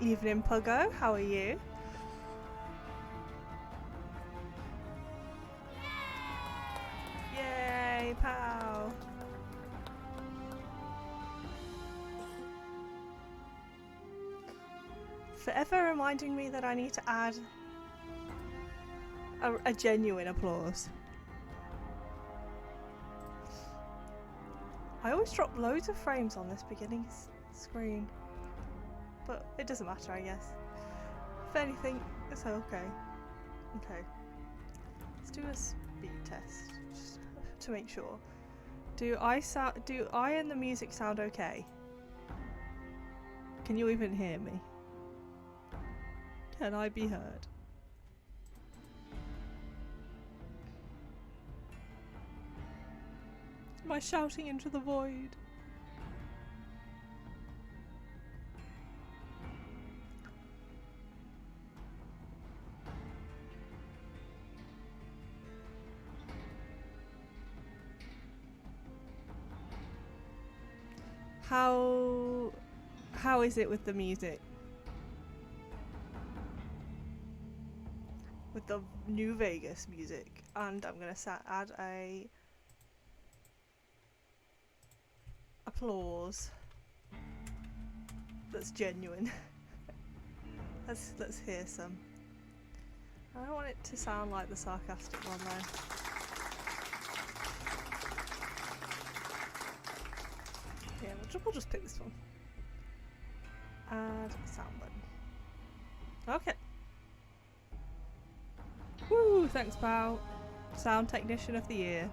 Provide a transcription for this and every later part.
Evening, Puggo. How are you? Yay, pal. Forever reminding me that I need to add a genuine applause. I always drop loads of frames on this beginning screen, but it doesn't matter, I guess. If anything, it's okay. Okay, let's do a speed test just to make sure. Do I and the music sound okay? Can you even hear me? Can I be heard? Am I shouting into the void? How is it with the music? With the New Vegas music, and I'm gonna add a applause that's genuine. let's hear some. I don't want it to sound like the sarcastic one though. Yeah, we'll just pick this one. Add sound button. Okay. Woo! Thanks, pal. Sound technician of the year.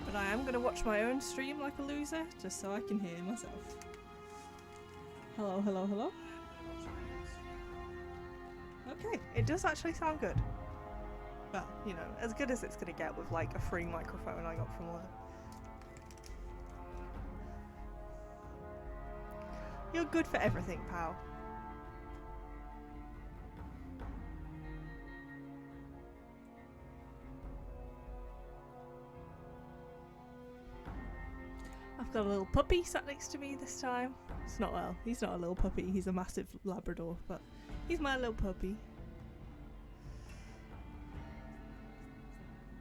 But I am going to watch my own stream like a loser, just so I can hear myself. Hello, hello, hello. Okay, it does actually sound good. Well, you know, as good as it's going to get with like a free microphone I got from work. You're good for everything, pal. I've got a little puppy sat next to me this time. He's not a little puppy, he's a massive Labrador, but he's my little puppy.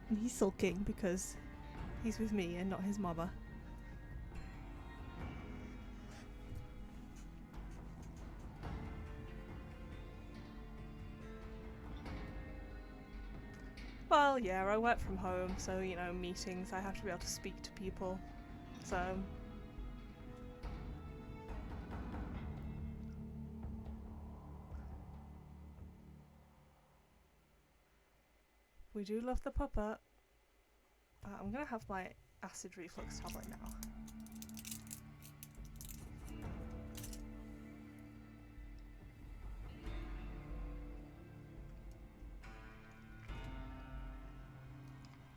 And he's sulking because he's with me and not his mama. Well, yeah, I work from home, so, you know, meetings, I have to be able to speak to people. So we do love the puppet. I'm gonna have my acid reflux tablet now.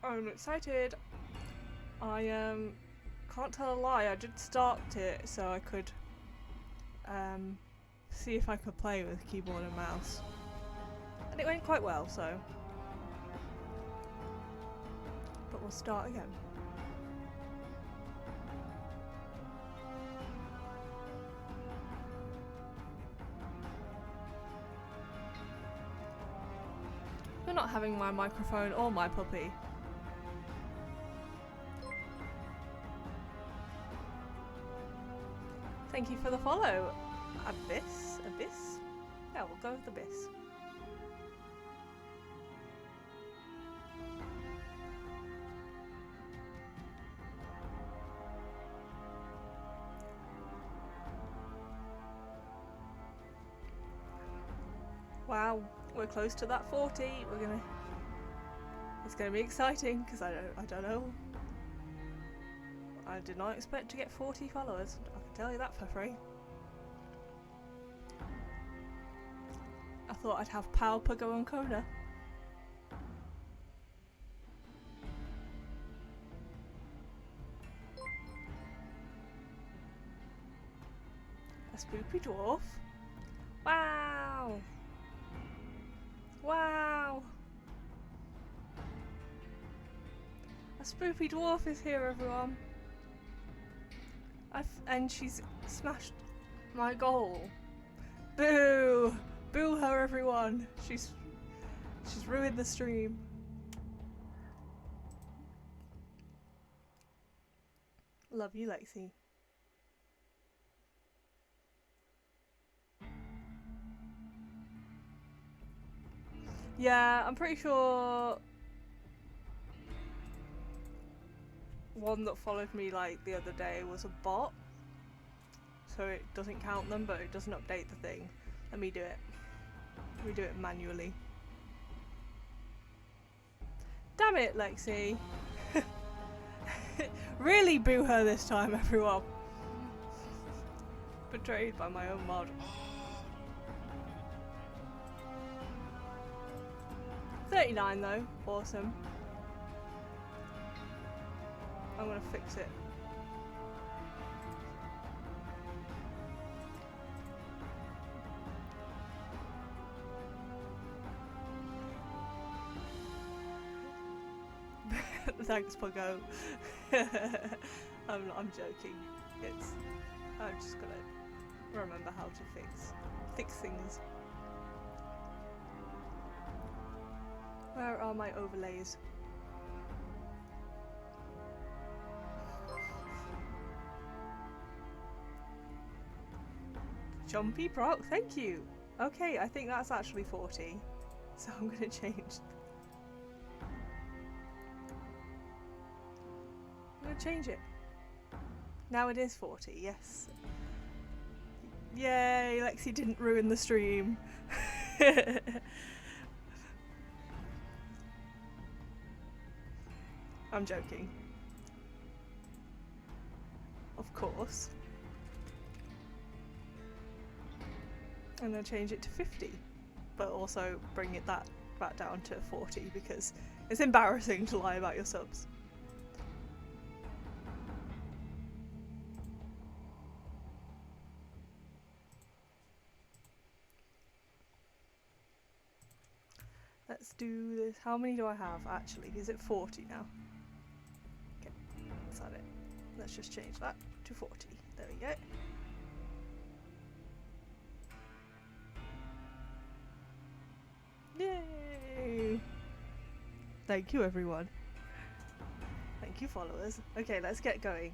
I'm excited. I can't tell a lie, I did start it so I could see if I could play with keyboard and mouse. And it went quite well, so. But we'll start again. You're not having my microphone or my puppy. Thank you for the follow, Abyss. Yeah, we'll go with Abyss. Wow, we're close to that 40. It's gonna be exciting because I don't know. I did not expect to get 40 followers. I can tell you that for free. I thought I'd have Pal, Puggo and Kona. spoopy dwarf. Wow! Wow! A spoopy dwarf is here, everyone. And she's smashed my goal. Boo! Boo her, everyone. She's ruined the stream. Love you, Lexi. Yeah, I'm pretty sure one that followed me like the other day was a bot. So it doesn't count them, but it doesn't update the thing. Let me do it. Let me do it manually. Damn it, Lexi. Really boo her this time, everyone. Betrayed by my own mod. 39 though, awesome. I'm gonna fix it. Thanks, Puggo. I'm joking. I've just gotta remember how to fix things. Where are my overlays? Jumpy proc, thank you. Okay, I think that's actually 40, so I'm gonna change. I'm gonna change it. Now it is 40, yes. Yay, Lexi didn't ruin the stream. I'm joking. Of course. I'm gonna change it to 50, but also bring it back down to 40 because it's embarrassing to lie about your subs. Let's do this. How many do I have actually? Is it 40 now? Okay, is that it? Let's just change that to 40. There we go. Yay! Thank you, everyone. Thank you, followers. Okay, let's get going.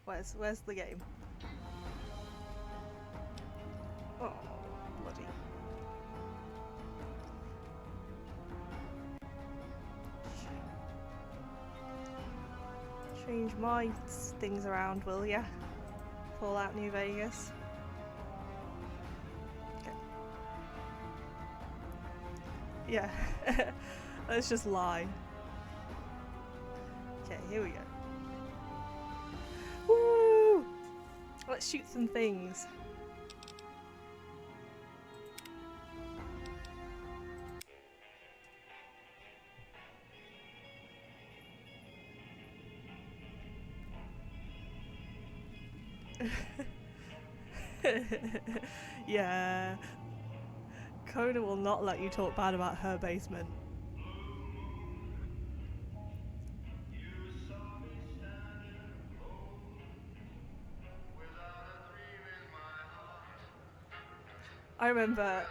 Where's the game? Oh, bloody. Change my things around, will ya? Fallout New Vegas. Okay. Yeah. Let's just lie. Okay, here we go. Woo! Let's shoot some things. Yeah. Kona will not let you talk bad about her basement. I remember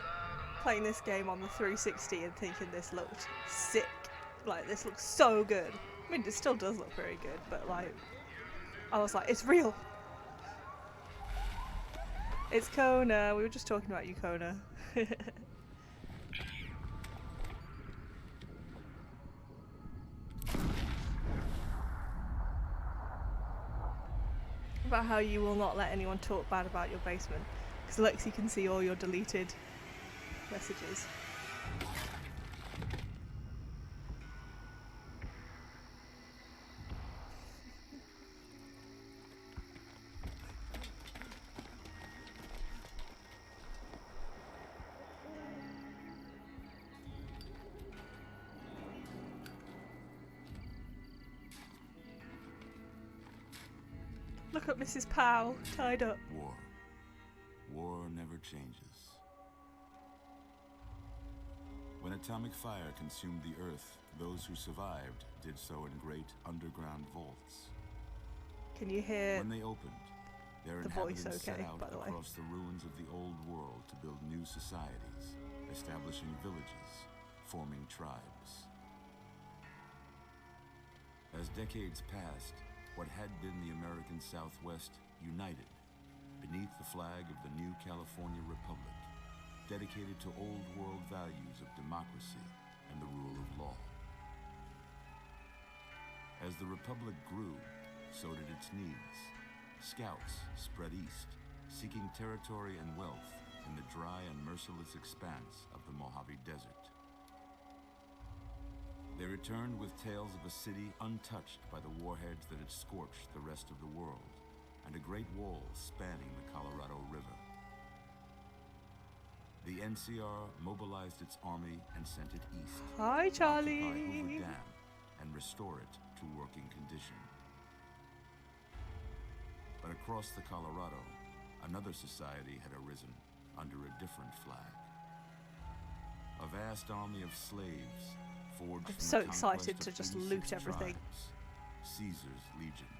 playing this game on the 360 and thinking this looked sick. Like, this looks so good. I mean, it still does look very good, but like, I was like, it's real. It's Kona. We were just talking about you, Kona. About how you will not let anyone talk bad about your basement. Because Lexi can see all your deleted messages. Look at Mrs. Powell, tied up. War. War never changes. When atomic fire consumed the Earth, those who survived did so in great underground vaults. Can you hear When they opened, their the voice inhabitants set okay, out by the way? across the ruins of the old world to build new societies, establishing villages, forming tribes. As decades passed, what had been the American Southwest united beneath the flag of the new California Republic, dedicated to old world values of democracy and the rule of law. As the Republic grew, so did its needs. Scouts spread east, seeking territory and wealth in the dry and merciless expanse of the Mojave Desert. They returned with tales of a city untouched by the warheads that had scorched the rest of the world, and a great wall spanning the Colorado River. The NCR mobilized its army and sent it east. Hi, to occupy Hoover Charlie. Dam and restore it to working condition. But across the Colorado, another society had arisen under a different flag. A vast army of slaves forged I'm from so the excited conquest to of just 86 loot everything. tribes, Caesar's Legion.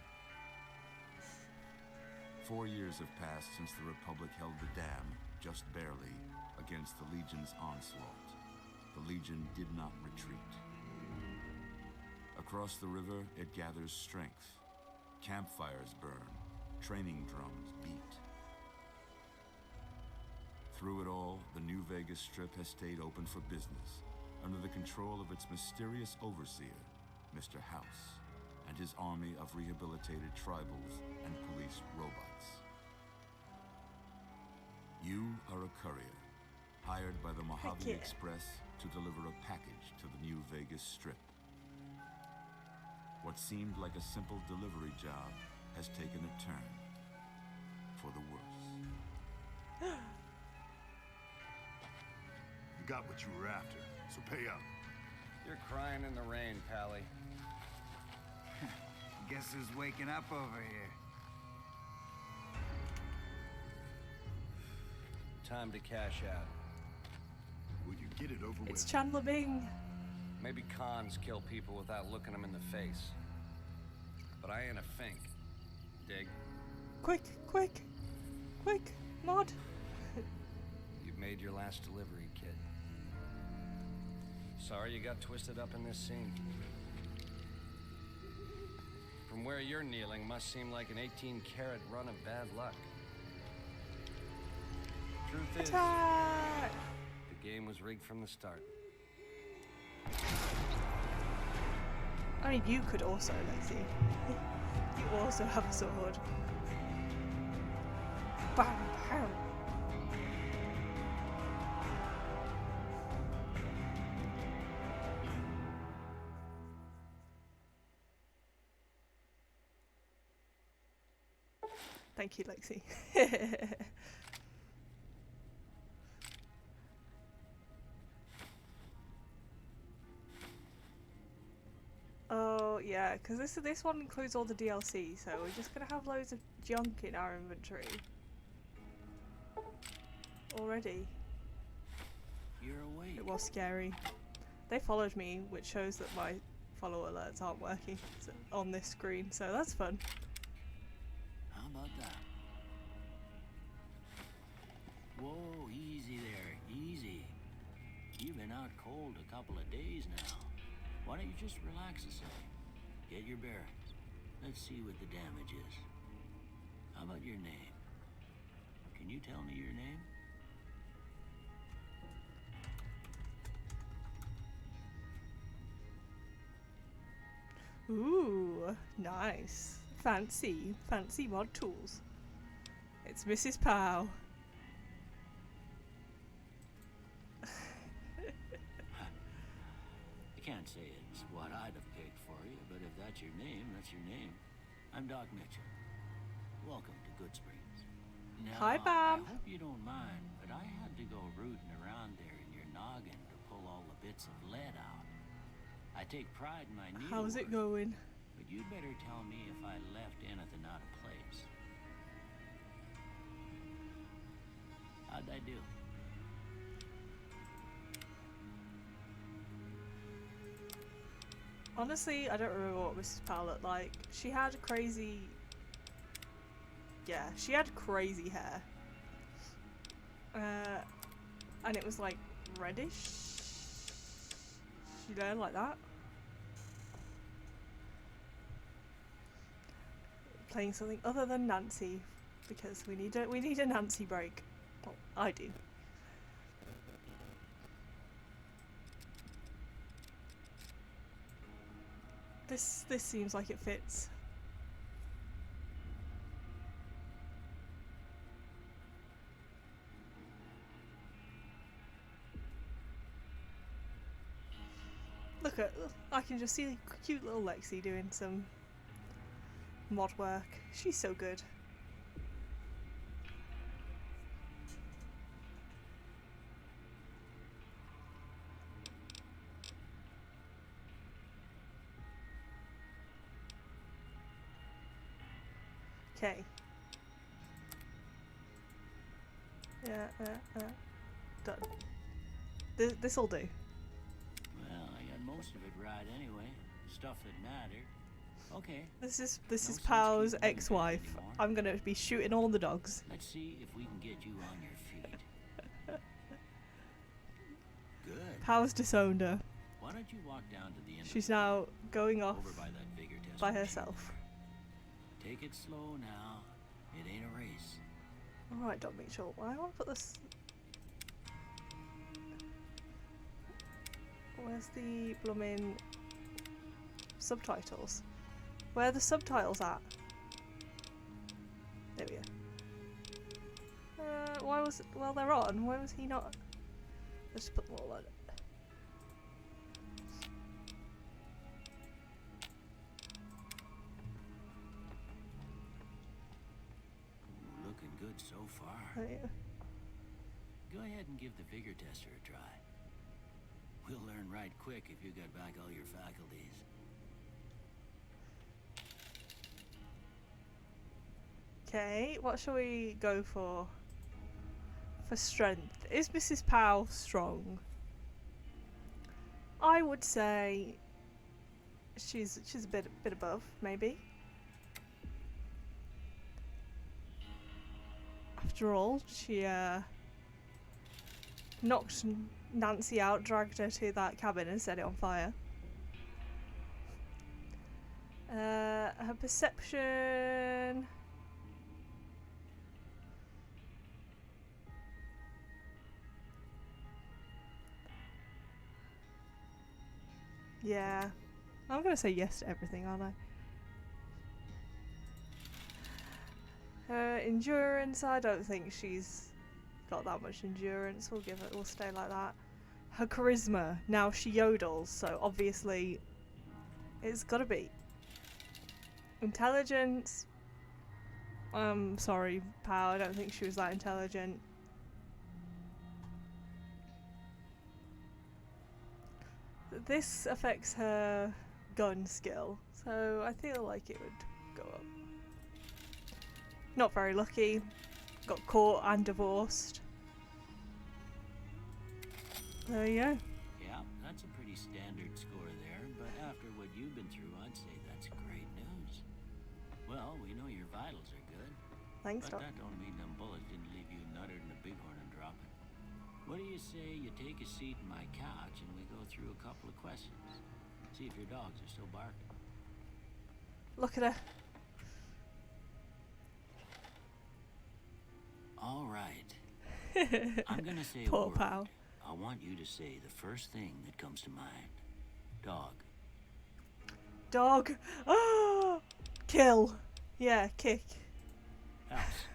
4 years have passed since the Republic held the dam, just barely, against the Legion's onslaught. The Legion did not retreat. Across the river, it gathers strength. Campfires burn, training drums beat. Through it all, the New Vegas Strip has stayed open for business, under the control of its mysterious overseer, Mr. House, and his army of rehabilitated tribals and police robots. You are a courier, hired by the Mojave yeah. Express to deliver a package to the New Vegas Strip. What seemed like a simple delivery job has taken a turn for the worse. You got what you were after, so pay up. You're crying in the rain, Pally. Guess who's waking up over here? Time to cash out. Will you get it over It's with? Chandler Bing. Maybe cons kill people without looking them in the face. But I ain't a fink. Dig? Quick, quick, quick, mod. You've made your last delivery, kid. Sorry you got twisted up in this scene. From where you're kneeling must seem like an 18-carat run of bad luck. Truth is, Attack! the game was rigged from the start. I mean, you could also, Lexi. You also have a sword. Bam, bam. Thank you, Lexi. Oh yeah, because this one includes all the DLC, so we're just gonna have loads of junk in our inventory already. You're awake. It was scary. They followed me, which shows that my follow alerts aren't working on this screen, so that's fun. How about that? Whoa, easy there, easy. You've been out cold a couple of days now. Why don't you just relax a second? Get your bearings. Let's see what the damage is. How about your name? Can you tell me your name? Ooh, nice. Fancy, fancy mod tools. It's Mrs. Pow. I can't say it's what I'd have picked for you, but if that's your name, that's your name. I'm Doc Mitchell. Welcome to Goodsprings. Now, Hi, Bam. I hope you don't mind, but I had to go rooting around there in your noggin to pull all the bits of lead out. I take pride in my needlework. How's it going? But you'd better tell me if I left anything out of place. Honestly, I don't remember what Mrs. Powell looked like. She had crazy... Yeah, she had crazy hair. And it was like reddish. She learned like that. Playing something other than Nancy, because we need a Nancy break. Well, I do. This seems like it fits. Look at, I can just see cute little Lexi doing some mod work. She's so good. Okay. Yeah, done. This'll do. Well, I got most of it right anyway. Stuff that mattered. Okay. This is No sense Pow's keeping you in bed ex-wife. anymore. I'm gonna be shooting all the dogs. Let's see if we can get you on your feet. Good. Pow's disowned her. Why don't you walk down to the end She's now going off over by that vigor test by machine herself. there. Take it slow now. It ain't a race. Alright, Dog Mitchell. I want to put this... Where's the blooming subtitles? Where are the subtitles at? There we go. Why was... Well, they're on. Why was he not... Let's just put them all on. Looking good so far. There you go. Go ahead and give the vigor tester a try. We'll learn right quick if you got back all your faculties. Okay, what shall we go for? For strength. Is Mrs. Powell strong? I would say she's a bit above, maybe. After all, she knocked Nancy out, dragged her to that cabin and set it on fire. Her perception... Yeah, I'm gonna say yes to everything, aren't I? Her endurance, I don't think she's got that much endurance. We'll give it, we'll stay like that. Her charisma, now she yodels, so obviously it's gotta be. Intelligence, sorry, Pow, I don't think she was that intelligent. This affects her gun skill, so I feel like it would go up. Not very lucky. Got caught and divorced. There you go. Yeah, that's a pretty standard score there, but after what you've been through, I'd say that's great news. Well, we know your vitals are good, Thanks, but Doc. that don't mean them bullets didn't leave you nuttered in a bighorn and dropping. What do you say you take a seat in my couch and we go through a couple of questions? See if your dogs are still barking. Look at her. All right. I'm gonna say a Poor word. Pow. I want you to say the first thing that comes to mind. Dog. Dog. Oh, kill. Yeah, kick. House.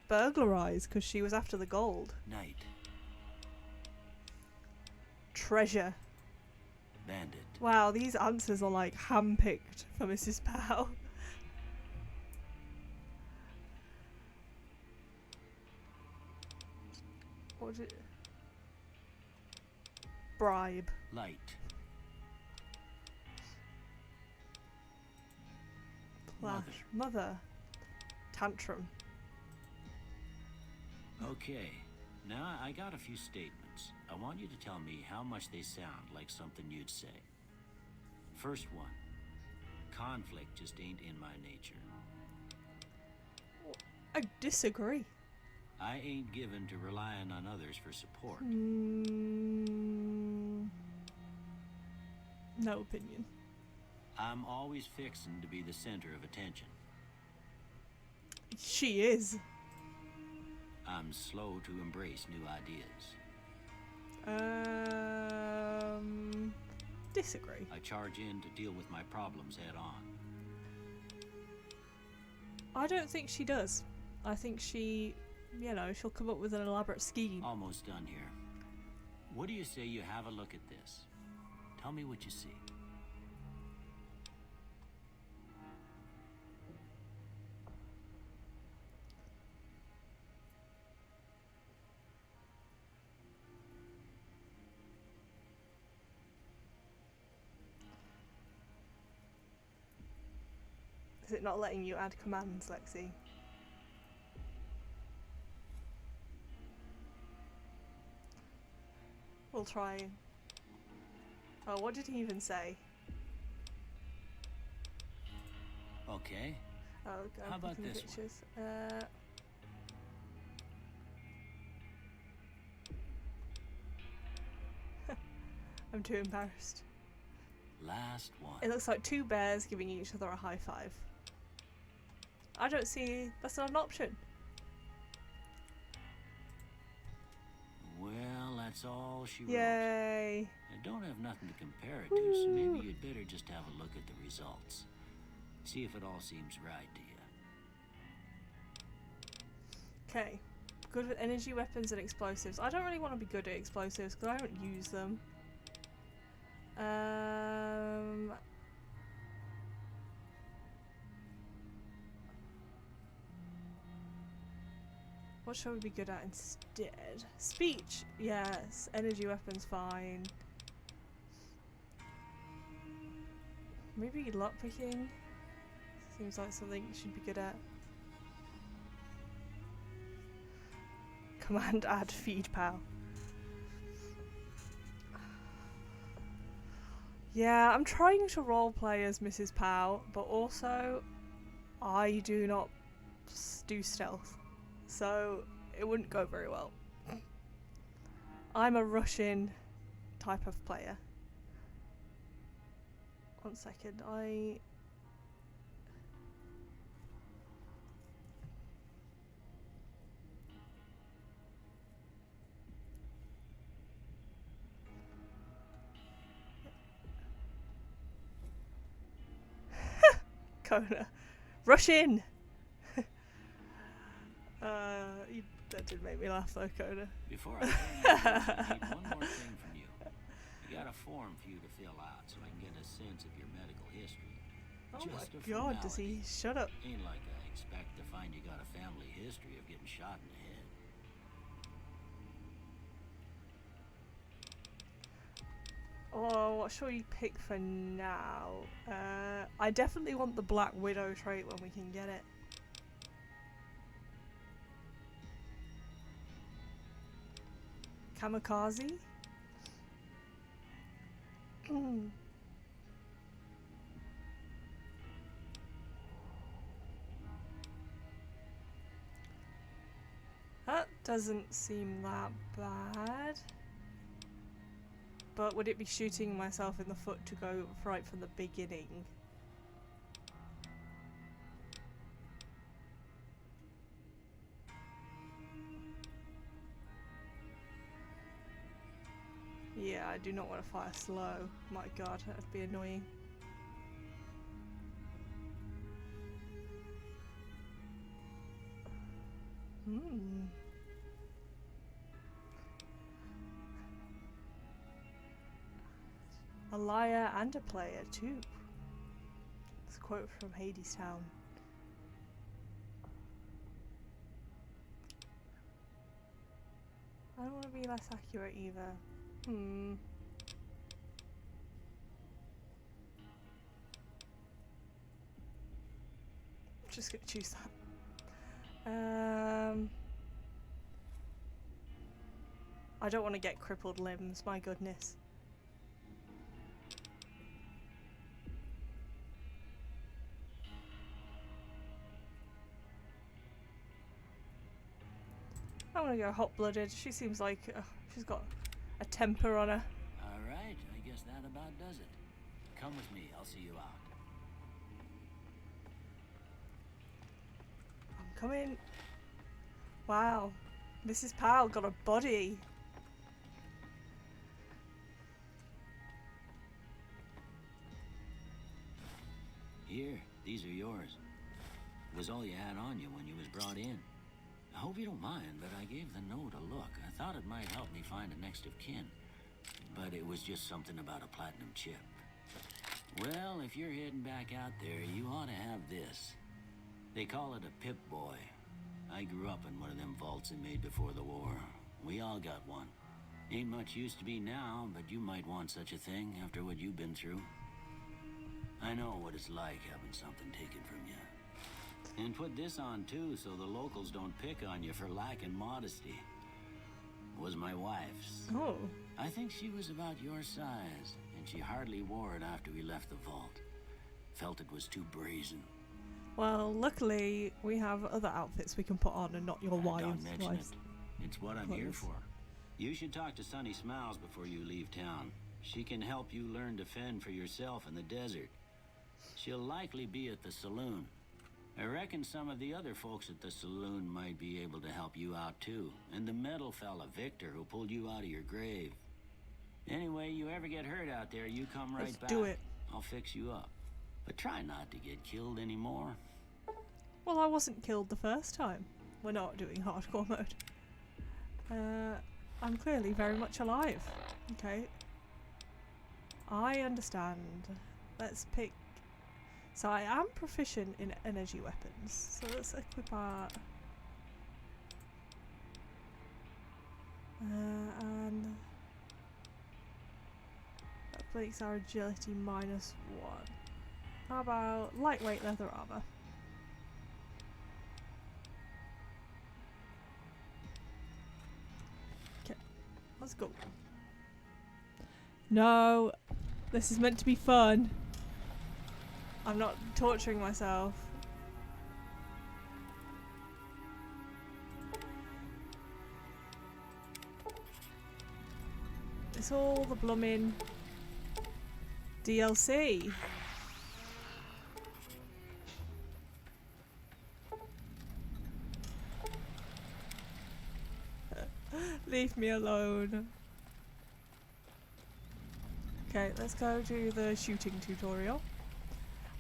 Burglarize, because she was after the gold. Night. Treasure. Bandit. Wow, these answers are like handpicked for Mrs. Pow. What did it? Bribe. Light. Plash. Mother. Tantrum. Okay. Now I got a few statements. words. I want you to tell me how much they sound like something you'd say. First one. Conflict just ain't in my nature. I disagree. I ain't given to relying on others for support. No opinion. I'm always fixing to be the center of attention. She is. I'm slow to embrace new ideas. Disagree. I charge in to deal with my problems head on. I don't think she does. I think she, you know, she'll come up with an elaborate scheme. Almost done here. What do you say you have a look at this? Tell me what you see. Is it not letting you add commands, Lexi? We'll try. Oh, what did he even say? Okay. Oh, God, How about picking this one? pictures. I'm too embarrassed. Last one. It looks like two bears giving each other a high five. I don't see. That's not an option. Well, that's all she wrote. Yay. I don't have nothing to compare it to, so maybe you'd better just have a look at the results. See if it all seems right to you. Okay. Good with energy weapons and explosives. I don't really want to be good at explosives because I don't use them. What shall we be good at instead? Speech, yes. Energy weapons, fine. Maybe lockpicking. Seems like something you should be good at. Command add feed pal. Yeah, I'm trying to roleplay as Mrs. Powell, but also I do not do stealth, so it wouldn't go very well. I'm a Russian type of player. 1 second, Kona. Rush in! That did make me laugh though, Kona. Before I turn you loose, I need one more thing from you. I got a form for you to fill out so I can get a sense of your medical history. Oh Just my a god, does he? formality. Shut up. Ain't like I expect to find you got a family history of getting shot in the head. Oh, what shall we pick for now? I definitely want the Black Widow trait when we can get it. Kamikaze? That doesn't seem that bad. But would it be shooting myself in the foot to go right from the beginning? Yeah, I do not want to fire slow. My god, that'd be annoying. A liar and a player too. It's a quote from Hadestown. I don't want to be less accurate either. Just gonna choose that. I don't want to get crippled limbs, my goodness. I'm gonna go hot-blooded. She seems like she's got a temper on her. All right, I guess that about does it. Come with me, I'll see you out. I'm coming. Wow, Mrs. Powell got a body. Here, these are yours. It was all you had on you when you was brought in. I hope you don't mind, but I gave the note a look. I thought it might help me find a next of kin. But it was just something about a platinum chip. Well, if you're heading back out there, you ought to have this. They call it a Pip-Boy. I grew up in one of them vaults they made before the war. We all got one. Ain't much use to be now, but you might want such a thing after what you've been through. I know what it's like having something taken from you. And put this on too, so the locals don't pick on you for lacking modesty. It was my wife's. Oh. I think she was about your size, and she hardly wore it after we left the vault. Felt it was too brazen. Well, luckily we have other outfits we can put on and not your Don't wives. mention it. It's what I'm here clothes. for. You should talk to Sunny Smiles before you leave town. She can help you learn to fend for yourself in the desert. She'll likely be at the saloon. I reckon some of the other folks at the saloon might be able to help you out too. And the metal fella, Victor, who pulled you out of your grave. Anyway, you ever get hurt out there, you come right Let's back. do it. I'll fix you up. But try not to get killed anymore. Well, I wasn't killed the first time. We're not doing hardcore mode. I'm clearly very much alive. Okay. I understand. Let's pick... So I am proficient in energy weapons. So let's equip our... and... that makes our agility -1. How about lightweight leather armor? Okay, let's go. No, this is meant to be fun. I'm not torturing myself. It's all the blooming DLC. Leave me alone. Okay, let's go do the shooting tutorial.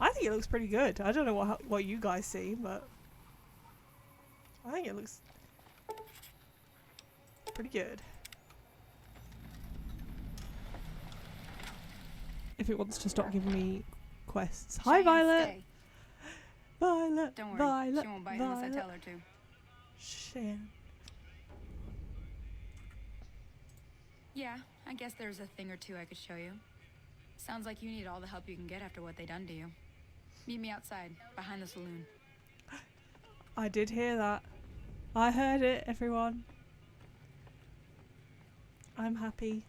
I think it looks pretty good. I don't know what you guys see, but I think it looks pretty good. If it wants to stop giving me quests. Hi, Cheyenne, Violet. stay. Violet. Don't worry, Violet. she won't bite Violet. unless I tell her to. Cheyenne. Yeah, I guess there's a thing or two I could show you. Sounds like you need all the help you can get after what they done to you. Meet me outside, behind the saloon. I did hear that. I heard it, everyone. I'm happy.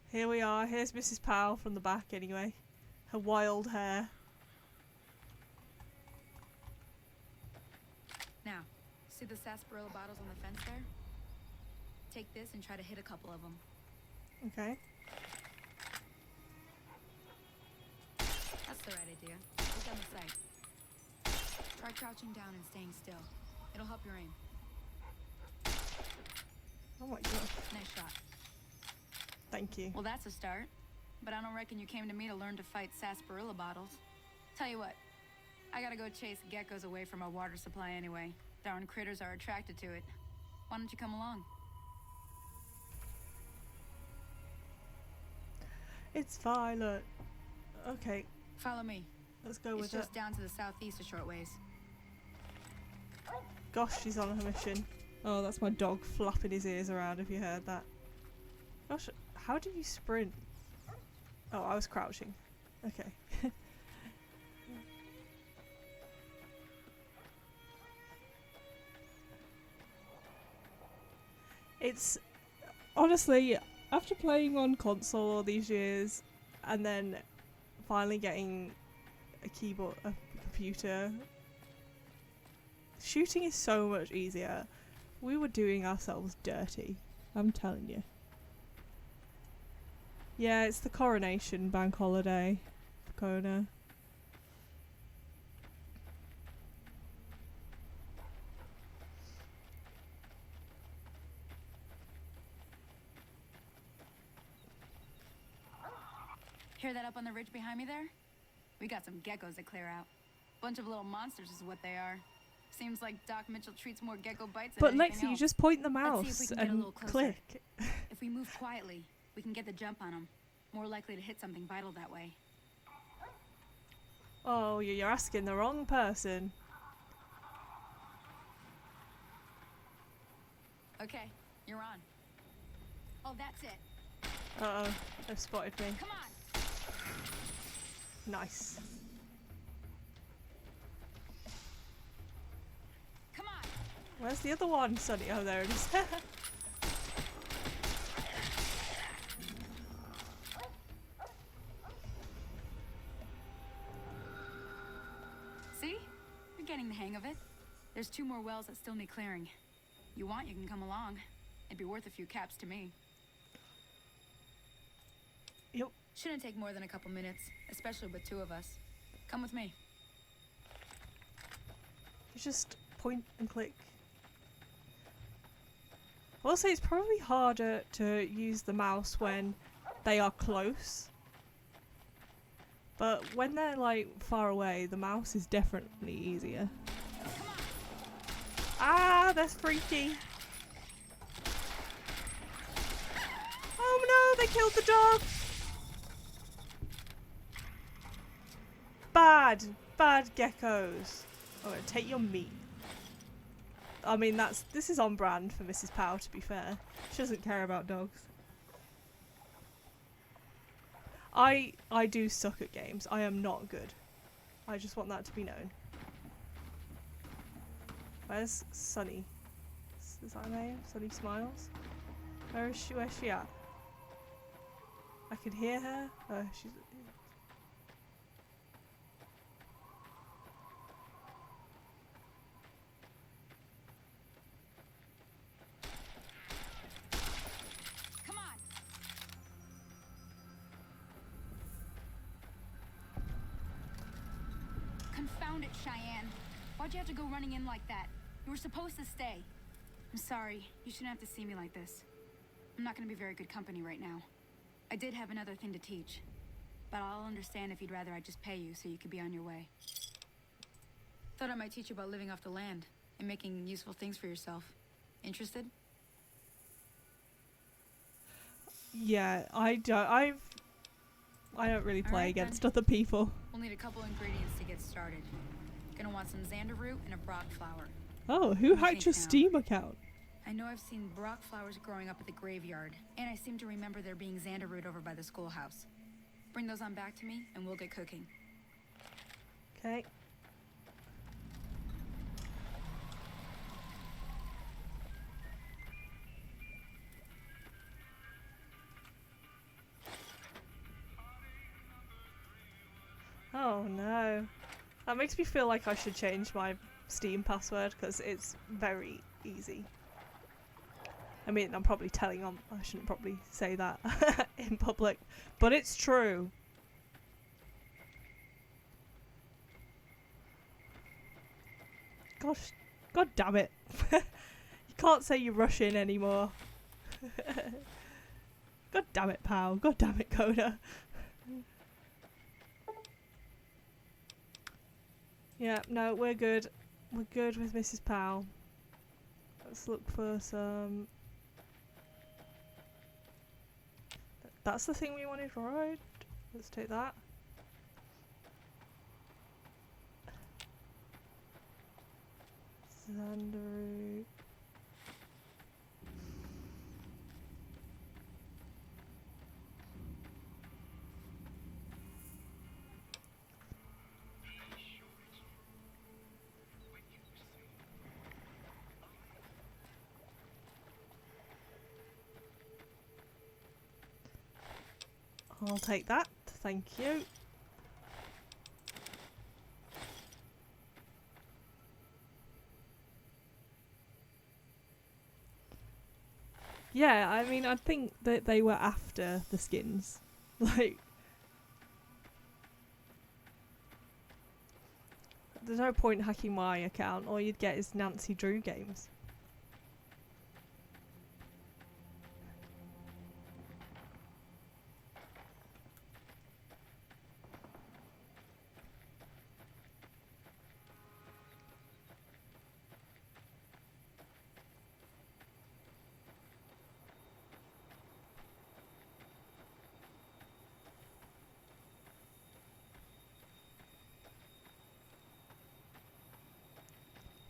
Here we are. Here's Mrs. Powell from the back anyway. Her wild hair. Now, see the sarsaparilla bottles on the fence there? Take this and try to hit a couple of them. Okay. That's the right idea. Look down the sight. Try crouching down and staying still. It'll help your aim. Oh my god. Nice shot. Thank you. Well, that's a start. But I don't reckon you came to me to learn to fight sarsaparilla bottles. Tell you what, I gotta go chase geckos away from our water supply anyway. Darn critters are attracted to it. Why don't you come along? It's Violet. Okay, Follow me. let's go It's with it. just down to the southeast a short ways. Gosh, she's on her mission. Oh, that's my dog flapping his ears around if you heard that. Gosh, how do you sprint? Oh, I was crouching. Okay. It's honestly, after playing on console all these years and then finally getting a keyboard, a computer, shooting is so much easier. We were doing ourselves dirty, I'm telling you. Yeah, it's the coronation bank holiday for Kona. Hear that up on the ridge behind me there? We got some geckos to clear out. Bunch of little monsters is what they are. Seems like Doc Mitchell treats more gecko bites than But anything Lexi, you else. just point the Let's see if we mouse can get a and little closer. click. If we move quietly, we can get the jump on them. More likely to hit something vital that way. Oh, you're asking the wrong person. Okay, you're on. Oh, that's it. Uh-oh, they've spotted me. Come on. Nice. Come on. Where's the other one, Sonny? Oh, there it is. See? You're getting the hang of it. There's 2 more wells that still need clearing. You want, you can come along. It'd be worth a few caps to me. Yep. Shouldn't take more than a couple minutes, especially with 2 of us. Come with me. You just point and click. I will say it's probably harder to use the mouse when they are close. But when they're like far away, the mouse is definitely easier. Ah, that's freaky. Oh no, they killed the dog. Bad geckos. I'm gonna take your meat. I mean, this is on brand for Mrs. Powell, to be fair. She doesn't care about dogs. I do suck at games. I am not good. I just want that to be known. Where's Sunny? Is that her name? Sunny Smiles? Where's she at? I can hear her. She's... Come on. Confound it, Cheyenne. Why'd you have to go running in like that? You were supposed to stay. I'm sorry. You shouldn't have to see me like this. I'm not gonna be very good company right now. I did have another thing to teach, but I'll understand if you'd rather I just pay you so you could be on your way. Thought I might teach you about living off the land and making useful things for yourself. Interested? Yeah, I don't really play Alright, then. against other people. We'll need a couple ingredients to get started. Gonna want some xander root and a brock flower. Oh, who Let me hacked your think now. Steam account? I know I've seen brock flowers growing up at the graveyard, and I seem to remember there being xander root over by the schoolhouse. Bring those on back to me, and we'll get cooking. Okay. Oh no. That makes me feel like I should change my Steam password because it's very easy. I mean, I'm probably telling on. I shouldn't probably say that in public, but it's true. Gosh, god damn it! You can't say you rush in anymore. God damn it, pal. God damn it, Coda. Yeah, no, we're good. We're good with Mrs. Powell. Let's look for some... That's the thing we wanted, right? Let's take that. Xanderoot. I'll take that. Thank you. Yeah, I mean, I think that they were after the skins. Like, there's no point hacking my account. All you'd get is Nancy Drew games.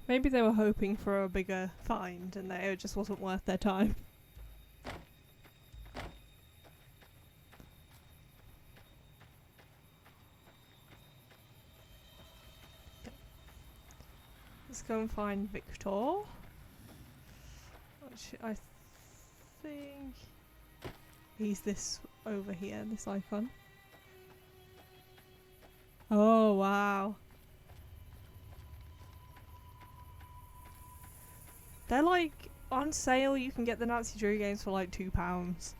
Maybe they were hoping for a bigger find and it just wasn't worth their time. Let's go and find Victor. Which I think he's this over here, this icon. Oh, wow. They're like on sale. You can get the Nancy Drew games for like £2.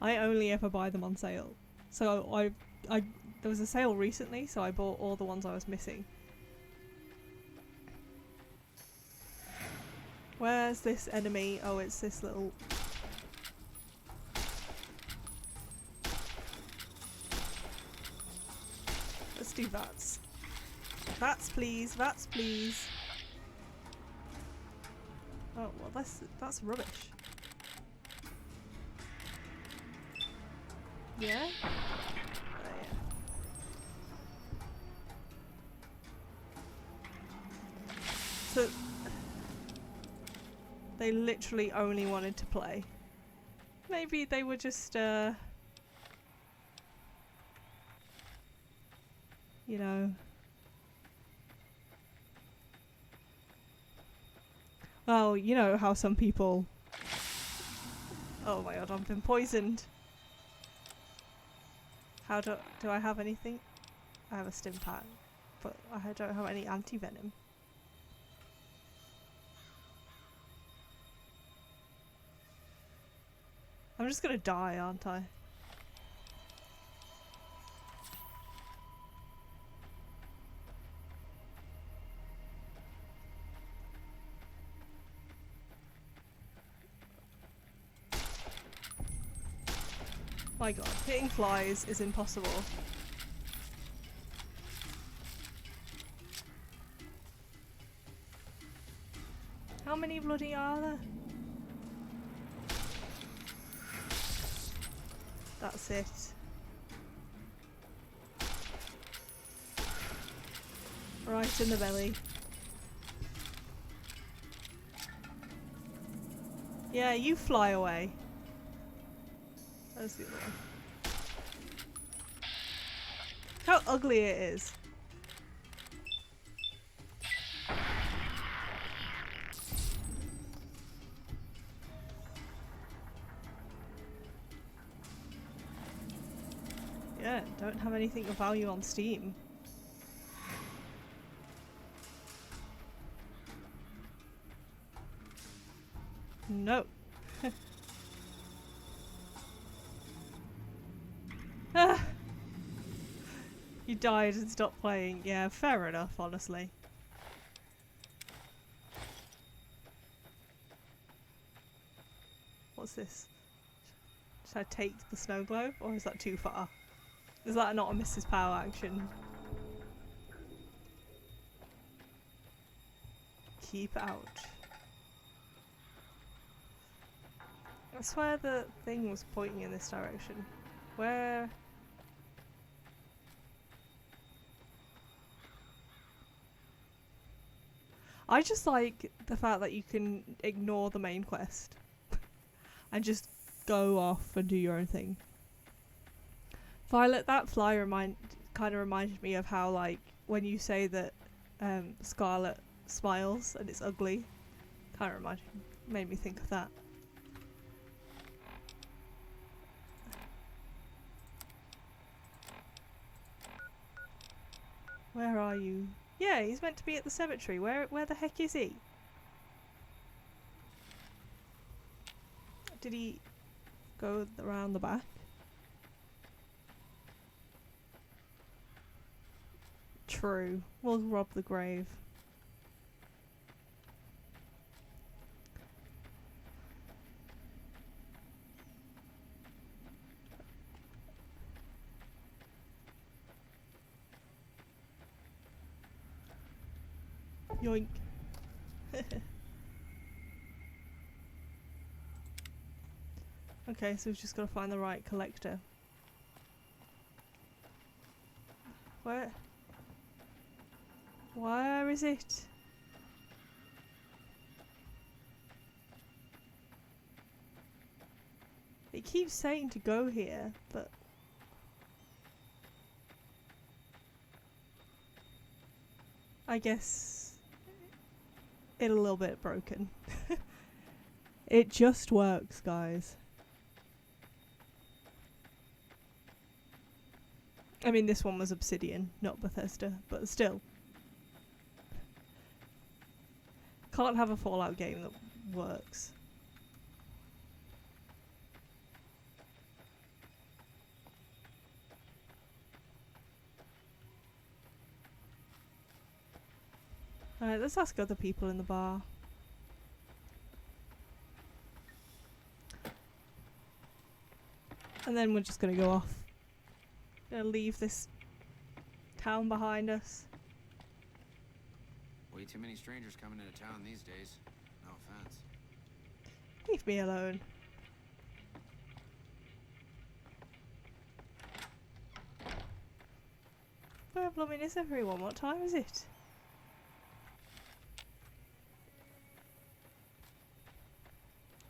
I only ever buy them on sale. So I there was a sale recently, so I bought all the ones I was missing. Where's this enemy? Oh, it's this little... Let's do VATS. VATS please, VATS please. Oh, well that's rubbish. Yeah? Oh, yeah. So they literally only wanted to play. Maybe they were just you know. Well, you know how some people... Oh my god, I've been poisoned. How do I have anything? I have a stim pack, but I don't have any anti-venom. I'm just gonna die, aren't I? My god, hitting flies is impossible. How many bloody are there? That's it. Right in the belly. Yeah, you fly away. There's the other one. How ugly it is. Yeah, don't have anything of value on Steam. No. You died and stopped playing. Yeah, fair enough, honestly. What's this? Should I take the snow globe, or is that too far? Is that not a Mrs. Power action? Keep out. I swear the thing was pointing in this direction. Where? I just like the fact that you can ignore the main quest and just go off and do your own thing. Violet, that fly kind of reminded me of how, like, when you say that Scarlet smiles and it's ugly, kind of made me think of that. Where are you? Yeah, he's meant to be at the cemetery. Where the heck is he? Did he go around the back? True. We'll rob the grave. Yoink. Okay, so we've just got to find the right collector. Where? Where is it? It keeps saying to go here, but... I guess... it's a little bit broken. It just works, guys. I mean, this one was Obsidian, not Bethesda, but still. Can't have a Fallout game that works. Alright, let's ask other people in the bar. And then we're just gonna go off. Gonna leave this town behind us. Way too many strangers coming into town these days. No offense. Leave me alone. Where blooming is everyone? What time is it?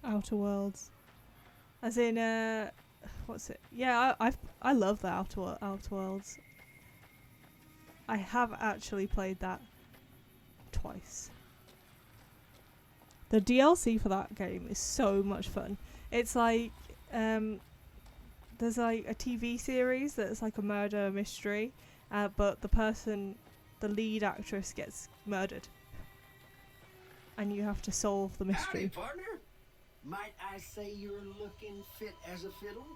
Outer Worlds. As in, what's it? Yeah, I love the Outer Worlds. I have actually played that twice. The DLC for that game is so much fun. It's like, there's like a TV series that's like a murder mystery, but the lead actress gets murdered. And you have to solve the mystery. Howdy, partner. Might I say you're looking fit as a fiddle?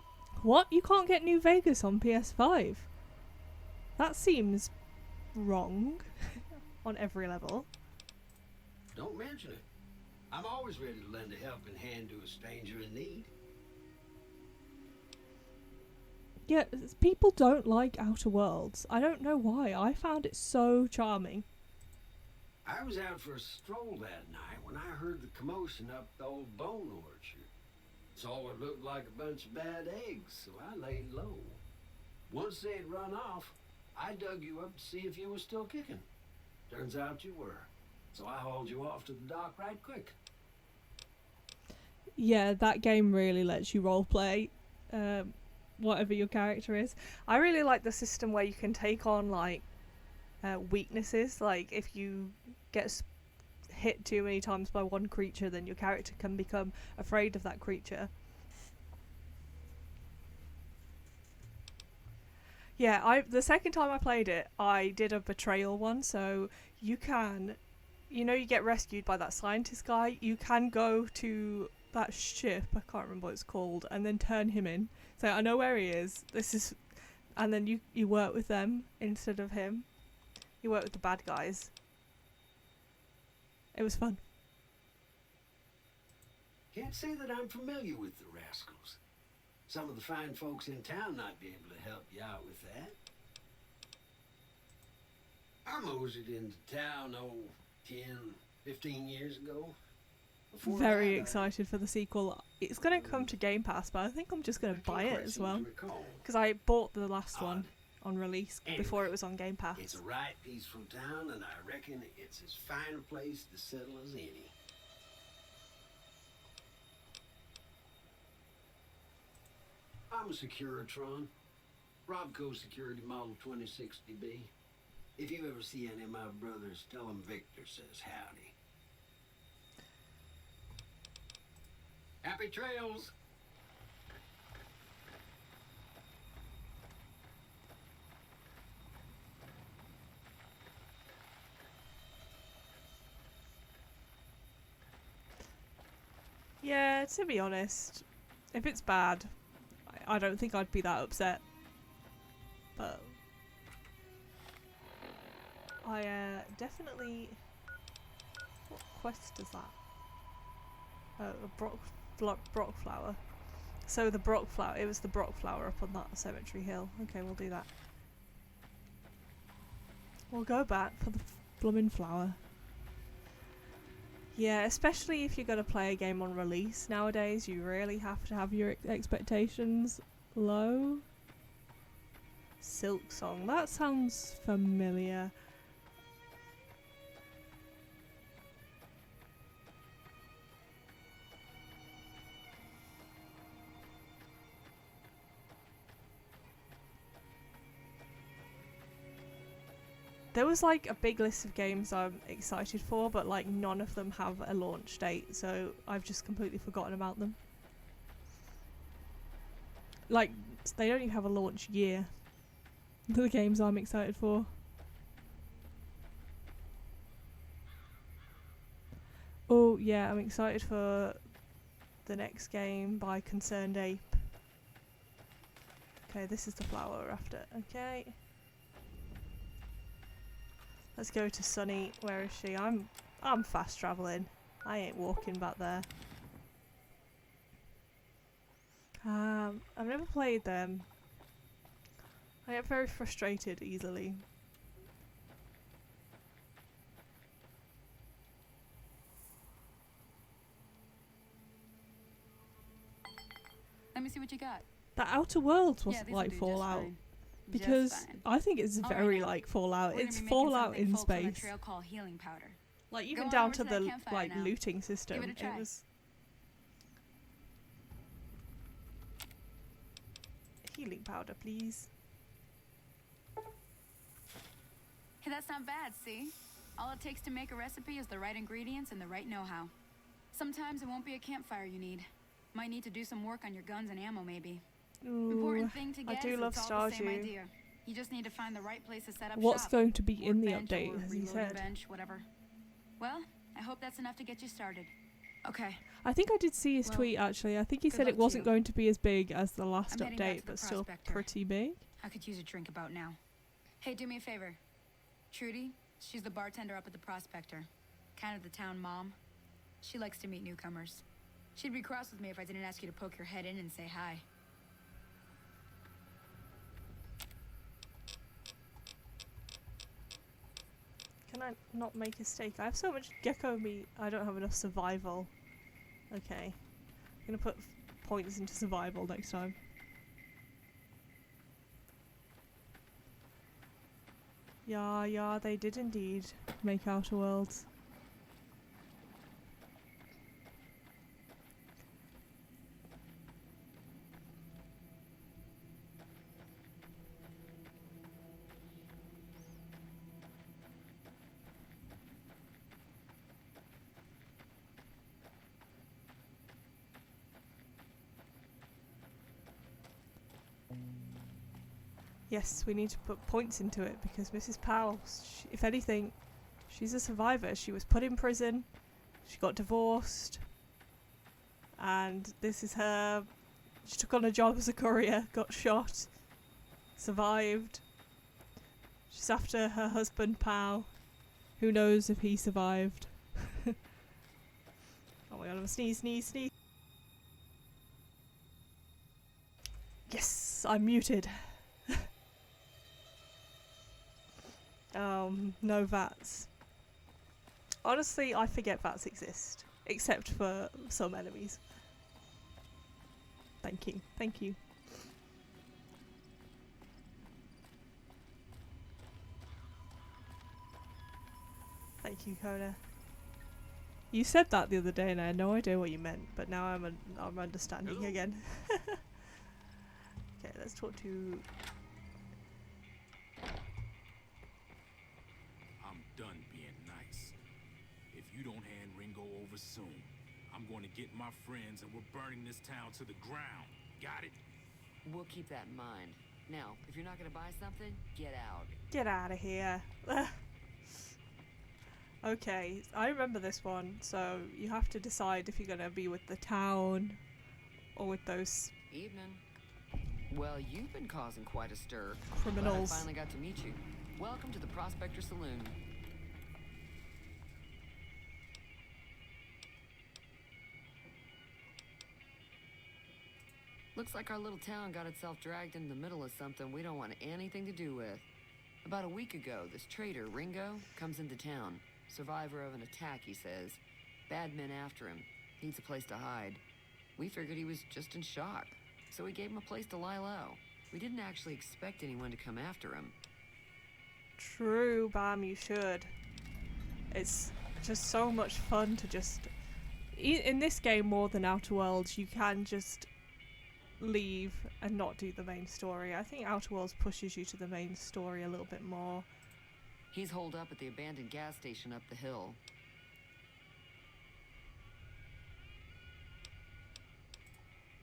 What? You can't get New Vegas on PS5? That seems wrong on every level. Don't mention it. I'm always ready to lend a helping hand to a stranger in need. Yeah, people don't like Outer Worlds. I don't know why. I found it so charming. I was out for a stroll that night when I heard the commotion up the old bone orchard. Saw what looked like a bunch of bad eggs, so I laid low. Once they'd run off, I dug you up to see if you were still kicking. Turns out you were. So I hauled you off to the dock right quick. Yeah, that game really lets you roleplay whatever your character is. I really like the system where you can take on like weaknesses. Like if you get hit too many times by one creature, then your character can become afraid of that creature. Yeah, the second time I played it, I did a betrayal one, so you can, you know, you get rescued by that scientist guy, you can go to that ship, I can't remember what it's called, and then turn him in. So I know where he is, and then you work with them instead of him. You work with the bad guys. It was fun. Can't say that I'm familiar with the rascals. Some of the fine folks in town might be able to help you out with that. I moseyed into town, 10, 15 years ago. Very excited for the sequel. It's going to come to Game Pass, but I think I'm just going to buy it as well. Because I bought the last one on release before it was on Game Pass. It's a right peaceful town, and I reckon it's as fine a place to settle as any. I'm a Securitron. Robco Security Model 2060B. If you ever see any of my brothers, tell them Victor says howdy. Happy trails! Yeah, to be honest, if it's bad, I don't think I'd be that upset. But I definitely. What quest is that? Oh, a Brock flower. So the Brock flower. It was the Brock flower up on that cemetery hill. Okay, we'll do that. We'll go back for the blooming flower. Yeah, especially if you're going to play a game on release nowadays, you really have to have your expectations low. Silk Song, that sounds familiar. There was like a big list of games I'm excited for, but like none of them have a launch date, so I've just completely forgotten about them. Like, they don't even have a launch year. The games I'm excited for. Oh yeah, I'm excited for the next game by Concerned Ape. Okay, this is the flower we're after. Okay. Let's go to Sunny. Where is she? I'm fast traveling. I ain't walking back there. I've never played them. I get very frustrated easily. Let me see what you got. The Outer Worlds was Yeah, these will like do just Fallout. fine. Because Just fine. I think it's All right very now. like Fallout. We're gonna It's be making Fallout something in folk from a space. trail called healing powder. Like Go even on down over to to that the campfire like now. looting system. Give it a try. was healing powder, please. Hey, that's not bad, see? All it takes to make a recipe is the right ingredients and the right know-how. Sometimes it won't be a campfire you need. Might need to do some work on your guns and ammo, maybe. Ooh, Important thing to I get do is love it's all the same Stardew. idea. You just need to find the right place to set up What's shop. going to be in the Workbench update, or as he reloading said? bench, whatever. Well, I hope that's enough to get you started. Okay, I think I did see his Well, tweet actually. I think he good said luck it to wasn't you. going to be as big as the last I'm heading back update, to the but still Prospector. pretty big. I could use a drink about now. Hey, do me a favor. Trudy, she's the bartender up at the Prospector. Kind of the town mom. She likes to meet newcomers. She'd be cross with me if I didn't ask you to poke your head in and say hi. Can I not make a steak? I have so much gecko meat. I don't have enough survival. Okay. I'm gonna put points into survival next time. Yeah, they did indeed make Outer Worlds. Yes, we need to put points into it because Mrs. Powell, if anything, she's a survivor. She was put in prison, she got divorced, and this is her. She took on a job as a courier, got shot, survived. She's after her husband, Powell. Who knows if he survived? Oh my god, I'm a sneeze. Yes, I'm muted. No VATs. Honestly, I forget VATs exist. Except for some enemies. Thank you. Thank you. Thank you, Coda. You said that the other day and I had no idea what you meant, but now I'm understanding again. Okay, let's talk to... I'm done being nice. If you don't hand Ringo over soon, I'm going to get my friends and we're burning this town to the ground. Got it? We'll keep that in mind. Now, if you're not gonna buy something, get out. Get out of here. Okay, I remember this one, so you have to decide if you're going to be with the town or with those Evening. Well, you've been causing quite a stir. criminals. Glad I finally got to meet you. Welcome to the Prospector Saloon. Looks like our little town got itself dragged into the middle of something we don't want anything to do with. About a week ago, this traitor, Ringo, comes into town. Survivor of an attack, he says. Bad men after him. Needs a place to hide. We figured he was just in shock, so we gave him a place to lie low. We didn't actually expect anyone to come after him. True, Bam, you should. It's just so much fun to just... In this game more than Outer Worlds, you can just leave and not do the main story. I think Outer Worlds pushes you to the main story a little bit more. He's holed up at the abandoned gas station up the hill.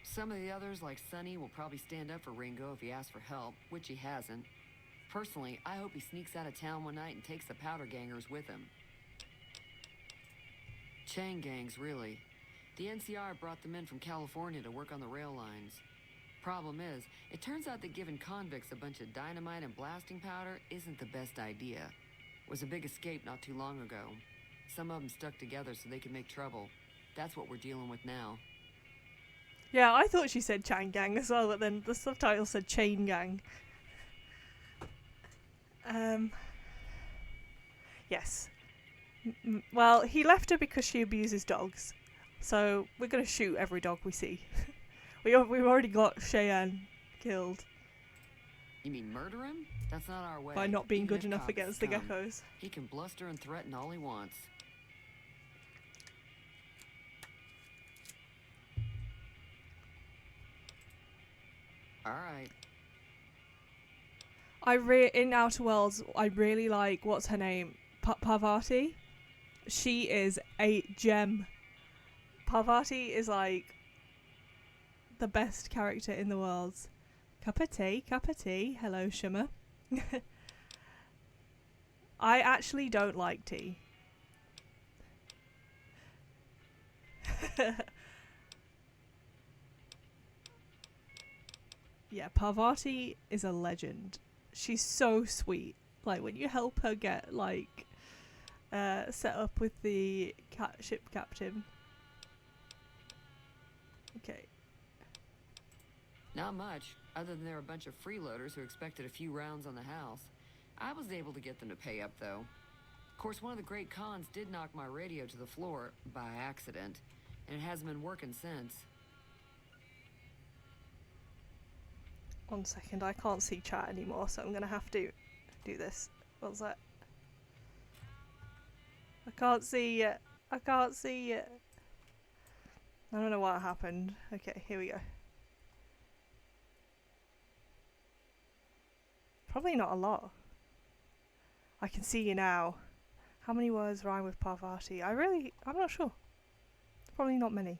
Some of the others, like Sonny, will probably stand up for Ringo if he asks for help, which he hasn't. Personally, I hope he sneaks out of town one night and takes the powder gangers with him. Chain gangs, really. The NCR brought them in from California to work on the rail lines. Problem is, it turns out that giving convicts a bunch of dynamite and blasting powder isn't the best idea. It was a big escape not too long ago. Some of them stuck together so they could make trouble. That's what we're dealing with now. Yeah, I thought she said Chain Gang as well, but then the subtitle said Chain Gang. Yes. Well, he left her because she abuses dogs. So we're going to shoot every dog we see. We've already got Cheyenne killed. You mean murder him? That's not our way. By not being Even good if enough cops against the come, geckos. He can bluster and threaten all he wants. Alright. In Outer Worlds, I really like, what's her name? Parvati? She is a gem. Parvati is like the best character in the world. Cup of tea. Hello, Shimmer. I actually don't like tea. Yeah, Parvati is a legend. She's so sweet. Like, when you help her get, like, set up with the ship captain. Okay. Not much, other than they're a bunch of freeloaders who expected a few rounds on the house. I was able to get them to pay up, though. Of course, one of the great cons did knock my radio to the floor, by accident, and it hasn't been working since. 1 second, I can't see chat anymore, so I'm gonna have to do this. What's that? I can't see it. I can't see it. I don't know what happened. Okay, here we go. Probably not a lot. I can see you now. How many words rhyme with Parvati? I'm not sure. Probably not many.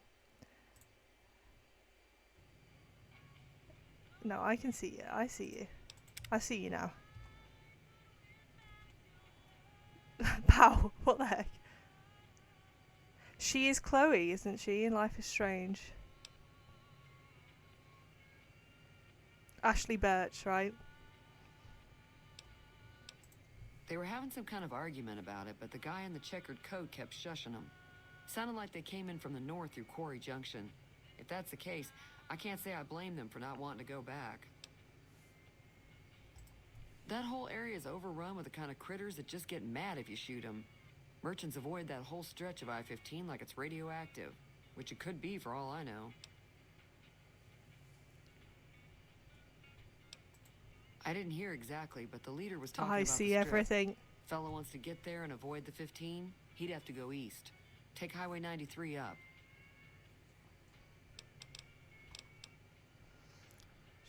No, I can see you. I see you. I see you now. Pow! What the heck? She is Chloe, isn't she? In Life is Strange. Ashley Birch, right? They were having some kind of argument about it, but the guy in the checkered coat kept shushing them. Sounded like they came in from the north through Quarry Junction. If that's the case, I can't say I blame them for not wanting to go back. That whole area is overrun with the kind of critters that just get mad if you shoot them. Merchants avoid that whole stretch of I-15 like it's radioactive, which it could be for all I know. I didn't hear exactly, but the leader was talking about I the see strip. everything. Fellow wants to get there and avoid the 15, he'd have to go east. Take Highway 93 up.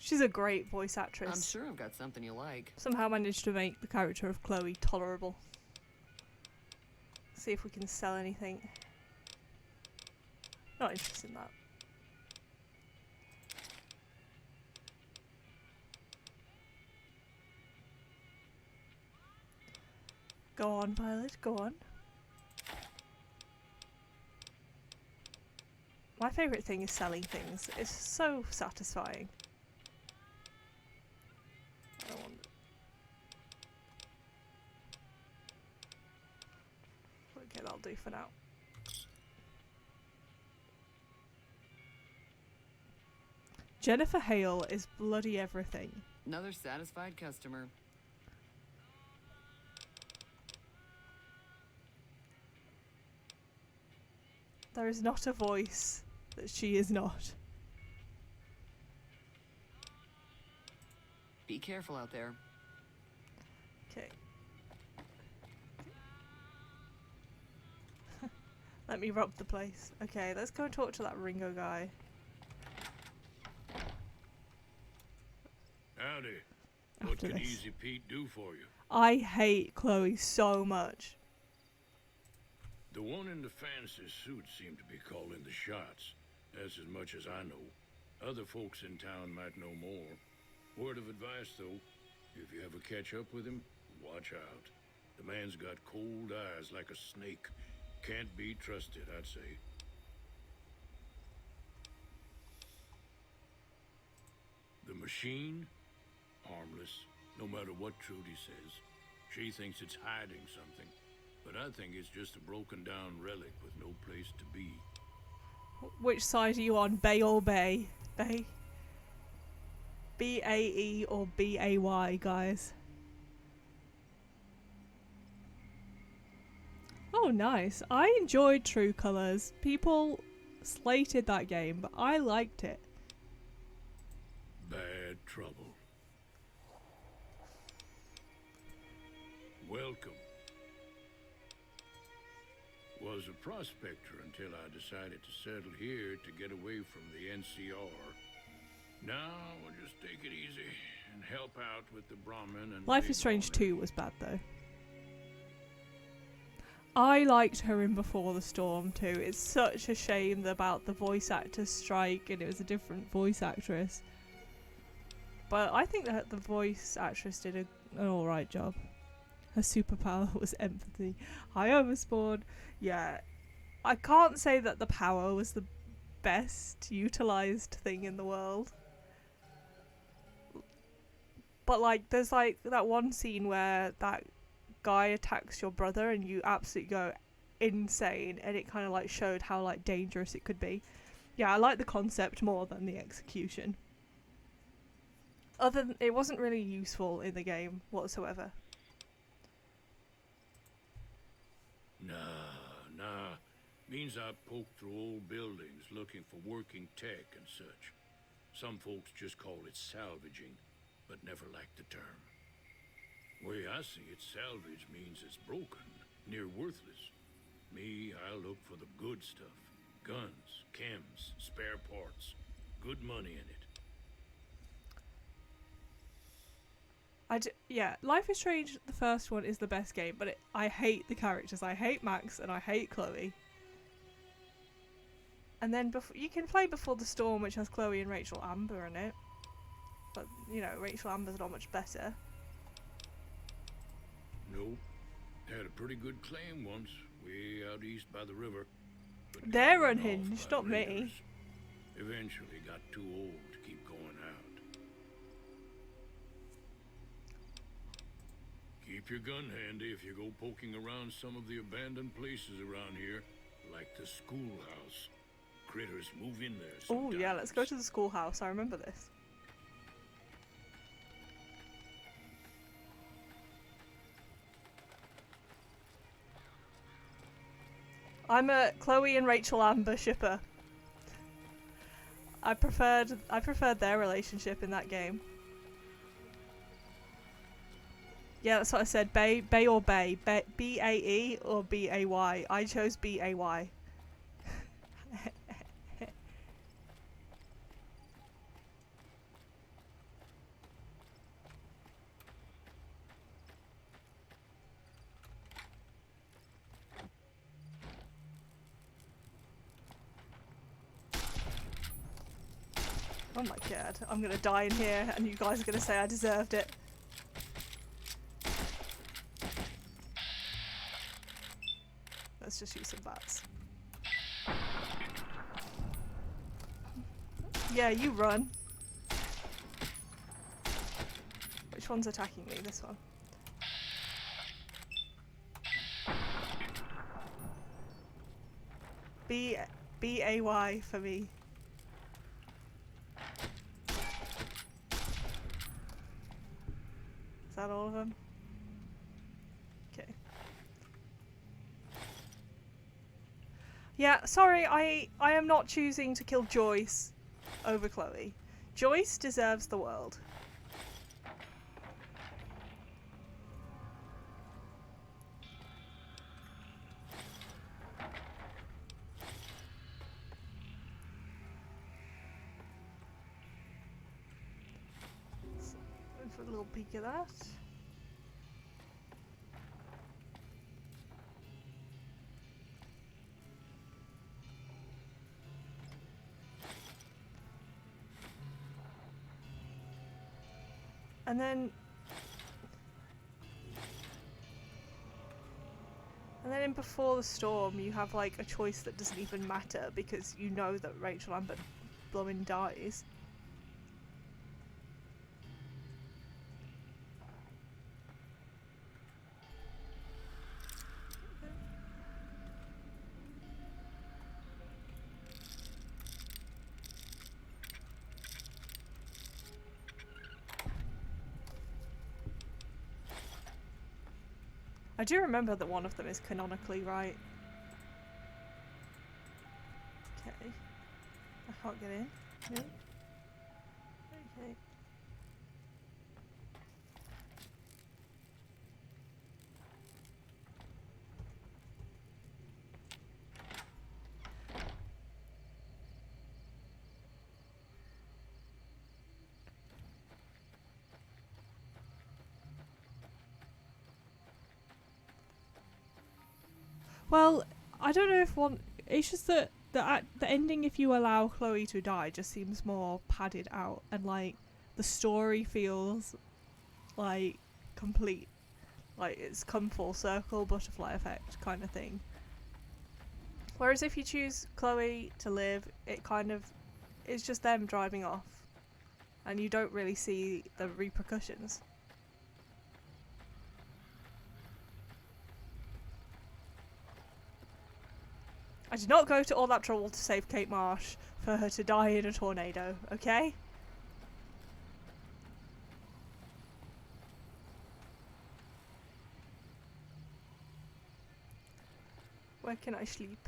She's a great voice actress. I'm sure I've got something you like. Somehow managed to make the character of Chloe tolerable. See if we can sell anything. Not interested in that. Go on, Violet, go on. favourite thing is selling things. It's so satisfying. I don't want... Okay, that'll do for now. Jennifer Hale is bloody everything. Another satisfied customer. There is not a voice that she is not. Be careful out there. Okay. Let me rob the place. Okay, let's go and talk to that Ringo guy. Howdy. What After can this. Easy Pete do for you? I hate Chloe so much. The one in the fancy suit seemed to be calling the shots. That's as much as I know. Other folks in town might know more. Word of advice, though, if you ever catch up with him, watch out. The man's got cold eyes like a snake. Can't be trusted, I'd say. The machine? Harmless, no matter what Trudy says. She thinks it's hiding something, but I think it's just a broken down relic with no place to be. Which side are you on, Bay or Bay? Bay? B-A-E or B-A-Y, guys? Oh, nice. I enjoyed True Colors. People slated that game, but I liked it. Bad trouble. Welcome. Was a prospector until I decided to settle here to get away from the NCR. Now we'll just take it easy and help out with the Brahmin and Life Big is Strange Bonnie. 2 was bad, though. I liked her in Before the Storm too. It's such a shame about the voice actors strike and it was a different voice actress. But I think that the voice actress did an alright job. Her superpower was empathy. Hi, Overspawn. Yeah, I can't say that the power was the best utilised thing in the world. But like, there's like that one scene where that guy attacks your brother and you absolutely go insane, and it kind of like showed how like dangerous it could be. Yeah, I like the concept more than the execution. Other than it wasn't really useful in the game whatsoever. Nah. Means I poke through old buildings looking for working tech and such. Some folks just call it salvaging, but never liked the term. Way I see it, salvage means it's broken, near worthless. Me, I look for the good stuff. Guns, chems, spare parts. Good money in it. Yeah, Life is Strange, the first one, is the best game, but I hate the characters. I hate Max and I hate Chloe. And then you can play Before the Storm, which has Chloe and Rachel Amber in it. But, you know, Rachel Amber's not much better. Nope. Had a pretty good claim once, way out east by the river. But got They're run off unhinged, by not me. raiders. Eventually got too old to keep going out. Keep your gun handy if you go poking around some of the abandoned places around here, like the schoolhouse. Critters move in there Oh sometimes. yeah, let's go to the schoolhouse. I remember this. I'm a Chloe and Rachel Amber shipper. I preferred their relationship in that game. Yeah, that's what I said. Bay or Bay. B-A-E or B-A-Y. I chose B-A-Y. Oh my god, I'm gonna die in here and you guys are gonna say I deserved it. Let's just use some bats. Yeah, you run. Which one's attacking me? This one. B-A-Y for me. Is that all of them? Okay. Yeah, sorry, I am not choosing to kill Joyce over Chloe. Joyce deserves the world. For a little peek at that. And then in Before the Storm you have like a choice that doesn't even matter because you know that Rachel Amber Blummin dies. I do remember that one of them is canonically right. Okay. I can't get in. No. Okay. Well, I don't know if one. It's just that the ending, if you allow Chloe to die, just seems more padded out, and like the story feels like complete, like it's come full circle, butterfly effect kind of thing. Whereas if you choose Chloe to live, it kind of is just them driving off, and you don't really see the repercussions. I did not go to all that trouble to save Kate Marsh for her to die in a tornado, okay? Where can I sleep?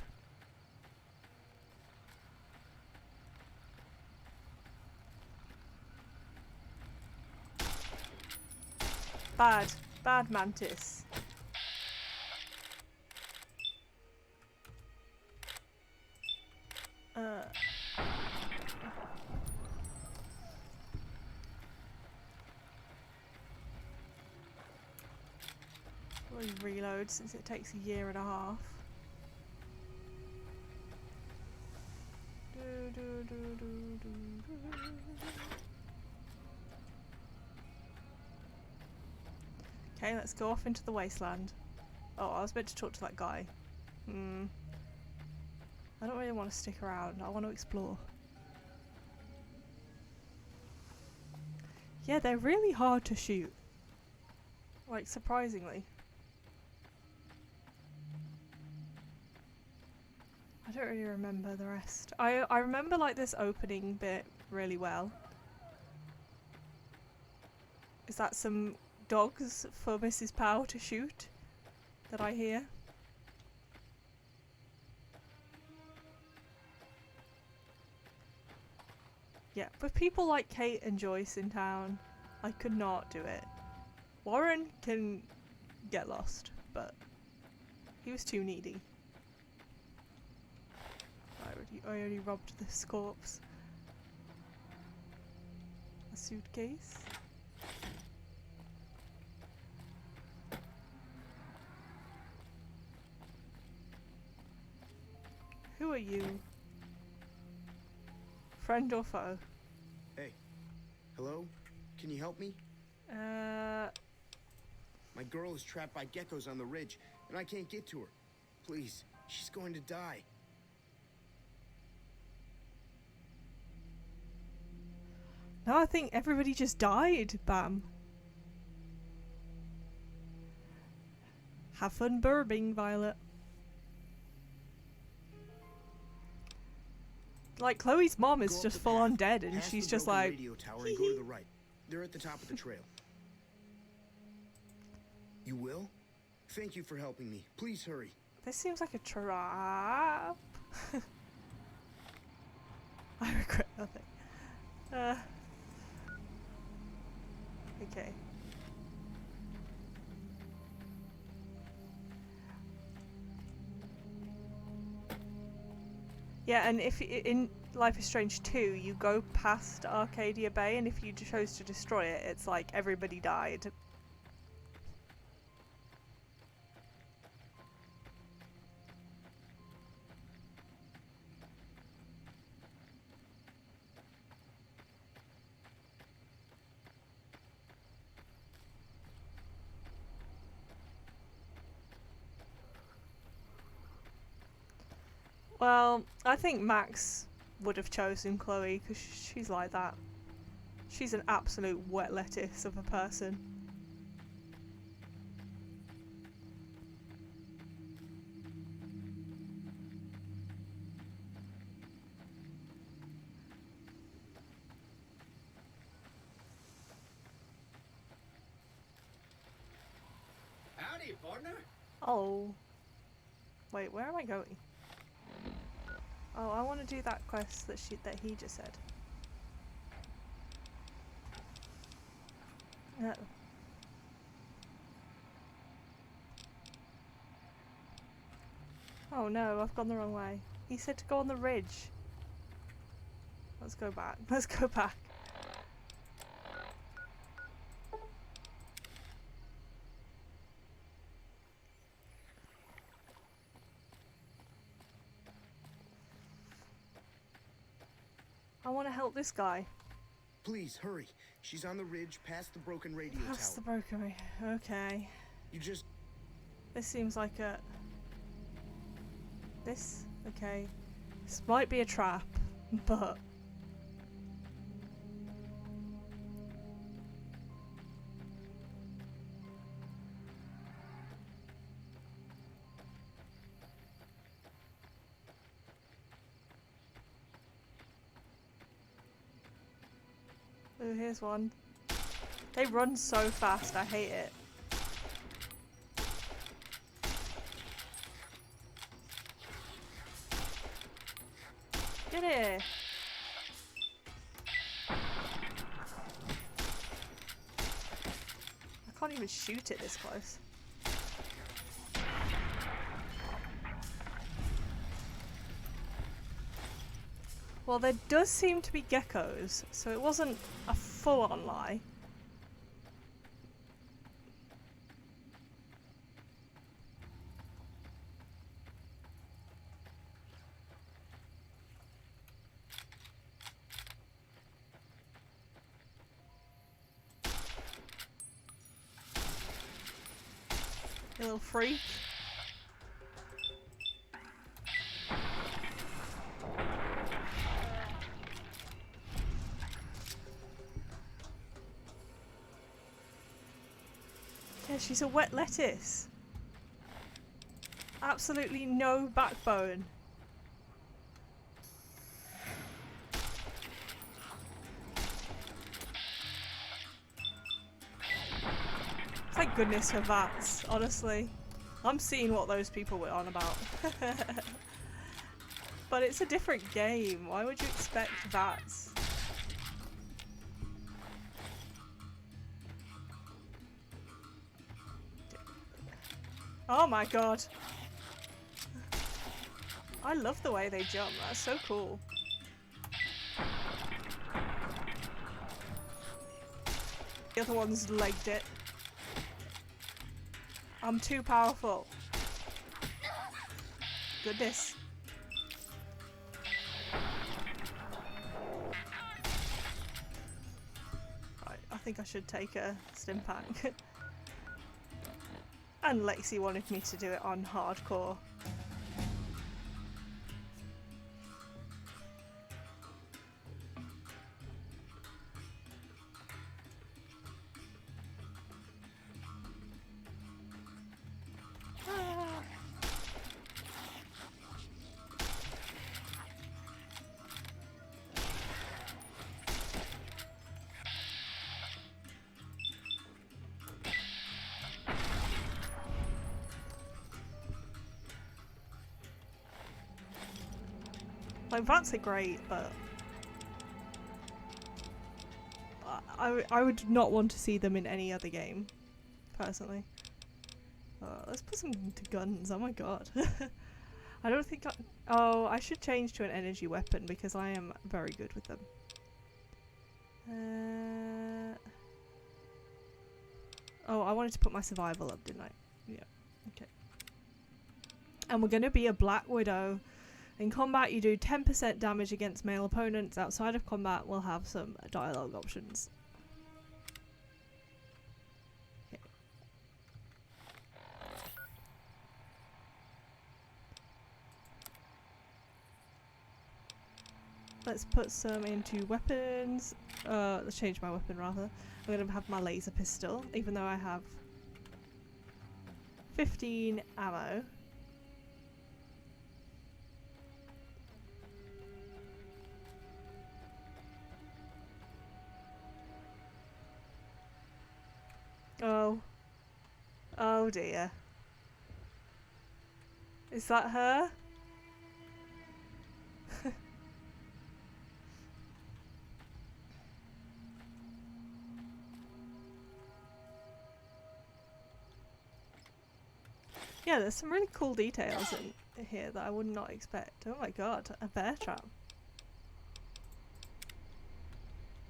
Bad mantis. Reload since it takes a year and a half. Okay, let's go off into the wasteland. Oh, I was meant to talk to that guy. I don't really want to stick around. I want to explore. Yeah, they're really hard to shoot. Like, surprisingly. I don't really remember the rest. I remember like this opening bit really well. Is that some dogs for Mrs. Powell to shoot that I hear? Yeah, with people like Kate and Joyce in town, I could not do it. Warren can get lost, but he was too needy. I already robbed this corpse. A suitcase. Who are you? Friend or foe? Hey. Hello? Can you help me? My girl is trapped by geckos on the ridge, and I can't get to her. Please, she's going to die. No, I think everybody just died. Bam. Have fun burping, Violet. Like, Chloe's mom is Go up just the full path, on dead, and past she's the just broken like, radio tower and go to the right. They're at the top of the trail. You will? Thank you for helping me. Please hurry. this seems like a trap. I regret nothing. Okay. Yeah, and if in Life is Strange 2 you go past Arcadia Bay, and if you chose to destroy it, it's like everybody died. Well, I think Max would have chosen Chloe because she's like that. She's an absolute wet lettuce of a person. Howdy, partner. Oh. Wait, where am I going? Oh, I want to do that quest that he just said. No. Oh no, I've gone the wrong way. He said to go on the ridge. Let's go back. Let's go back. I want to help this guy. Please hurry. She's on the ridge past the broken radio tower. Past the broken radio. Okay. You just... This seems like a... This? Okay. This might be a trap, but... Oh, here's one. They run so fast, I hate it. Get it! I can't even shoot it this close. Well, there does seem to be geckos, so it wasn't a full-on lie. You little freak. Yeah, she's a wet lettuce. Absolutely no backbone. Thank goodness for VATS, honestly. I'm seeing what those people were on about. But it's a different game. Why would you expect VATS? Oh my god. I love the way they jump. That's so cool. The other one's legged it. I'm too powerful. Goodness. Right, I think I should take a stim pack. And Lexi wanted me to do it on hardcore. Like, rats are great, but I would not want to see them in any other game, personally. Let's put some into guns. Oh my god. I don't think oh, I should change to an energy weapon because I am very good with them. Oh, I wanted to put my survival up, didn't I? Yeah. Okay. And we're going to be a Black Widow. In combat, you do 10% damage against male opponents. Outside of combat, we'll have some dialogue options. Okay. Let's put some into weapons. Let's change my weapon rather. I'm going to have my laser pistol, even though I have 15 ammo. Oh. Oh dear. Is that her? Yeah, there's some really cool details in here that I would not expect. Oh my god, a bear trap.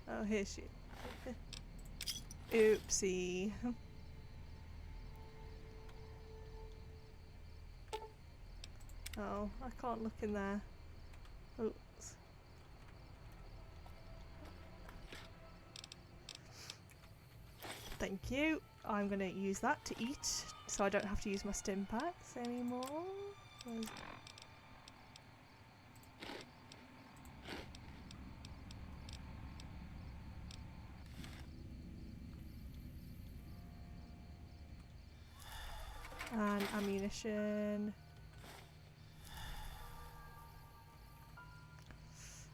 Oh, here she is. Oopsie. Oh, I can't look in there. Oops. Thank you. I'm gonna use that to eat, so I don't have to use my stim packs anymore. And ammunition.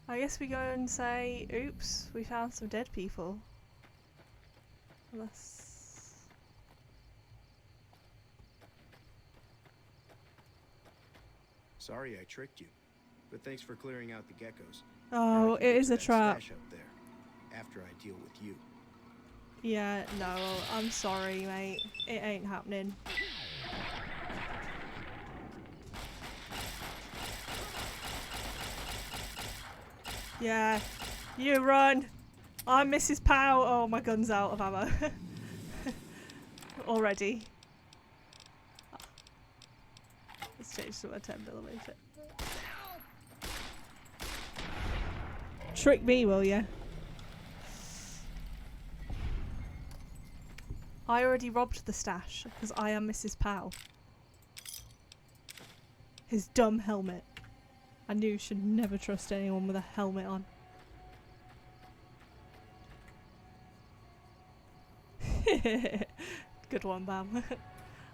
I guess we go and say, oops, we found some dead people. Unless... Sorry I tricked you, but thanks for clearing out the geckos. Oh, it is a trap. Stash up there after I deal with you. Yeah, no, I'm sorry, mate. It ain't happening. Yeah, you run. I'm Mrs. Pow. Oh, my gun's out of ammo. Already. Let's change to a 10mm. Trick me, will ya? I already robbed the stash because I am Mrs. Pow. His dumb helmet. I knew you should never trust anyone with a helmet on. Good one, Bam.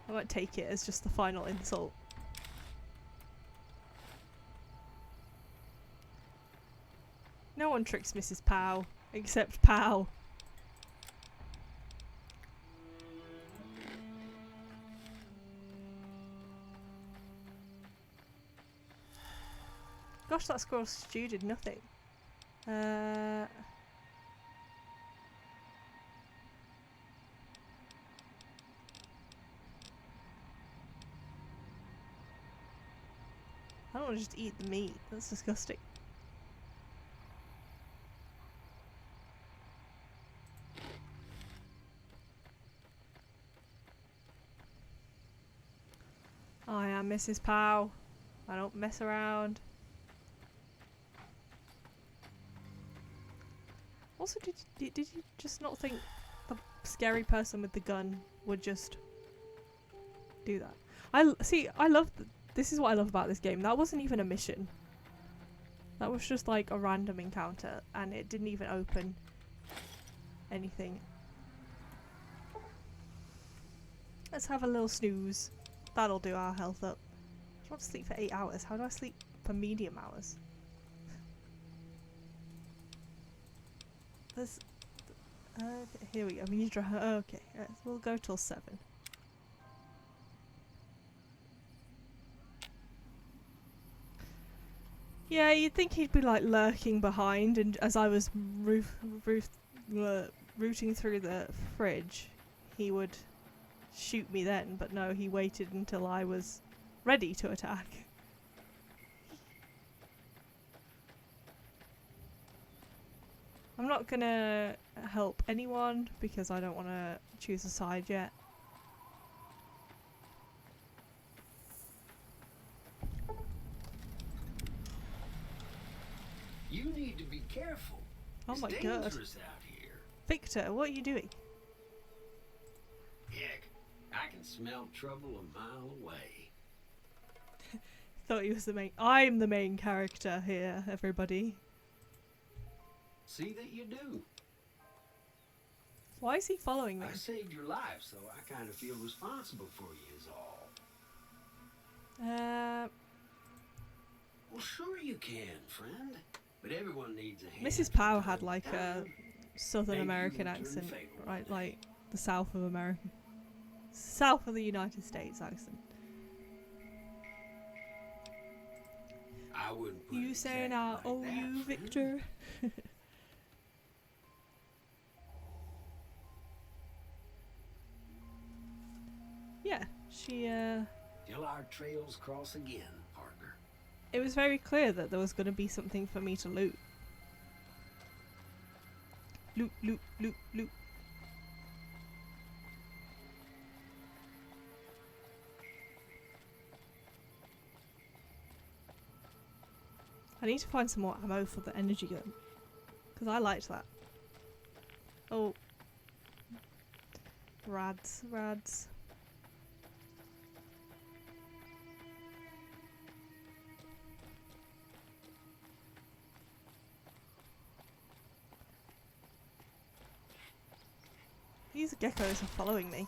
I might take it as just the final insult. No one tricks Mrs. Pow, except Pow. Gosh, that squirrel stew did nothing. I don't want to just eat the meat. That's disgusting. I am Mrs. Pow. I don't mess around. Also, did you just not think the scary person with the gun would just do that? I love this is what I love about this game. That wasn't even a mission. That was just like a random encounter, and it didn't even open anything. Let's have a little snooze. That'll do our health up. I want to sleep for 8 hours. How do I sleep for medium hours? There's... okay, here we go. Okay, we'll go till 7. Yeah, you'd think he'd be like lurking behind, and as I was rooting through the fridge, he would shoot me then, but no, he waited until I was ready to attack. I'm not gonna help anyone because I don't want to choose a side yet. You need to be careful. Oh my god. It's dangerous out here. Victor, what are you doing? Heck, I can smell trouble a mile away. Thought he was the main. I'm the main character here, everybody. See that you do. Why is he following me? I saved your life, so I kind of feel responsible for you is all. Well, sure you can, friend. But everyone needs a hand. Mrs. Power had like a Southern American accent, right? Like the South of America. South of the United States accent. I wouldn't put You it say exactly now, like oh that, you friend. Victor. Yeah, she Till our trails cross again, partner. it was very clear that there was going to be something for me to loot. Loot, loot, loot, loot. I need to find some more ammo for the energy gun. Because I liked that. Oh. Rads, rads. These geckos are following me.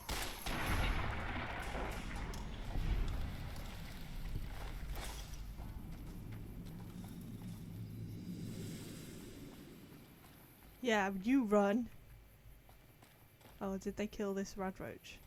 Yeah, you run. Oh, did they kill this radroach?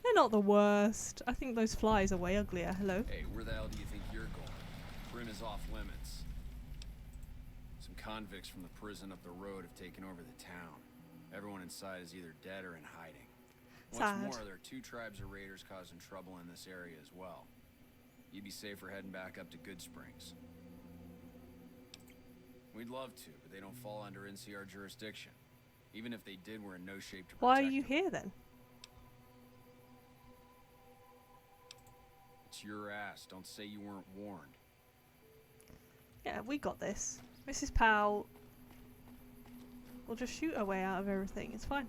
They're not the worst. I think those flies are way uglier. Hello? Hey, where the hell do you think you're going? Bryn is off limits. Some convicts from the prison up the road have taken over the town. Everyone inside is either dead or in hiding. What's Sad. more, there are 2 tribes of raiders causing trouble in this area as well. You'd be safer heading back up to Good Springs. We'd love to, but they don't fall under NCR jurisdiction. Even if they did, we're in no shape to protect Why are you them. here then? It's your ass. Don't say you weren't warned. Yeah, we got this. Mrs. Powell will just shoot her way out of everything. It's fine.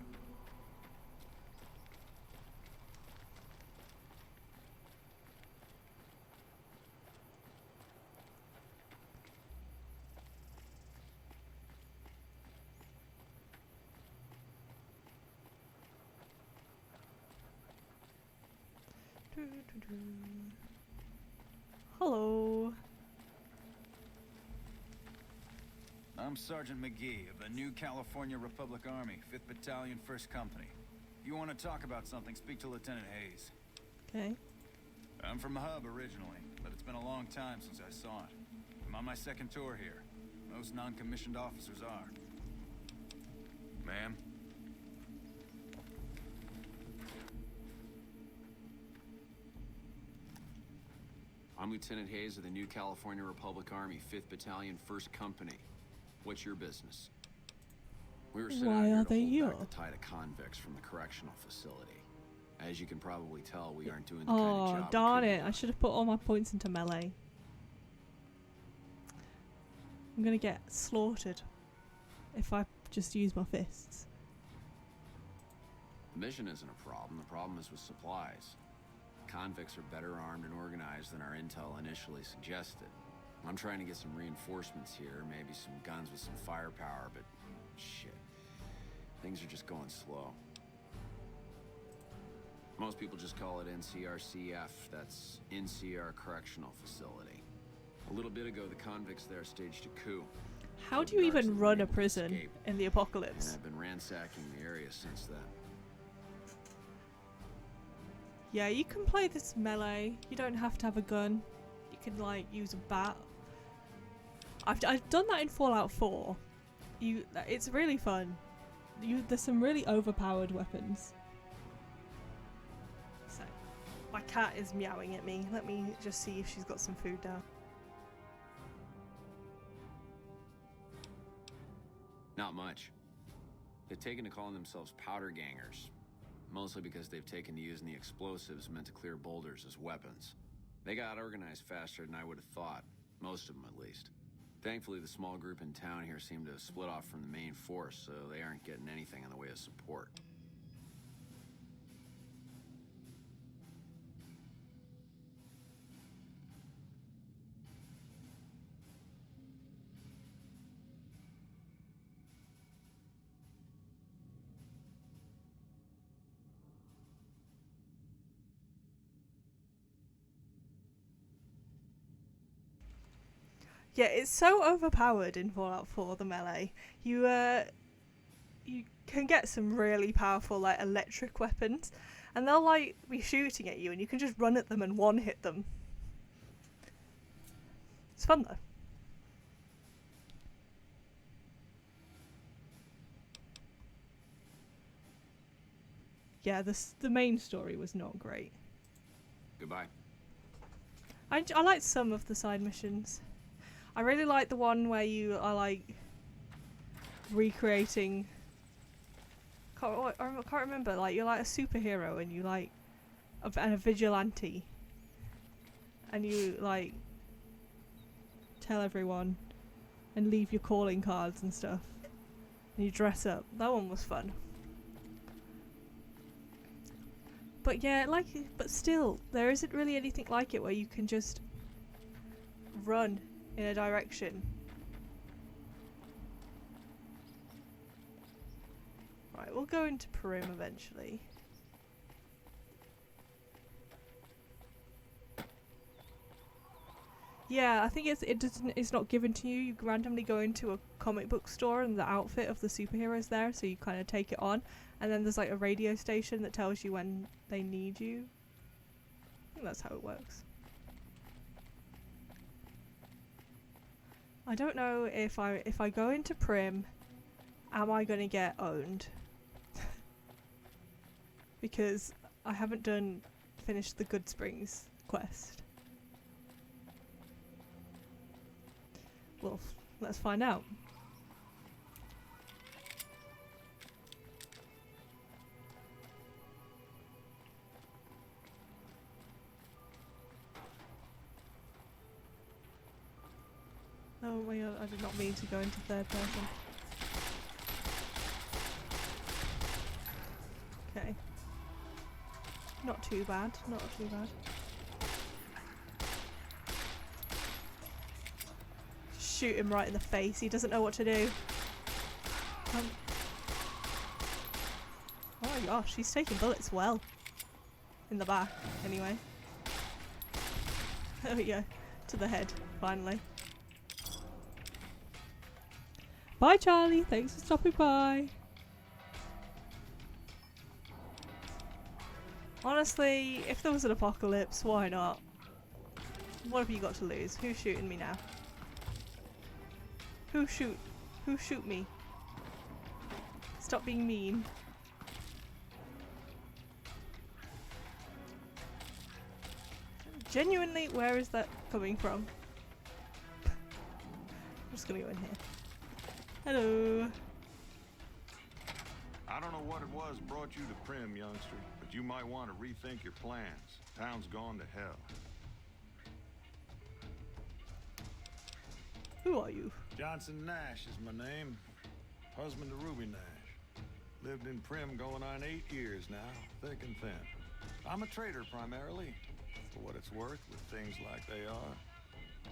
Hello. I'm Sergeant McGee of the New California Republic Army, 5th Battalion, 1st Company. If you want to talk about something, speak to Lieutenant Hayes. Okay. I'm from the hub originally, but it's been a long time since I saw it. I'm on my 2nd tour here. Most non-commissioned officers are. Ma'am? I'm Lieutenant Hayes of the New California Republic Army, 5th Battalion, 1st Company. What's your business? We were sent out Why here are to they hold here? back the tide of convicts from the correctional facility. As you can probably tell, we aren't doing the kind of Oh, job we darn could it. I should have put all my points into melee. I'm gonna get slaughtered if I just use my fists. The mission isn't a problem. The problem is with supplies. Convicts are better armed and organized than our intel initially suggested. I'm trying to get some reinforcements here, maybe some guns with some firepower, but shit. Things are just going slow. Most people just call it NCRCF. That's NCR Correctional Facility. A little bit ago, the convicts there staged a coup. How do you even run a prison in the apocalypse? And I've been ransacking the area since then. Yeah, you can play this melee. You don't have to have a gun. You can like use a bat. I've done that in Fallout 4. It's really fun. There's some really overpowered weapons. So, my cat is meowing at me. Let me just see if she's got some food down. Not much. They've taken to calling themselves powder gangers. Mostly because they've taken to using the explosives meant to clear boulders as weapons. They got organized faster than I would have thought. Most of them, at least. Thankfully, the small group in town here seem to have split off from the main force, so they aren't getting anything in the way of support. Yeah, it's so overpowered in Fallout 4, the melee. You can get some really powerful like electric weapons, and they'll like be shooting at you, and you can just run at them and one-hit them. It's fun though. Yeah, the main story was not great. Goodbye. I liked some of the side missions. I really like the one where you are like recreating. I can't remember. Like you're like a superhero and you like and a vigilante, and you like tell everyone and leave your calling cards and stuff, and you dress up. That one was fun. But yeah, but still, there isn't really anything like it where you can just run in a direction. Right, we'll go into Perim eventually. Yeah, I think it's not given to you. You randomly go into a comic book store and the outfit of the superhero's there, so you kind of take it on, and then there's like a radio station that tells you when they need you. I think that's how it works. I don't know if I go into Prim, am I gonna get owned? Because I haven't finished the Goodsprings quest. Well, let's find out. Oh my god, I did not mean to go into third person. Okay. Not too bad, not too bad. Shoot him right in the face, he doesn't know what to do. Oh my gosh, he's taking bullets well. In the back, anyway. There we go, to the head, finally. Bye Charlie, thanks for stopping by. Honestly, if there was an apocalypse, why not? What have you got to lose? Who's shooting me now? Who shoot me? Stop being mean. Genuinely, where is that coming from? I'm just gonna go in here. Hello. I don't know what it was brought you to Prim, youngster, but you might want to rethink your plans. Town's gone to hell. Who are you? Johnson Nash is my name. Husband to Ruby Nash. Lived in Prim going on 8 years now, thick and thin. I'm a trader primarily, for what it's worth with things like they are.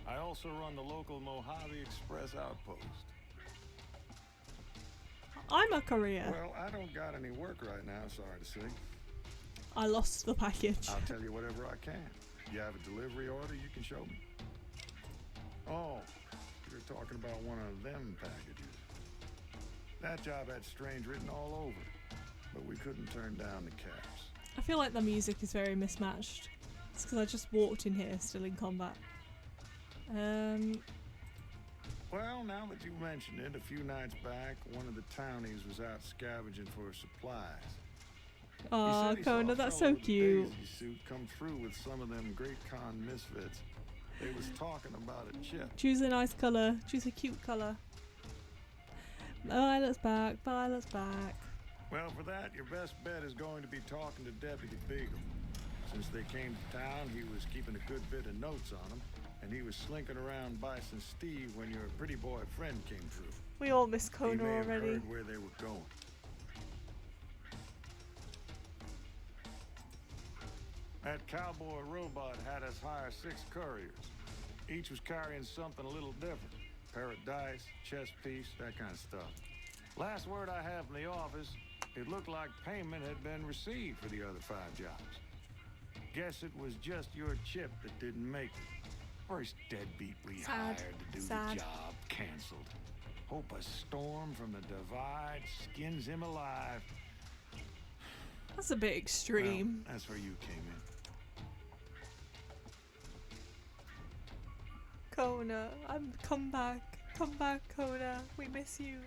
I also run the local Mojave Express outpost. I'm a courier. Well, I don't got any work right now, sorry to say. I lost the package. I'll tell you whatever I can. You have a delivery order you can show me? Oh, you're talking about one of them packages. That job had Strange written all over it, but we couldn't turn down the caps. I feel like the music is very mismatched. It's because I just walked in here still in combat. Well, now that you mentioned it, a few nights back, one of the townies was out scavenging for supplies. Oh, Kona, that's so cute. Daisy suit come through with some of them Great Con misfits. They was talking about a chip. Choose a nice colour. Choose a cute colour. Violet's back. Violet's back. Well, for that, your best bet is going to be talking to Deputy Beagle. Since they came to town, he was keeping a good bit of notes on them, and he was slinking around Bison Steve when your pretty boy friend came through. We all miss Kona he may have already. heard where they were going. That cowboy robot had us hire 6 couriers. Each was carrying something a little different. Pair of dice, chess piece, that kind of stuff. Last word I have from the office, it looked like payment had been received for the other 5 jobs. Guess it was just your chip that didn't make it. First deadbeat we hired to do the job canceled. Hope a storm from the divide skins him alive. That's a bit extreme. Well, that's where you came in. Kona, come back, Kona. We miss you.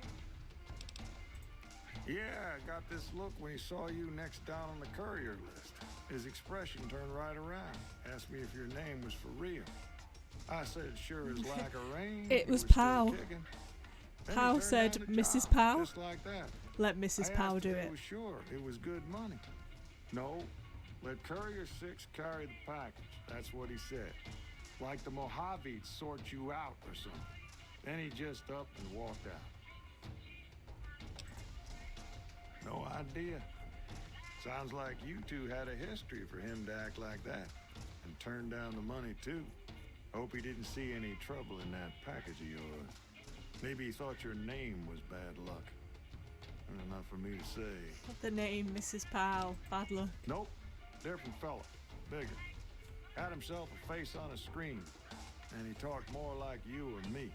Yeah, I got this look when he saw you next down on the courier list. His expression turned right around. Asked me if your name was for real. I said, sure as lack of rain. It was still Pow. kicking. Then he Pow turned said, down the Mrs. job, Pow? Just like that. Let Mrs. I Pow asked do if it. he was sure it was good money. No, let Courier 6 carry the package. That's what he said. Like the Mojave'd sort you out or something. Then he just up and walked out. No idea. Sounds like you two had a history for him to act like that. And turn down the money, too. Hope he didn't see any trouble in that package of yours. Maybe he thought your name was bad luck. Enough for me to say. The name, Mrs. Pow. Bad luck. Nope. Different fella. Bigger. Had himself a face on a screen. And he talked more like you or me.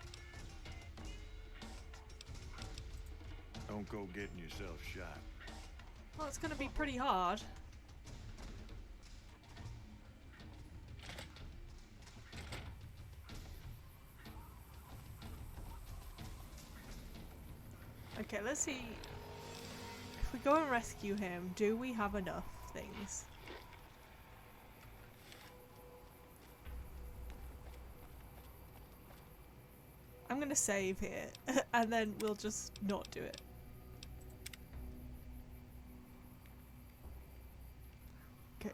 Don't go getting yourself shot. Well, it's going to be pretty hard. Okay, let's see. If we go and rescue him, do we have enough things? I'm gonna save here, and then we'll just not do it. Okay.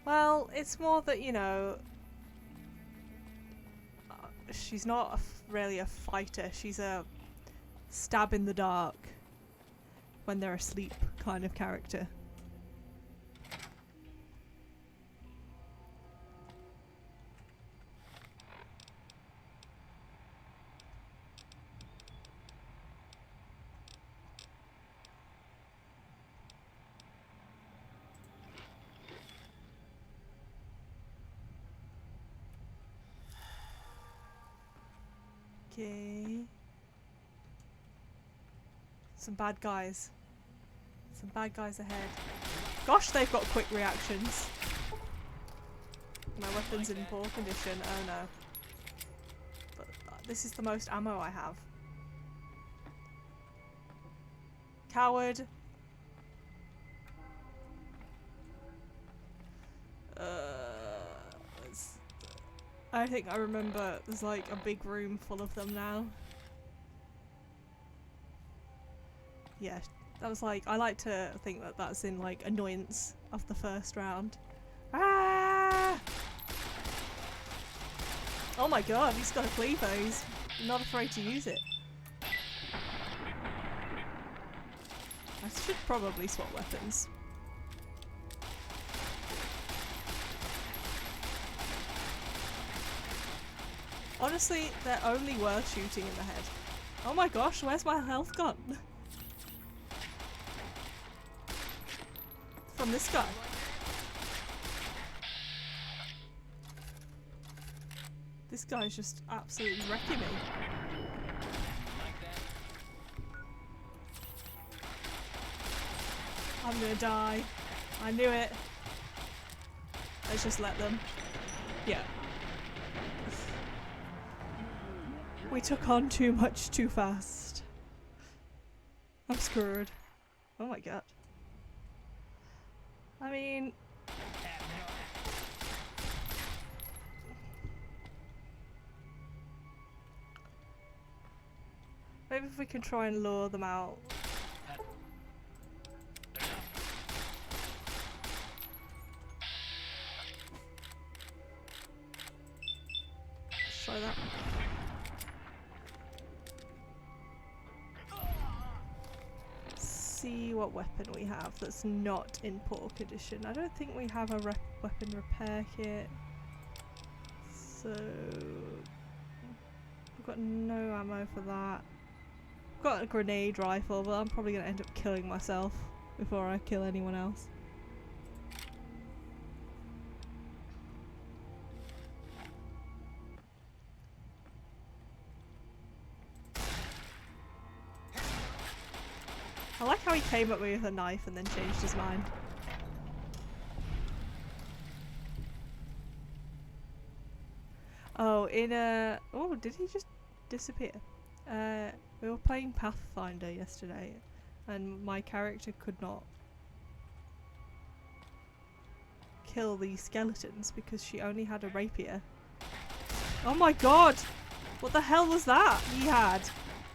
Well, it's more that, you know, she's not really a fighter. She's a stab in the dark when they're asleep kind of character. Okay. Some bad guys. Some bad guys ahead. Gosh, they've got quick reactions. My weapon's in poor condition. Oh no. But this is the most ammo I have. Coward. I think I remember there's like a big room full of them now. Yeah, that was like, I like to think that that's in like annoyance of the first round. Ah! Oh my god, he's got a cleaver, he's not afraid to use it. I should probably swap weapons. Honestly, they're only worth shooting in the head. Oh my gosh, where's my health gone? From this guy. This guy's just absolutely wrecking me. I'm gonna die. I knew it. Let's just let them. Yeah. We took on too much too fast. I'm screwed. Oh my god. I mean... maybe if we can try and lure them out. Let's try that. See what weapon we have that's not in poor condition. I don't think we have a weapon repair kit. So... we've got no ammo for that. Got a grenade rifle, but I'm probably gonna end up killing myself before I kill anyone else. I like how he came at me with a knife and then changed his mind. Oh, in a... oh, did he just disappear? We were playing Pathfinder yesterday, and my character could not kill the skeletons because she only had a rapier. Oh my god! What the hell was that he had?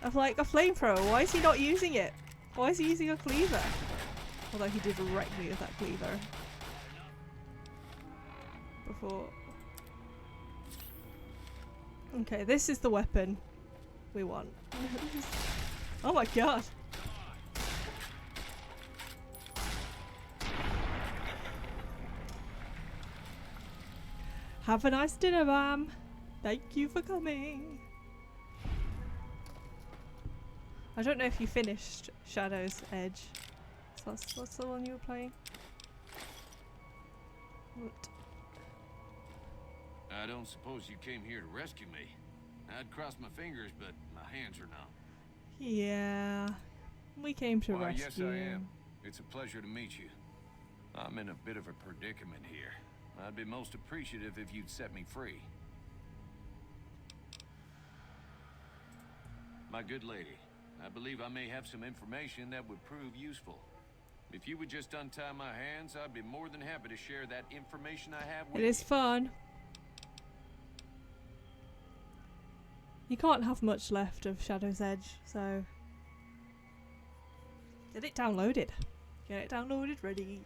Of like a flamethrower. Why is he not using it? Why is he using a cleaver? Although he did wreck me with that cleaver. Before. Okay, this is the weapon we want. Oh my god! Have a nice dinner, ma'am. Thank you for coming. I don't know if you finished Shadow's Edge. So that's the one you were playing? What? I don't suppose you came here to rescue me. I'd cross my fingers, but my hands are numb. Yeah. We came to Why, rescue yes, I you. am. It's a pleasure to meet you. I'm in a bit of a predicament here. I'd be most appreciative if you'd set me free. My good lady, I believe I may have some information that would prove useful. If you would just untie my hands, I'd be more than happy to share that information I have with you. It is fun. You can't have much left of Shadow's Edge, so... get it downloaded. Get it downloaded, ready.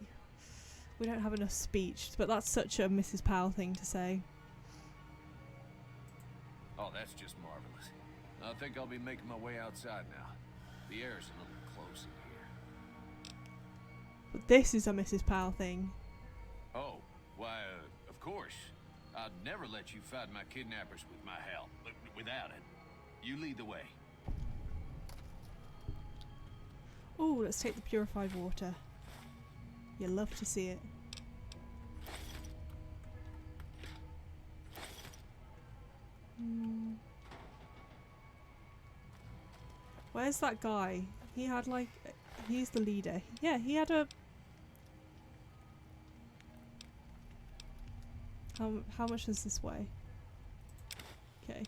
We don't have enough speech, but that's such a Mrs. Powell thing to say. Oh, that's just marvelous. I think I'll be making my way outside now. The air's a little close in here. But this is a Mrs. Powell thing. Oh, why, of course. I'd never let you fight my kidnappers with my help, but without it. You lead the way. Ooh, let's take the purified water. You love to see it. Where's that guy? He had like... he's the leader. Yeah, he had a... How much is this weigh? Okay.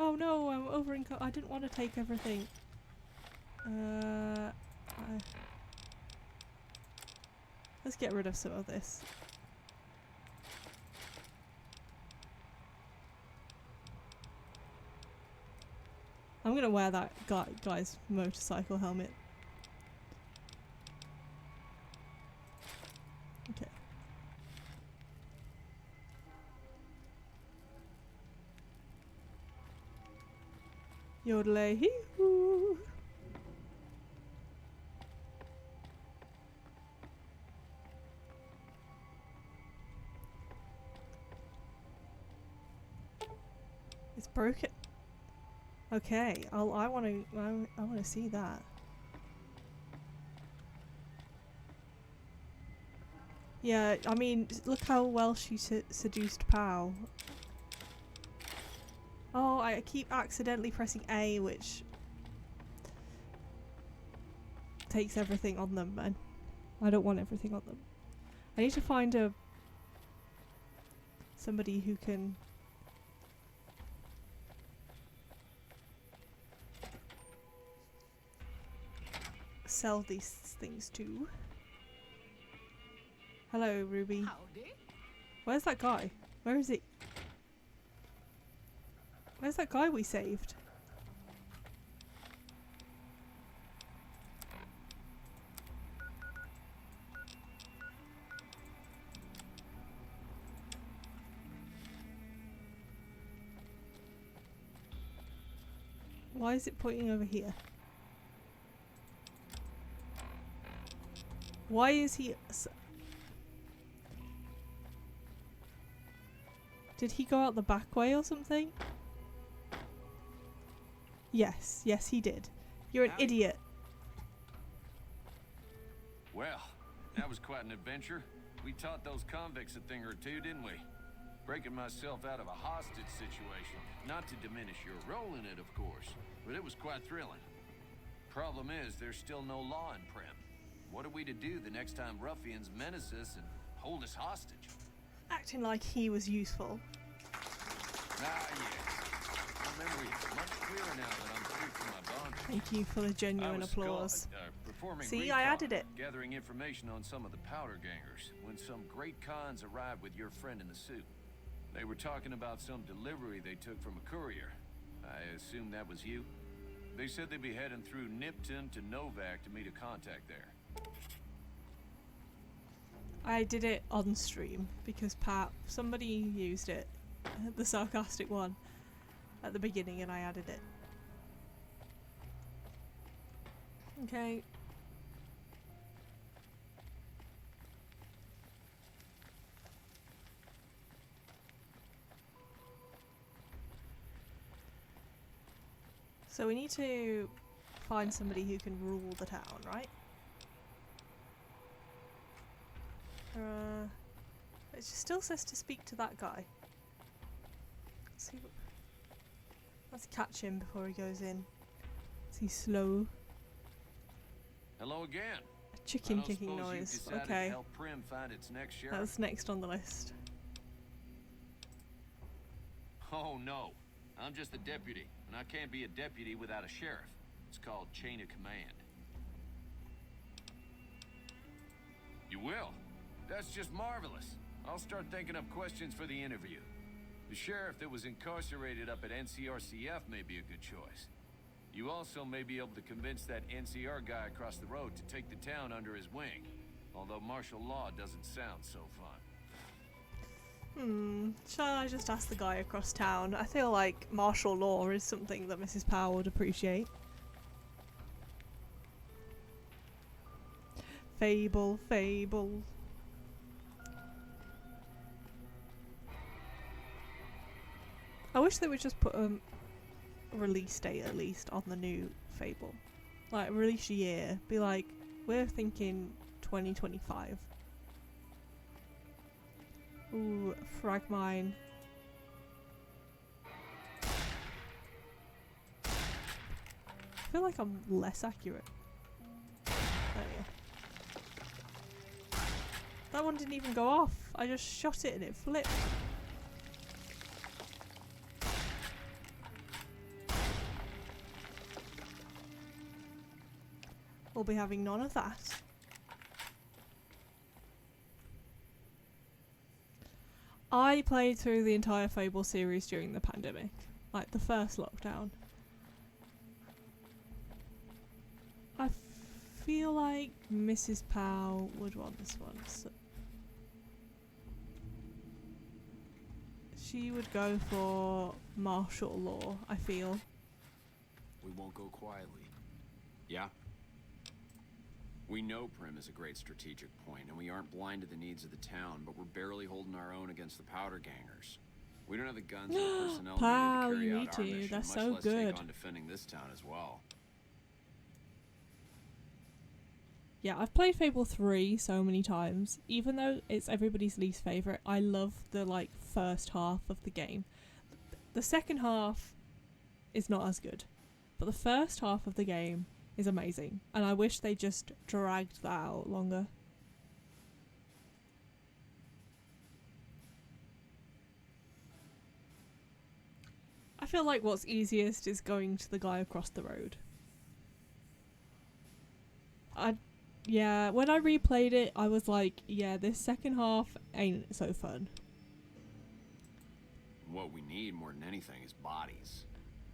Oh no, I'm over I didn't want to take everything. Let's get rid of some of this. I'm gonna wear that guy's motorcycle helmet. Okay. Yodelay hee hoo. broken. Okay, I want to see that. Yeah, I mean, look how well she seduced Pow. Oh, I keep accidentally pressing A, which takes everything on them, man. I don't want everything on them. I need to find somebody who can sell these things to. Hello, Ruby. Howdy. Where's that guy? Where is he? Where's that guy we saved? Why is it pointing over here? Why is he... Did he go out the back way or something? Yes, yes he did. You're an idiot. Well, that was quite an adventure. We taught those convicts a thing or two, didn't we? Breaking myself out of a hostage situation. Not to diminish your role in it, of course, but it was quite thrilling. Problem is, there's still no law in Primm. What are we to do the next time ruffians menace us and hold us hostage? Acting like he was useful. Ah, yes. My memory is much clearer now that I'm free from my bond. Thank you for the genuine applause. See, I added it. Gathering information on some of the powder gangers when some great cons arrived with your friend in the suit. They were talking about some delivery they took from a courier. I assume that was you? They said they'd be heading through Nipton to Novak to meet a contact there. I did it on stream because somebody used it, the sarcastic one, at the beginning and I added it. Okay. So we need to find somebody who can rule the town, right? It still says to speak to that guy. Let's catch him before he goes in. Is he slow? Hello again. A chicken kicking noise. Okay. Help Primm find its next sheriff. That's next on the list. Oh no, I'm just a deputy, and I can't be a deputy without a sheriff. It's called chain of command. You will? That's just marvelous. I'll start thinking up questions for the interview. The sheriff that was incarcerated up at NCRCF may be a good choice. You also may be able to convince that NCR guy across the road to take the town under his wing. Although martial law doesn't sound so fun. Shall I just ask the guy across town? I feel like martial law is something that Mrs. Powell would appreciate. Fable, fable. I wish they would just put a release date at least on the new Fable. Like, release year. Be like, we're thinking 2025. Ooh, frag mine. I feel like I'm less accurate. Oh yeah. That one didn't even go off. I just shot it and it flipped. We'll be having none of that. I played through the entire Fable series during the pandemic, like the first lockdown. I feel like Mrs. Powell would want this one. So she would go for martial law, I feel. We won't go quietly. Yeah? We know Primm is a great strategic point, and we aren't blind to the needs of the town, but we're barely holding our own against the powder gangers. We don't have the guns or personnel Wow, needed to you carry need out our to. mission, That's much so less good. take on defending this town as well. Yeah, I've played Fable 3 so many times. Even though it's everybody's least favourite, I love the like first half of the game. The second half is not as good. But the first half of the game is amazing. And I wish they just dragged that out longer. I feel like what's easiest is going to the guy across the road. Yeah, when I replayed it, I was like, yeah, this second half ain't so fun. What we need more than anything is bodies.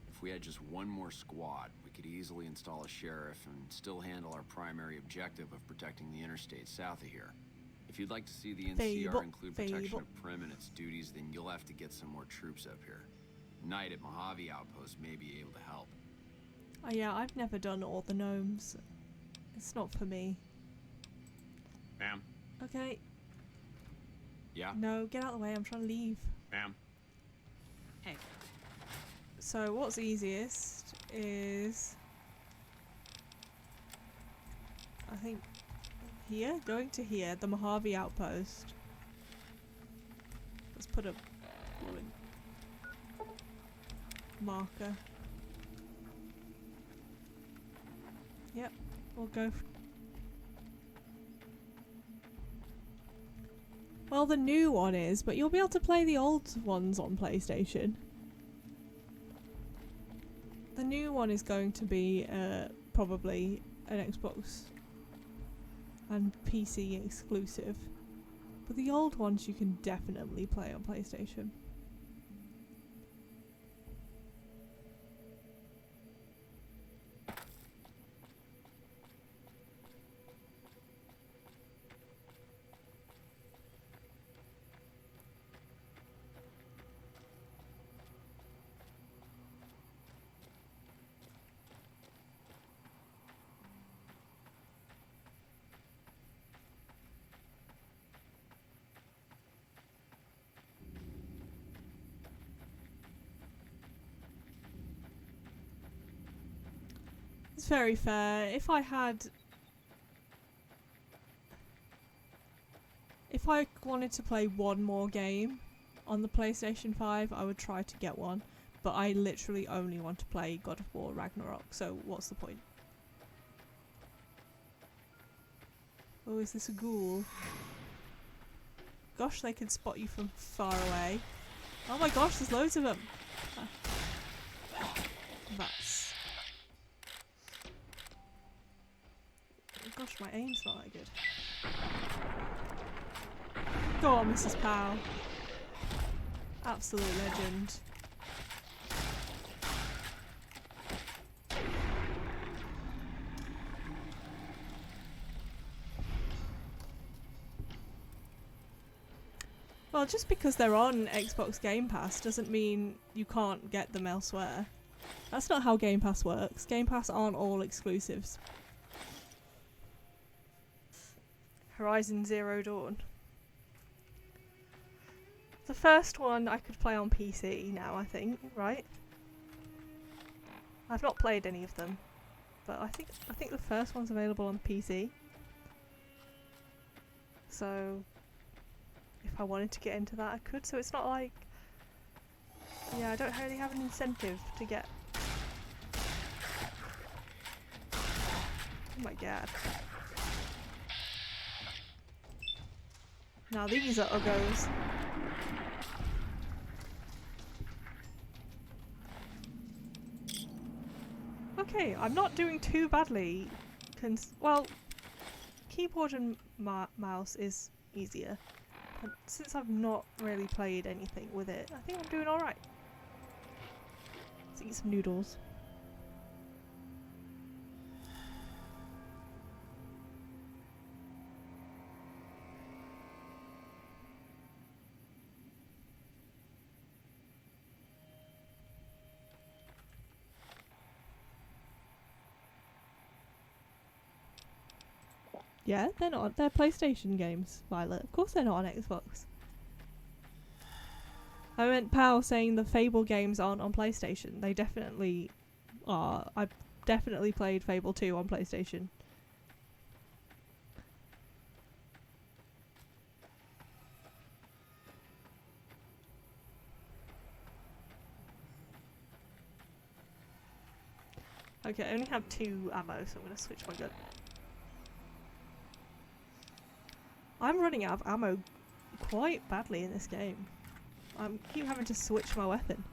If we had just one more squad, we could easily install a sheriff and still handle our primary objective of protecting the interstate south of here. If you'd like to see the NCR include protection of Prim and its duties, then you'll have to get some more troops up here. Knight at Mojave Outpost may be able to help. Oh yeah, I've never done all the gnomes. It's not for me. Ma'am? Okay. Yeah? No, get out of the way, I'm trying to leave. Ma'am? Hey. So what's easiest is... I think here? Going to here, the Mojave Outpost. Let's put a marker. Yep, we'll go. Well, the new one is, but you'll be able to play the old ones on PlayStation. The new one is going to be probably an Xbox and PC exclusive, but the old ones you can definitely play on PlayStation. It's very fair. If I wanted to play one more game on the PlayStation 5, I would try to get one. But I literally only want to play God of War Ragnarok, so what's the point? Oh, is this a ghoul? Gosh, they can spot you from far away. Oh my gosh, there's loads of them! That's... Gosh, my aim's not that good. Go on, Mrs. Powell. Absolute legend. Well, just because they're on Xbox Game Pass doesn't mean you can't get them elsewhere. That's not how Game Pass works. Game Pass aren't all exclusives. Horizon Zero Dawn. The first one I could play on PC now, I think, right? I've not played any of them, but I think the first one's available on PC. So if I wanted to get into that, I could. So it's not like, yeah, I don't really have an incentive to get. Oh my god. Now these are uggos. Okay, I'm not doing too badly. Well, keyboard and mouse is easier. And since I've not really played anything with it, I think I'm doing alright. Let's eat some noodles. Yeah, they're not. They're PlayStation games, Violet. Of course they're not on Xbox. I meant Pal saying the Fable games aren't on PlayStation. They definitely are. I've definitely played Fable 2 on PlayStation. Okay, I only have 2 ammo, so I'm going to switch my gun. I'm running out of ammo quite badly in this game. I keep having to switch my weapon.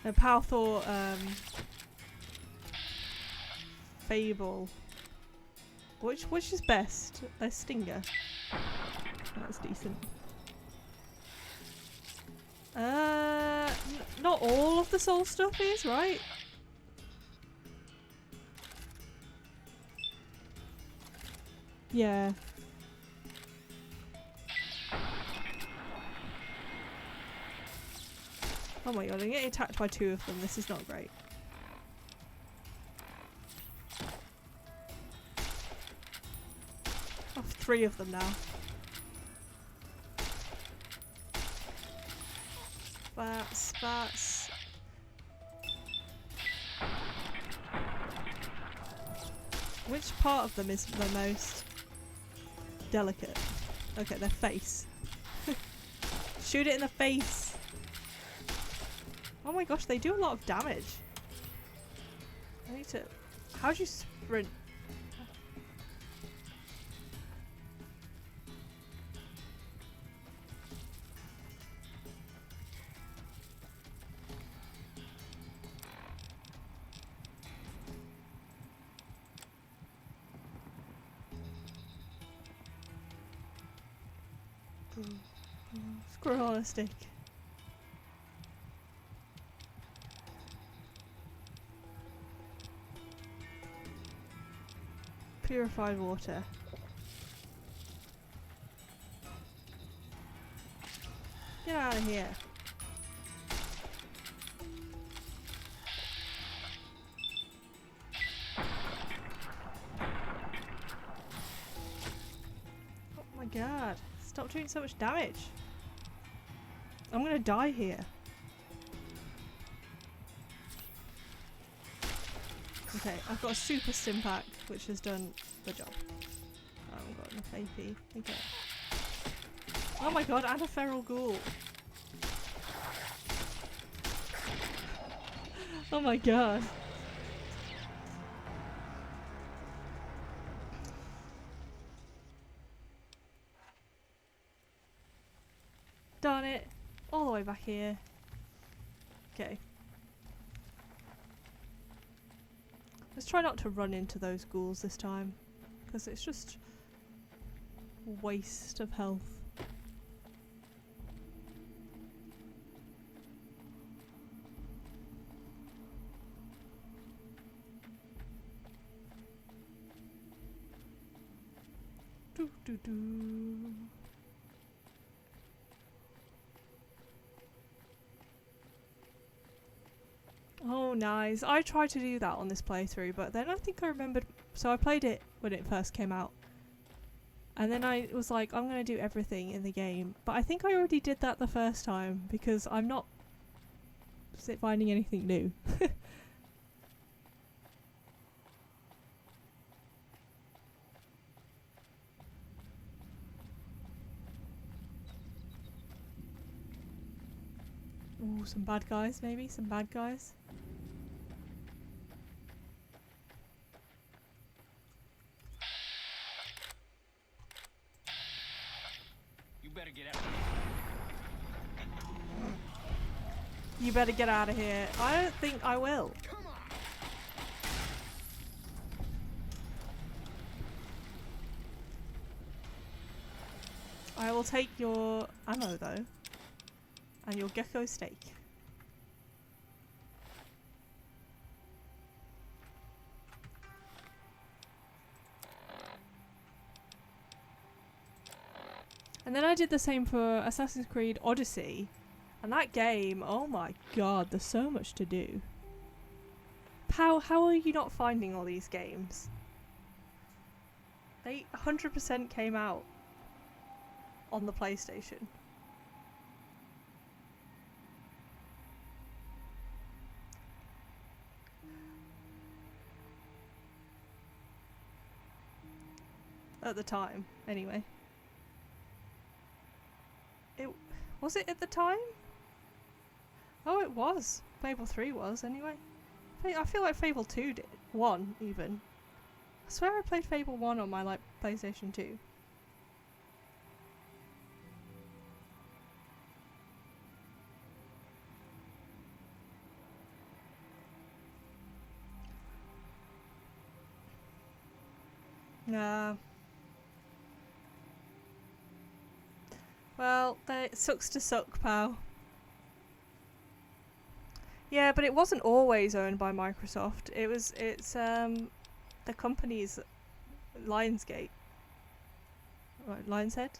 And Pal thought Fable. Which is best? A Stinger. That's decent. Not all of the soul stuff is, right? Yeah. Oh my god, I'm getting attacked by 2 of them. This is not great. I have 3 of them now. That's... Which part of them is the most delicate? Okay, their face. Shoot it in the face! Oh my gosh, they do a lot of damage. I need to... How do you sprint? Squirrel on a stick. Purified water. Get out of here. Oh my god. Stop doing so much damage. I'm gonna die here. Okay, I've got a super stim pack, which has done the job. I haven't got enough AP. Okay. Oh my god, and a feral ghoul. Oh my god. Darn it. All the way back here. Okay. Let's try not to run into those ghouls this time, because it's just a waste of health. Do do do. Oh, nice. I tried to do that on this playthrough, but then I think I remembered... So I played it when it first came out. And then I was like, I'm going to do everything in the game. But I think I already did that the first time, because I'm not finding anything new. Ooh, some bad guys, maybe? Some bad guys? You better get out. You better get out of here. I don't think I will. I will take your ammo though. And your gecko steak. And then I did the same for Assassin's Creed Odyssey. And that game, oh my god, there's so much to do. How are you not finding all these games? They 100% came out on the PlayStation. At the time, anyway. Was it at the time? Oh, it was. Fable 3 was, anyway. I feel like Fable 2 did. 1, even. I swear I played Fable 1 on my, like, PlayStation 2. Nah. Well, it sucks to suck, pal. Yeah, but it wasn't always owned by Microsoft. It's the company's Lionsgate. Right, Lionshead?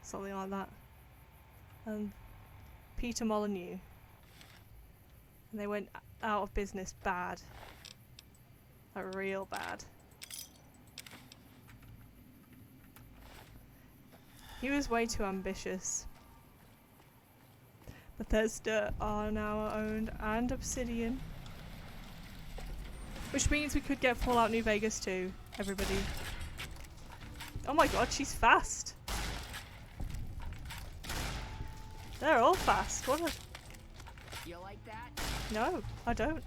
Something like that. And Peter Molyneux. And they went out of business bad. Like real bad. He was way too ambitious. Bethesda are now owned, and Obsidian. Which means we could get Fallout New Vegas too, everybody. Oh my god, she's fast! They're all fast, what a... You like that? No, I don't.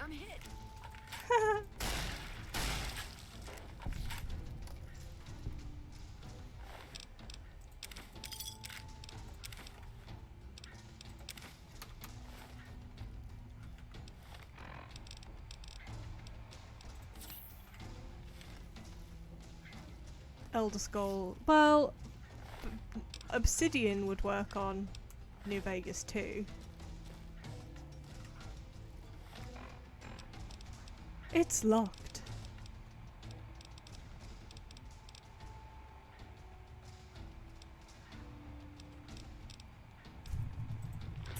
I'm hit. Elder Scroll. Well, Obsidian would work on New Vegas too. It's locked.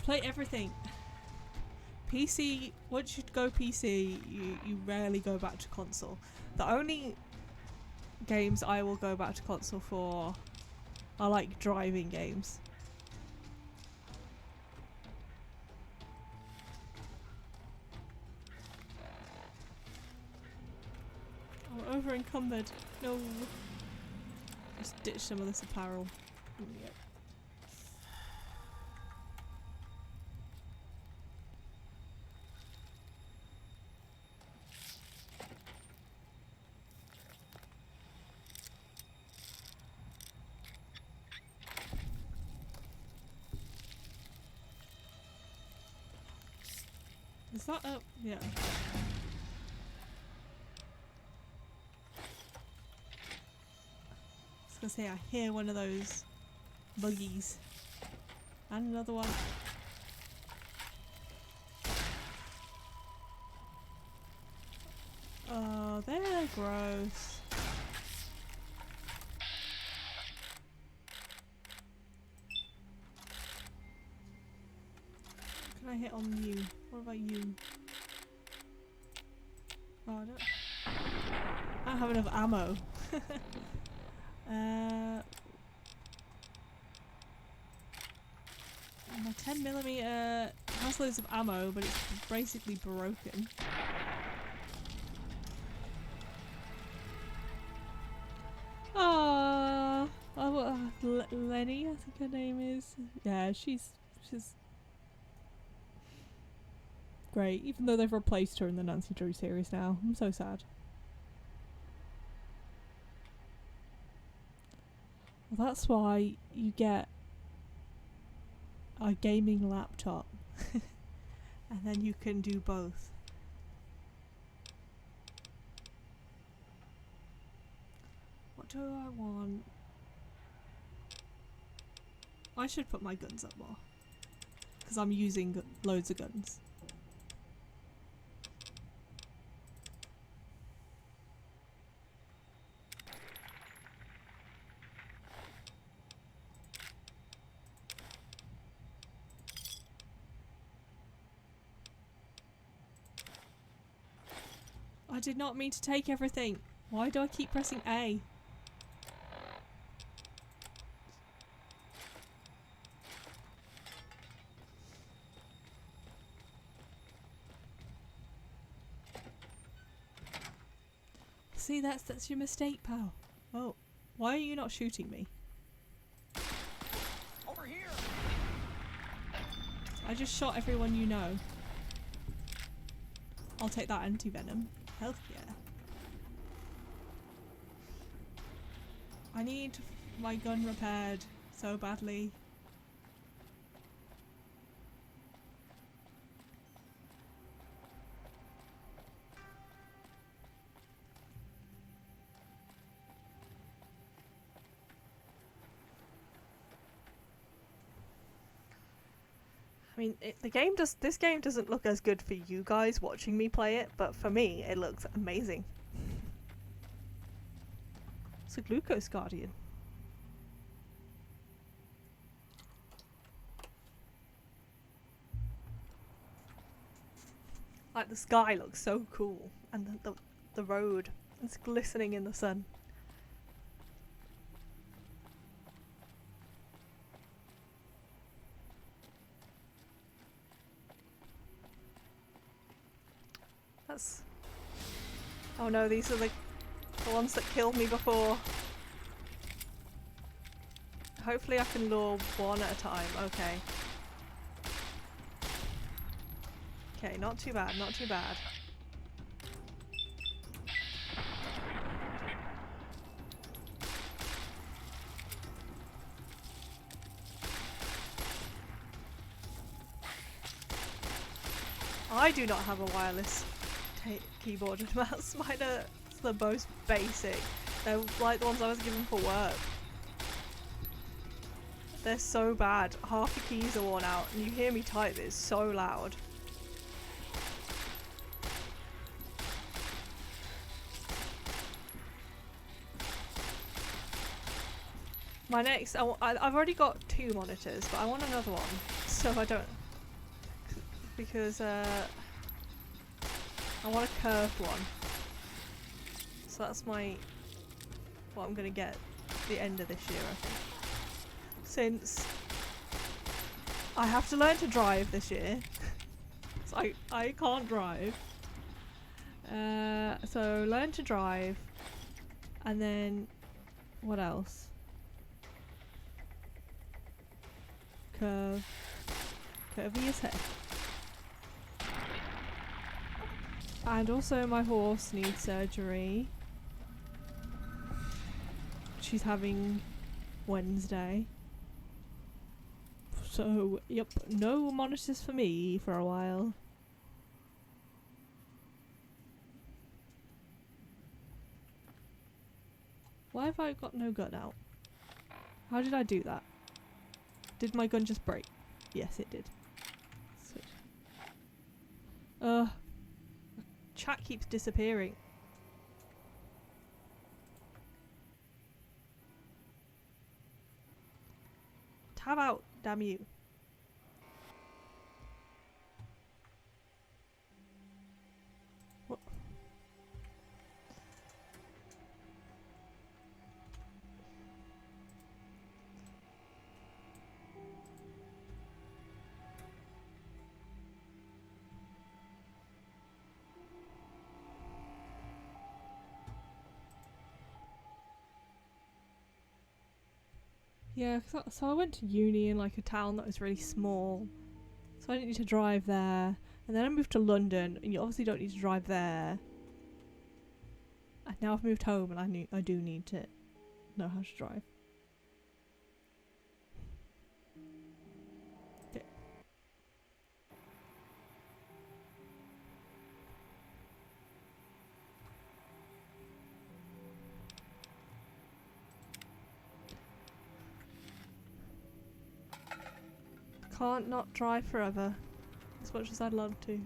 Play everything. PC, once you go PC, you rarely go back to console. The only games I will go back to console for are like driving games. I'm over encumbered. No. Just ditch some of this apparel. Yep. Is that up? Yeah. I was gonna say, I hear one of those buggies. And another one. Oh, they're gross. Can I hit on you? What about you? Oh, I don't have enough ammo. My 10mm has loads of ammo, but it's basically broken. Lenny, I think her name is. Yeah, she's great, even though they've replaced her in the Nancy Drew series now. I'm so sad. Well, that's why you get a gaming laptop. And then you can do both. What do I want? I should put my guns up more. Because I'm using loads of guns. I did not mean to take everything. Why do I keep pressing A? See, that's your mistake, pal. Oh, why are you not shooting me? Over here. I just shot everyone you know. I'll take that anti-venom. Hell yeah. I need my gun repaired so badly. I mean, this game doesn't look as good for you guys watching me play it, but for me, it looks amazing. It's a Glucose Guardian. Like, the sky looks so cool, and the road is glistening in the sun. That's... Oh no, these are the ones that killed me before. Hopefully I can lure one at a time. Okay. Okay, not too bad, not too bad. I do not have a wireless keyboard and mouse. Mine are the most basic. They're like the ones I was given for work. They're so bad. Half the keys are worn out and you hear me type, it's so loud. My next, I've already got 2 monitors, but I want another one, so I don't, because I want a curved one. So that's what I'm gonna get at the end of this year, I think. Since I have to learn to drive this year, so I can't drive. So learn to drive, and then what else? Curvy as heck. And also my horse needs surgery. She's having Wednesday. So, yep, no monitors for me for a while. Why have I got no gun out? How did I do that? Did my gun just break? Yes, it did. Switch. Chat keeps disappearing. Tab out, damn you. What? Yeah, so I went to uni in like a town that was really small, so I didn't need to drive there. And then I moved to London, and you obviously don't need to drive there. And now I've moved home, and I do need to know how to drive. Okay. Can't not drive forever, as much as I'd love to.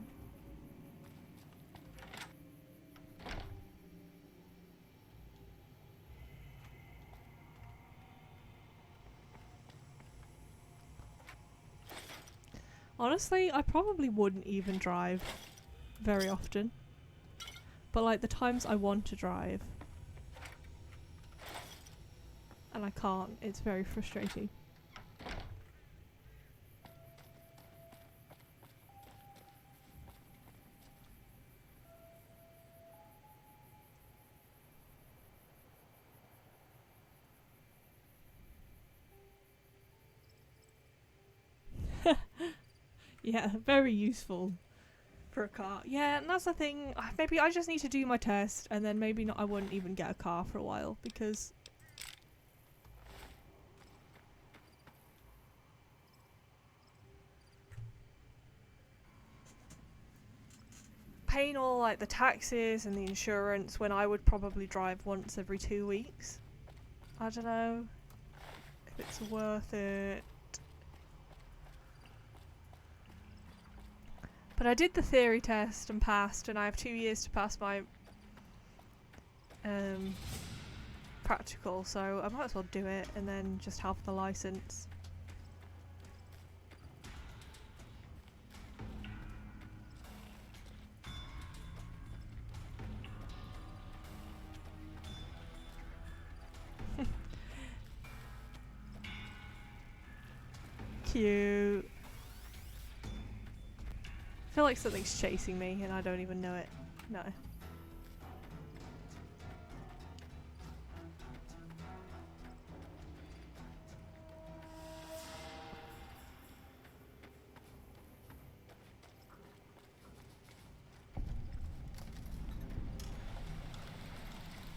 Honestly, I probably wouldn't even drive very often. But like the times I want to drive and I can't, it's very frustrating. Yeah, very useful for a car. Yeah, and that's the thing. Maybe I just need to do my test, and then maybe not. I wouldn't even get a car for a while because paying all like the taxes and the insurance when I would probably drive once every 2 weeks. I don't know if it's worth it. But I did the theory test and passed, and I have 2 years to pass my practical, so I might as well do it and then just have the license. Cute. I feel like something's chasing me and I don't even know it. No.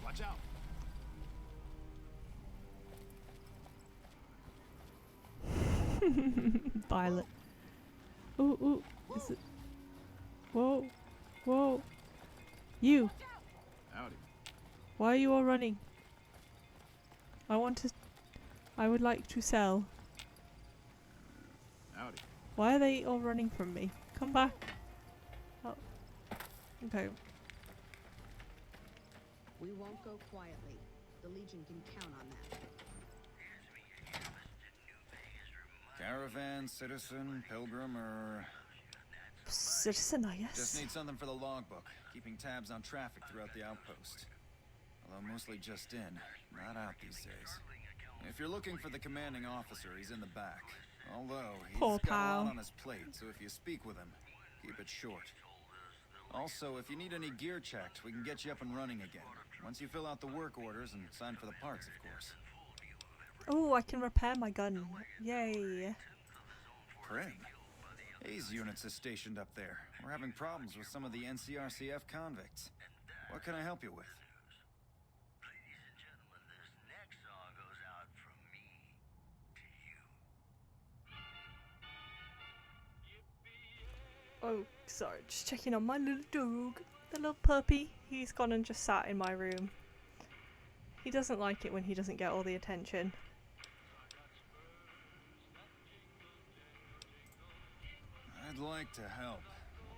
Watch out. Violet. Ooh, ooh. Is it? Whoa. Whoa. You. Howdy. Why are you all running? I would like to sell. Howdy. Why are they all running from me? Come back. Oh. Okay. We won't go quietly. The Legion can count on that. Caravan, citizen, pilgrim, or... Citizen, I guess. Just need something for the logbook, keeping tabs on traffic throughout the outpost. Although mostly just in, not out these days. If you're looking for the commanding officer, he's in the back. Although, he's Poor got a pal. lot on his plate, so if you speak with him, keep it short. Also, if you need any gear checked, we can get you up and running again. Once you fill out the work orders and sign for the parts, of course. Oh, I can repair my gun. Yay. Prim. Hayes units is stationed up there. We're having problems with some of the NCRCF convicts. What can I help you with? Oh, sorry, just checking on my little dog. The little puppy. He's gone and just sat in my room. He doesn't like it when he doesn't get all the attention. I'd like to help.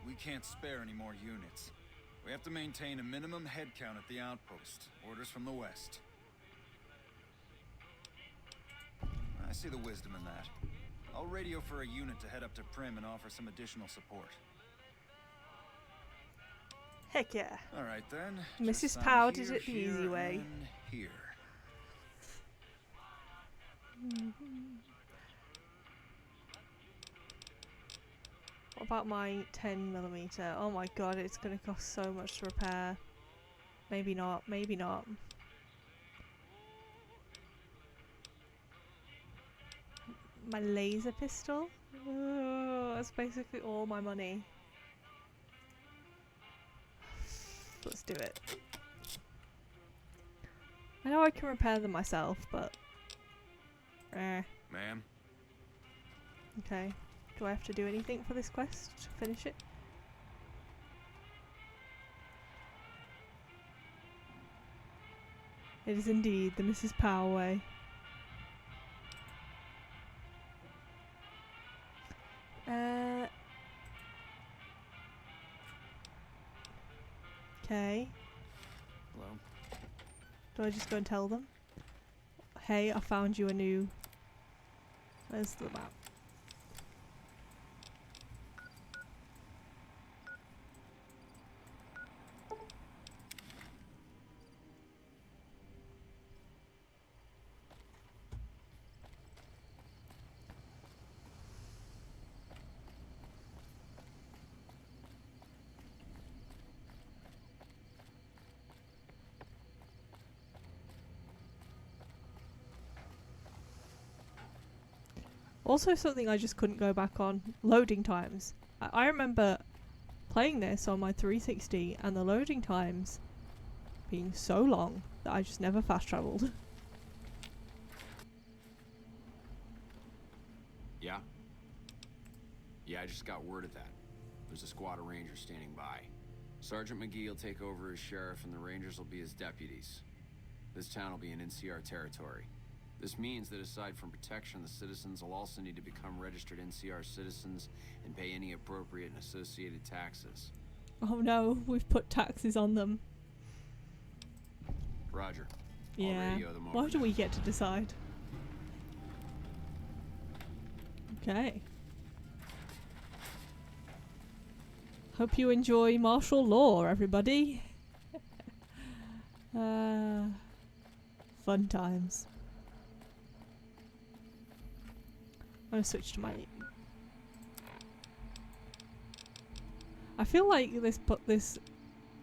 We can't spare any more units. We have to maintain a minimum headcount at the outpost. Orders from the west. I see the wisdom in that. I'll radio for a unit to head up to Prim and offer some additional support. Heck yeah. Alright then. Mrs. Just sign Powell did here, it the easy here, way. and here. What about my 10mm? Oh my god, it's gonna cost so much to repair. Maybe not, maybe not. My laser pistol? Oh, that's basically all my money. Let's do it. I know I can repair them myself, but... Ma'am? Okay. Do I have to do anything for this quest to finish it? It is indeed the Mrs. Powell way. Okay. Hello? Do I just go and tell them? Hey, I found you a new... Where's the map? Also something I just couldn't go back on, loading times. I remember playing this on my 360 and the loading times being so long that I just never fast traveled. Yeah? Yeah, I just got word of that. There's a squad of rangers standing by. Sergeant McGee will take over as sheriff and the rangers will be his deputies. This town will be in NCR territory. This means that aside from protection, the citizens will also need to become registered NCR citizens and pay any appropriate and associated taxes. Oh no, we've put taxes on them. Roger. Yeah. I'll radio them over Why do now. we get to decide? Okay. Hope you enjoy martial law, everybody. Fun times. I'm gonna switch to my... I feel like this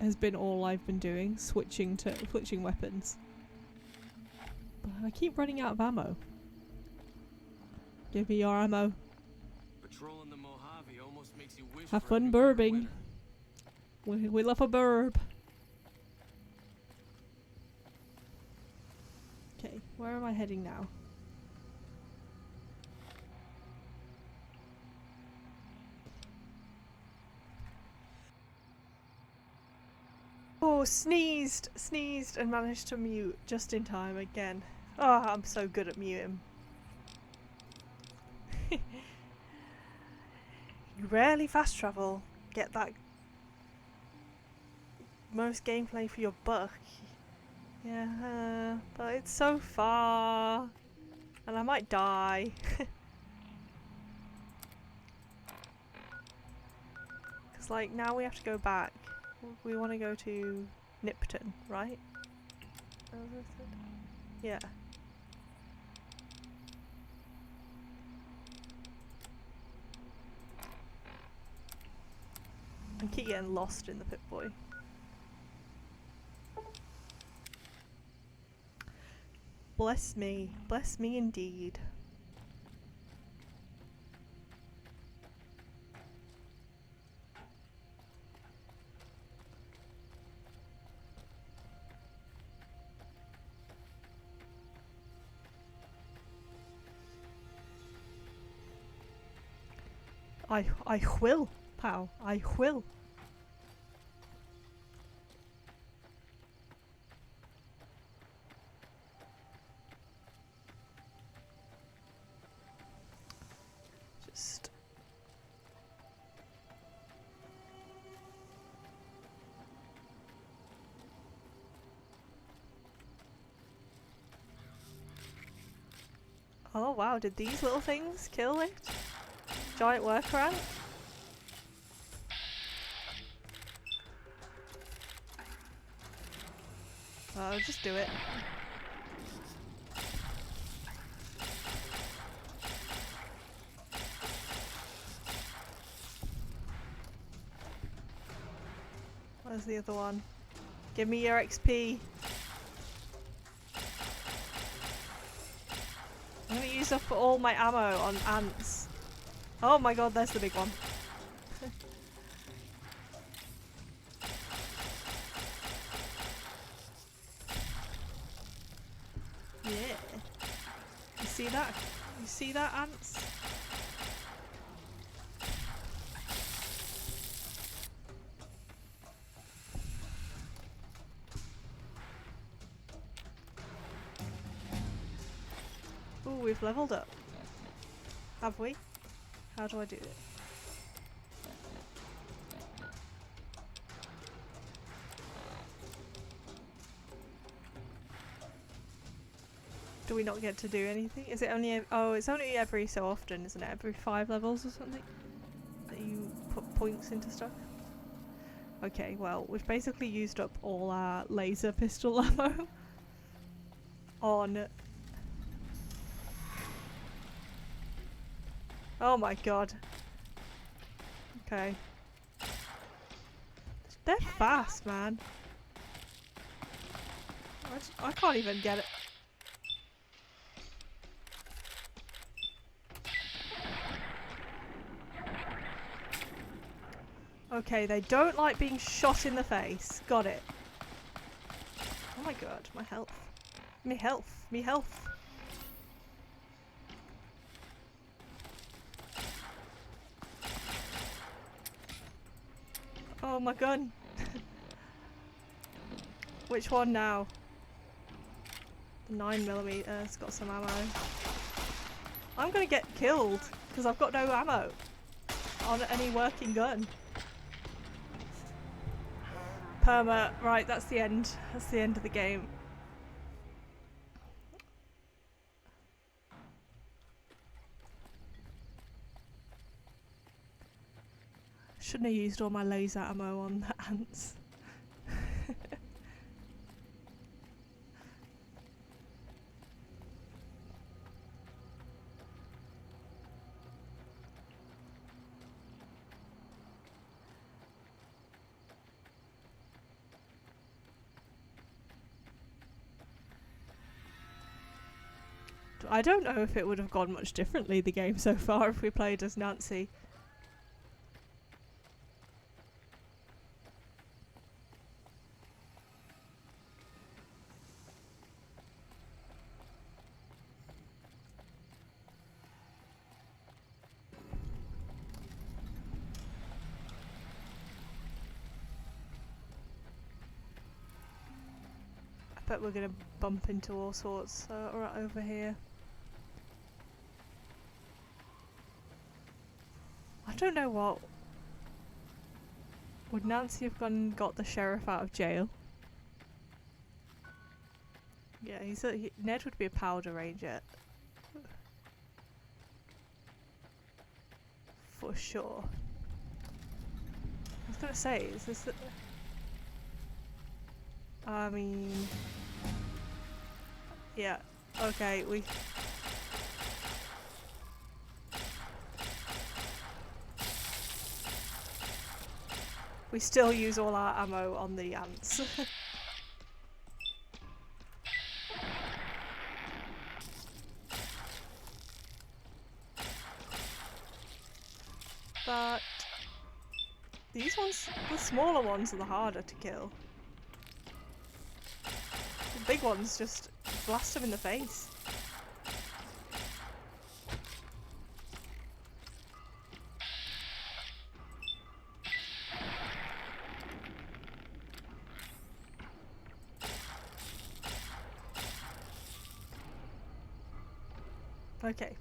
has been all I've been doing, switching weapons. But I keep running out of ammo. Give me your ammo. Patrolling the Mojave almost makes you wish Have for a fun nuclear burbing. winter. We love a burb. Okay, where am I heading now? Oh, sneezed and managed to mute just in time again. Oh, I'm so good at muting. You rarely fast travel. Get that most gameplay for your buck. Yeah, but it's so far. And I might die. Because like now we have to go back. We want to go to Nipton, right? Yeah. I keep getting lost in the Pip-Boy. Bless me indeed. I will, pal. I will. Just... Oh wow, did these little things kill it? Giant worker ant? Oh, just do it. Where's the other one? Give me your XP. I'm gonna use up all my ammo on ants. Oh my god, there's the big one. Yeah. You see that? You see that, ants? Ooh, we've leveled up. Have we? How do I do it? Do we not get to do anything? Is it only oh, it's only every so often, isn't it? Every 5 levels or something that you put points into stuff. Okay, well, we've basically used up all our laser pistol ammo on... Oh my god. Okay. They're fast, man. I can't even get it. Okay, they don't like being shot in the face. Got it. Oh my god, my health. Me health. Me health. Oh my gun. Which one now? The 9mm. It's got some ammo. I'm gonna get killed because I've got no ammo on any working gun. Perma. Right, that's the end. That's the end of the game. Shouldn't have used all my laser ammo on the ants. I don't know if it would have gone much differently, the game so far, if we played as Nancy. I bet we're gonna bump into all sorts right over here. I don't know what. Would Nancy have gone and got the sheriff out of jail? Yeah, Ned would be a powder ranger. For sure. I was gonna say, is this I mean... Yeah, okay, we still use all our ammo on the ants. But these ones, the smaller ones, are the harder to kill. The big ones just blast them in the face. Okay,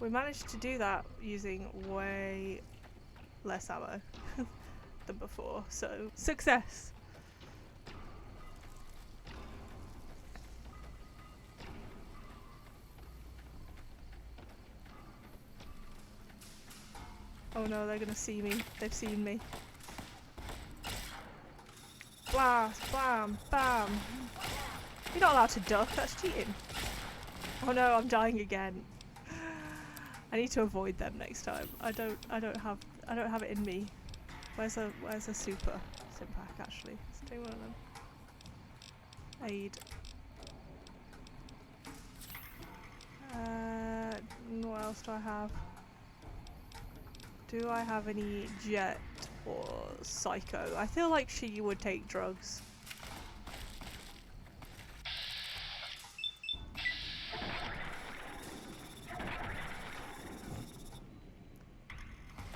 we managed to do that using way less ammo than before, so success! Oh no, they're gonna see me. They've seen me. Blast! Bam! Bam! You're not allowed to duck, that's cheating. Oh no, I'm dying again. I need to avoid them next time. I don't have it in me. Where's a super Stimpack actually? Let's do one of them. Aid. What else do I have? Do I have any Jet or Psycho? I feel like she would take drugs.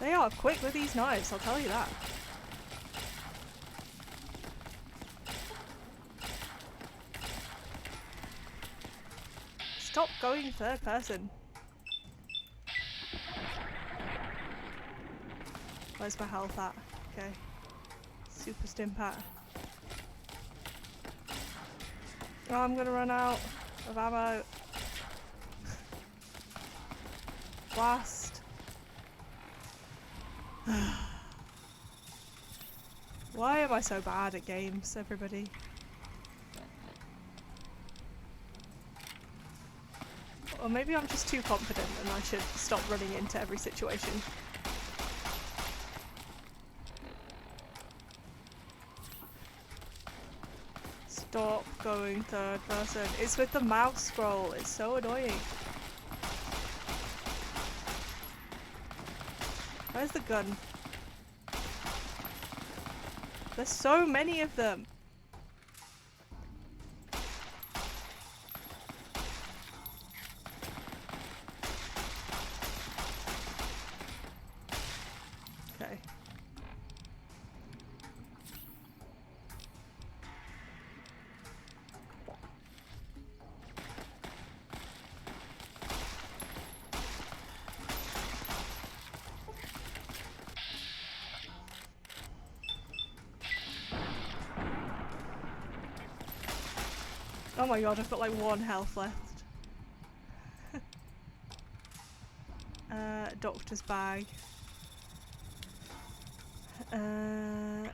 They are quick with these knives, I'll tell you that. Stop going third person. Where's my health at? Okay. Super Stimpack. Oh, I'm gonna run out of ammo. Blast. Why am I so bad at games, everybody? Or maybe I'm just too confident and I should stop running into every situation. Stop going third person. It's with the mouse scroll. It's so annoying. Where's the gun? There's so many of them. Okay. Oh my god, I've got like 1 health left. Doctor's bag. I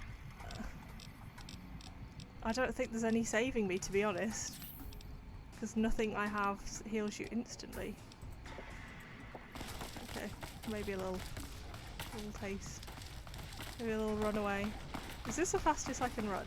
don't think there's any saving me, to be honest. Because nothing I have heals you instantly. Okay, maybe a little taste. Maybe a little runaway. Is this the fastest I can run?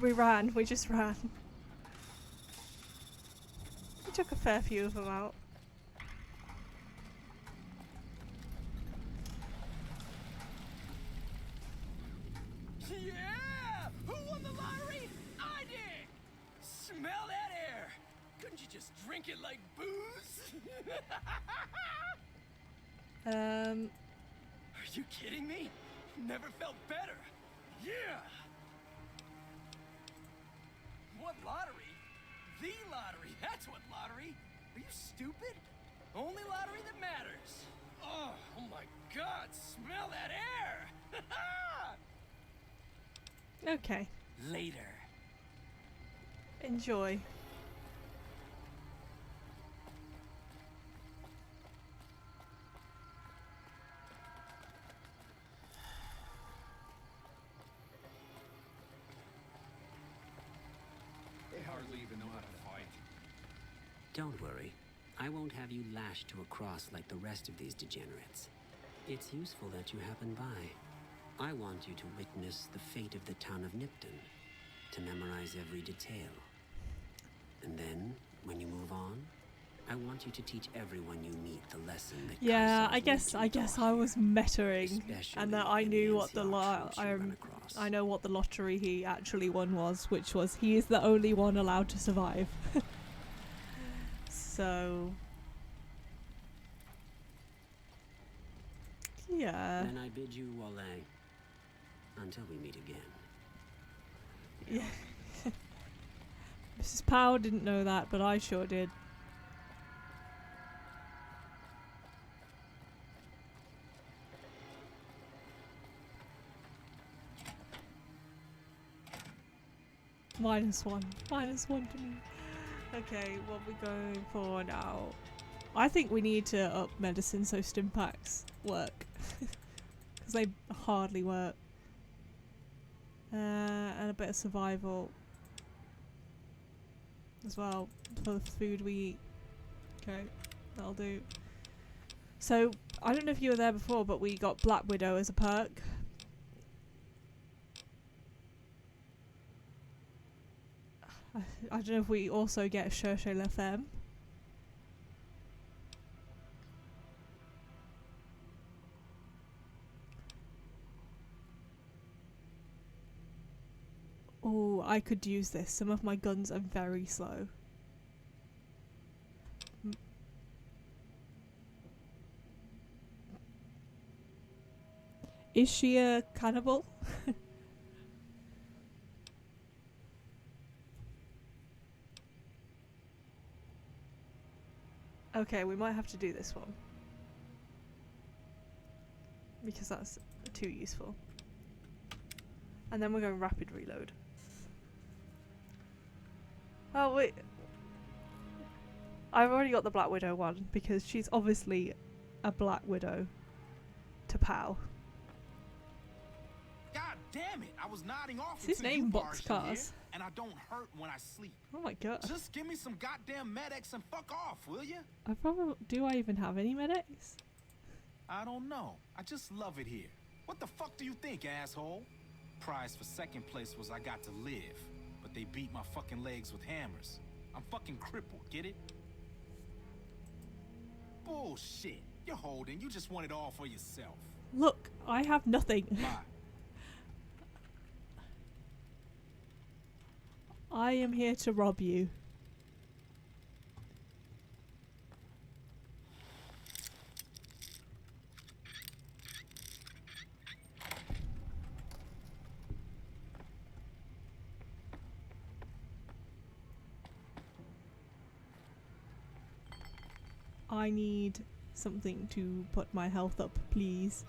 We ran, we just ran. We took a fair few of them out. Yeah! Who won the lottery? I did! Smell that air! Couldn't you just drink it like booze? Are you kidding me? Never felt better. Yeah! What lottery? The lottery! That's what lottery! Are you stupid? Only lottery that matters. Oh my god, smell that air! Okay. Later. Enjoy. They hardly even know how to fight. Don't worry. I won't have you lashed to a cross like the rest of these degenerates. It's useful that you happen by. I want you to witness the fate of the town of Nipton, to memorize every detail. And then, when you move on, I want you to teach everyone you meet the lesson that Yeah, Kaisar's I guess I was metaing, and that I knew what the I know what the lottery he actually won was, which was he is the only one allowed to survive. So yeah. Then I bid you Wale, until we meet again. Yeah. Mrs. Powell didn't know that, but I sure did. -1. -1 to me. Okay, what are we going for now? I think we need to up medicine so stimpaks work. Because they hardly work. And a bit of survival as well for the food we eat. Okay, that'll do. So, I don't know if you were there before, but we got Black Widow as a perk. I don't know if we also get Cherchez la Femme. Oh, I could use this. Some of my guns are very slow. Is she a cannibal? Okay, we might have to do this one. Because that's too useful. And then we're going rapid reload. Oh wait. I've already got the Black Widow one because she's obviously a Black Widow to POW. God damn it! I was nodding off. Is his name Boxcars? And I don't hurt when I sleep. Oh my god. Just give me some goddamn medics and fuck off, will you? Do I even have any medics? I don't know. I just love it here. What the fuck do you think, asshole? Prize for second place was I got to live. but they beat my fucking legs with hammers. I'm fucking crippled, get it? Bullshit. You're holding. You just want it all for yourself. Look, I have nothing. Lie. I am here to rob you. I need something to put my health up, please.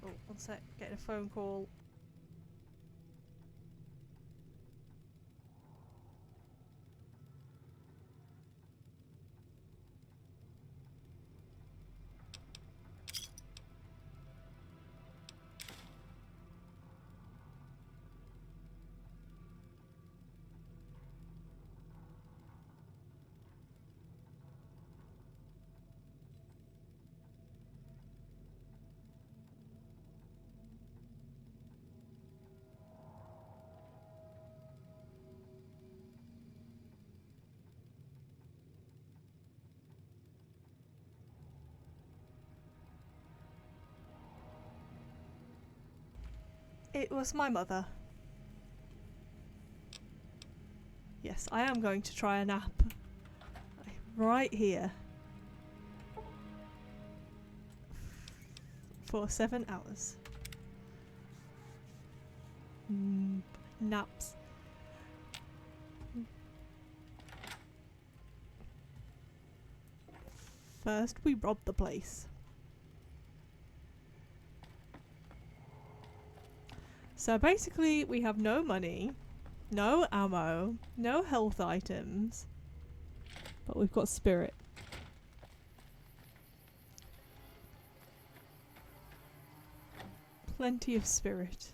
Oh, one sec. Getting a phone call. It was my mother. Yes, I am going to try a nap. Right here. For 7 hours. Naps. First, we rob the place. So basically, we have no money, no ammo, no health items, but we've got spirit. Plenty of spirit.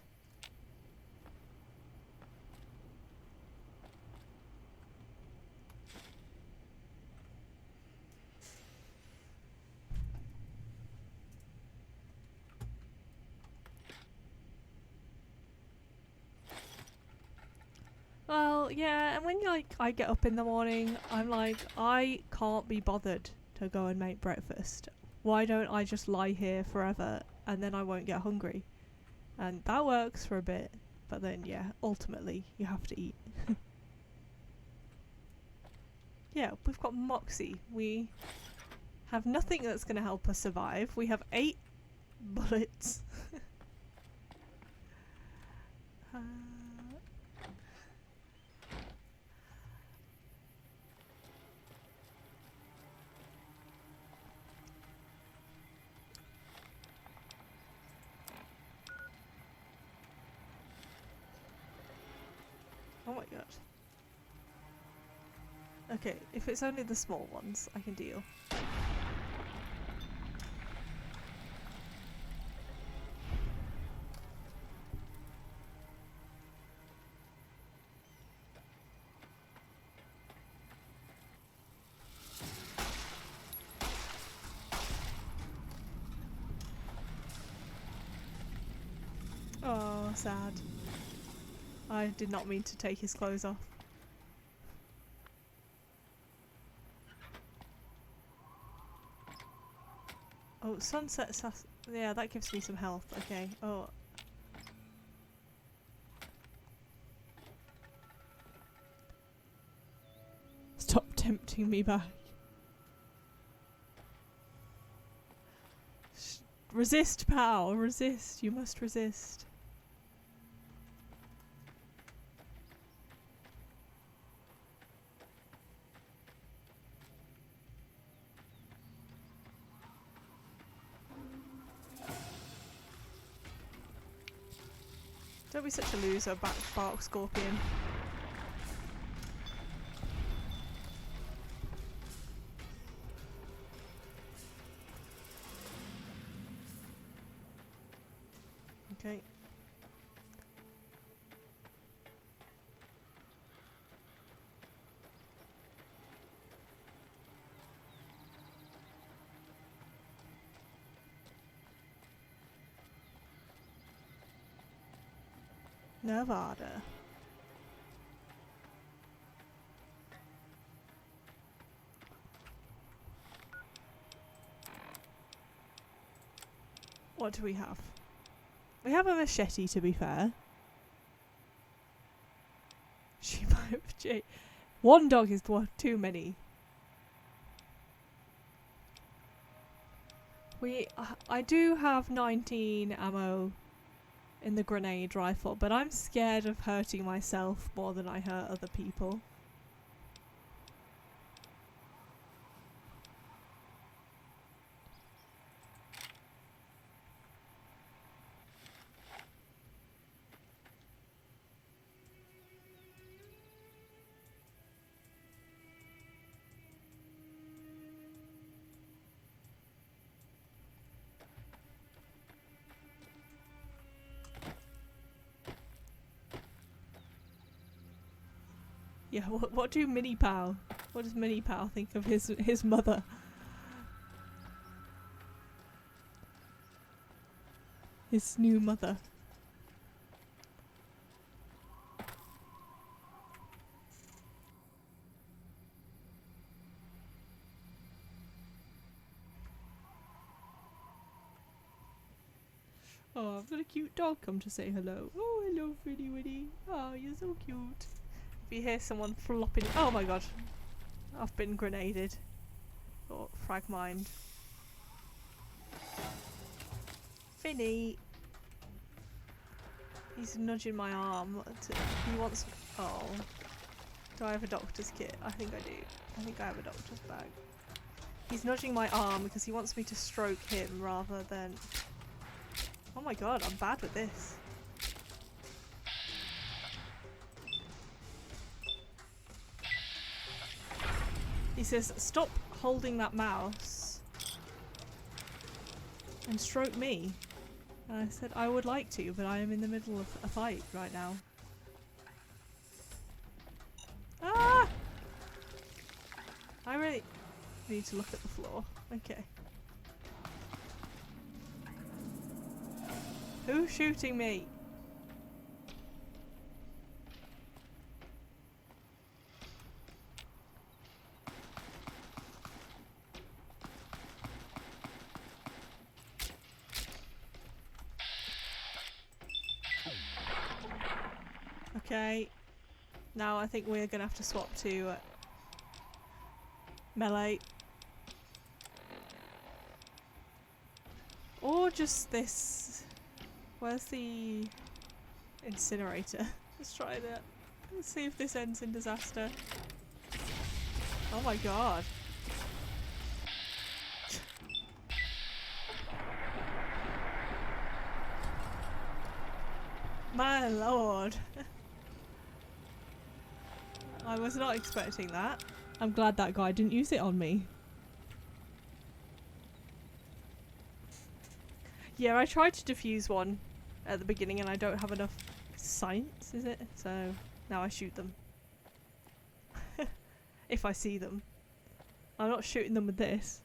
Well, yeah, and when I get up in the morning, I'm like, I can't be bothered to go and make breakfast. Why don't I just lie here forever and then I won't get hungry? And that works for a bit, but then yeah, ultimately you have to eat. Yeah, we've got Moxie. We have nothing that's going to help us survive. We have 8 bullets. Oh my god. Okay, if it's only the small ones, I can deal. Oh, sad. I did not mean to take his clothes off. Oh, sunset sass. Yeah, that gives me some health. Okay. Oh. Stop tempting me back. Resist, pal. Resist. You must resist. Don't be such a loser, Bark Scorpion. Okay. Nevada. What do we have? We have a machete, to be fair. She might have one dog is too many. I do have 19 ammo in the grenade rifle, but I'm scared of hurting myself more than I hurt other people. Yeah, what do Mini Pal? What does Mini Pal think of his mother? His new mother. Oh, I've got a cute dog come to say hello. Oh, hello, Freddy Widdy. Oh, you're so cute. If you hear someone flopping... Oh my god. I've been grenaded. Or frag mined. Finny. He's nudging my arm. He wants... Oh. Do I have a doctor's kit? I think I do. I think I have a doctor's bag. He's nudging my arm because he wants me to stroke him rather than... Oh my god, I'm bad with this. He says, stop holding that mouse and stroke me. And I said, I would like to, but I am in the middle of a fight right now. Ah! I really need to look at the floor. Okay. Who's shooting me? Okay. Now I think we're gonna have to swap to melee. Or just this. Where's the incinerator? Let's try that. Let's see if this ends in disaster. Oh my god. My lord. I was not expecting that. I'm glad that guy didn't use it on me. Yeah, I tried to defuse one at the beginning and I don't have enough science, is it? So now I shoot them. If I see them. I'm not shooting them with this.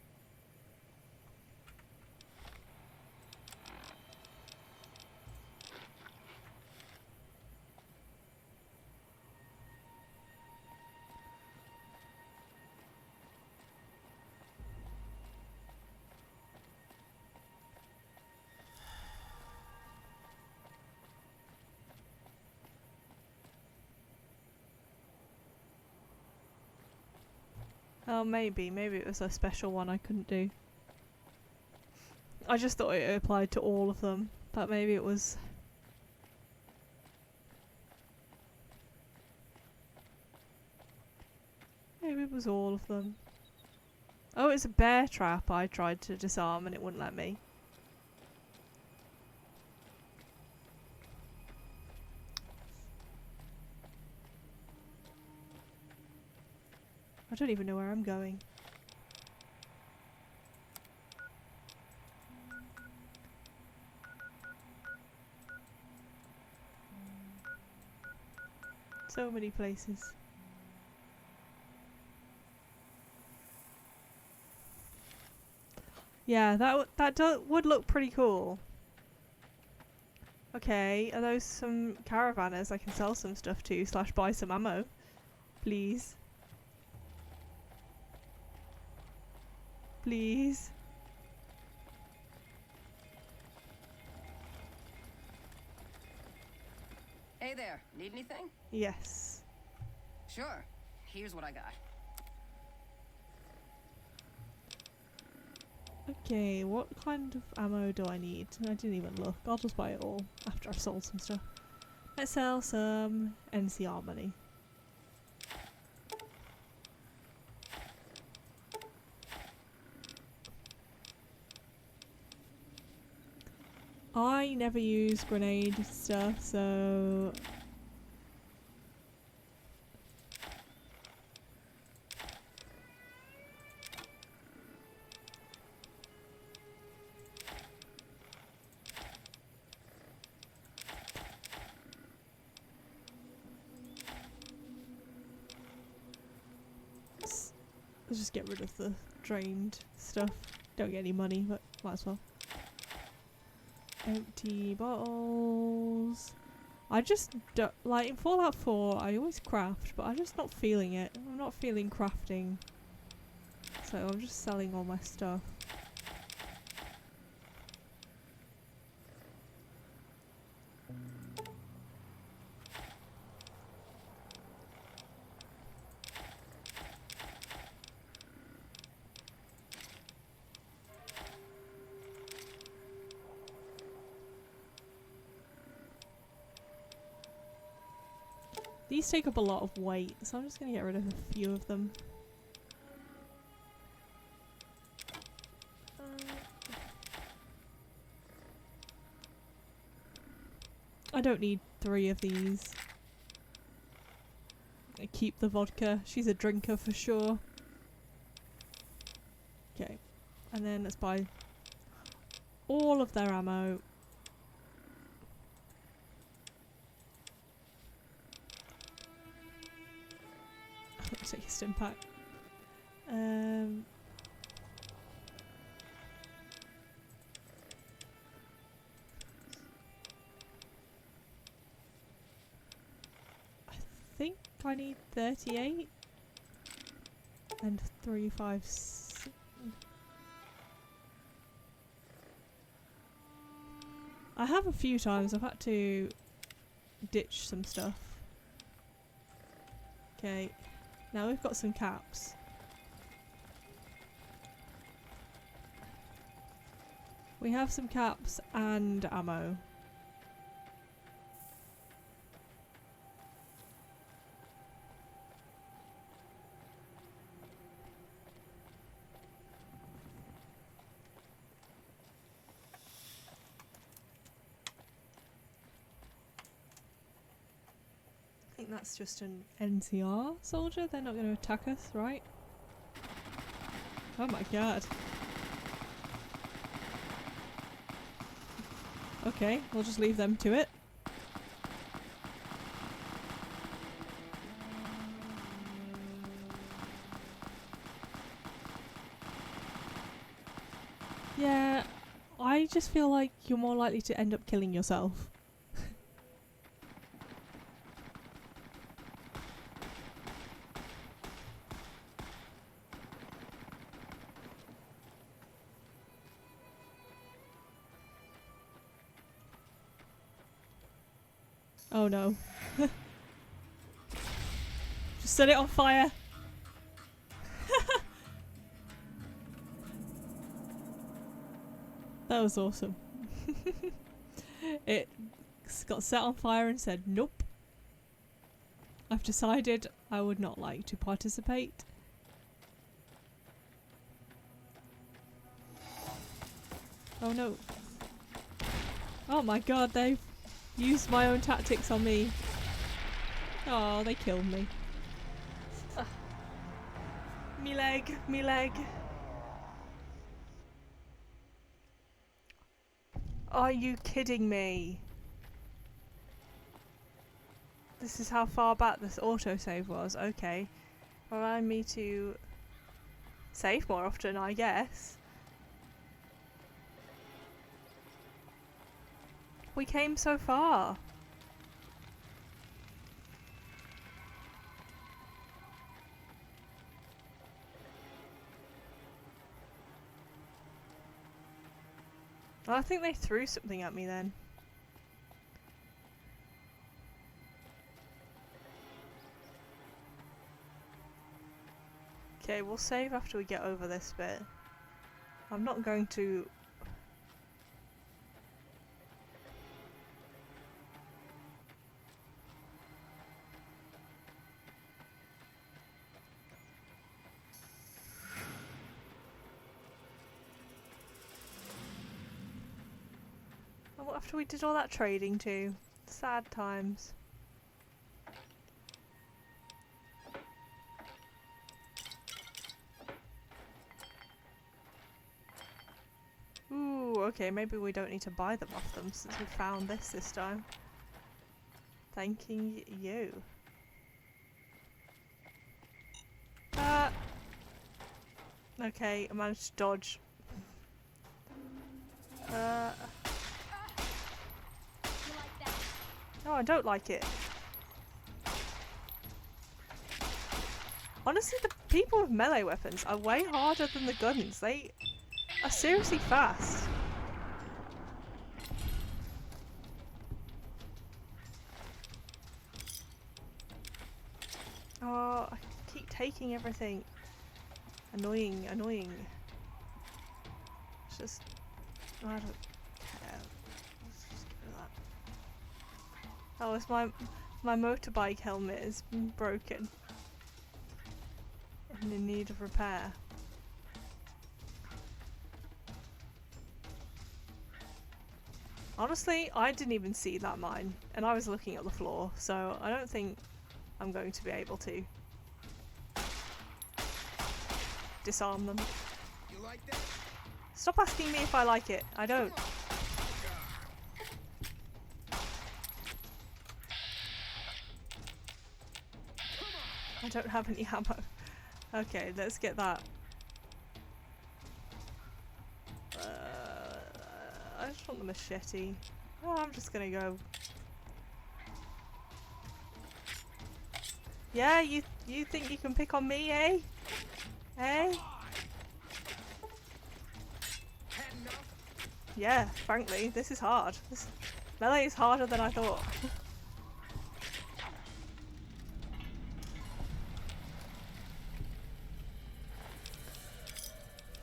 Oh, maybe it was a special one I couldn't do. I just thought it applied to all of them, but maybe it was... Maybe it was all of them. Oh, it's a bear trap I tried to disarm and it wouldn't let me. I don't even know where I'm going. So many places. Yeah, that would look pretty cool. Okay, are those some caravanners I can sell some stuff to / buy some ammo? Please. Please. Hey there, need anything? Yes. Sure. Here's what I got. Okay, what kind of ammo do I need? I didn't even look. I'll just buy it all after I've sold some stuff. Let's sell some NCR money. I never use grenade stuff, so let's just get rid of the drained stuff. Don't get any money, but might as well. Empty bottles. I just don't, like in Fallout 4 I always craft, but I'm just not feeling it. I'm not feeling crafting. So I'm just selling all my stuff. These take up a lot of weight, so I'm just going to get rid of a few of them. I don't need 3 of these. I keep the vodka. She's a drinker for sure. Okay. And then let's buy all of their ammo. Take a stim pack. I think I need 38 and 3, 5, 6. I have a few times I've had to ditch some stuff. Okay. Now we've got some caps. We have some caps and ammo. I think that's just an NCR soldier. They're not going to attack us, right? Oh my god. Okay, we'll just leave them to it. Yeah, I just feel like you're more likely to end up killing yourself. Oh no. Just set it on fire. That was awesome. It got set on fire and said, nope. I've decided I would not like to participate. Oh no. Oh my god, they've used my own tactics on me. Oh, they killed me. Me leg, me leg. Are you kidding me? This is how far back this autosave was. Okay. Remind me to save more often, I guess. We came so far. I think they threw something at me then. Okay, we'll save after we get over this bit. I'm not going to... Oh, after we did all that trading too. Sad times. Ooh, okay, maybe we don't need to buy them off them since we found this time. Thanking you. Okay, I managed to dodge. No, I don't like it. Honestly, the people with melee weapons are way harder than the guns. They are seriously fast. Oh, I keep taking everything. Annoying, annoying. It's just... I don't care. Let's just get rid of that. Oh, it's my motorbike helmet is broken. And in need of repair. Honestly, I didn't even see that mine, and I was looking at the floor, so I don't think I'm going to be able to disarm them. You like that? Stop asking me if I like it. I don't. I don't have any ammo. Okay, let's get that. I just want the machete. Oh, I'm just gonna go. Yeah, you think you can pick on me, eh? Eh? Yeah, frankly, this is hard. This melee is harder than I thought.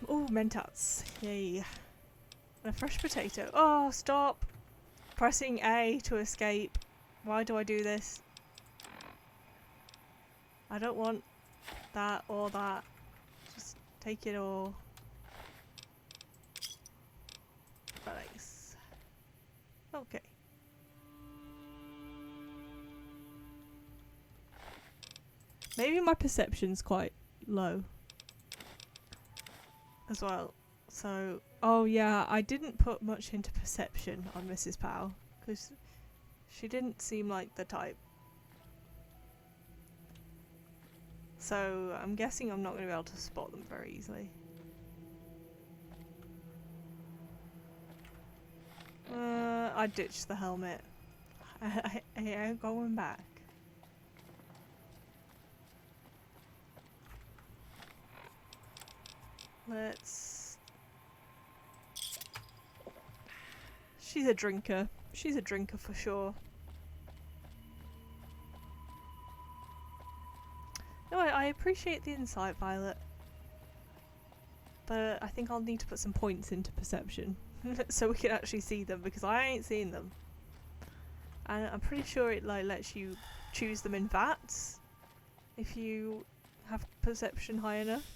Oh, Mentats. Yay. And a fresh potato. Oh, stop! Pressing A to escape. Why do I do this? I don't want that or that. Just take it all. Nice. Okay. Maybe my perception's quite low as well. So, oh yeah, I didn't put much into perception on Mrs. Powell because she didn't seem like the type. So I'm guessing I'm not going to be able to spot them very easily. I ditched the helmet. I ain't going back. Let's... She's a drinker. She's a drinker for sure. No, I appreciate the insight, Violet. But I think I'll need to put some points into perception. So we can actually see them, because I ain't seen them. And I'm pretty sure it like lets you choose them in VATs if you have perception high enough.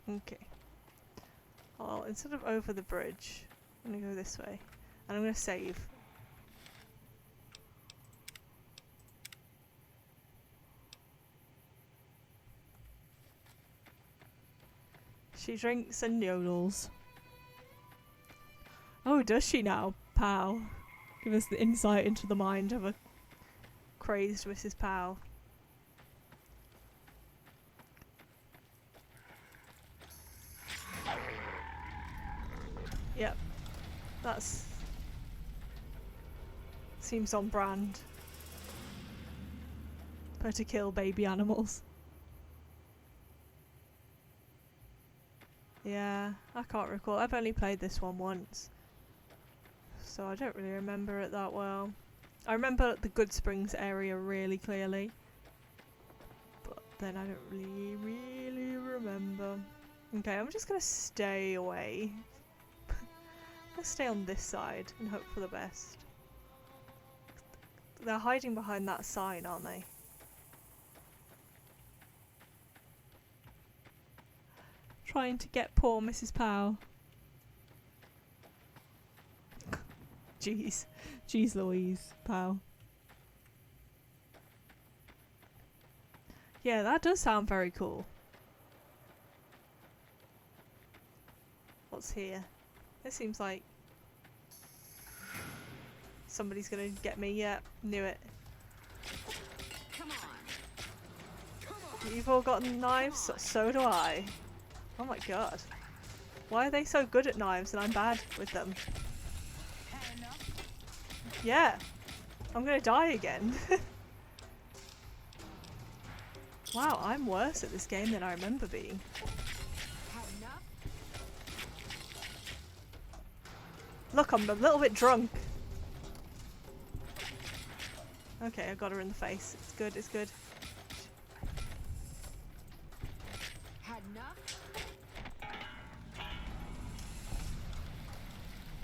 Okay. Well, instead of over the bridge, I'm gonna go this way. And I'm gonna save. She drinks and yodels. Oh, does she now? Pow. Give us the insight into the mind of a crazed Mrs. Powell. Yep. That's... seems on brand. For her to kill baby animals. Yeah, I can't recall. I've only played this one once. So I don't really remember it that well. I remember the Good Springs area really clearly, but then I don't really remember. Okay, I'm just gonna stay away. I'm gonna stay on this side and hope for the best. They're hiding behind that sign, aren't they? Trying to get poor Mrs. Powell. Jeez. Jeez Louise, Powell. Yeah, that does sound very cool. What's here? This seems like somebody's gonna get me. Yeah, knew it. Come on. You've all got knives, so do I. Oh my god. Why are they so good at knives and I'm bad with them? Yeah. I'm gonna die again. Wow, I'm worse at this game than I remember being. Look, I'm a little bit drunk. Okay, I got her in the face. It's good, it's good.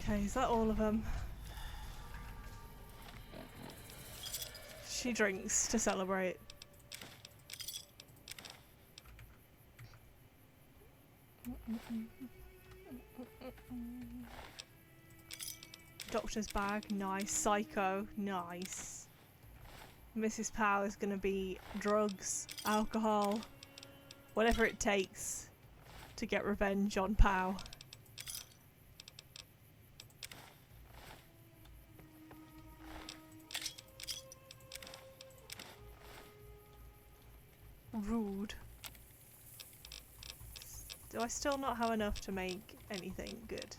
Okay, is that all of them? She drinks to celebrate. Doctor's bag, nice. Psycho, nice. Mrs. Powell is gonna be drugs, alcohol, whatever it takes to get revenge on Powell. Rude. Do I still not have enough to make anything good?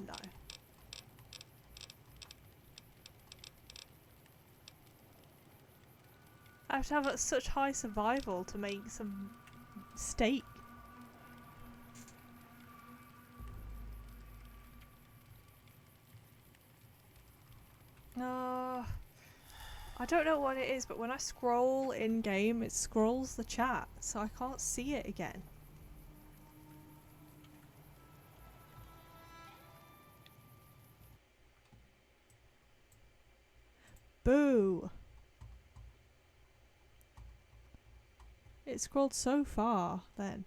No. I have to have such high survival to make some steak. I don't know what it is, but when I scroll in game, it scrolls the chat, so I can't see it again. Boo! It scrolled so far then.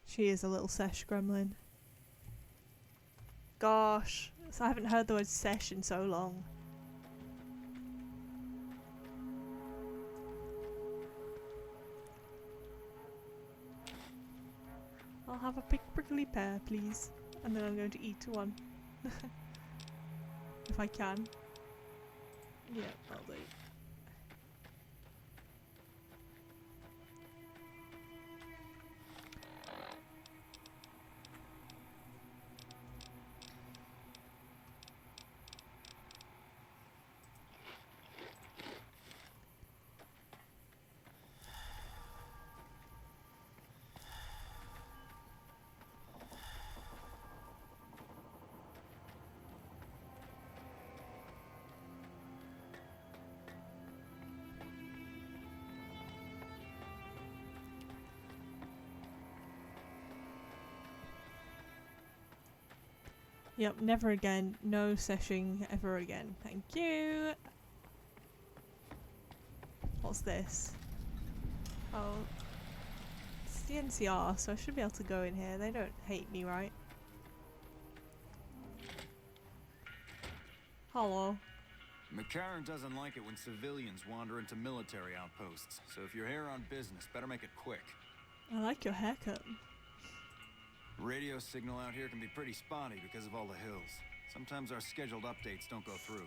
She is a little sesh gremlin. Gosh, I haven't heard the word sesh in so long. I'll have a prickly pear, please. And then I'm going to eat one. If I can. Yeah, I'll do. Yep, never again. No seshing ever again. Thank you. What's this? Oh, it's the NCR, so I should be able to go in here. They don't hate me, right? Hello. McCarran doesn't like it when civilians wander into military outposts, so if you're here on business, better make it quick. I like your haircut. Radio signal out here can be pretty spotty because of all the hills. Sometimes our scheduled updates don't go through.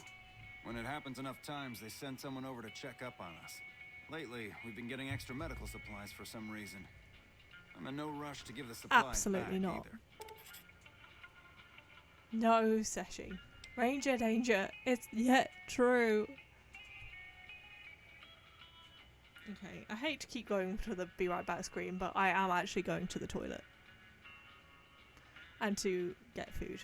When it happens enough times, they send someone over to check up on us. Lately, we've been getting extra medical supplies for some reason. I'm in no rush to give the supplies Absolutely back not. either. No seshing. Ranger danger. It's yet true. Okay, I hate to keep going to the be right back screen, but I am actually going to the toilet. and to get food.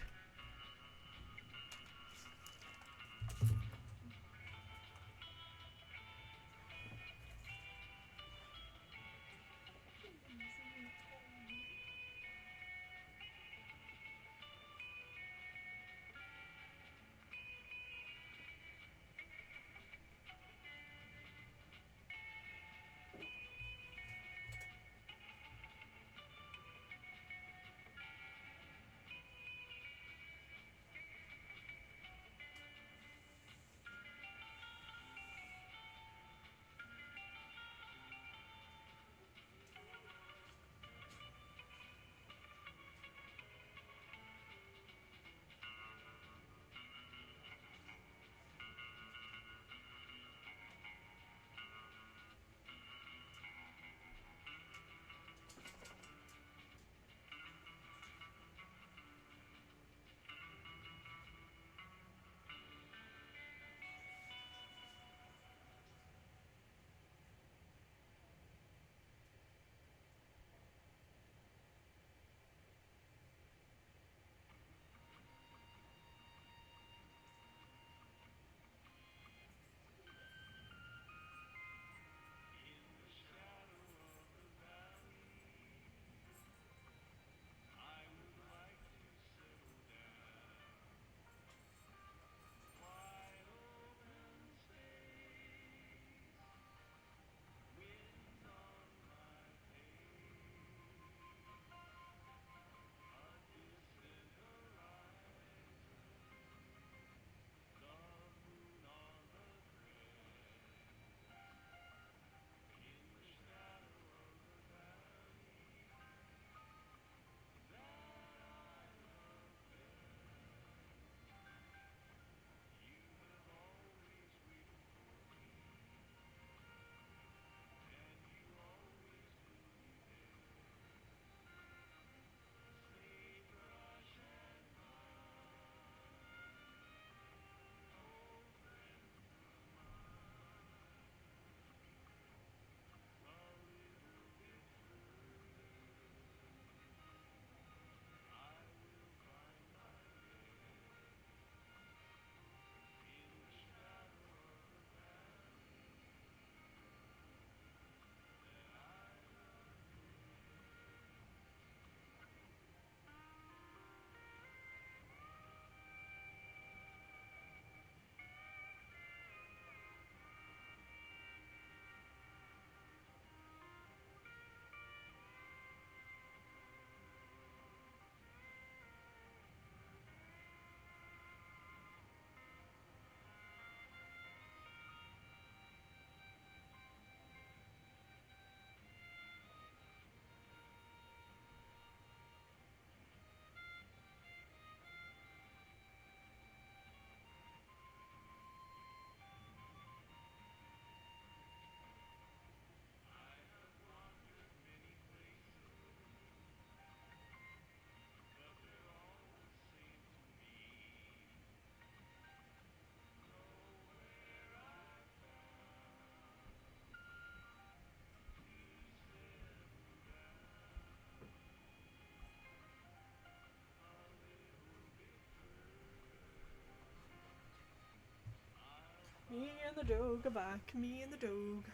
Me and the dog are back, me and the dog.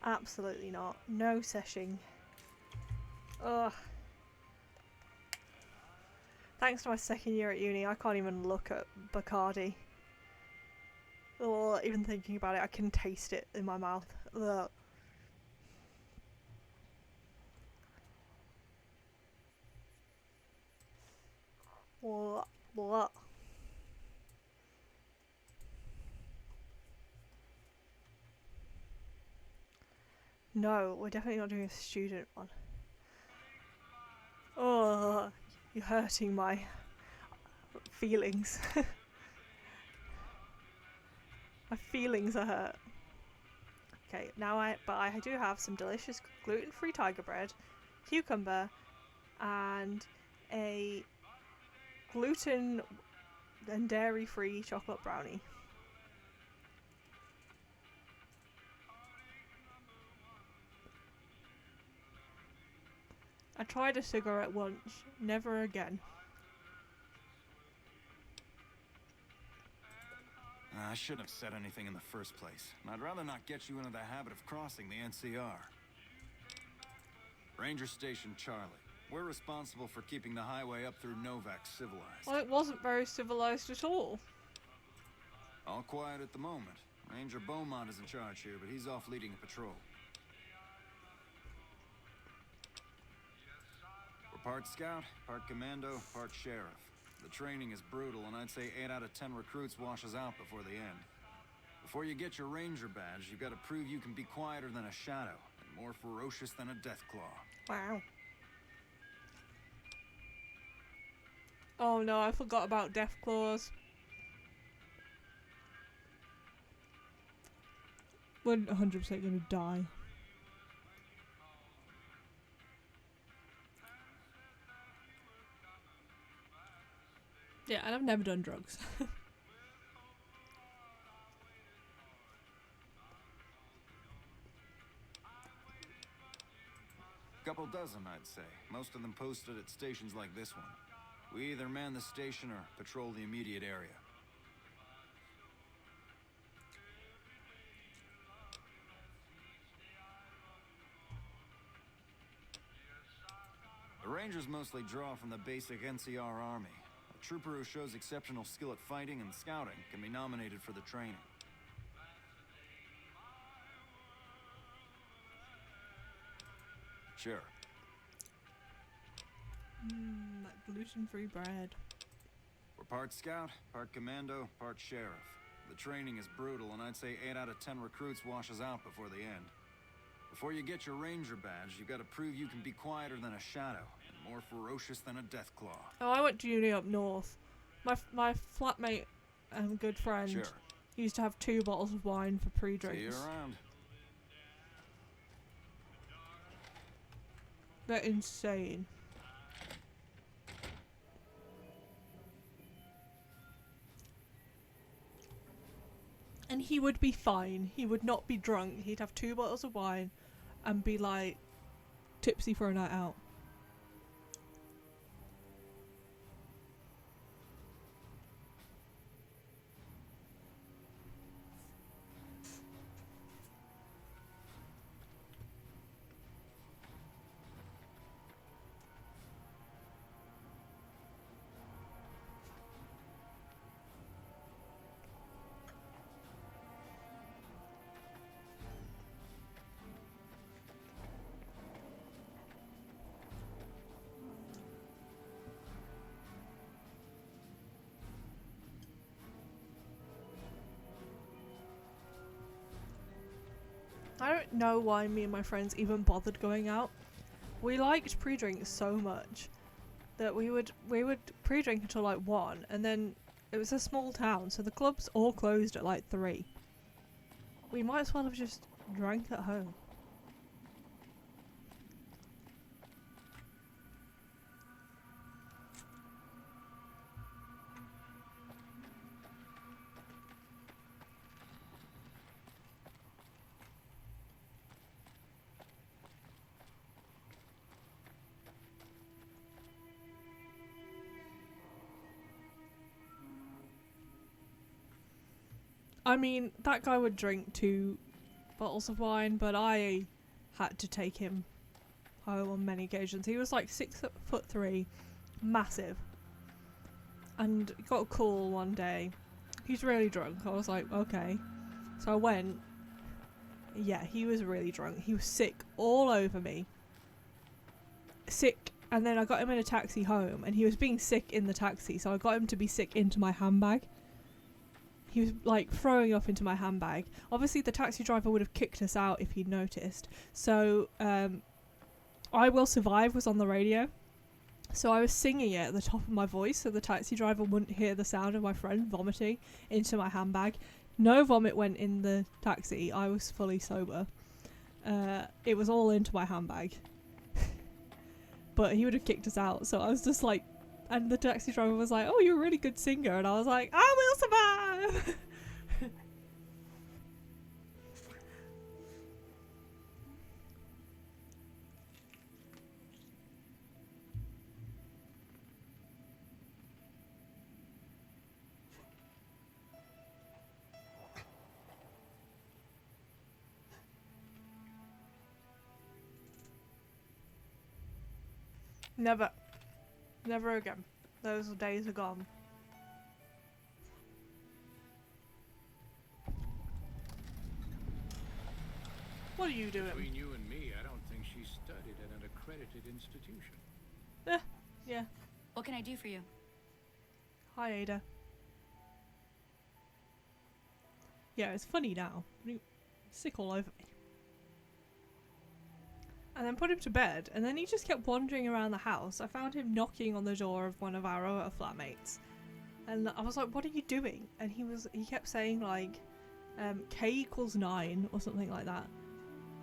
Absolutely not. No seshing. Ugh. Thanks to my second year at uni, I can't even look at Bacardi. Or even thinking about it, I can taste it in my mouth. Ugh. Blah, blah. No, we're definitely not doing a student one. Oh, you're hurting my feelings. My feelings are hurt. Okay, now I do have some delicious gluten-free tiger bread, cucumber, and a gluten and dairy-free chocolate brownie. I tried a cigarette once, never again. I shouldn't have said anything in the first place, and I'd rather not get you into the habit of crossing the NCR. Ranger Station Charlie. We're responsible for keeping the highway up through Novak civilized. Well, it wasn't very civilized at all. All quiet at the moment. Ranger Beaumont is in charge here, but he's off leading a patrol. We're part scout, part commando, part sheriff. The training is brutal, and I'd say 8 out of 10 recruits washes out before the end. Before you get your ranger badge, you've got to prove you can be quieter than a shadow, and more ferocious than a deathclaw. Wow. Oh no, I forgot about Deathclaws. We're 100% gonna die. Yeah, and I've never done drugs. Couple dozen, I'd say. Most of them posted at stations like this one. We either man the station or patrol the immediate area. The Rangers mostly draw from the basic NCR army. A trooper who shows exceptional skill at fighting and scouting can be nominated for the training. Sure. Like gluten-free bread. We're part scout, part commando, part sheriff. The training is brutal, and I'd say 8 out of 10 recruits washes out before the end. Before you get your ranger badge, you've got to prove you can be quieter than a shadow, and more ferocious than a deathclaw. Oh, I went to uni up north. My flatmate and good friend Sure. used to have 2 bottles of wine for pre-drinks. See you around. They're insane. And he would be fine. He would not be drunk. He'd have 2 bottles of wine and be like tipsy for a night out. I don't know why me and my friends even bothered going out. We liked pre-drinks so much that we would pre-drink until like 1, and then it was a small town, so the clubs all closed at like 3. We might as well have just drank at home. I mean, that guy would drink 2 bottles of wine, but I had to take him home on many occasions. He was like 6'3", massive, and got a call one day. He's really drunk. I was like, okay. So I went. Yeah, he was really drunk. He was sick all over me. Sick, and then I got him in a taxi home, and he was being sick in the taxi, so I got him to be sick into my handbag. He was like throwing up into my handbag. Obviously the taxi driver would have kicked us out if he'd noticed. So I Will Survive was on the radio. So I was singing it at the top of my voice so the taxi driver wouldn't hear the sound of my friend vomiting into my handbag. No vomit went in the taxi. I was fully sober. It was all into my handbag. But he would have kicked us out. So I was just like And the taxi driver was like, "Oh, you're a really good singer," and I was like, "I will survive." Never. Never again. Those days are gone. What are you doing? Between you and me, I don't think she studied at an accredited institution. Yeah. What can I do for you? Hi, Ada. Yeah, it's funny now. Sick all over me. And then put him to bed, and then he just kept wandering around the house. I found him knocking on the door of one of our other flatmates, and I was like, "What are you doing?" And he kept saying like, "K equals 9" or something like that,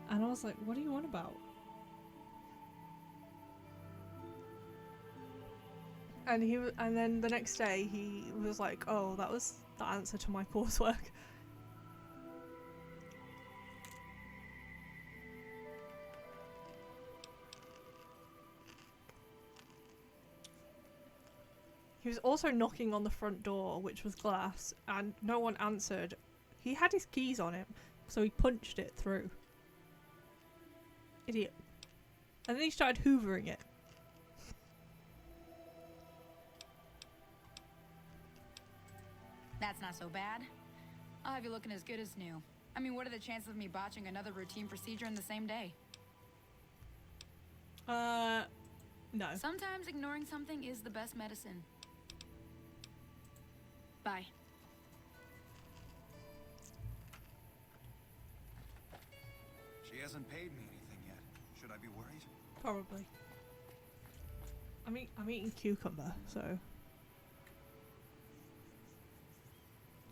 and I was like, "What are you on about?" And and then the next day he was like, "Oh, that was the answer to my coursework." He was also knocking on the front door, which was glass, and no one answered. He had his keys on him, so he punched it through. Idiot. And then he started hoovering it. That's not so bad. I'll have you looking as good as new. I mean, what are the chances of me botching another routine procedure in the same day? No. Sometimes ignoring something is the best medicine. Bye. She hasn't paid me anything yet. Should I be worried? Probably. I'm eating cucumber, so.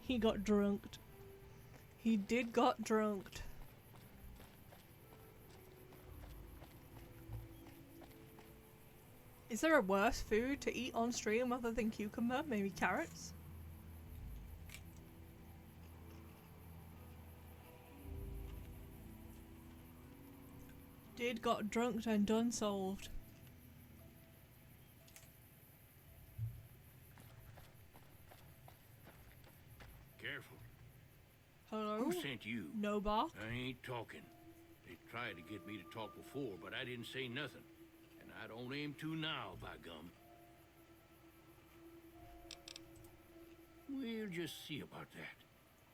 He got drunked. He did got drunked. Is there a worse food to eat on stream other than cucumber? Maybe carrots? Did got drunked and done solved. Careful. Hello? Who sent you? No bark? I ain't talking. They tried to get me to talk before, but I didn't say nothing. And I don't aim to now, by gum. We'll just see about that.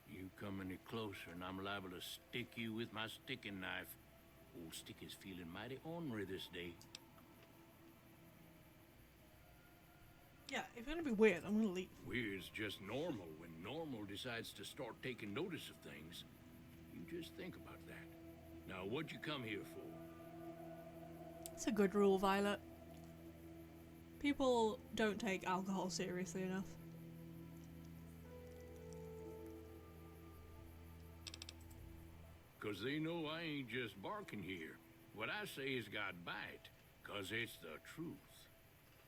You come any closer and I'm liable to stick you with my sticking knife. Old Stick is feeling mighty ornery this day. Yeah, if you're gonna be weird, I'm gonna leave. Weird's just normal when normal decides to start taking notice of things. You just think about that. Now, what'd you come here for? It's a good rule, Violet. People don't take alcohol seriously enough. Cause they know I ain't just barking here. What I say has got bite, cause it's the truth.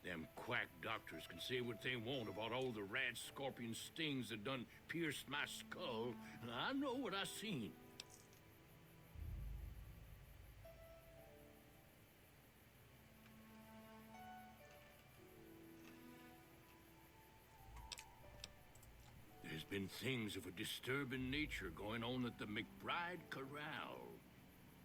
Them quack doctors can say what they want about all the rat scorpion stings that done pierced my skull. I know what I seen. There's been things of a disturbing nature going on at the McBride Corral.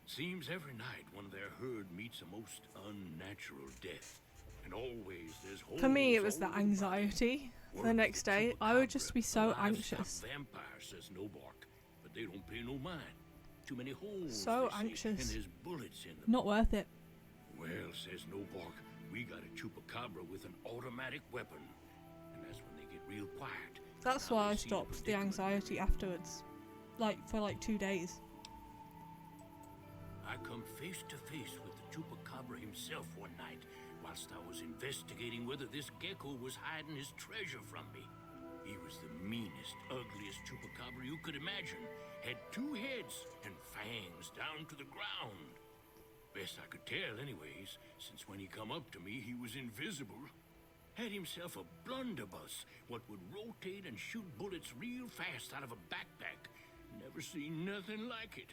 Seems every night one of their herd meets a most unnatural death. And always there's For me, it holes was the all anxiety. The next day, I would just be so anxious. Vampire, says no bark, but they don't pay no mind. Too many holes. So they say, anxious. And there's bullets in them. Not worth it. Well, says no bark, we got a chupacabra with an automatic weapon. And that's when they get real quiet. That's why I stopped the anxiety afterwards. Like, for like 2 days. I come face to face with the chupacabra himself one night, whilst I was investigating whether this gecko was hiding his treasure from me. He was the meanest, ugliest chupacabra you could imagine. Had 2 heads and fangs down to the ground. Best I could tell anyways, since when he come up to me, he was invisible. had himself a blunderbuss what would rotate and shoot bullets real fast out of a backpack. Never seen nothing like it.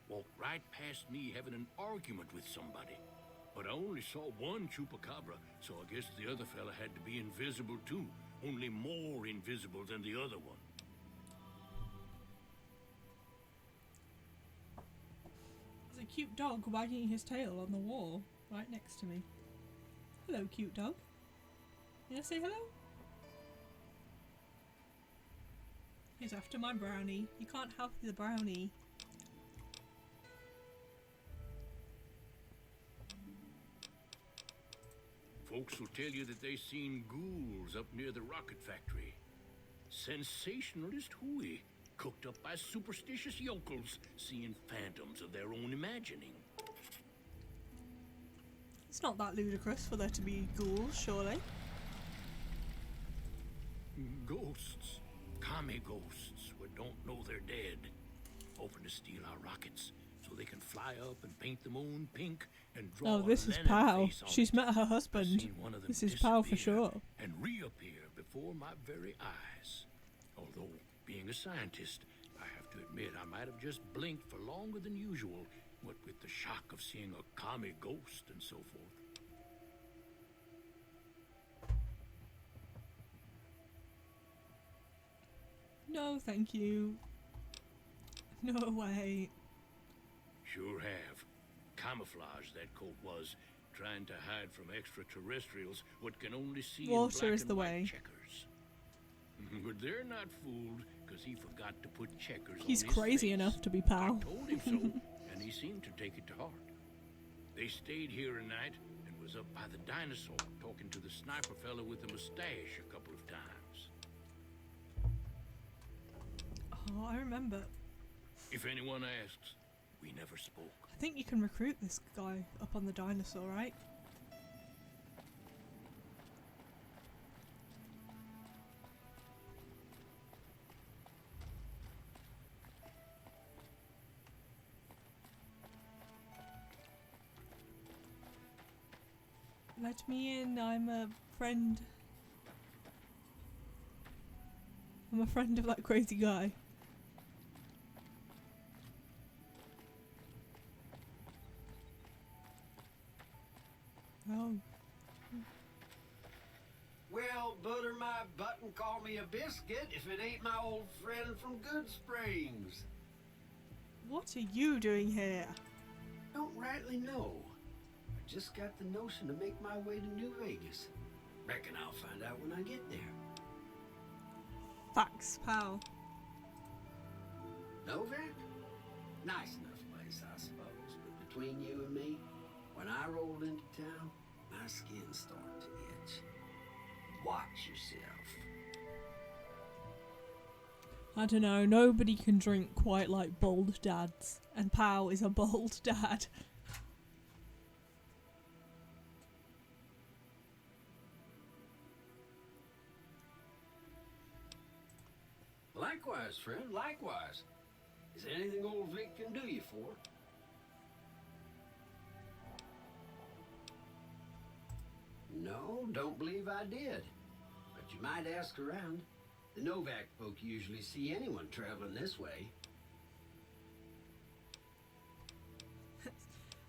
Walked right past me having an argument with somebody. But I only saw one chupacabra, so I guess the other fella had to be invisible too. Only more invisible than the other one. There's a cute dog wagging his tail on the wall right next to me. Hello, cute dog. Can I say hello? He's after my brownie. You can't have the brownie. Folks will tell you that they seen ghouls up near the rocket factory. Sensationalist hooey, cooked up by superstitious yokels, seeing phantoms of their own imagining. It's not that ludicrous for there to be ghouls, surely. Ghosts. Commie ghosts who don't know they're dead. Hoping to steal our rockets so they can fly up and paint them own pink and draw Oh, this a is Lenin Pao. face on She's it. met her I've husband. seen one of them This is Pao for disappear sure. And reappear before my very eyes. Although, being a scientist, I have to admit I might have just blinked for longer than usual, what with the shock of seeing a commie ghost and so forth. No, thank you. No way. Sure have. Camouflage, that coat was, trying to hide from extraterrestrials what can only see in Water black is and the white way. checkers. But they're not fooled, because he forgot to put checkers He's on his crazy face. enough to be Pao. I told him so, and he seemed to take it to heart. They stayed here a night and was up by the dinosaur talking to the sniper fella with the mustache a couple of times. Oh, I remember. If anyone asks, we never spoke. I think you can recruit this guy up on the dinosaur, right? Let me in, I'm a friend. I'm a friend of that crazy guy. Oh. Well, butter my butt and call me a biscuit if it ain't my old friend from Good Springs. What are you doing here? Don't rightly know. I just got the notion to make my way to New Vegas. Reckon I'll find out when I get there. Facts, pal. Novak? Nice enough place, I suppose. But between you and me, when I rolled into town, my skin started to itch. Watch yourself. I don't know, nobody can drink quite like bald dads. And Pao is a bald dad. Likewise, friend, likewise. Is there anything old Vic can do you for? No, don't believe I did. But you might ask around. The Novak folk usually see anyone traveling this way.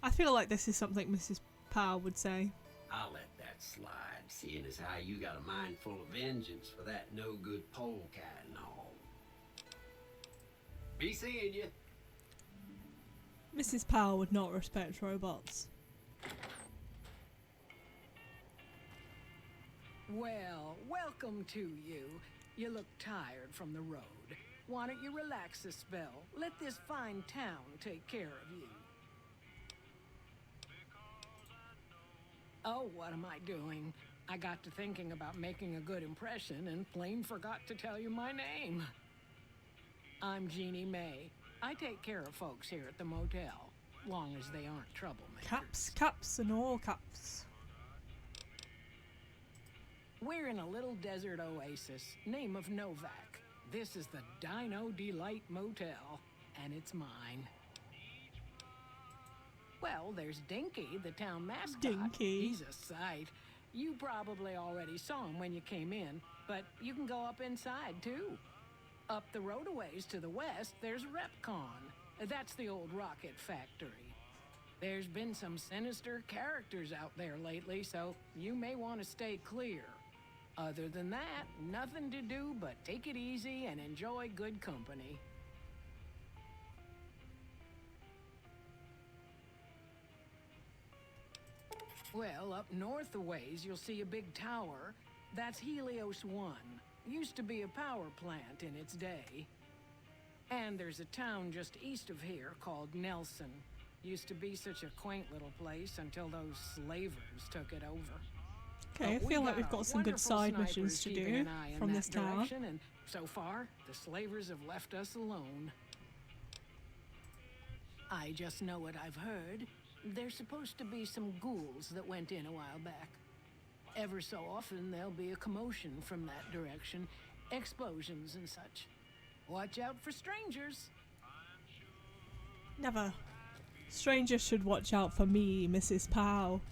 I feel like this is something Mrs. Pao would say. I'll let that slide, seeing as how you got a mind full of vengeance for that no-good polecat and all. Be seeing you. Mrs. Pao would not respect robots. Well, welcome to you. You look tired from the road. Why don't you relax a spell? Let this fine town take care of you. Oh, what am I doing? I got to thinking about making a good impression and plain forgot to tell you my name. I'm Jeannie May. I take care of folks here at the motel, long as they aren't troublemakers. Caps and all caps. We're in a little desert oasis, name of Novak. This is the Dino Delight Motel, and it's mine. Well, there's Dinky, the town mascot. Dinky. He's a sight. You probably already saw him when you came in, but you can go up inside, too. Up the road a ways to the west, there's Repcon. That's the old rocket factory. There's been some sinister characters out there lately, so you may want to stay clear. Other than that, nothing to do but take it easy and enjoy good company. Well, up north a ways, you'll see a big tower. That's Helios 1. Used to be a power plant in its day. And there's a town just east of here called Nelson. Used to be such a quaint little place until those slavers took it over. Okay, I feel like we've got some good side missions to do from this town. And so far, the slavers have left us alone. I just know what I've heard. There's supposed to be some ghouls that went in a while back. Ever so often, there'll be a commotion from that direction, explosions and such. Watch out for strangers. Never. Strangers should watch out for me, Mrs. Powell.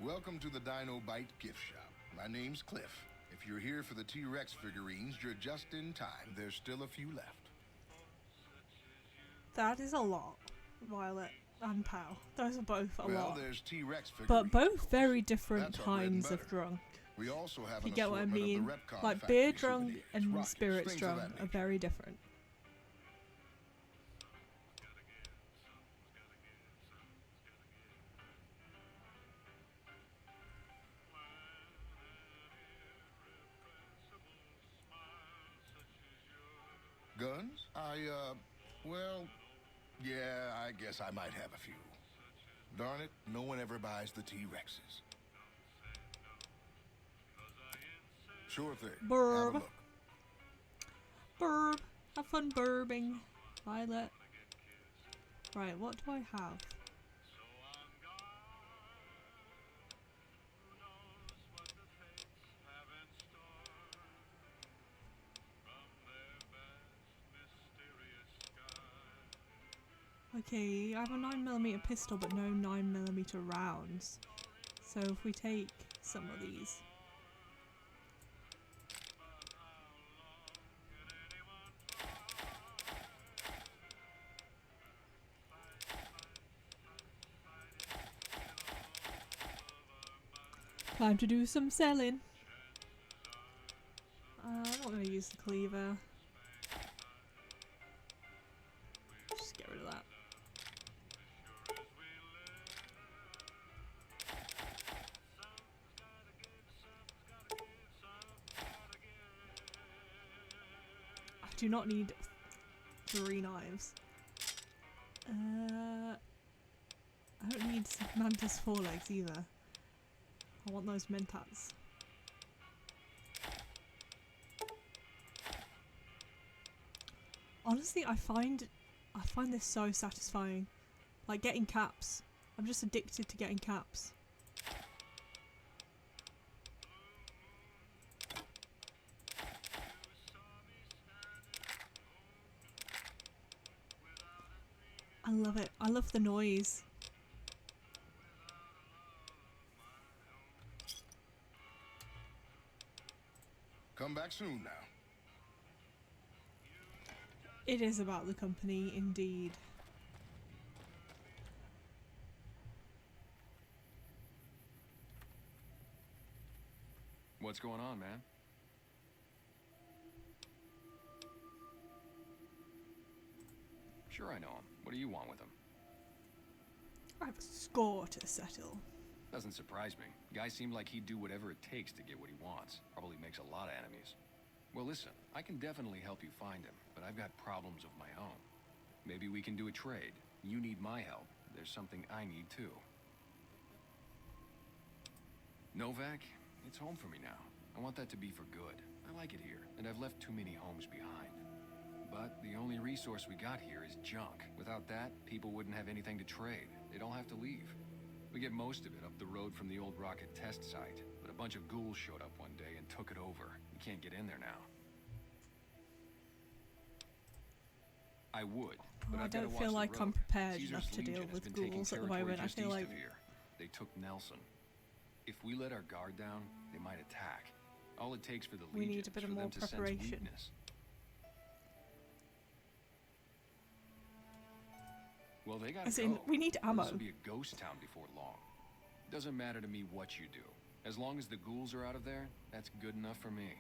Welcome to the Dino Bite gift shop. My name's Cliff. If you're here for the T-Rex figurines, you're just in time. There's still a few left. That is a lot, Violet and Pow. Those are both a lot. Well, there's T-Rex figurines. But both very different That's our bread and kinds of butter. drunk. We also have If you an get what I assortment of the mean. Repcon Like factory beer drunk souvenirs, and rockets, spirits things of drunk that are very different. Guns? Well, yeah, I guess I might have a few. Darn it, no one ever buys the T-Rexes. Sure thing. Have a Burb. look. Burb. Have fun burbing, Violet. Right, what do I have? Okay, I have a 9mm pistol but no 9mm rounds. So if we take some of these. Time to do some selling. I'm not going to use the cleaver. Just get rid of that. I do not need 3 knives. I don't need Mantis forelegs either. I want those mentats. Honestly, I find this so satisfying. Like getting caps. I'm just addicted to getting caps. I love it. I love the noise. Come back soon now. It is about the company, indeed. What's going on, man? Sure I know him. What do you want with him? I have a score to settle. Doesn't surprise me. Guy seemed like he'd do whatever it takes to get what he wants. Probably makes a lot of enemies. Well, listen, I can definitely help you find him, but I've got problems of my own. Maybe we can do a trade. You need my help. There's something I need too. Novak, it's home for me now. I want that to be for good. I like it here, and I've left too many homes behind. But the only resource we got here is junk. Without that, people wouldn't have anything to trade. They'd all have to leave. We get most of it up the road from the old rocket test site, but a bunch of ghouls showed up one day and took it over. We can't get in there now. I would, but I I've gotta don't watch feel the like I'm road. prepared Caesar's enough to deal Legion has with been taking ghouls at the territory moment. I just feel east like of here. They took Nelson. If we let our guard down, they might attack. All it takes for the we Legion need a bit is of for more them to sense preparation. weakness. Well, they gotta As in, go. we need ammo. This will be a ghost town before long. Doesn't matter to me what you do. As long as the ghouls are out of there, that's good enough for me.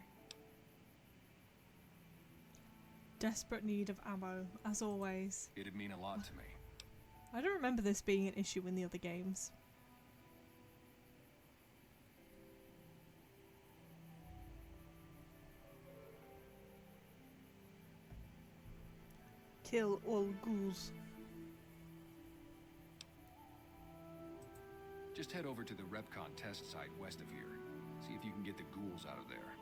Desperate need of ammo, as always. It'd mean a lot to me. I don't remember this being an issue in the other games. Kill all ghouls. Just head over to the Repcon test site west of here. See if you can get the ghouls out of there.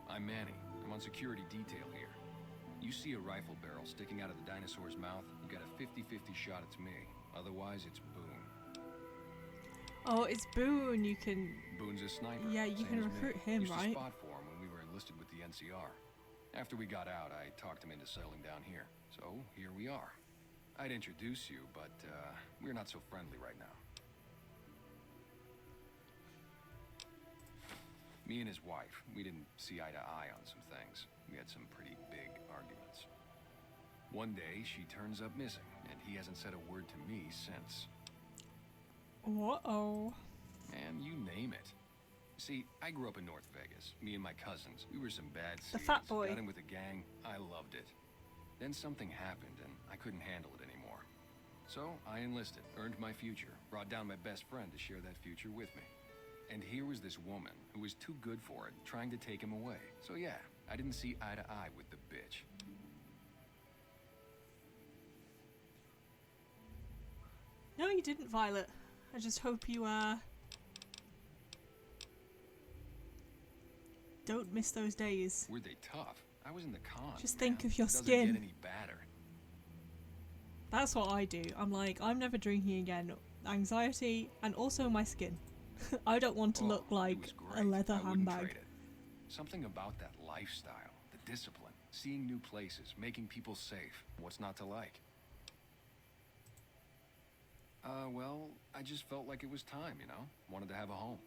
I'm Manny. I'm on security detail here. You see a rifle barrel sticking out of the dinosaur's mouth, you got a 50-50 shot it's me. Otherwise, it's Boone. Oh, it's Boone. You can. Boone's a sniper. Yeah, you same can as me. recruit him, Used right? to spot for him when we were enlisted with the NCR. After we got out, I talked him into settling down here. So, here we are. I'd introduce you, but we're not so friendly right now. Me and his wife, we didn't see eye to eye on some things. We had some pretty big arguments. One day, she turns up missing, and he hasn't said a word to me since. Uh-oh. And you name it. See, I grew up in North Vegas. Me and my cousins, we were some bad The seeds. fat boy. Got in with a gang. I loved it. Then something happened, and I couldn't handle it anymore. So I enlisted, earned my future, brought down my best friend to share that future with me. And here was this woman who was too good for it, trying to take him away. So yeah, I didn't see eye to eye with the bitch. No, you didn't, Violet. I just hope you, don't miss those days. Were they tough? I was in the con. Just think of your Doesn't skin. get any badder. That's what I do. I'm like, I'm never drinking again. Anxiety and also my skin. I don't want to look like a leather I wouldn't handbag. trade it. Something about that lifestyle, the discipline, seeing new places, making people safe. What's not to like? Well, I just felt like it was time, you know? Wanted to have a home.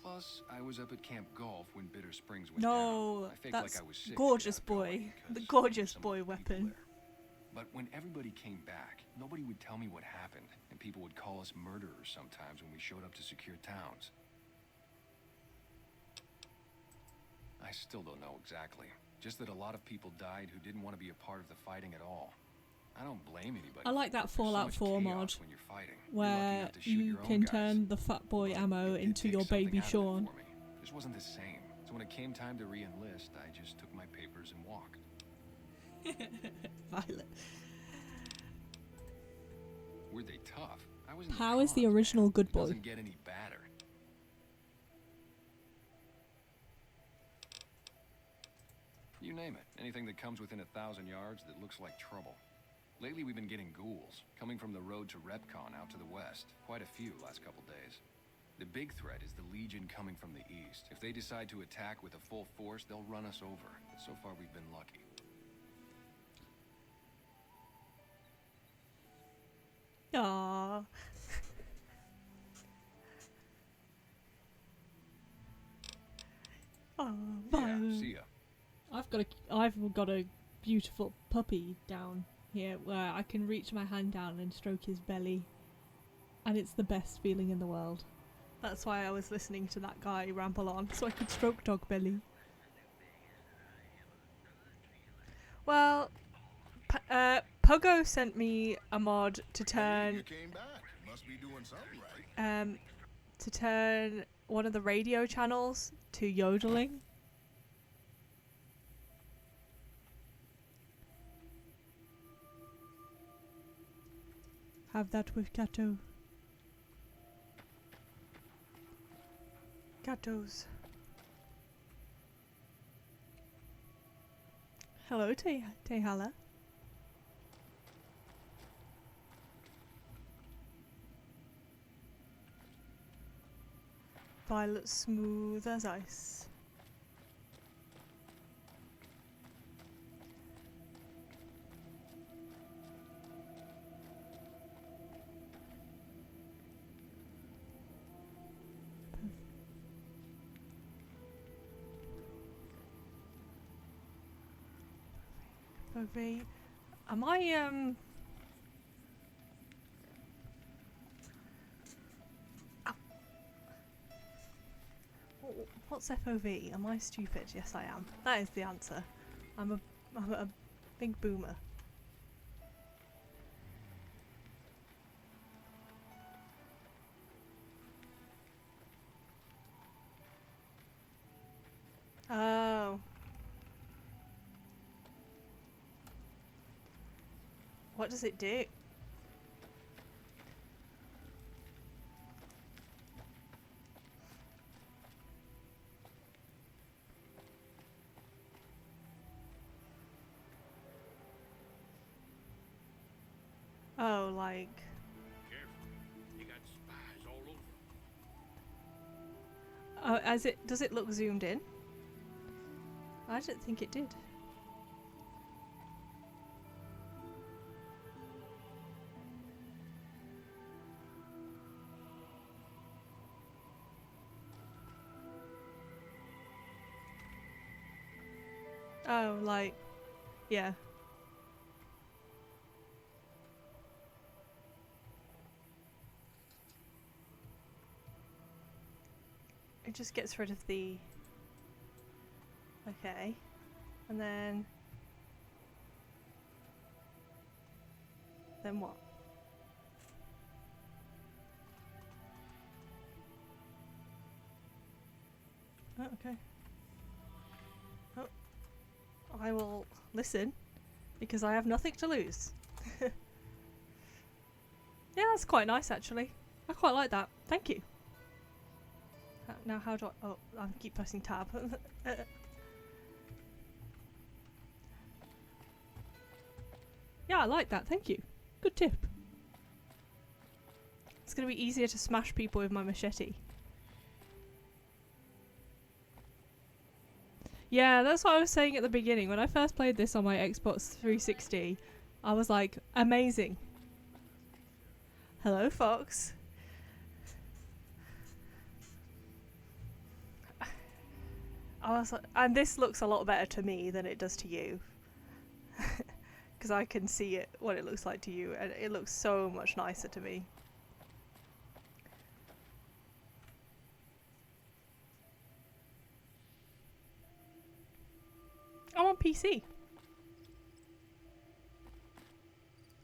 Plus, I was up at Camp Golf when Bitter Springs went No, down. I faked that's like I was sick. gorgeous boy. The gorgeous boy weapon. But when everybody came back, nobody would tell me what happened, and people would call us murderers sometimes when we showed up to secure towns. I still don't know exactly. Just that a lot of people died who didn't want to be a part of the fighting at all. I don't blame anybody. I like that There's so Fallout much 4 chaos mod when you're fighting. You're lucky where not to shoot you your own can guys. turn the fat boy ammo into your baby Sean. This wasn't the same. So when it came time to re-enlist, I just took my papers and walked. Violet. Were they tough? I was in How is the original good It boy? doesn't get any badder. You name it. Anything that comes within 1,000 yards that looks like trouble. Lately we've been getting ghouls, coming from the road to Repcon out to the west. Quite a few last couple days. The big threat is the Legion coming from the east. If they decide to attack with a full force, they'll run us over. But so far we've been lucky. Aww. Oh, Violet. See ya. I've got a beautiful puppy down here where I can reach my hand down and stroke his belly, and it's the best feeling in the world. That's why I was listening to that guy ramble on, so I could stroke dog belly. Well, Pogo sent me a mod to turn You came back. Must be doing something right. to turn one of the radio channels to yodeling. Have that with Kato. Gatos. Hello, Tehala. Violet smooth as ice. Am I what's FOV? Am I stupid? Yes, I am. That is the answer. I'm a big boomer. Oh. What does it do? Oh, like... Careful. You got spies all over. Oh, does it look zoomed in? I didn't think it did. Oh, like, yeah. It just gets rid of the... Okay. And then... Then what? Oh, okay. Oh. I will listen, because I have nothing to lose. Yeah, that's quite nice actually. I quite like that. Thank you. Now how do I... Oh, I keep pressing tab. Yeah, I like that. Thank you. Good tip. It's going to be easier to smash people with my machete. Yeah, that's what I was saying at the beginning. When I first played this on my Xbox 360, I was like, amazing. Hello, Fox. I was like, and this looks a lot better to me than it does to you. Because I can see it, what it looks like to you, and it looks so much nicer to me. I'm on PC.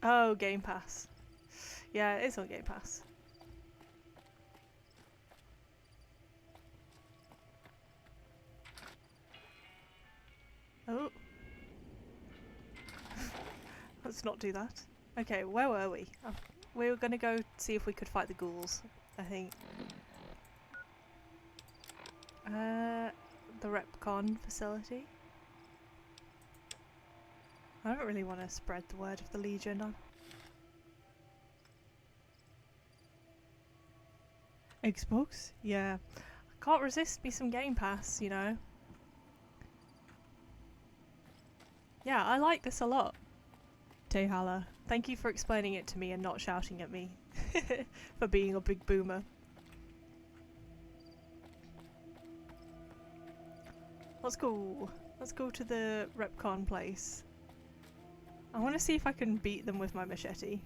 Oh, Game Pass. Yeah, it is on Game Pass. Oh. Let's not do that. Okay, where were we? We were going to go see if we could fight the ghouls, I think. The Repcon facility. I don't really want to spread the word of the Legion. Xbox? Yeah. I can't resist me some Game Pass, you know. Yeah, I like this a lot. Tehala, thank you for explaining it to me and not shouting at me for being a big boomer. Let's go. Let's go to the Repcon place. I want to see if I can beat them with my machete.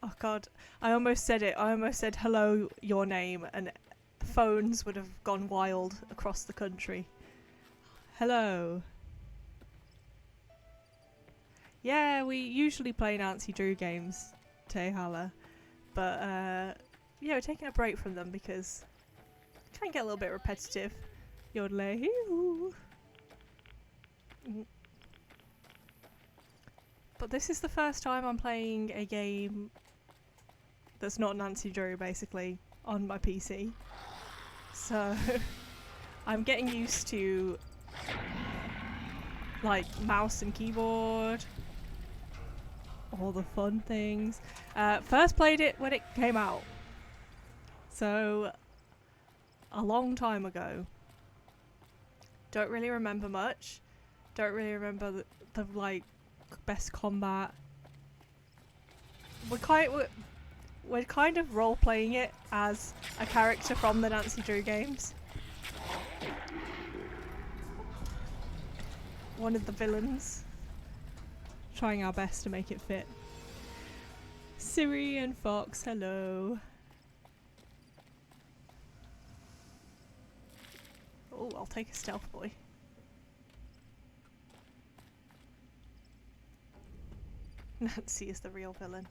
Oh god, I almost said it. I almost said hello, your name, and phones would have gone wild across the country. Hello. Yeah, we usually play Nancy Drew games, Tehala. But, yeah, we're taking a break from them because it can get a little bit repetitive. Yodelay. But this is the first time I'm playing a game that's not Nancy Drew, basically, on my PC. So I'm getting used to like mouse and keyboard, all the fun things. First played it when it came out, so a long time ago. Don't really remember much. Don't really remember the like best combat. We're kind of role playing it as a character from the Nancy Drew games. One of the villains. Trying our best to make it fit. Siri and Fox, hello. Oh, I'll take a stealth boy. Nancy is the real villain.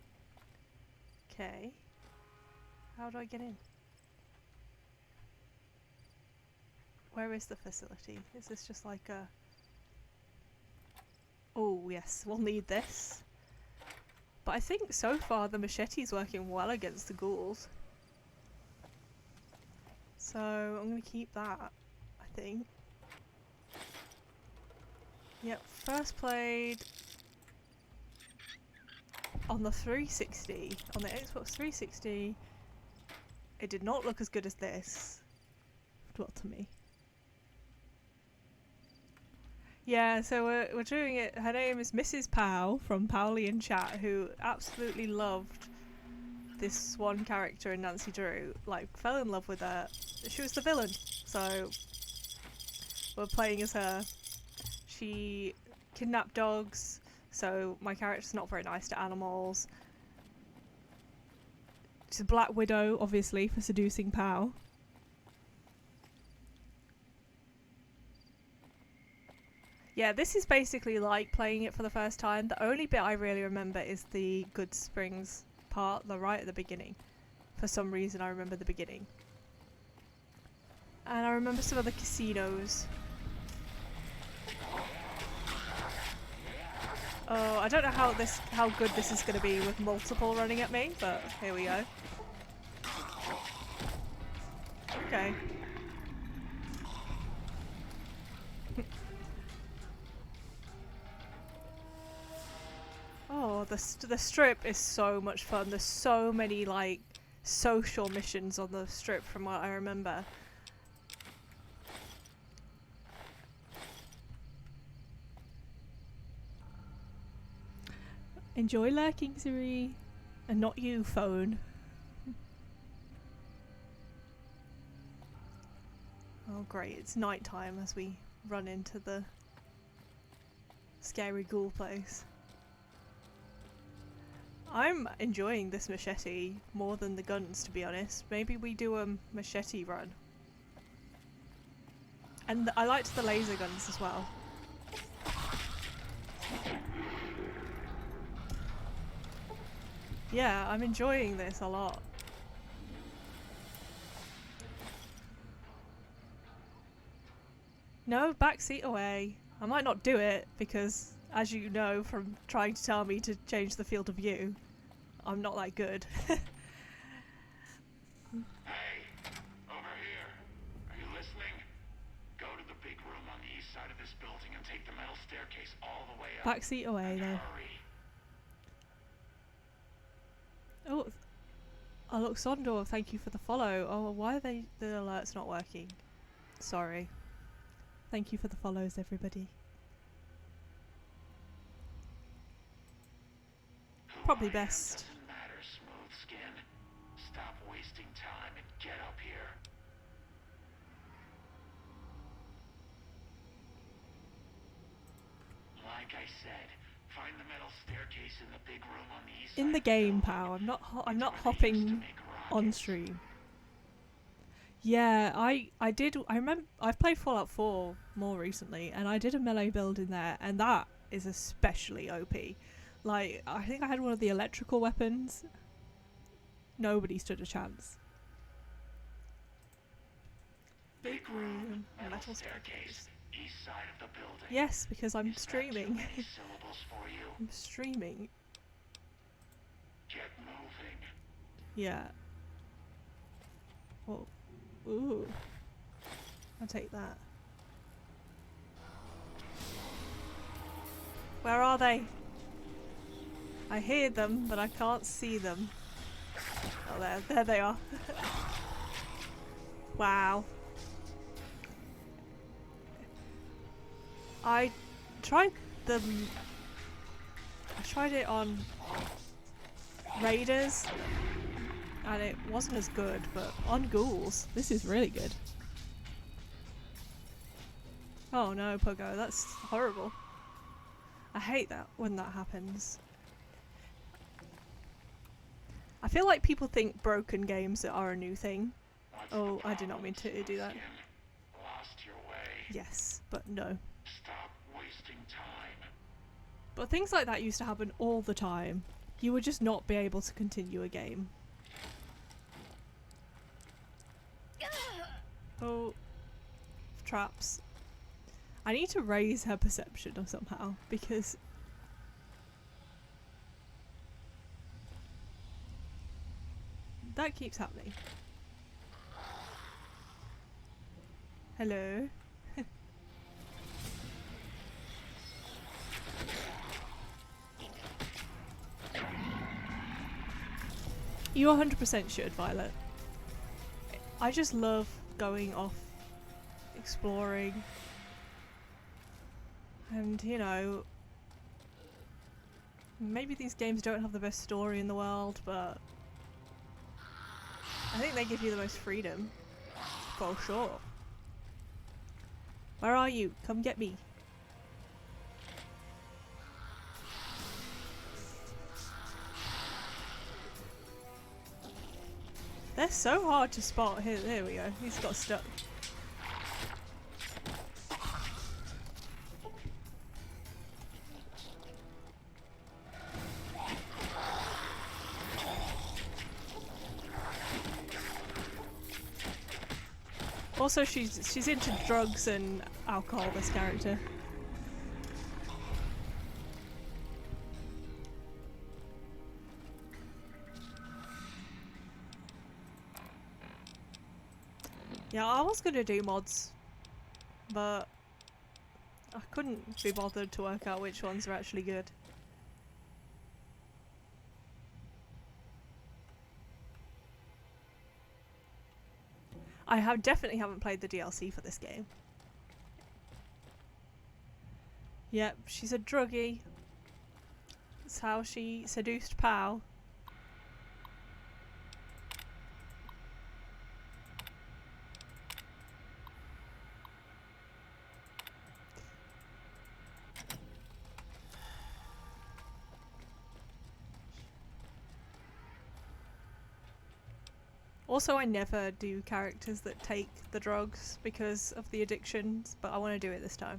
Okay. How do I get in? Where is the facility? Is this just like a... Oh yes, we'll need this. But I think so far the machete's working well against the ghouls. So I'm going to keep that, I think. Yep, first played on the 360, on the Xbox 360. It did not look as good as this. Well, to me. Yeah, so we're doing it. Her name is Mrs. Powell from Powley in chat, who absolutely loved this one character in Nancy Drew. Like, fell in love with her. She was the villain, so we're playing as her. She kidnapped dogs, so my character's not very nice to animals. She's a Black Widow, obviously, for seducing Powell. Yeah, this is basically like playing it for the first time. The only bit I really remember is the Good Springs part, the right at the beginning. For some reason I remember the beginning. And I remember some of the casinos. Oh, I don't know how good this is going to be with multiple running at me, but here we go. Okay. Oh, the strip is so much fun. There's so many like social missions on the strip from what I remember. Enjoy lurking, Siri, and not you, phone. Oh great, it's night time as we run into the scary ghoul place. I'm enjoying this machete more than the guns, to be honest. Maybe we do a machete run. And I liked the laser guns as well. Yeah, I'm enjoying this a lot. No, backseat away. I might not do it because, as you know from trying to tell me to change the field of view, I'm not that good. Hey, over here. Are you listening? Go to the big room on the east side of this building and take the metal staircase all the way up. Backseat away, though. Oh, oh look, Sondor, thank you for the follow. Oh, why are the alerts not working? Sorry. Thank you for the follows, everybody. Probably best. Doesn't matter, smooth skin. Stop wasting time and get up here. Like I said, find the metal staircase in the big room on the east In the game, pal. I'm not hopping on stream. Yeah, I remember I've played Fallout 4 more recently, and I did a melee build in there, and that is especially OP. Like, I think I had one of the electrical weapons. Nobody stood a chance. Big room, metal staircase. East side of the building. Yes, because I'm streaming. Syllables for you. I'm streaming. Get moving. Yeah. Oh. Ooh. I'll take that. Where are they? I hear them, but I can't see them. Oh, there they are. Wow. I tried them. I tried it on Raiders, and it wasn't as good, but on ghouls, this is really good. Oh no, Pogo, that's horrible. I hate that when that happens. I feel like people think broken games are a new thing. Oh, I did not mean to do that. Lost your way. Yes, but no. Stop wasting time. But things like that used to happen all the time. You would just not be able to continue a game. Oh, traps. I need to raise her perception or somehow, because that keeps happening. Hello. You 100% should, Violet. I just love going off, exploring, and you know, maybe these games don't have the best story in the world, but I think they give you the most freedom, for sure. Where are you? Come get me. They're so hard to spot. Here, there we go. He's got stuck. Also, she's into drugs and alcohol, this character. Yeah, I was gonna do mods, but I couldn't be bothered to work out which ones are actually good. I definitely haven't played the DLC for this game. Yep, she's a druggie. That's how she seduced Pow. Also, I never do characters that take the drugs because of the addictions, but I want to do it this time.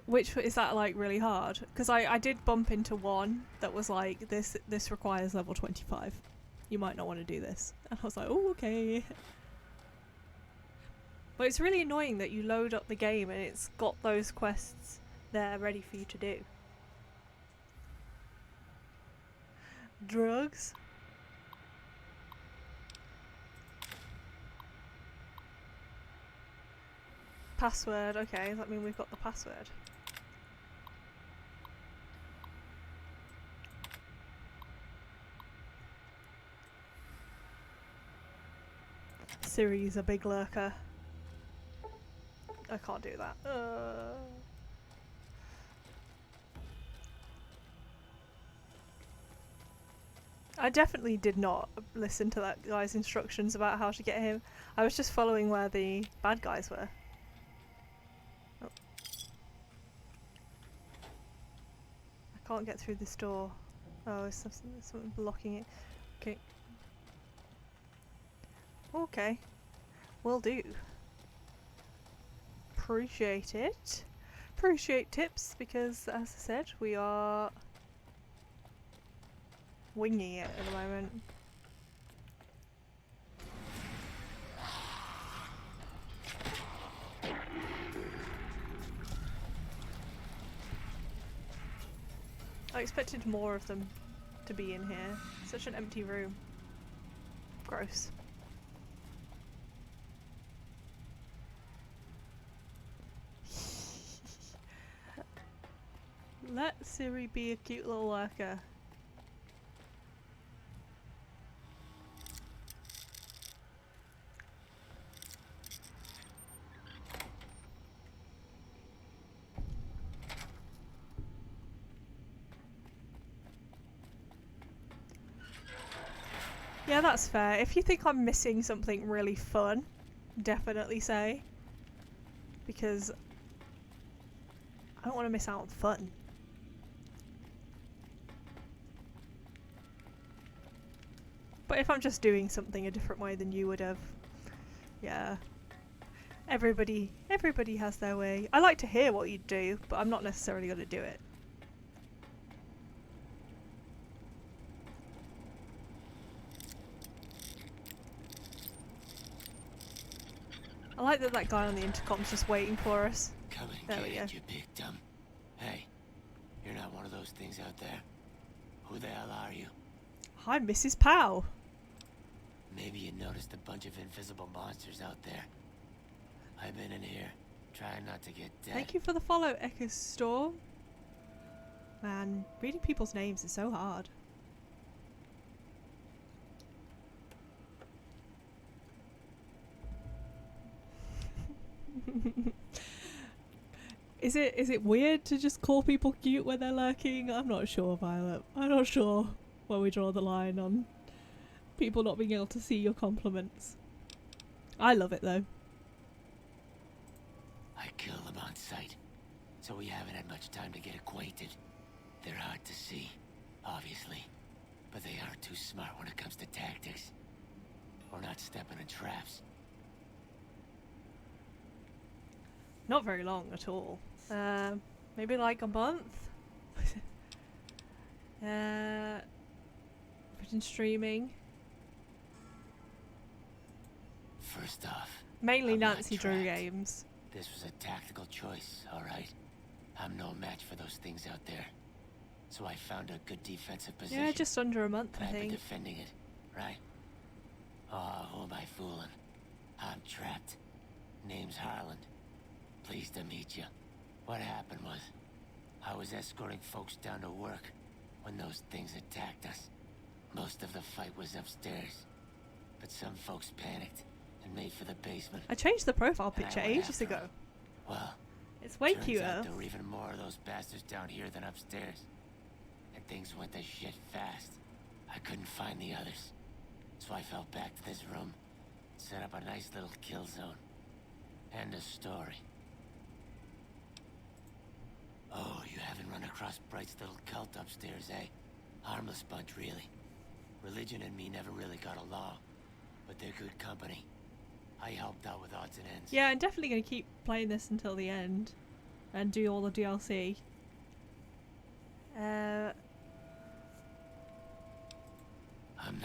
Which is that like really hard? Because I did bump into one that was like this requires level 25. You might not want to do this. And I was like, oh, okay. But it's really annoying that you load up the game and it's got those quests there ready for you to do. Drugs? Password, okay, does that mean we've got the password? Siri's a big lurker. I can't do that. I definitely did not listen to that guy's instructions about how to get him. I was just following where the bad guys were. Oh. I can't get through this door. Oh, there's something blocking it. Okay. Okay. Will do. Appreciate it. appreciate tips because, as I said, we are winging it at the moment. I expected more of them to be in here. Such an empty room. Gross. Let Siri be a cute little lurker. Yeah, that's fair. If you think I'm missing something really fun, definitely say. Because I don't want to miss out on fun. But if I'm just doing something a different way than you would have, yeah. Everybody has their way. I like to hear what you do, but I'm not necessarily going to do it. I like that that guy on the intercom's just waiting for us. Come and there we get go. it, you big dumb. Hey, you're not one of those things out there. Who the hell are you? Hi, Mrs. Powell. Maybe you noticed a bunch of invisible monsters out there. I've been in here, trying not to get dead. Thank you for the follow, Echo Storm. Man, reading people's names is so hard. Is it weird to just call people cute when they're lurking? I'm not sure, Violet. I'm not sure where we draw the line on people not being able to see your compliments. I love it though. I kill them on sight, so we haven't had much time to get acquainted. They're hard to see, obviously, but they aren't too smart when it comes to tactics. Or not stepping in traps. Not very long at all. Maybe like a month? Been streaming. First off, Mainly I'm not Nancy Drew trapped. games. This was a tactical choice, alright? I'm no match for those things out there. So I found a good defensive position. Yeah, just under a month, and I I've been think. defending it, right? Oh, who am I fooling? I'm trapped. Name's Harland. Pleased to meet you. What happened was, I was escorting folks down to work when those things attacked us. Most of the fight was upstairs, but some folks panicked and made for the basement. I changed the profile And I picture went ages after ago. 'em. Well, It's way turns cuter. out there were even more of those bastards down here than upstairs. And things went to shit fast. I couldn't find the others. So I fell back to this room, set up a nice little kill zone. End of story. Oh, you haven't run across Bright's little cult upstairs, eh? Harmless bunch, really. Religion and me never really got along, but they're good company. I helped out with odds and ends. Yeah, I'm definitely going to keep playing this until the end and do all the DLC. I'm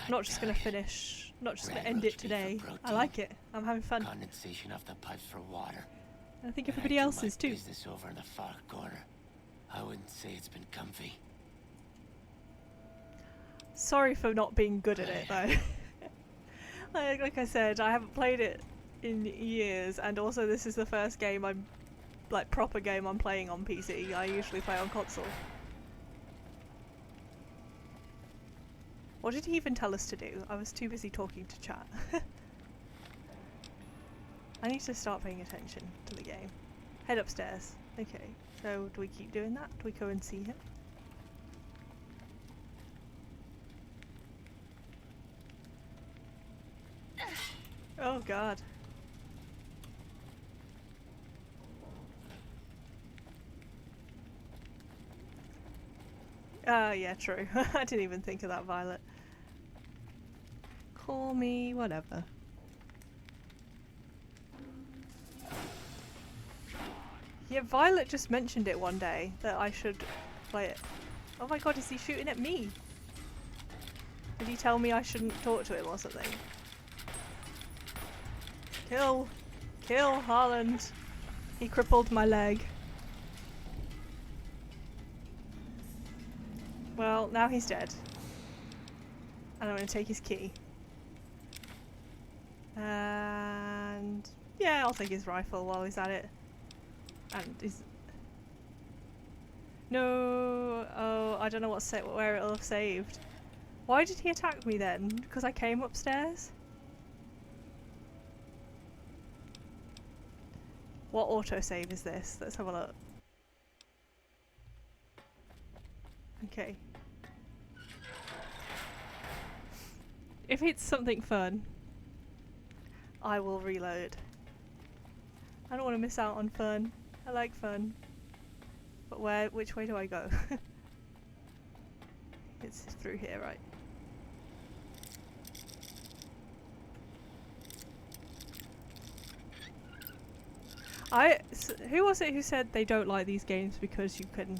Not just going to finish, not just going to end it today. I like it. I'm having fun. Condensation off the pipes for water. I think And everybody do else my is too. business over in the far corner. I wouldn't say it's been comfy. Sorry for not being good at it though. like I said, I haven't played it in years, and also this is the first game I'm, like, proper game I'm playing on PC. I usually play on console. What did he even tell us to do? I was too busy talking to chat. I need to start paying attention to the game. Head upstairs. Okay, so do we keep doing that? Do we go and see him? Oh god. Yeah, true. I didn't even think of that, Violet. Call me whatever. Yeah, Violet just mentioned it one day that I should play it. Oh my god, is he shooting at me? Did he tell me I shouldn't talk to him or something? Kill! Kill Harland! He crippled my leg. Well, now he's dead. And I'm gonna take his key. And yeah, I'll take his rifle while he's at it. And he's... No! Oh, I don't know where it'll have saved. Why did he attack me then? Because I came upstairs? What autosave is this? Let's have a look. Okay. If it's something fun, I will reload. I don't want to miss out on fun. I like fun. But which way do I go? It's through here, right? Who was it who said they don't like these games because you can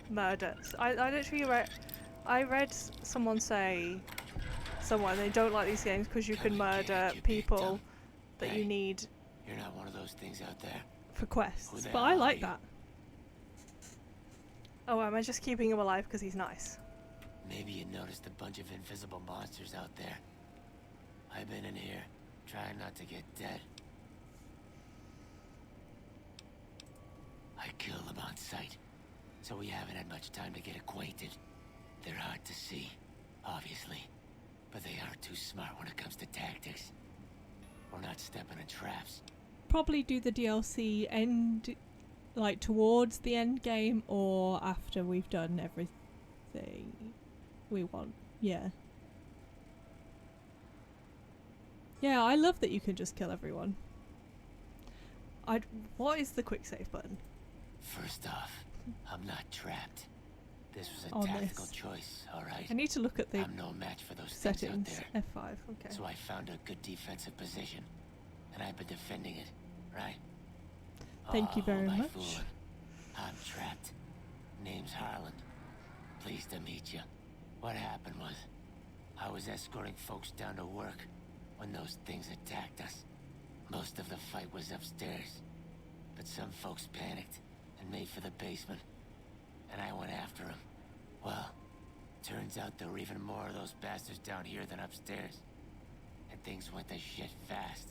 murder? I literally read someone say somewhere they don't like these games because you can murder people that you need. You're not one of those things out there. For quests, but I like that. Oh, am I just keeping him alive because he's nice? Maybe you noticed a bunch of invisible monsters out there. I've been in here, trying not to get dead. I kill them on sight, so we haven't had much time to get acquainted. They're hard to see, obviously, but they aren't too smart when it comes to tactics. We're not stepping in traps. Probably do the DLC end, like towards the end game, or after we've done everything we want. Yeah. Yeah, I love that you can just kill everyone. What is the quick save button? First off, I'm not trapped. This was a On tactical this. choice, alright? I need to look at the I'm no match for those things settings. out there. F5, okay. So I found a good defensive position, and I've been defending it, right? Thank you very much. Fooling. I'm trapped. Name's Harland. Pleased to meet you. What happened was, I was escorting folks down to work when those things attacked us. Most of the fight was upstairs, but some folks panicked and made for the basement, and I went after them. Well, turns out there were even more of those bastards down here than upstairs, and things went to shit fast.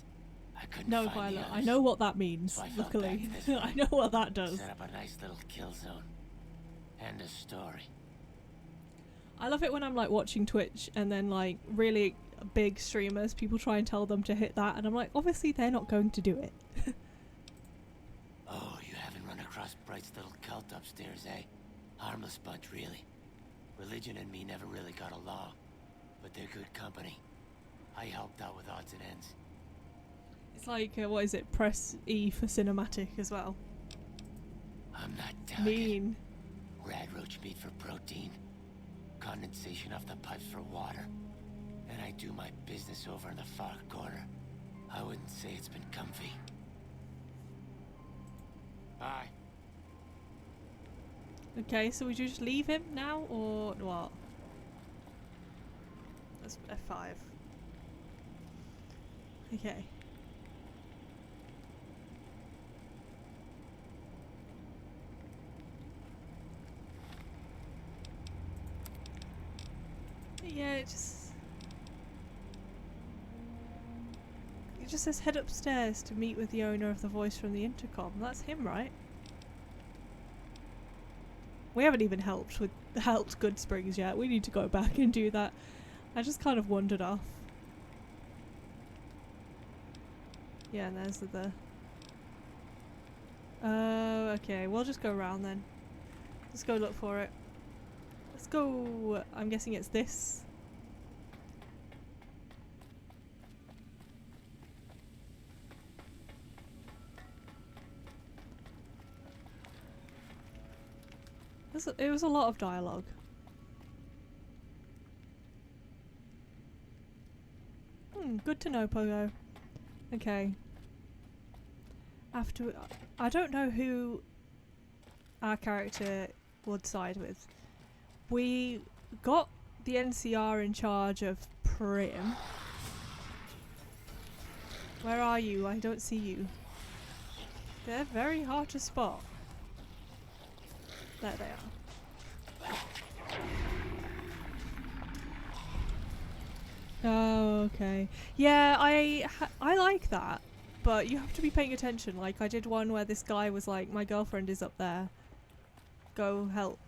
I couldn't No, find the Violet, others, I know what that means, so I fell luckily. back to this I know what that does. Set up a nice little kill zone. End of story. I love it when I'm like watching Twitch and then like really big streamers, people try and tell them to hit that, and I'm like, obviously they're not going to do it. Oh, you haven't run across Bright's little cult upstairs, eh? Harmless bunch, really. Religion and me never really got along, but they're good company. I helped out with odds and ends. It's like, what is it? Press E for cinematic as well. I'm not delicate. Mean. Rad roach meat for protein. Condensation off the pipes for water. And I do my business over in the far corner. I wouldn't say it's been comfy. Bye. Okay, so would you just leave him now, or what? That's F5. Okay. Yeah, it just says head upstairs to meet with the owner of the voice from the intercom. That's him, right? We haven't even helped Good Springs yet. We need to go back and do that. I just kind of wandered off. Yeah, and there's the... Oh, okay. We'll just go around then. Let's go look for it. Let's go... I'm guessing it's this. It was a lot of dialogue. Good to know, Pogo. Okay. I don't know who our character would side with. We got the NCR in charge of Prim. Where are you? I don't see you. They're very hard to spot. There they are. Oh, okay. Yeah, I like that, but you have to be paying attention. Like, I did one where this guy was like, my girlfriend is up there. Go help.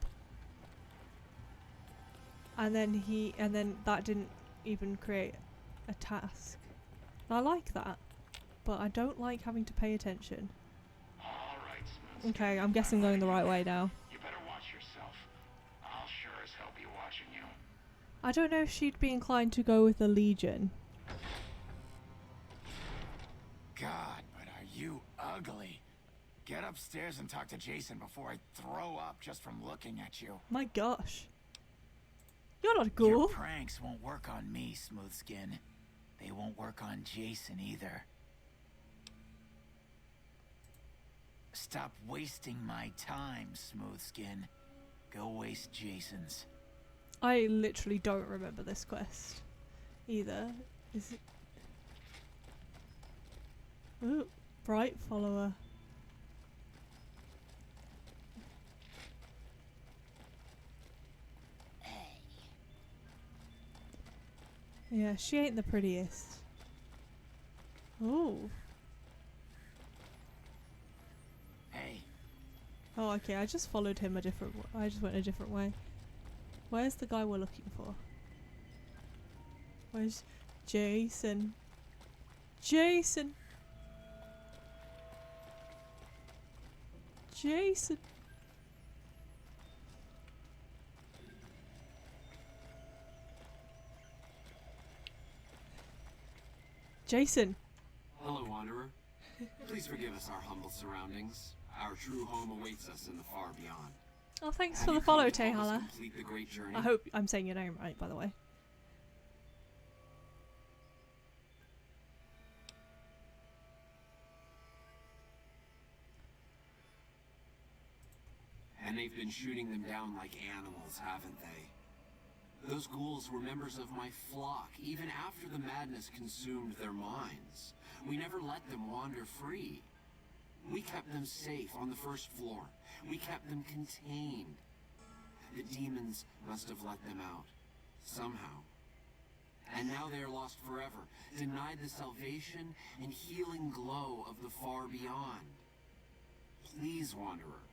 And then that didn't even create a task. I like that, but I don't like having to pay attention. Okay, I'm guessing going the right way now. You better watch yourself. I'll sure as hell be watching you. I don't know if she'd be inclined to go with the Legion. God, but are you ugly. Get upstairs and talk to Jason before I throw up just from looking at you. My gosh. You're not a Your ghoul. pranks won't work on me, Smoothskin. They won't work on Jason either. Stop wasting my time, Smoothskin. Go waste Jason's. I literally don't remember this quest either. Is it? Ooh, bright follower. Yeah, she ain't the prettiest. Ooh. Hey. Oh, okay. I just followed him a different. I just went a different way. Where's the guy we're looking for? Where's Jason? Jason. Jason. Jason. Hello, Wanderer. Please forgive us our humble surroundings. Our true home awaits us in the far beyond. Oh, thanks Have for you the follow, come to help us Tehala. complete the great journey? I hope I'm saying your name right, by the way. And they've been shooting them down like animals, haven't they? Those ghouls were members of my flock, even after the madness consumed their minds. We never let them wander free. We kept them safe on the first floor. We kept them contained. The demons must have let them out, somehow. And now they are lost forever, denied the salvation and healing glow of the far beyond. Please, Wanderer,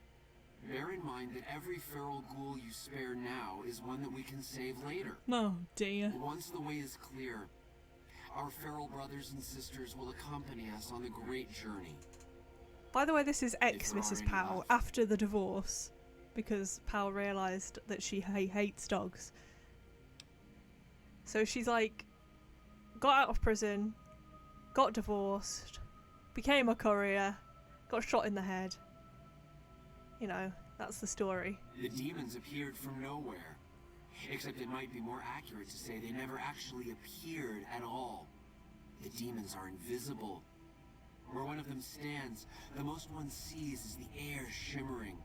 bear in mind that every feral ghoul you spare now is one that we can save later. Oh, dear. Once the way is clear, our feral brothers and sisters will accompany us on the great journey. By the way, this is ex there are Mrs. any Powell left. after the divorce, because Powell realised that she hates dogs. So she's like, got out of prison, got divorced, became a courier, got shot in the head. You know, that's the story. The demons appeared from nowhere. Except it might be more accurate to say they never actually appeared at all. The demons are invisible. Where one of them stands, the most one sees is the air shimmering,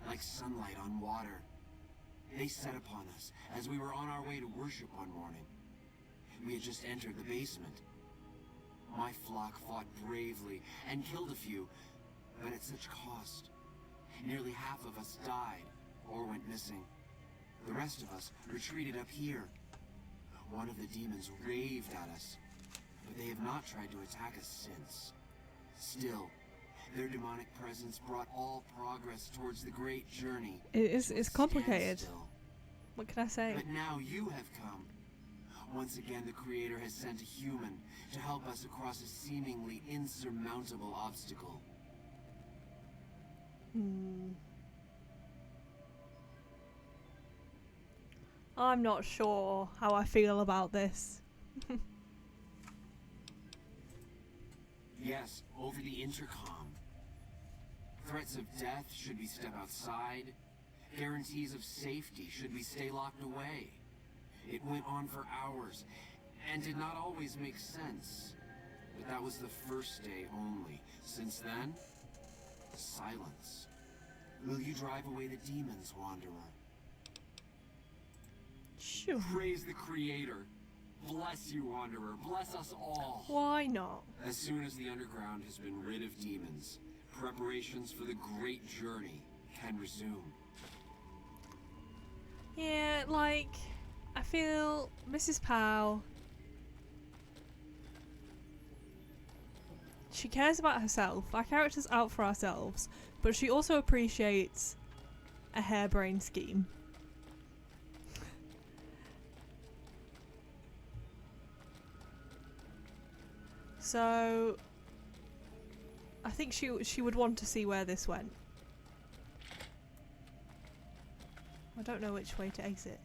like sunlight on water. They set upon us as we were on our way to worship one morning. We had just entered the basement. My flock fought bravely and killed a few, but at such cost. Nearly half of us died or went missing. The rest of us retreated up here. One of the demons raved at us, but they have not tried to attack us since. Still, their demonic presence brought all progress towards the great journey. It's complicated. Standstill. What can I say? But now you have come. Once again, the Creator has sent a human to help us across a seemingly insurmountable obstacle. I'm not sure how I feel about this. Yes, over the intercom. Threats of death should we step outside. Guarantees of safety should we stay locked away. It went on for hours, and did not always make sense. But that was the first day only. Since then, silence. Will you drive away the demons, Wanderer? Sure. Praise the Creator. Bless you, Wanderer. Bless us all. Why not? As soon as the underground has been rid of demons, preparations for the great journey can resume. Yeah, like, I feel Mrs. Powell, she cares about herself. Our character's out for ourselves, but she also appreciates a harebrained scheme. So I think she would want to see where this went. I don't know which way to exit.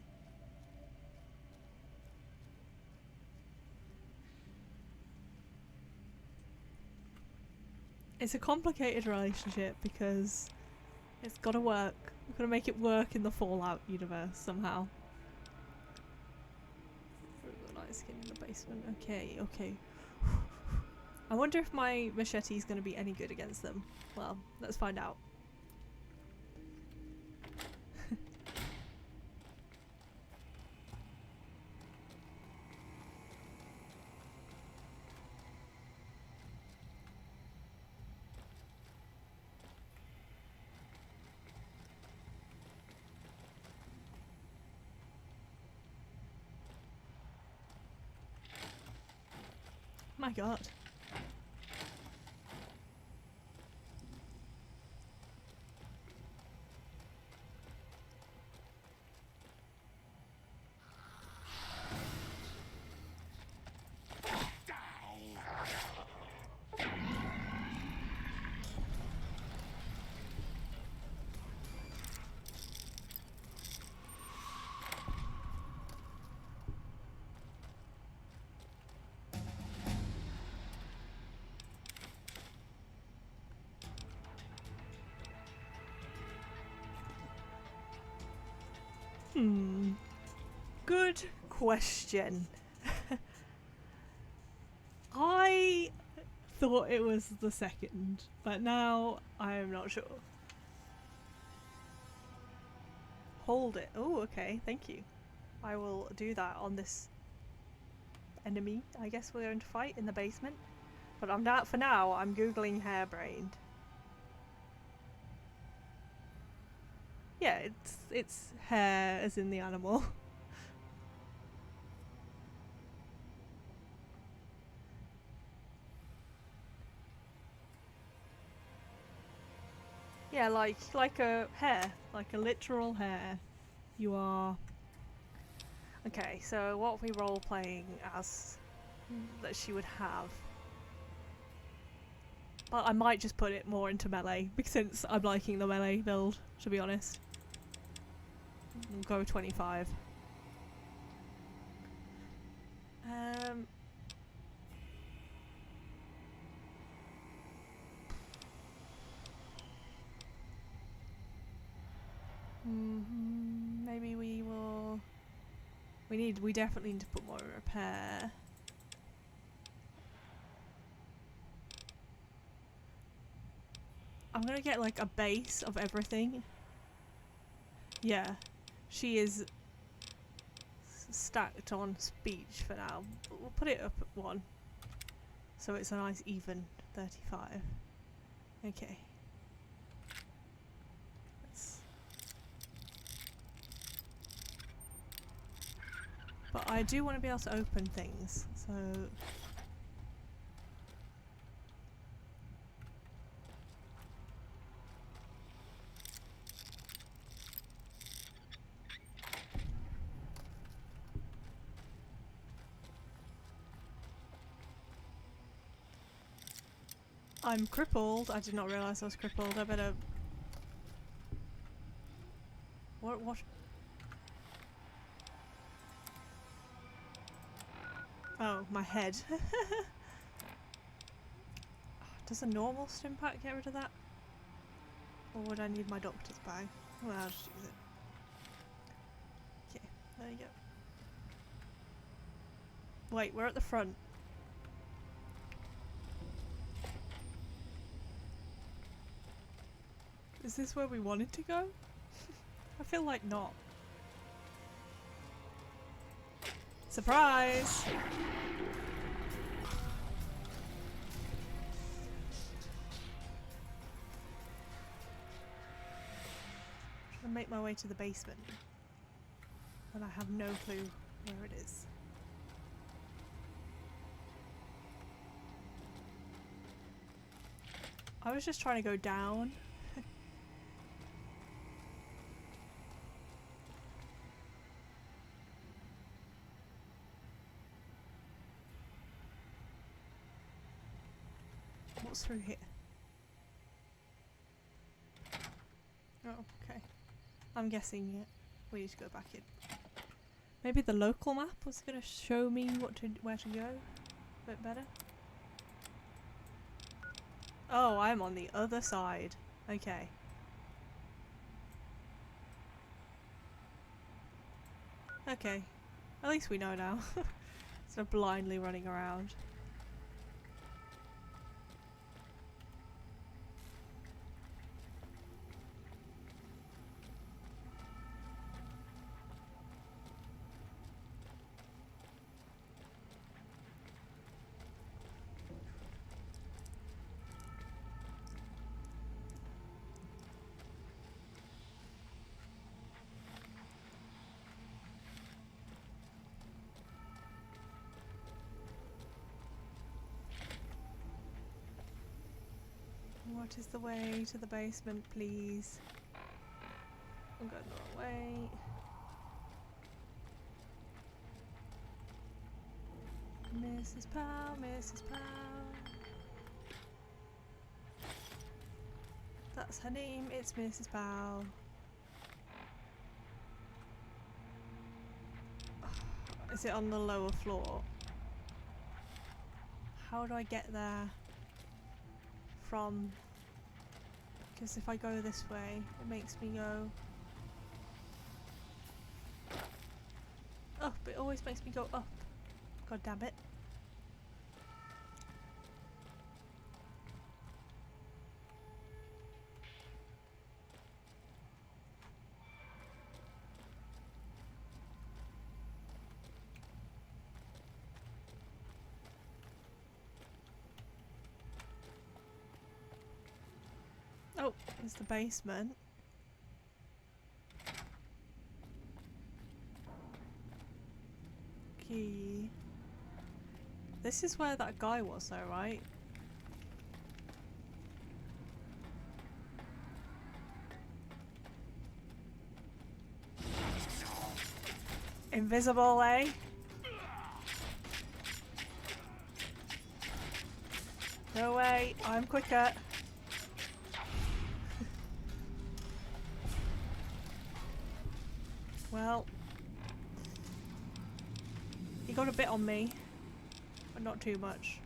It's a complicated relationship because it's gotta work. We've gotta make it work in the Fallout universe somehow. Nice skin in the basement. Okay, okay. I wonder if my machete is gonna be any good against them. Well, let's find out. My God. Good question. I thought it was the second, but now I am not sure. Hold it. Oh, okay, thank you. I will do that on this enemy, I guess we're going to fight in the basement. But I'm not, for now, I'm googling harebrained. Yeah, it's hair as in the animal. Yeah, like a hare, like a literal hare. You are. Okay, so what are we role playing as that she would have? Well, I might just put it more into melee because since I'm liking the melee build, to be honest. We'll go 25. Maybe we will. We definitely need to put more in repair. I'm gonna get like a base of everything. Yeah, she is stacked on speech for now. We'll put it up at 1, so it's a nice even 35. Okay. But I do want to be able to open things, so. I'm crippled. I did not realize I was crippled. I better. What? Oh, my head. Does a normal stim pack get rid of that? Or would I need my doctor's bag? Well, I'll just use it. Okay, there you go. Wait, we're at the front. Is this where we wanted to go? I feel like not. Surprise! Trying to make my way to the basement. And I have no clue where it is. I was just trying to go down. What's through here? Oh, okay. I'm guessing we need to go back in. Maybe the local map was going to show me where to go a bit better. Oh, I'm on the other side. Okay. Okay. At least we know now. Instead of blindly running around. What is the way to the basement, please? I'm going the wrong way. Mrs. Powell, Mrs. Powell. That's her name, it's Mrs. Powell. Is it on the lower floor? How do I get there from? Because if I go this way, it makes me go up. It always makes me go up. God damn it. Oh, it's the basement. Key. This is where that guy was though, right? Invisible, eh? No way, I'm quicker. Well, he got a bit on me, but not too much.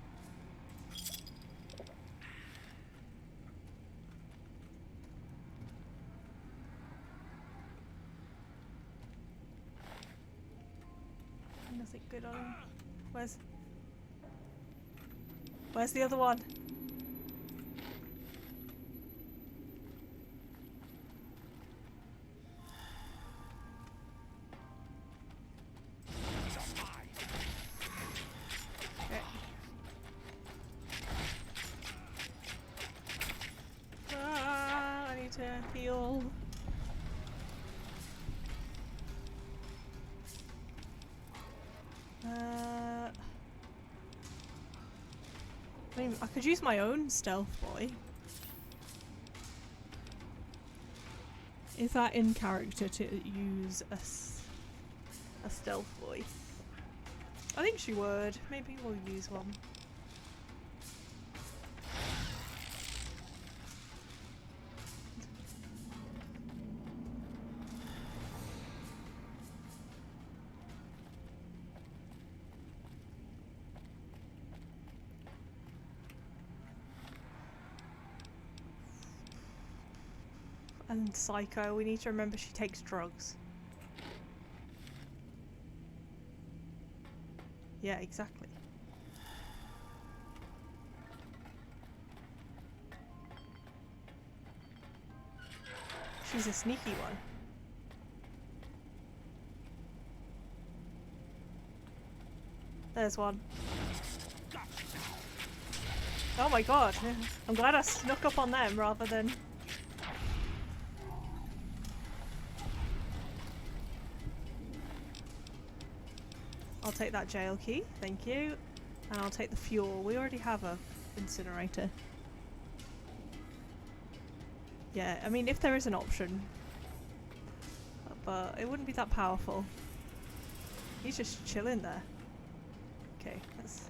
Nothing good on him. Where's the other one? To heal. I mean, I could use my own stealth boy. Is that in character to use a stealth boy? I think she would. Maybe we'll use one. And Psycho, we need to remember she takes drugs. Yeah, exactly. She's a sneaky one. There's one. Oh my god. I'm glad I snuck up on them rather than... I'll take that jail key, thank you. And I'll take the fuel. We already have a incinerator. Yeah, I mean if there is an option. But it wouldn't be that powerful. He's just chilling there. Okay, let's...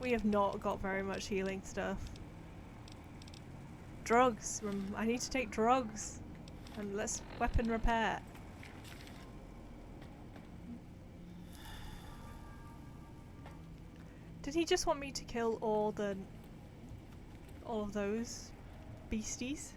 We have not got very much healing stuff. Drugs! I need to take drugs! And let's weapon repair. Did he just want me to kill all of those beasties?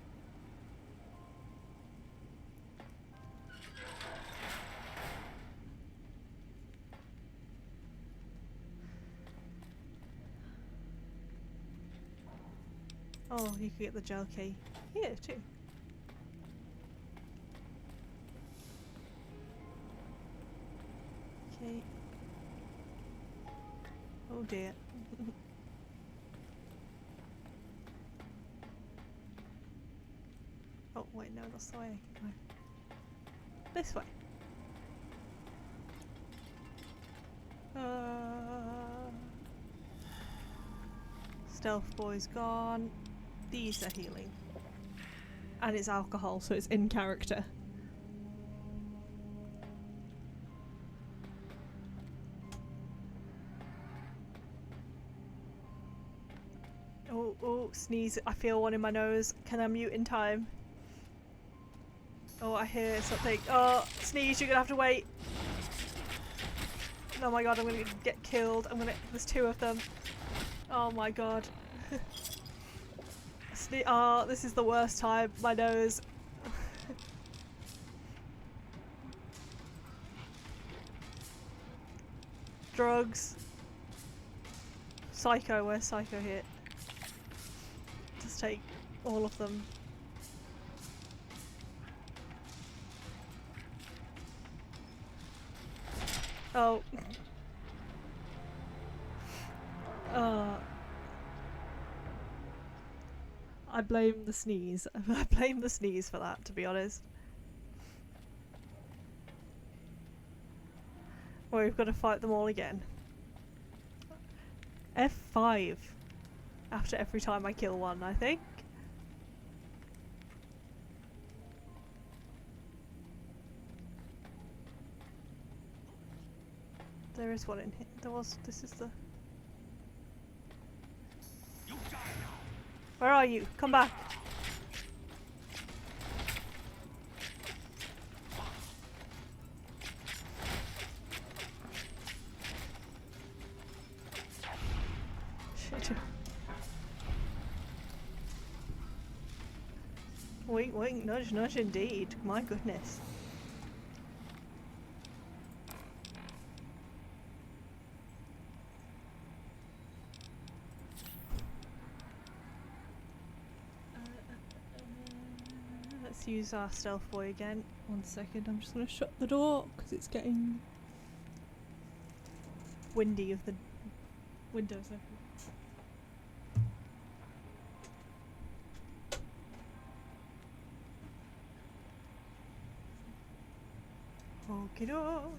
Oh, you could get the gel key here too. Okay. Oh dear. Oh wait, no, that's the way. No. This way. Stealth boy's gone. These are healing. And it's alcohol, so it's in character. Oh, oh, sneeze. I feel one in my nose. Can I mute in time? Oh, I hear something. Oh, sneeze, you're gonna have to wait. Oh my god, I'm gonna get killed. There's two of them. Oh my god. Oh, this is the worst time. My nose. Drugs. Psycho, where's Psycho here? Just take all of them. Oh. I blame the sneeze. I blame the sneeze for that, to be honest. Well, we've got to fight them all again. F5. After every time I kill one, I think. There is one in here. This is the... Where are you? Come back. Shit. Wink, wink, nudge, nudge indeed. My goodness. Let's use our stealth boy again. 1 second, I'm just gonna shut the door because it's getting windy of the windows open. Okie doke.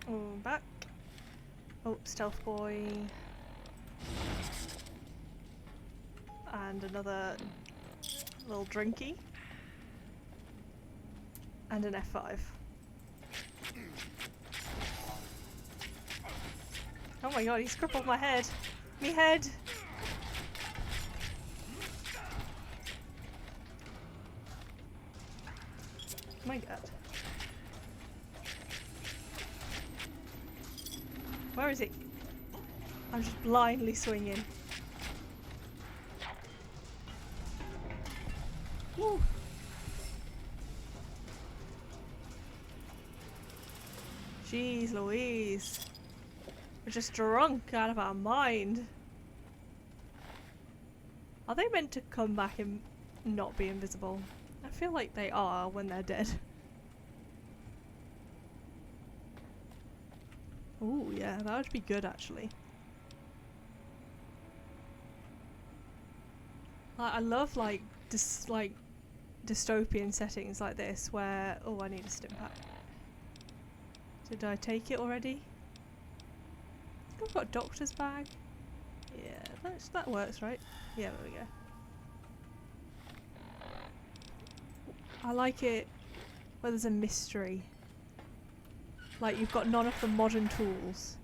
Oh, back. Oh, stealth boy. And another little drinky. And an F5. Oh my god, he's crippled my head. Me head! My god. Where is he? I'm just blindly swinging. Woo. Jeez Louise. We're just drunk out of our mind. Are they meant to come back and not be invisible? I feel like they are when they're dead. Ooh, yeah, that would be good actually. I love like dystopian settings like this where... Oh, I need a stim pack. Did I take it already? I think I've got a doctor's bag. Yeah, that works, right? Yeah, there we go. I like it where there's a mystery. Like you've got none of the modern tools.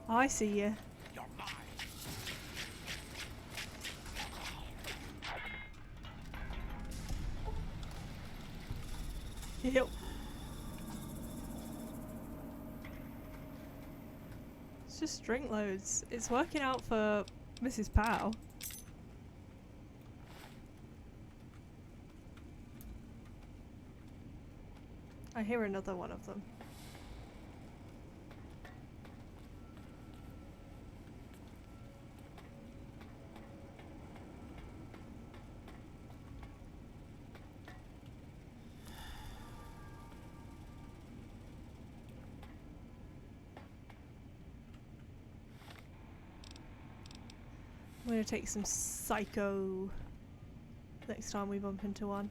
I see you. Yep. It's just drink loads. It's working out for Mrs. Powell. I hear another one of them. I'm gonna take some psycho next time we bump into one.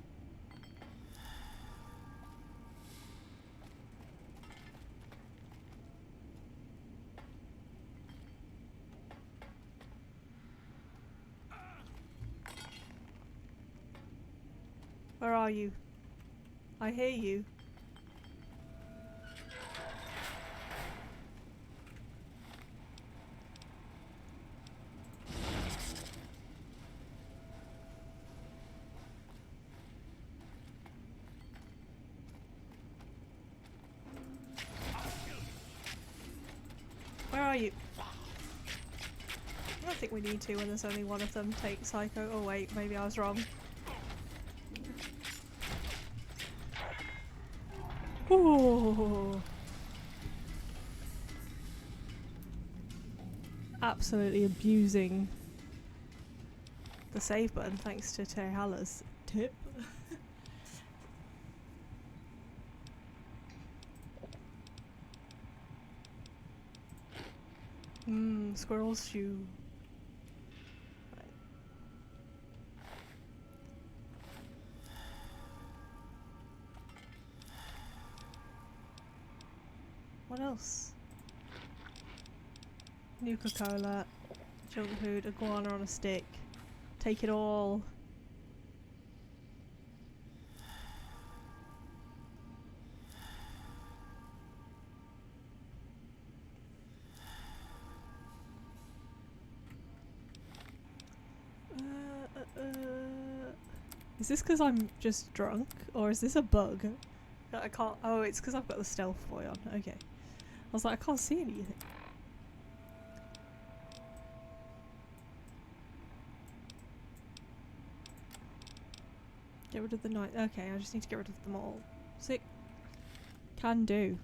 Where are you? I hear you. Where are you? I don't think we need to when there's only one of them take psycho. Oh wait, maybe I was wrong. Ooh. Absolutely abusing the save button thanks to Tehala's tip. Squirrel's shoe. Right. What else? Nuka-Cola, junk food, iguana on a stick. Take it all. Is this because I'm just drunk, or is this a bug? I can't. Oh, it's because I've got the stealth boy on. Okay. I was like, I can't see anything. Get rid of the night. Okay, I just need to get rid of them all. Sick. Can do.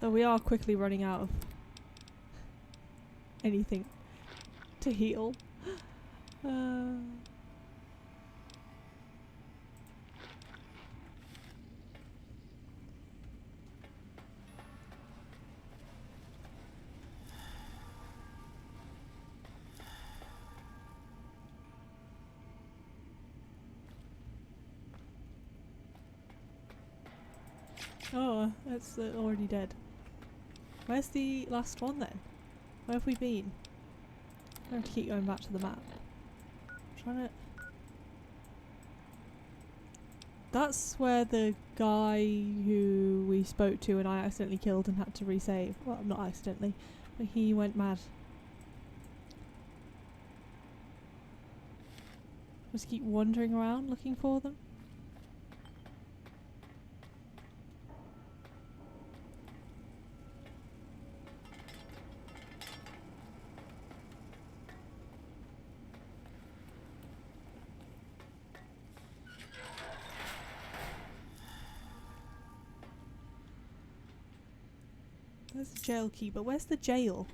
Though we are quickly running out of anything to heal. Oh, that's already dead. Where's the last one then? Where have we been? I have to keep going back to the map. I'm trying to... That's where the guy who we spoke to and I accidentally killed and had to resave. Well, not accidentally, but he went mad. Just keep wandering around looking for them. There's the jail key, but where's the jail?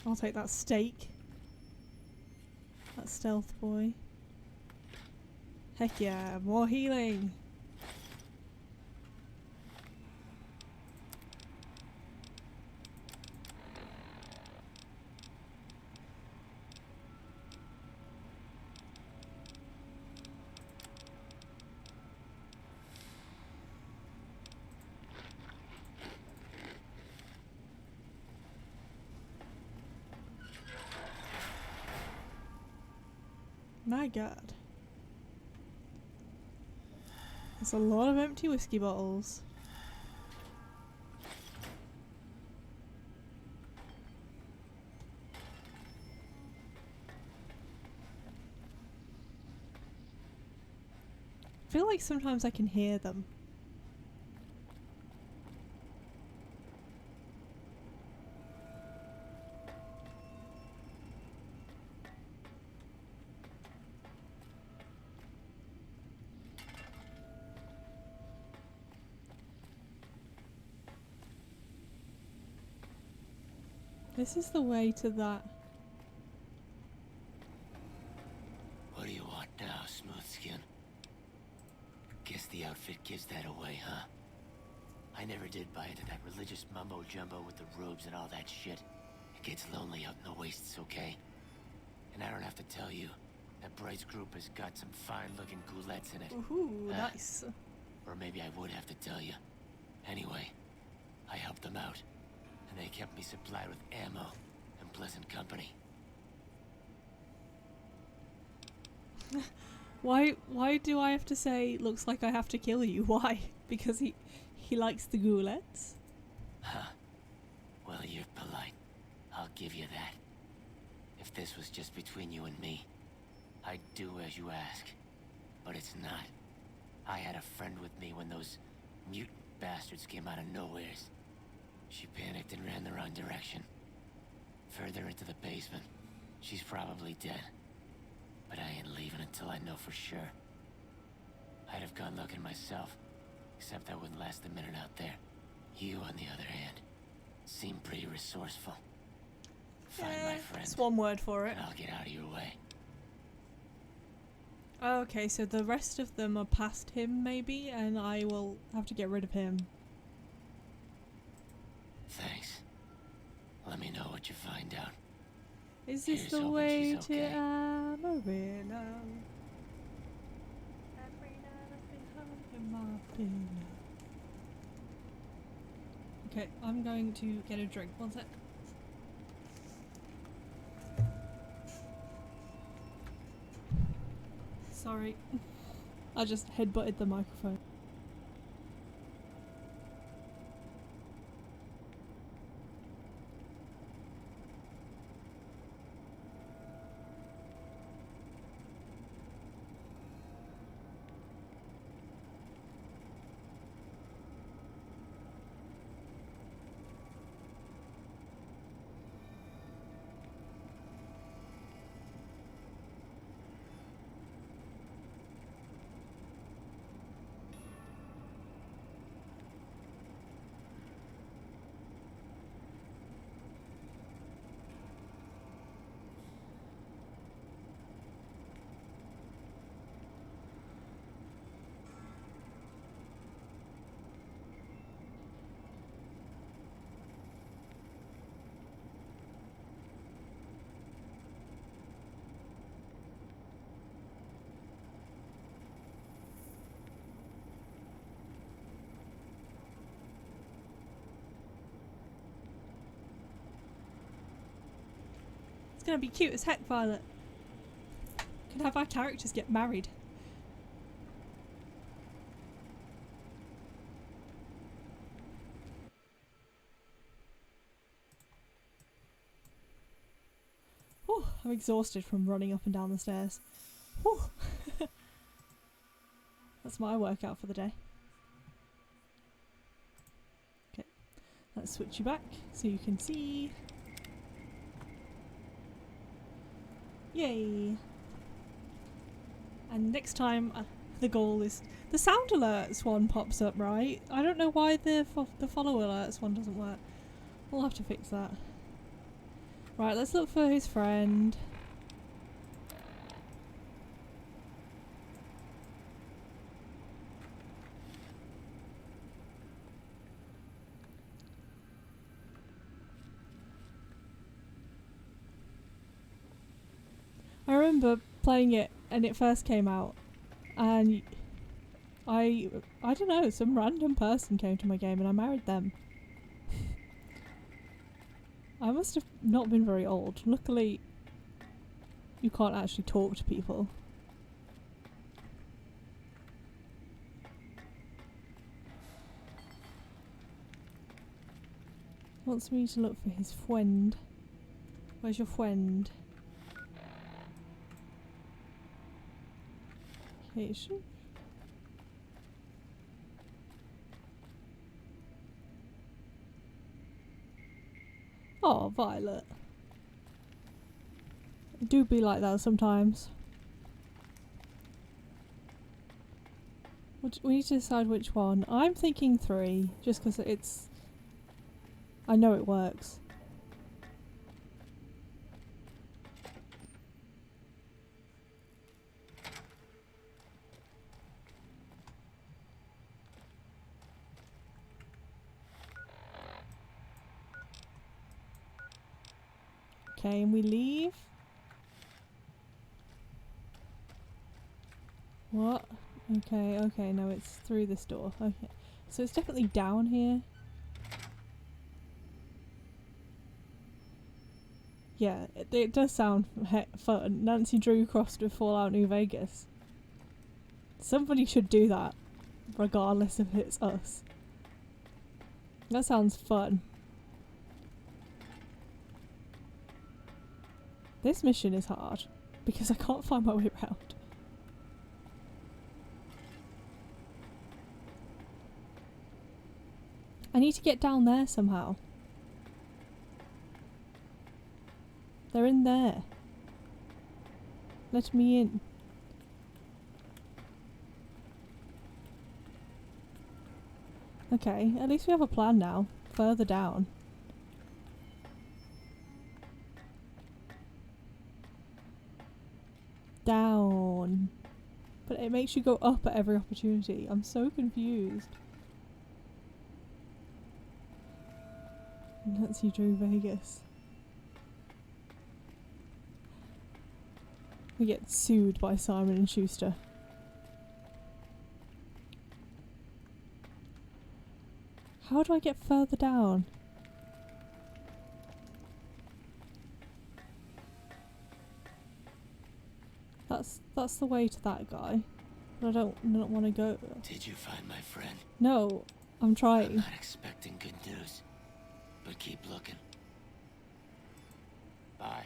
I'll take that steak. That stealth boy. Heck yeah, more healing! My god. There's a lot of empty whiskey bottles. I feel like sometimes I can hear them. This is the way to that. What do you want now, Smoothskin? Guess the outfit gives that away, huh? I never did buy into that religious mumbo-jumbo with the robes and all that shit. It gets lonely out in the wastes, okay? And I don't have to tell you, that Bright's group has got some fine-looking goulettes in it. Ooh, nice. Or maybe I would have to tell you. Anyway, I helped them out. And they kept me supplied with ammo and pleasant company. Why do I have to say looks like I have to kill you? Why? Because he likes the goulettes? Huh. Well, you're polite. I'll give you that. If this was just between you and me, I'd do as you ask. But it's not. I had a friend with me when those mutant bastards came out of nowheres. She panicked and ran the wrong direction. Further into the basement. She's probably dead. But I ain't leaving until I know for sure. I'd have gone looking myself, except I wouldn't last a minute out there. You, on the other hand, seem pretty resourceful. Find my friend. That's one word for it. And I'll get out of your way. Okay, so the rest of them are past him, maybe, and I will have to get rid of him. Thanks. Let me know what you find out. Is this Here's the hoping way she's to okay. Amarillo? Every night I've been hugging my pillow. Okay, I'm going to get a drink. One sec. Sorry. I just headbutted the microphone. It's gonna be cute as heck, Violet. Could have our characters get married. Whew. I'm exhausted from running up and down the stairs. Whew. That's my workout for the day. Okay, let's switch you back so you can see. Yay! And next time, the goal is the sound alerts one pops up, right? I don't know why the follow alerts one doesn't work. We'll have to fix that. Right, let's look for his friend. I remember playing it and it first came out, and I don't know, some random person came to my game and I married them. I must have not been very old. Luckily, you can't actually talk to people. Wants me to look for his friend. Where's your friend? Location. Oh, Violet. It do be like that sometimes. We need to decide which one. I'm thinking 3, just because it's... I know it works. Okay, and we leave. What? Okay, okay, no, it's through this door. Okay. So it's definitely down here. Yeah, it does sound fun. Nancy Drew crossed with Fallout New Vegas. Somebody should do that, regardless if it's us. That sounds fun. This mission is hard, because I can't find my way around. I need to get down there somehow. They're in there. Let me in. Okay, at least we have a plan now. Further down. Down. But it makes you go up at every opportunity. I'm so confused. Nancy Drew Vegas. We get sued by Simon and Schuster. How do I get further down? That's the way to that guy. But I don't want to go. Did you find my friend? No, I'm trying. I'm not expecting good news, but keep looking. Bye.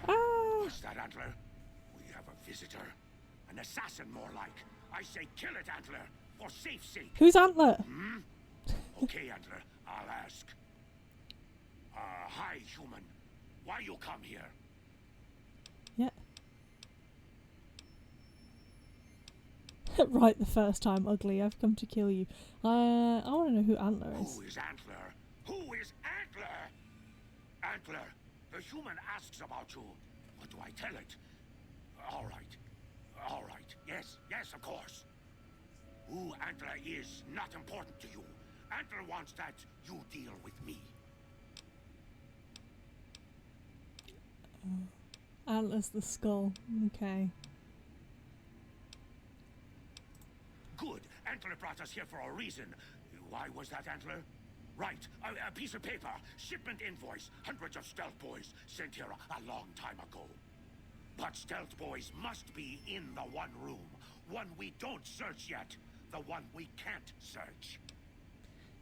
What's that, Antler? We have a visitor. An assassin, more like. I say kill it, Antler, for safe sake. Who's Antler? Hmm? Okay, Antler, I'll ask. Hi, human. Why you come here? Yeah. Right the first time, ugly. I've come to kill you. I want to know who Antler is. Who is Antler? Who is Antler? Antler, the human asks about you. What do I tell it? All right. All right. Yes, yes, of course. Who Antler is not important to you. Antler wants that you deal with me. Antler's the skull. Okay. Good. Antler brought us here for a reason. Why was that, Antler? Right. A piece of paper. Shipment invoice. Hundreds of stealth boys sent here a long time ago. But Stealth Boys must be in the one room. One we don't search yet. The one we can't search.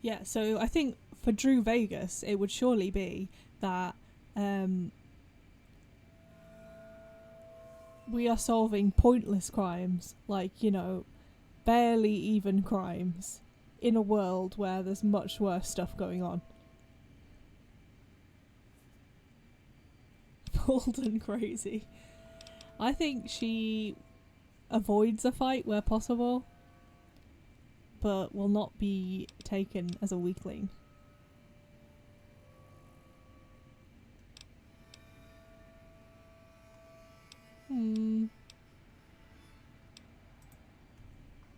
Yeah, so I think for Drew Vegas, it would surely be that we are solving pointless crimes, like, you know, barely even crimes, in a world where there's much worse stuff going on. Bold and crazy. I think she avoids a fight where possible, but will not be taken as a weakling.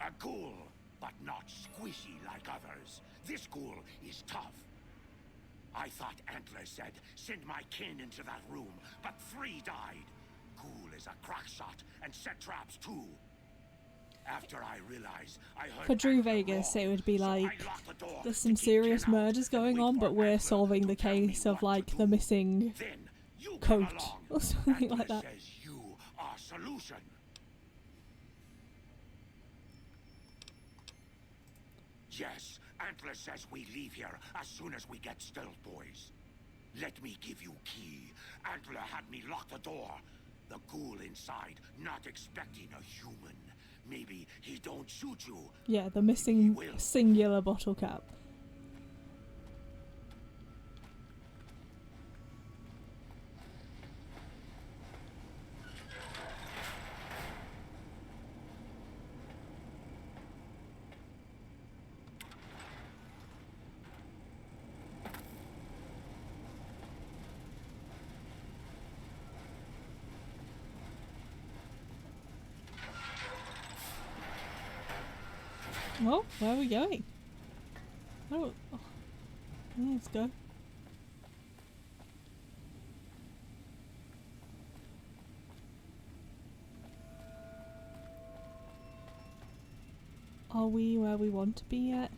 A ghoul, but not squishy like others. This ghoul is tough. I thought Antler said, send my kin into that room, but 3 died. Ghoul is a crack shot and set traps too. After I realized I heard For Drew Antler Vegas, roar, it would be so I like, locked the door there's to some keep serious Ken out murders and going wait on, for but we're Antler solving to the tell me case of, what like, to the do. missing Then you come coat along. or something Antler like that. says you are solution. Yes, Antler says we leave here as soon as we get Stealth Boys. Let me give you key. Antler had me lock the door. The ghoul inside, not expecting a human. Maybe he don't shoot you. Yeah, the missing singular bottle cap. Well, where are we going? Oh, let's go. Are we where we want to be yet?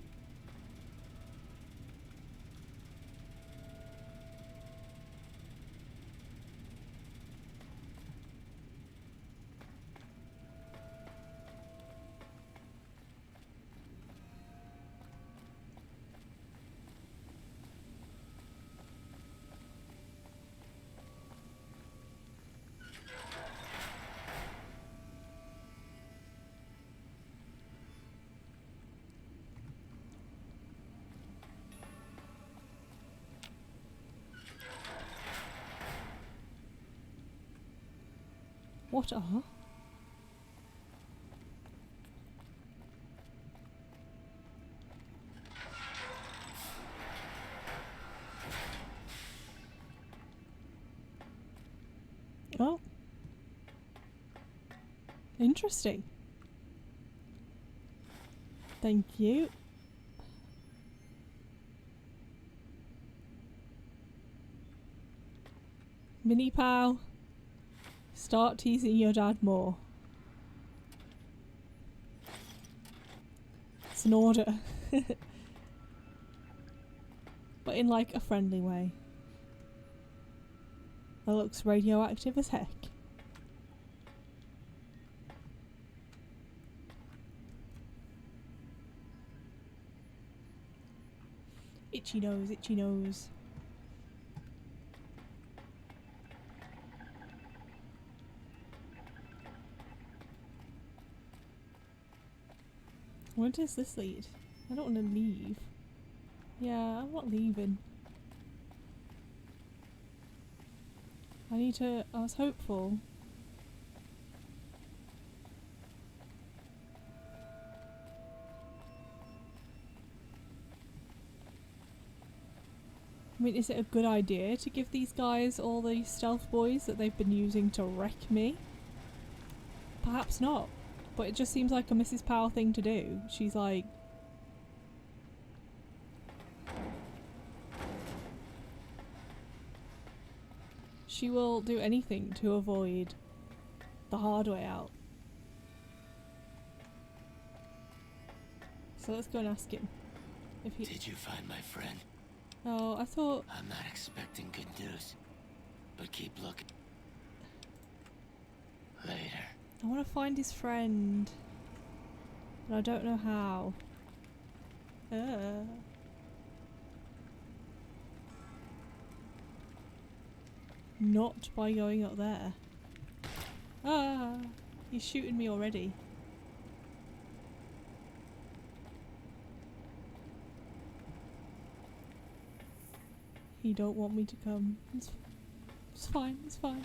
What are? Oh. Interesting. Thank you. Mini pal. Start teasing your dad more. It's an order. But in like a friendly way. That looks radioactive as heck. Itchy nose, itchy nose. Where does this lead? I don't want to leave. Yeah, I'm not leaving. I need to... I was hopeful. I mean, is it a good idea to give these guys all these stealth boys that they've been using to wreck me? Perhaps not. But it just seems like a Mrs. Powell thing to do. She's like... She will do anything to avoid the hard way out. So let's go and ask him. If he... Did you find my friend? Oh, I thought... I'm not expecting good news, but keep looking. I want to find his friend. But I don't know how. Not by going up there. Ah! He's shooting me already. He don't want me to come. It's fine, it's fine.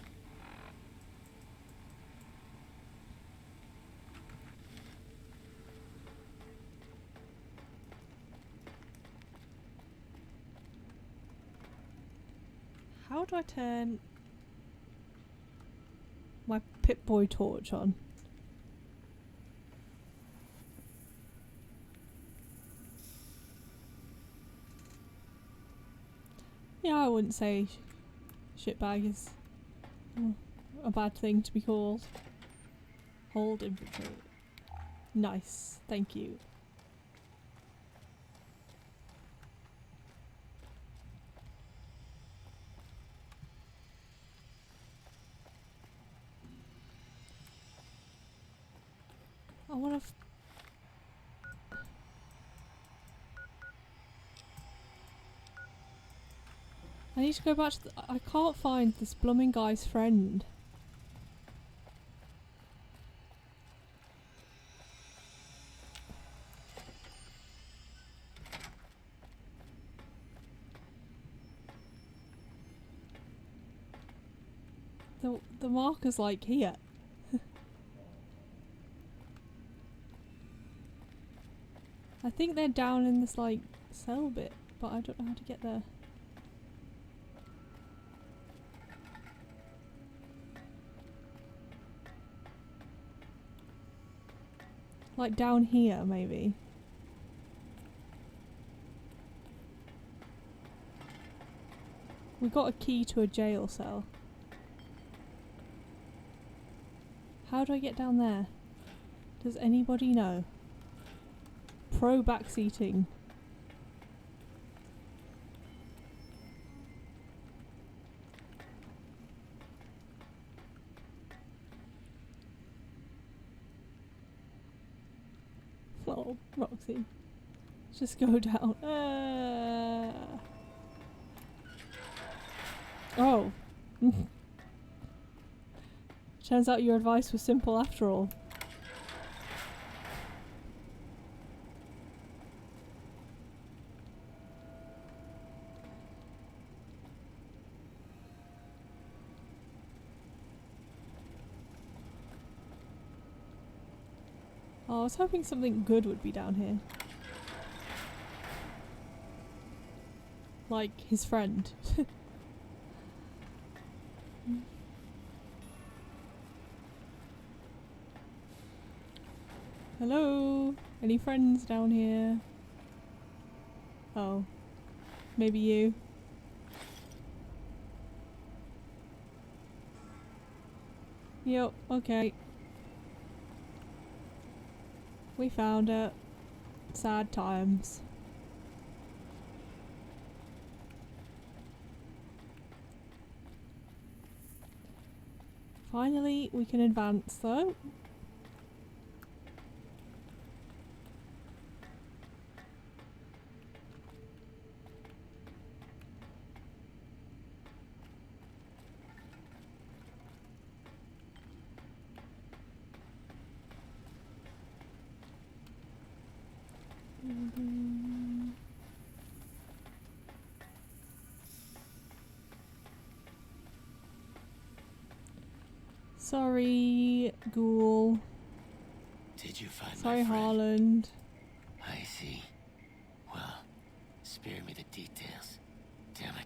How do I turn my Pip-Boy torch on? Yeah, I wouldn't say shitbag is a bad thing to be called. Hold inventory. Nice, thank you. I want to. I need to go back to I can't find this blooming guy's friend. The marker's like here. I think they're down in this like cell bit, but I don't know how to get there. Like down here, maybe. We got a key to a jail cell. How do I get down there? Does anybody know? Pro backseating. Well, Roxy. Just go down. Oh. Turns out your advice was simple after all. Oh, I was hoping something good would be down here. Like his friend. Hello? Any friends down here? Oh. Maybe you. Yep, okay. We found it. Sad times. Finally, we can advance though. Sorry, Ghoul. Did you find Sorry, my friend? Harland. I see. Well, spare me the details. Damn it.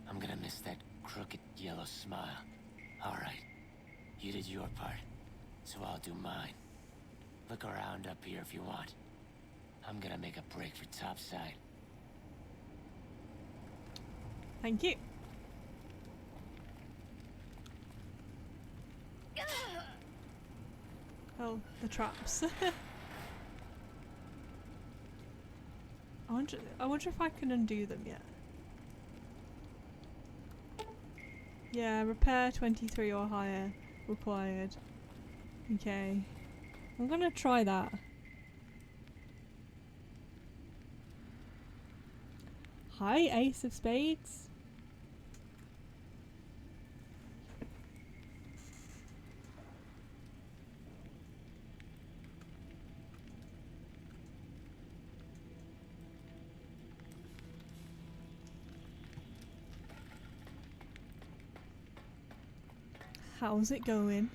I'm gonna miss that crooked yellow smile. Alright. You did your part, so I'll do mine. Look around up here if you want. I'm gonna make a break for topside. Thank you. Oh, the traps. I wonder if I can undo them yet. Yeah, repair 23 or higher required. Okay. I'm gonna try that. Hi, Ace of Spades. How's it going?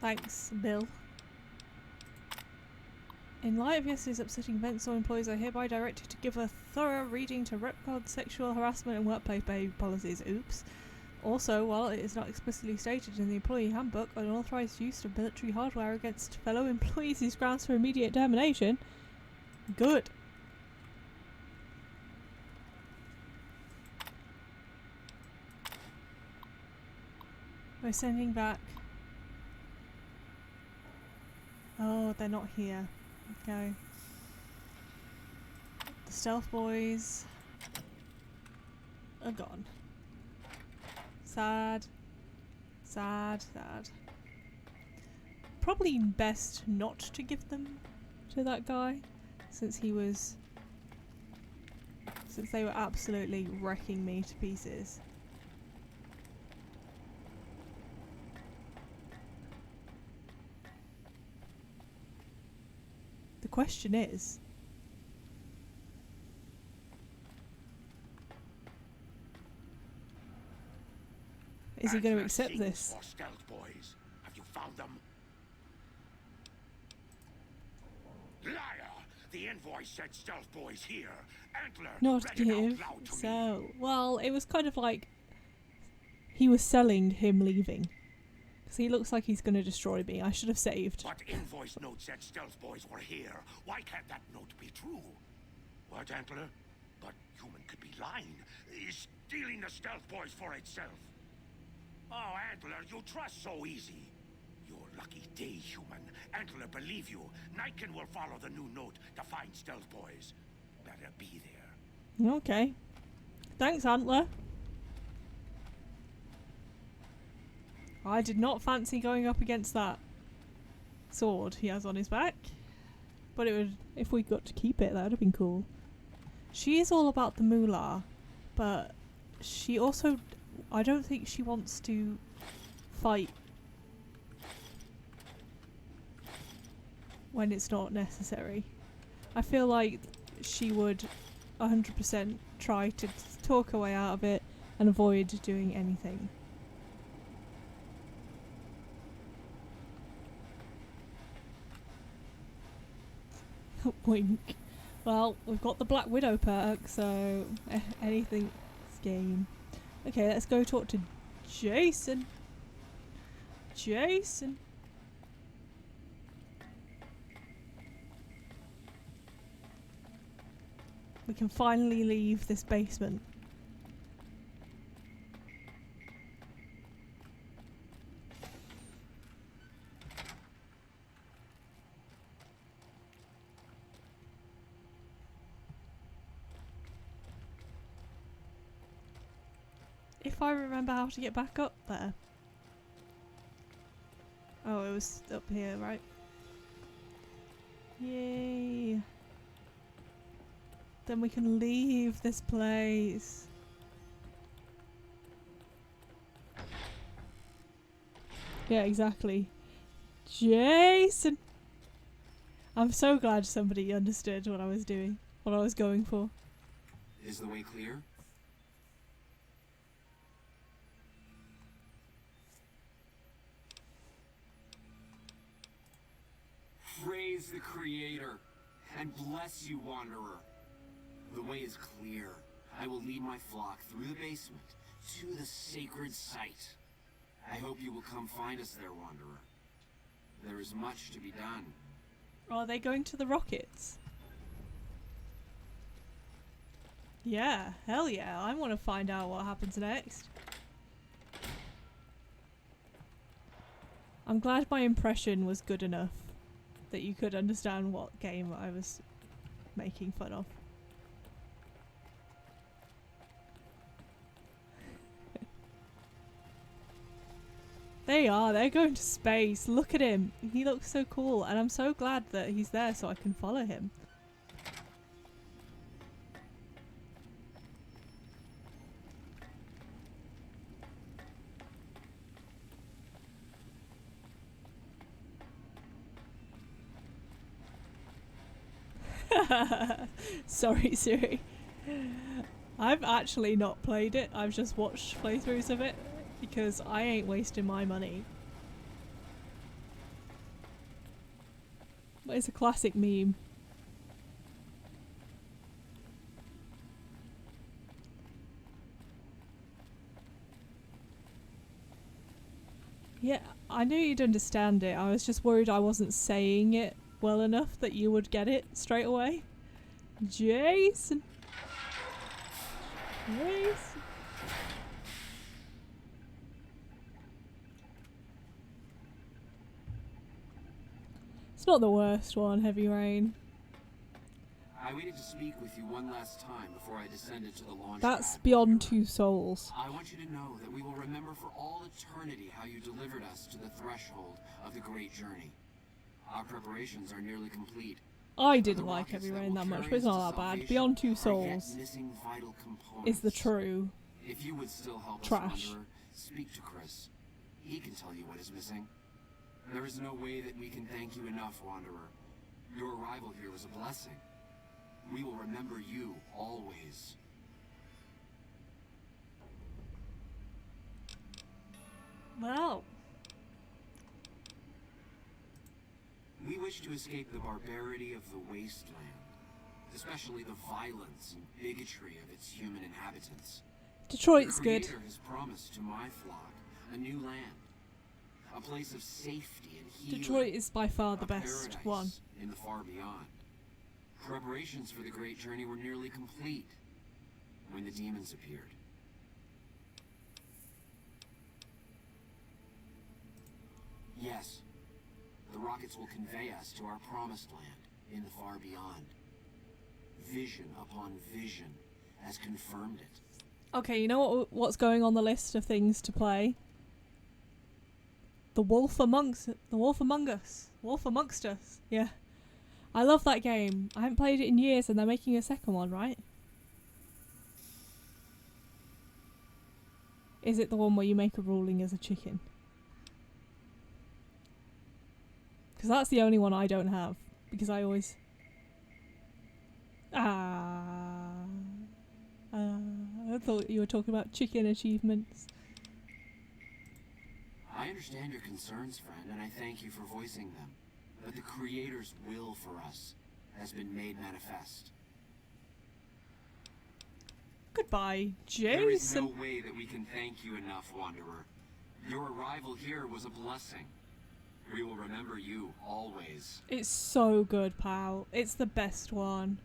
Thanks, Bill. In light of yesterday's upsetting events, all employees are hereby directed to give a thorough reading to RepCon's sexual harassment and workplace behavior policies. Oops. Also, while it is not explicitly stated in the employee handbook, unauthorized use of military hardware against fellow employees is grounds for immediate termination. Good. We're sending back. Oh, they're not here. Okay. The stealth boys are gone. Sad. Sad, sad. Probably best not to give them to that guy, since they were absolutely wrecking me to pieces. The question is, he going to accept this? For stealth boys. Have you found them? Liar! The invoice said stealth boys here. Antler Not read it out give. loud to me. So, well, it was kind of like he was selling him leaving. Because he looks like he's going to destroy me. I should have saved. But invoice note said stealth boys were here. Why can't that note be true? What, Antler? But human could be lying. Is stealing the stealth boys for itself. Oh, Antler, you trust so easy. Your lucky day, human. Antler, believe you. Nightkin will follow the new note to find stealth boys. Better be there. Okay. Thanks, Antler. I did not fancy going up against that sword he has on his back. But it would, if we got to keep it, that would have been cool. She is all about the moolah, but she also, I don't think she wants to fight when it's not necessary. I feel like she would 100% try to talk her way out of it and avoid doing anything. Wink. Well, we've got the Black Widow perk, so anything's game. Okay, let's go talk to Jason. Jason. We can finally leave this basement. If I remember how to get back up there. Oh, it was up here, right? Yay. Then we can leave this place. Yeah, exactly. Jason! I'm so glad somebody understood what I was doing, what I was going for. Is the way clear? Praise the Creator, and bless you, Wanderer. The way is clear. I will lead my flock through the basement to the sacred site. I hope you will come find us there, Wanderer. There is much to be done. Are they going to the rockets? Yeah, hell yeah. I want to find out what happens next. I'm glad my impression was good enough that you could understand what game I was making fun of. They are. They're going to space. Look at him. He looks so cool. And I'm so glad that he's there so I can follow him. Sorry, Siri. I've actually not played it. I've just watched playthroughs of it because I ain't wasting my money. But it's a classic meme. Yeah, I knew you'd understand it. I was just worried I wasn't saying it well enough that you would get it straight away. Jason. Jason. It's not the worst one, Heavy Rain. I waited to speak with you one last time before I descended to the launch That's pad. Beyond Two Souls. I want you to know that we will remember for all eternity how you delivered us to the threshold of the great journey. Our preparations are nearly complete. I didn't like Heavy Rain that much, but it's not that bad. Beyond Two Souls is the true If you would still help trash. us, Wanderer, speak to Chris. He can tell you what is missing. There is no way that we can thank you enough, Wanderer. Your arrival here was a blessing. We will remember you always. Well. We wish to escape the barbarity of the wasteland, especially the violence and bigotry of its human inhabitants. Detroit's the good. Creator has promised to my flock a new land, a place of safety and healing. Detroit is by far the a best paradise one. in the far beyond. Preparations for the great journey were nearly complete when the demons appeared. Yes, the rockets will convey us to our promised land in the far beyond. Vision upon vision has confirmed it. Okay, you know what's going on the list of things to play? The Wolf Amongst Us. Yeah. I love that game. I haven't played it in years and they're making a second one, right? Is it the one where you make a ruling as a chicken? Because that's the only one I don't have. Because I always... I thought you were talking about chicken achievements. I understand your concerns, friend, and I thank you for voicing them. But the Creator's will for us has been made manifest. Goodbye, Jason. There is no way that we can thank you enough, Wanderer. Your arrival here was a blessing. We will remember you always. It's so good, pal. It's the best one.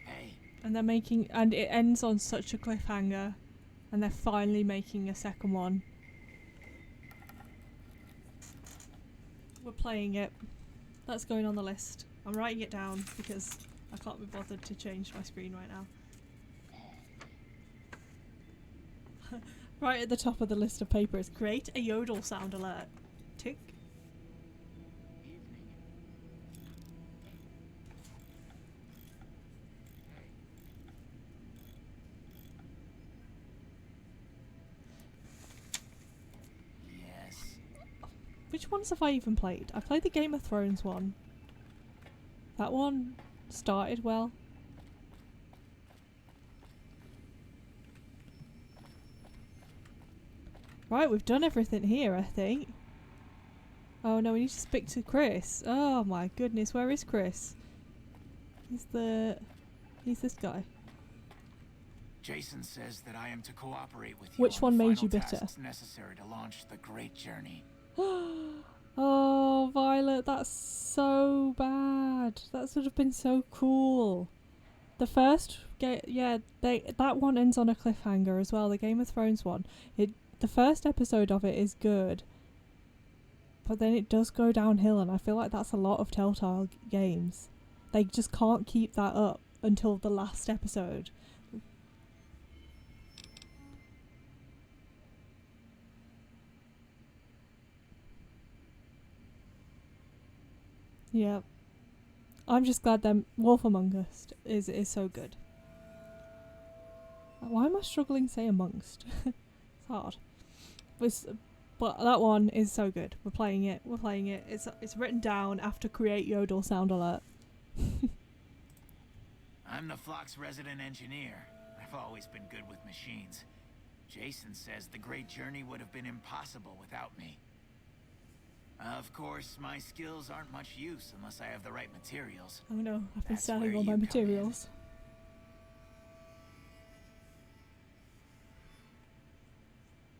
Hey. And they're making, and it ends on such a cliffhanger, and they're finally making a second one. We're playing it. That's going on the list. I'm writing it down because I can't be bothered to change my screen right now. Right at the top of the list of papers, create a yodel sound alert. Tick. Yes. Which ones have I even played? I played the Game of Thrones one. That one started well. Right, we've done everything here, I think. Oh no, we need to speak to Chris. Oh my goodness, where is Chris? He's this guy. Jason says that I am to cooperate with you. Which one the made you final bitter? tasks necessary to launch the great journey. Oh, Violet, that's so bad. That would have been so cool. The first that one ends on a cliffhanger as well. The Game of Thrones one. The first episode of it is good, but then it does go downhill, and I feel like that's a lot of Telltale games. They just can't keep that up until the last episode. Yeah. I'm just glad that Wolf Among Us is so good. Why am I struggling to say amongst? It's hard. But that one is so good. We're playing it. We're playing it. It's written down after create Yodel sound alert. I'm the Flock's resident engineer. I've always been good with machines. Jason says the Great Journey would have been impossible without me. Of course, my skills aren't much use unless I have the right materials. Oh no, I've been That's selling where all my you come materials.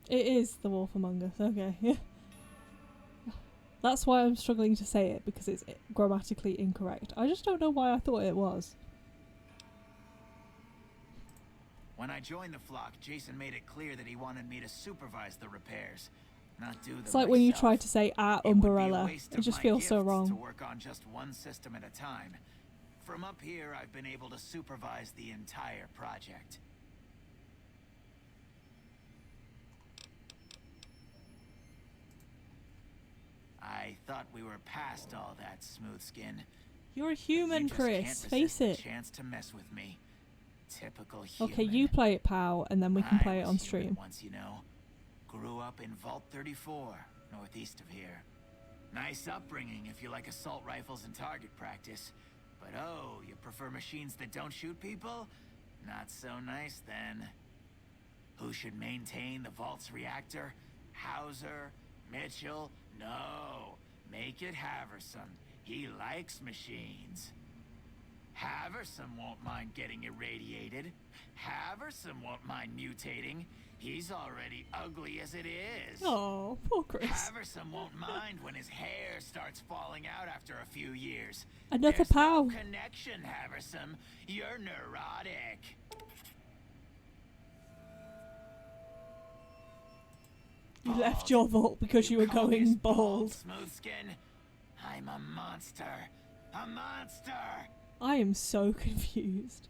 It is the Wolf Among Us, okay. That's why I'm struggling to say it, because it's grammatically incorrect. I just don't know why I thought it was. When I joined the Flock, Jason made it clear that he wanted me to supervise the repairs, not do them It's like when you myself. try to say umbrella. It just feels so To wrong. work on just one system at a time. From up here, I've been able to supervise the entire project. I thought we were past all that, Smooth Skin. You're a human, You just Chris. can't Face resist the it. chance to mess with me. Typical human. Okay, you play it, pal, and then we can play it on was human stream. Once, you know. Grew up in Vault 34, northeast of here. Nice upbringing if you like assault rifles and target practice. But oh, you prefer machines that don't shoot people? Not so nice then. Who should maintain the Vault's reactor? Hauser? Mitchell? No. Make it Haverson. He likes machines. Haverson won't mind getting irradiated. Haverson won't mind mutating. He's already ugly as it is. Oh, poor Chris. Haverson won't mind when his hair starts falling out after a few years. Another There's pal. no connection, Haverson. You're neurotic. You left your vault because you were going bald. Smooth Skin. I'm a monster. A monster. I am so confused.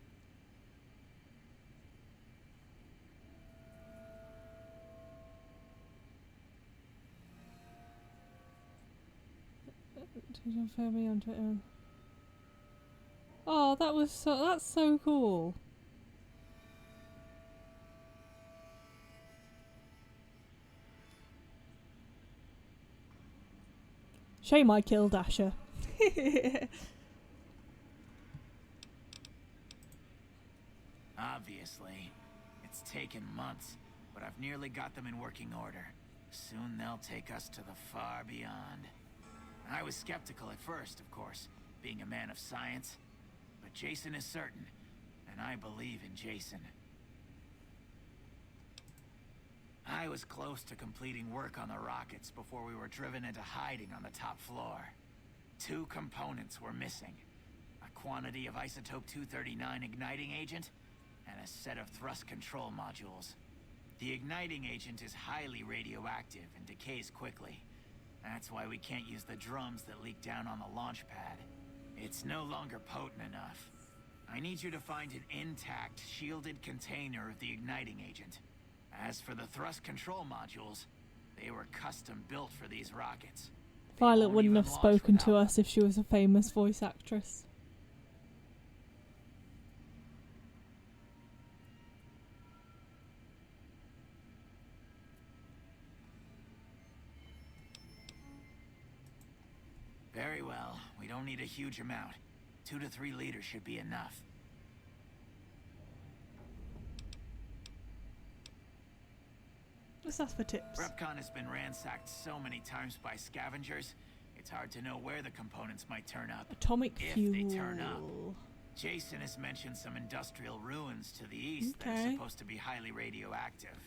Oh, that's so cool. Shame I killed Asher. Obviously. It's taken months, but I've nearly got them in working order. Soon they'll take us to the far beyond. I was skeptical at first, of course, being a man of science. But Jason is certain, and I believe in Jason. I was close to completing work on the rockets before we were driven into hiding on the top floor. 2 components were missing. A quantity of isotope 239 igniting agent, and a set of thrust control modules. The igniting agent is highly radioactive and decays quickly. That's why we can't use the drums that leak down on the launch pad. It's no longer potent enough. I need you to find an intact, shielded container of the igniting agent. As for the thrust control modules, they were custom built for these rockets. Violet wouldn't have spoken to us if she was a famous voice actress. Very well. We don't need a huge amount. 2 to 3 liters should be enough. Let's ask for tips. Repcon has been ransacked so many times by scavengers, it's hard to know where the components might turn up. Atomic if fuel. they turn up. Jason has mentioned some industrial ruins to the east that are Okay. supposed to be highly radioactive.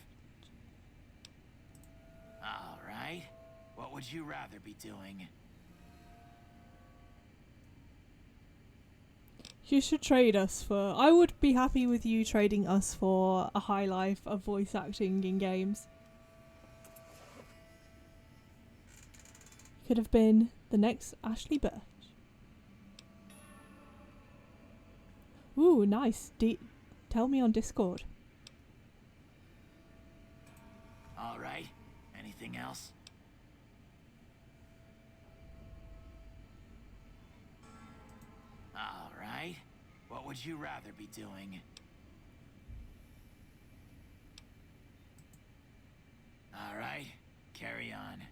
All right. What would you rather be doing? You should trade us for... I would be happy with you trading us for a high life of voice acting in games. Could have been the next Ashley Birch. Ooh, nice. Tell me on Discord. All right. Anything else? would you rather be doing? All right, carry on.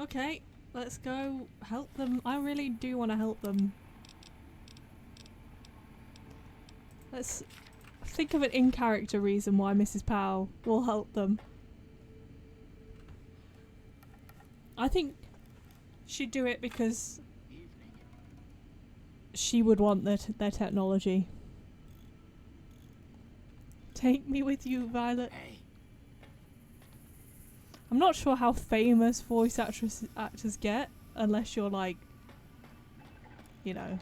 Okay, let's go help them. I really do want to help them. Let's think of an in-character reason why Mrs. Powell will help them. I think she'd do it because she would want their technology. Take me with you, Violet. Hey. I'm not sure how famous voice actors get, unless you're like, you know,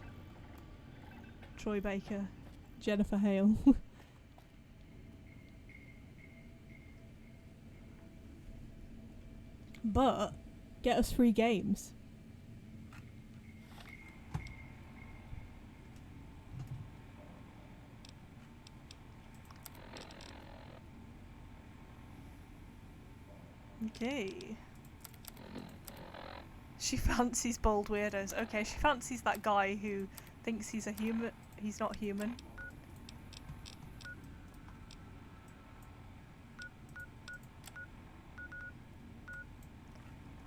Troy Baker, Jennifer Hale. But get us free games. Okay. She fancies bold weirdos. Okay, she fancies that guy who thinks he's a human. He's not human.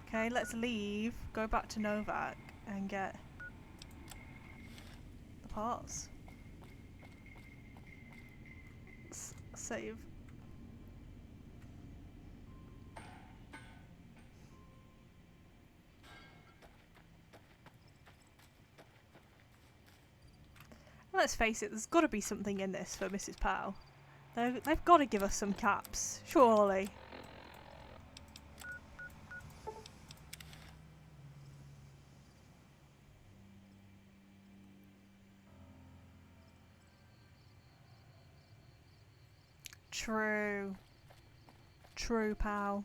Okay, let's leave, go back to Novak and get the parts. Save. Let's face it, there's got to be something in this for Mrs. Powell. They've got to give us some caps, surely. True. True, pal.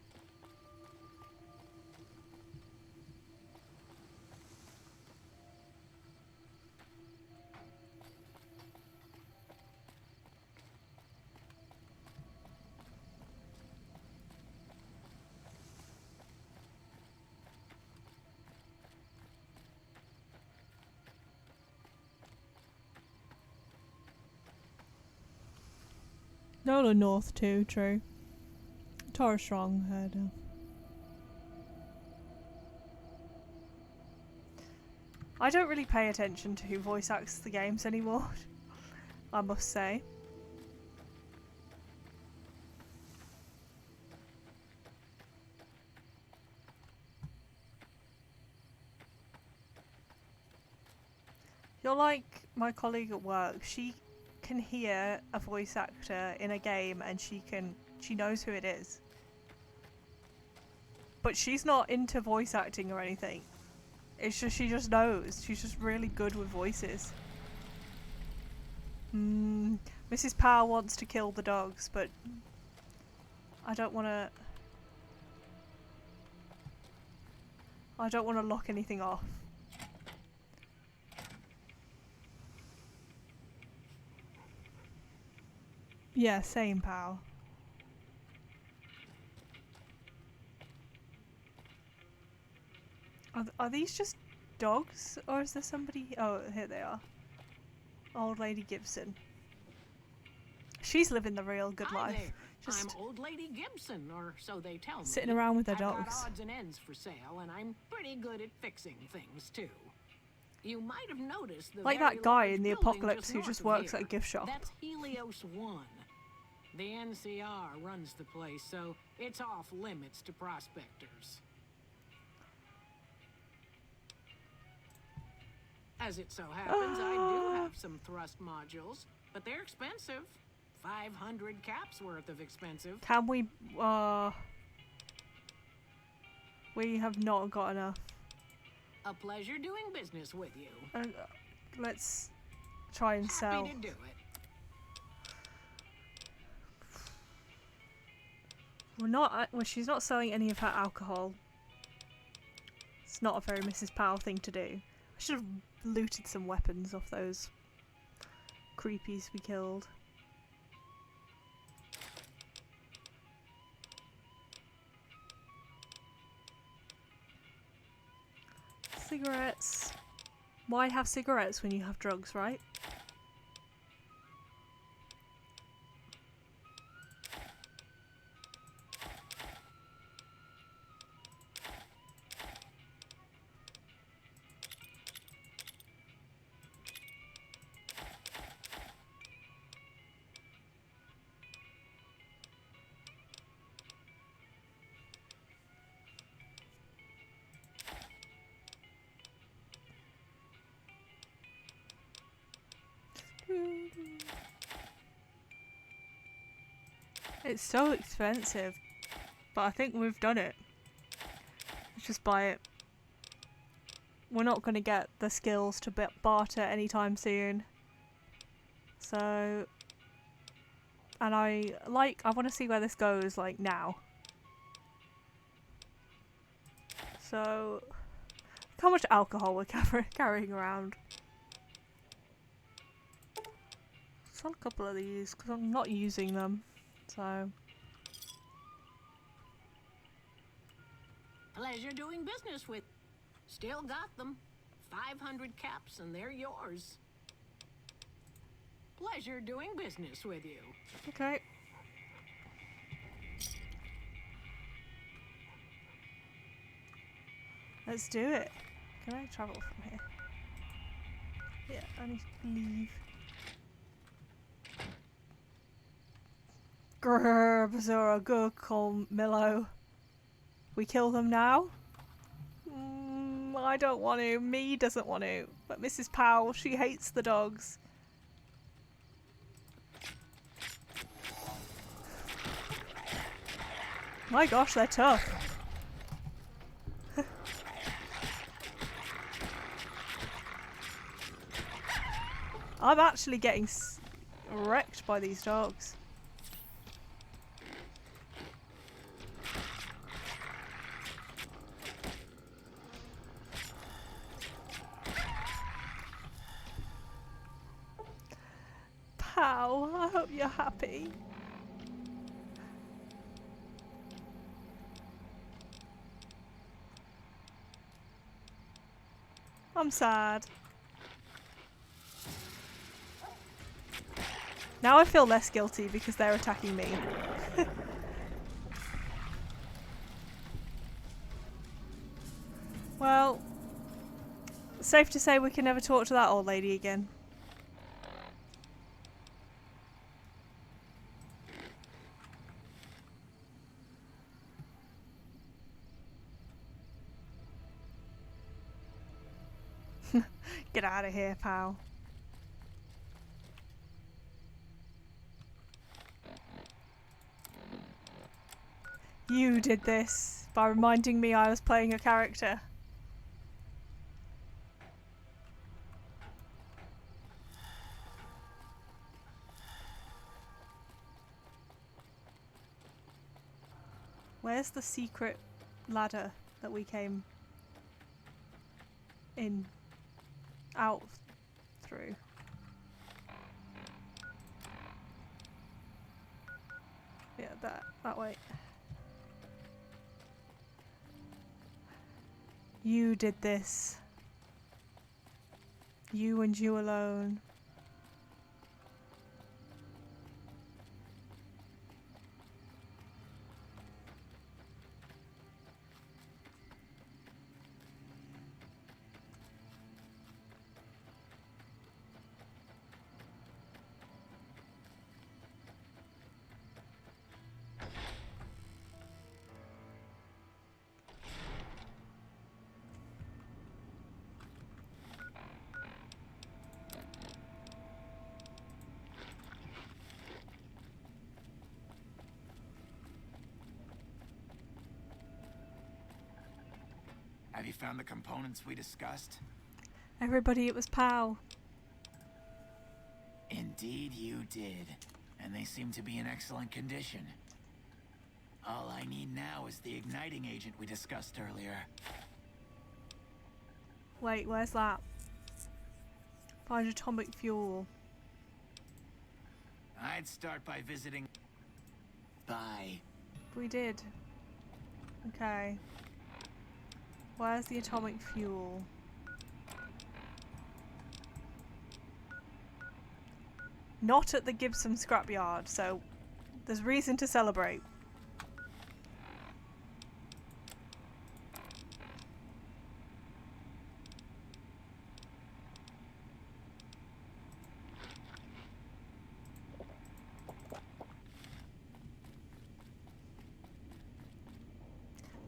Nola North too, true. Tara Strong, heard of. I don't really pay attention to who voice acts the games anymore, I must say. You're like my colleague at work. She can hear a voice actor in a game and she knows who it is. But she's not into voice acting or anything. It's just she just knows. She's just really good with voices. Mrs. Powell wants to kill the dogs, but I don't want to lock anything off. Yeah, same, pal. Are these just dogs? Or is there somebody... Oh, here they are. Old Lady Gibson. She's living the real good life. There. Just I'm Old Lady Gibson, or so they tell me. sitting around with their I've dogs. got odds and ends for sale, and I'm pretty good at fixing things, too. You might have noticed the Like very that guy large in the building Apocalypse who north just of works here. at a gift shop. That's Helios 1. The NCR runs the place, so it's off limits to prospectors. As it so happens, I do have some thrust modules, but they're expensive. 500 caps worth of expensive. Can we... we have not got enough. A pleasure doing business with you. Let's try and sell. Happy to do it. We're not... well, she's not selling any of her alcohol. It's not a very Mrs. Powell thing to do. I should have looted some weapons off those creepies we killed. Cigarettes. Why have cigarettes when you have drugs, right? It's so expensive, but I think we've done it. Let's just buy it. We're not going to get the skills to barter anytime soon. So, and I want to see where this goes, like, now. So, look how much alcohol we're carrying around. Sell a couple of these, because I'm not using them, so. Pleasure doing business with. Still got them. 500 caps and they're yours. Pleasure doing business with you. Okay. Let's do it. Can I travel from here? Yeah, I need to leave. Grrr, Bazura, go call Milo. We kill them now? I don't want to. Me doesn't want to. But Mrs. Powell, she hates the dogs. My gosh, they're tough. I'm actually getting wrecked by these dogs. Pow, I hope you're happy. I'm sad. Now I feel less guilty because they're attacking me. Well, safe to say we can never talk to that old lady again. Get out of here, pal. You did this by reminding me I was playing a character. Where's the secret ladder that we came in? Out through. Yeah, that way. You did this. You and you alone. Have you found the components we discussed? Everybody, it was Pow. Indeed you did. And they seem to be in excellent condition. All I need now is the igniting agent we discussed earlier. Wait, where's that? Find atomic fuel. I'd start by visiting... Bye. We did. Okay. Where's the atomic fuel? Not at the Gibson scrapyard, so there's reason to celebrate.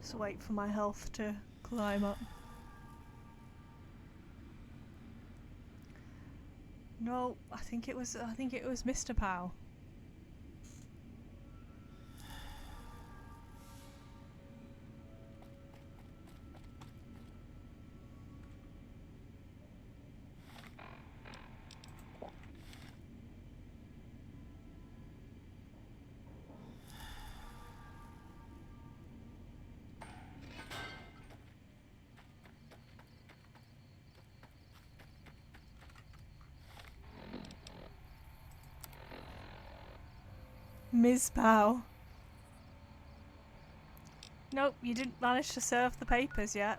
Just wait for my health to climb up. No, I think it was Mr. Pow. Ms. Pow. Nope, you didn't manage to serve the papers yet.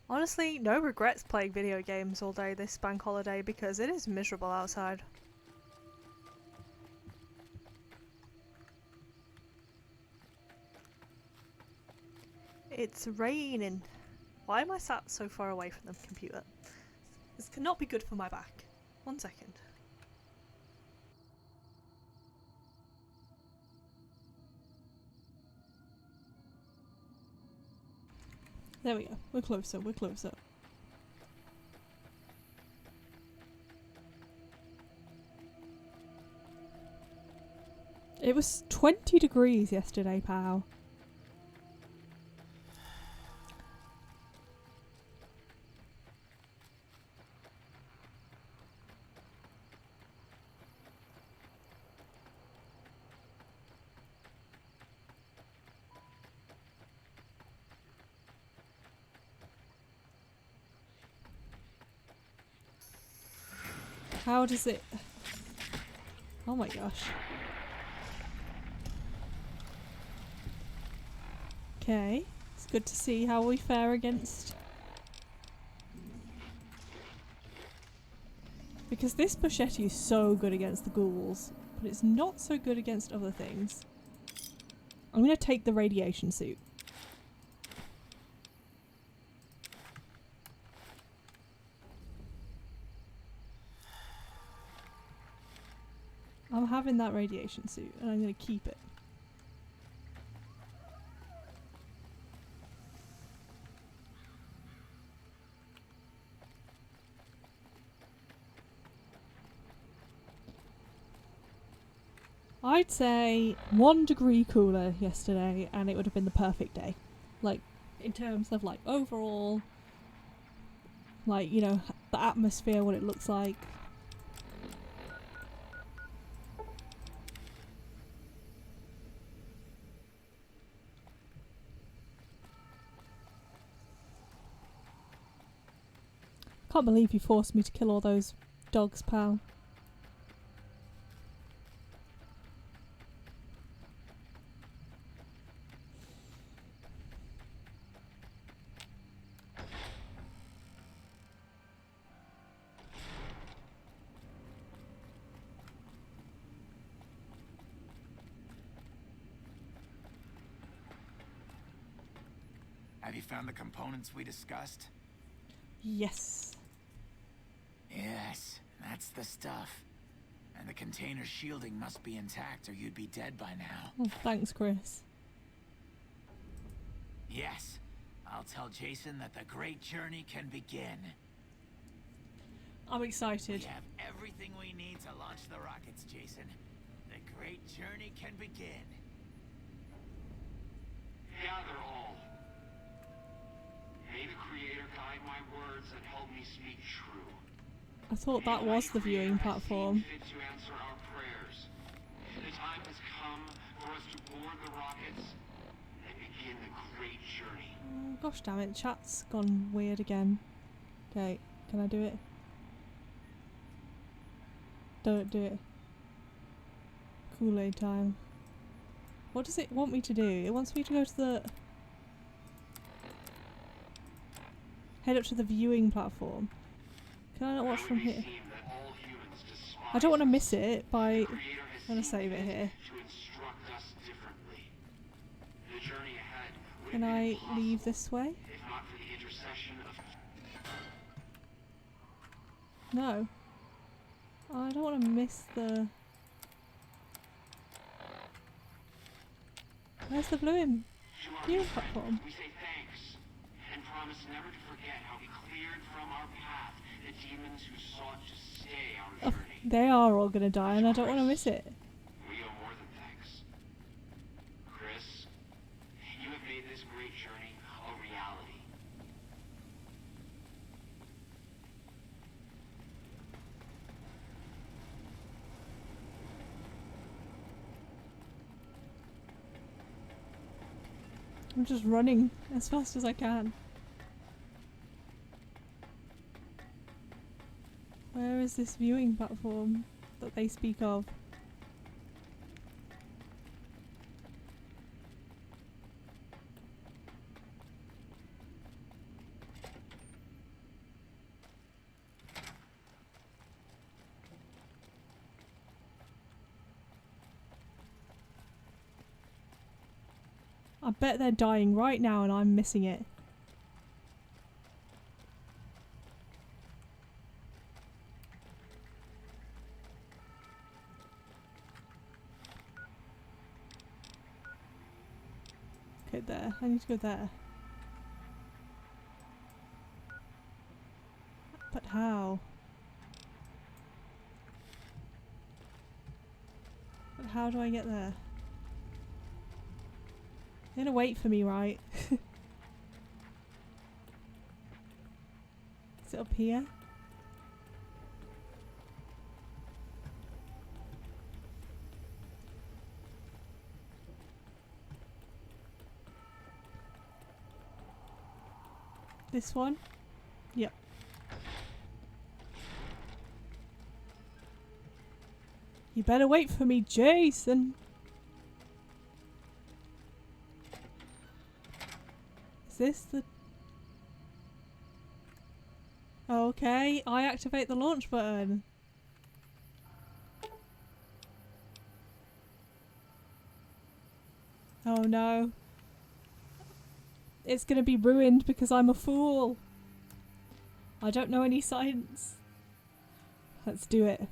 Honestly, no regrets playing video games all day this bank holiday because it is miserable outside. It's raining. Why am I sat so far away from the computer? This cannot be good for my back. 1 second. There we go. We're closer. We're closer. It was 20 degrees yesterday, pal. How does it... Oh my gosh. Okay, it's good to see how we fare against... Because this machete is so good against the ghouls, but it's not so good against other things. I'm gonna take the radiation suit. I'm having that radiation suit and I'm going to keep it. I'd say 1 degree cooler yesterday and it would have been the perfect day. Like, in terms of like overall, like, you know, the atmosphere, what it looks like. Can't believe you forced me to kill all those dogs, pal. Have you found the components we discussed? Yes. Yes, that's the stuff. And the container's shielding must be intact or you'd be dead by now. Oh, thanks, Chris. Yes, I'll tell Jason that the great journey can begin. I'm excited. We have everything we need to launch the rockets, Jason. The great journey can begin. Gather all. May the Creator guide my words and help me speak true. I thought that was the viewing platform. Fit to answer our prayers. The time has come for us to board the rockets and begin the great journey. Oh, gosh damn it, chat's gone weird again. Okay, can I do it? Don't do it. Kool-Aid time. What does it want me to do? It wants me to go to the... Head up to the viewing platform. Can I not watch from here? I don't want to miss it by... I'm going to save it here. Can I leave this way? No. I don't want to miss the... Where's the viewing platform? We say thanks and promise never to forget how we cleared from our path the demons who sought to stay our journey. They are all gonna die and I don't want to miss it. We owe more than thanks. Chris, you have made this great journey a reality. I'm just running as fast as I can. is this viewing platform that they speak of? I bet they're dying right now and I'm missing it. Okay, there. I need to go there. But how? But how do I get there? You're gonna wait for me, right? Is it up here? This one? Yep. You better wait for me, Jason! Is this the... Okay, I activate the launch button. Oh no. It's gonna be ruined because I'm a fool. I don't know any science. Let's do it.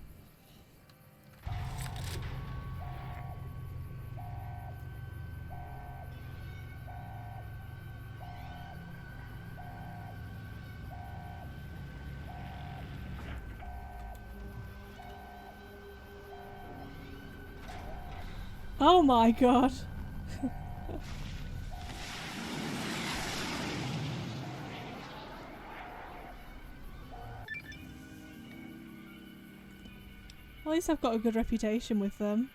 Oh my god. At least I've got a good reputation with them.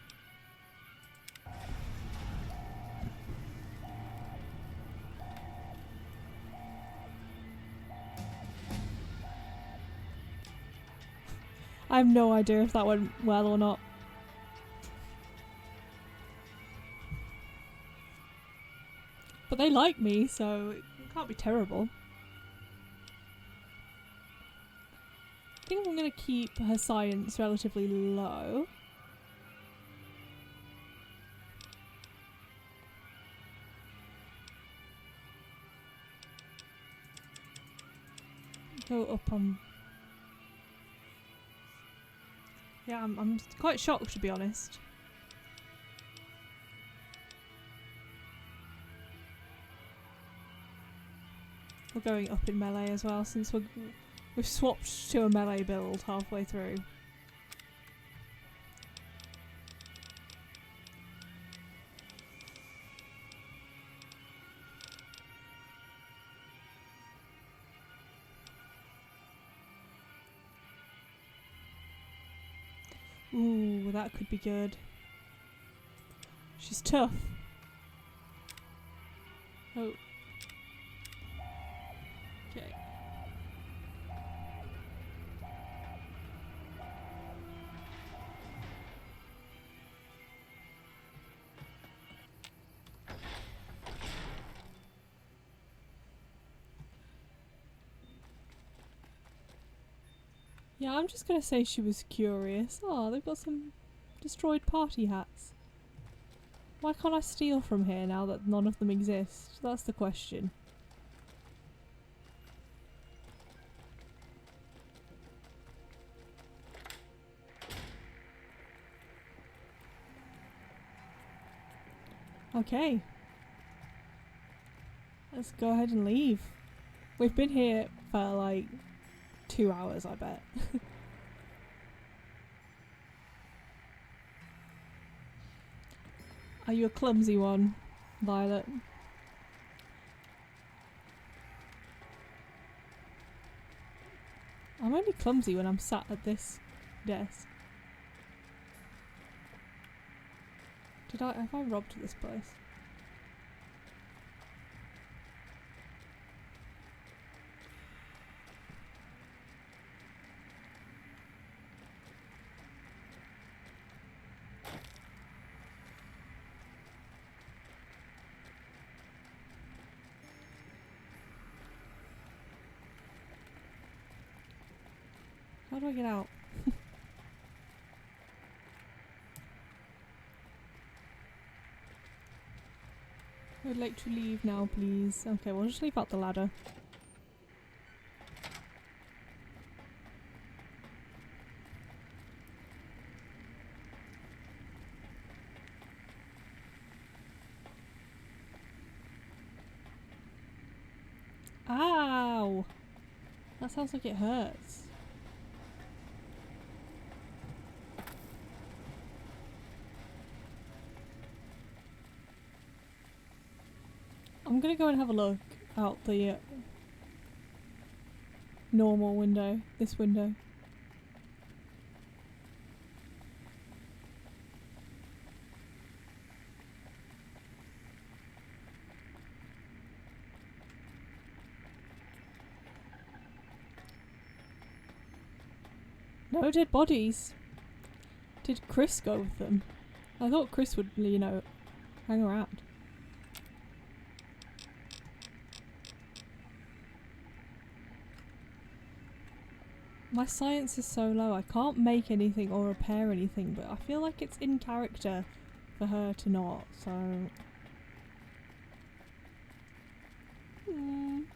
I have no idea if that went well or not. But they like me, so it can't be terrible. I think I'm going to keep her science relatively low. Go up on... Yeah, I'm quite shocked, to be honest. We're going up in melee as well, since we've swapped to a melee build halfway through. Ooh, that could be good. She's tough. Oh. Okay. Yeah, I'm just gonna say she was curious. Oh, they've got some destroyed party hats. Why can't I steal from here now that none of them exist? That's the question. Okay. Let's go ahead and leave. We've been here for like 2 hours, I bet. Are you a clumsy one, Violet? I'm only clumsy when I'm sat at this desk. Have I robbed this place? How do I get out? I would like to leave now, please. Okay, we'll just leave out the ladder. Ow! That sounds like it hurts. I'm gonna go and have a look out the normal window, this window. No dead bodies. Did Chris go with them? I thought Chris would, you know, hang around. My science is so low, I can't make anything or repair anything, but I feel like it's in character for her to not, so...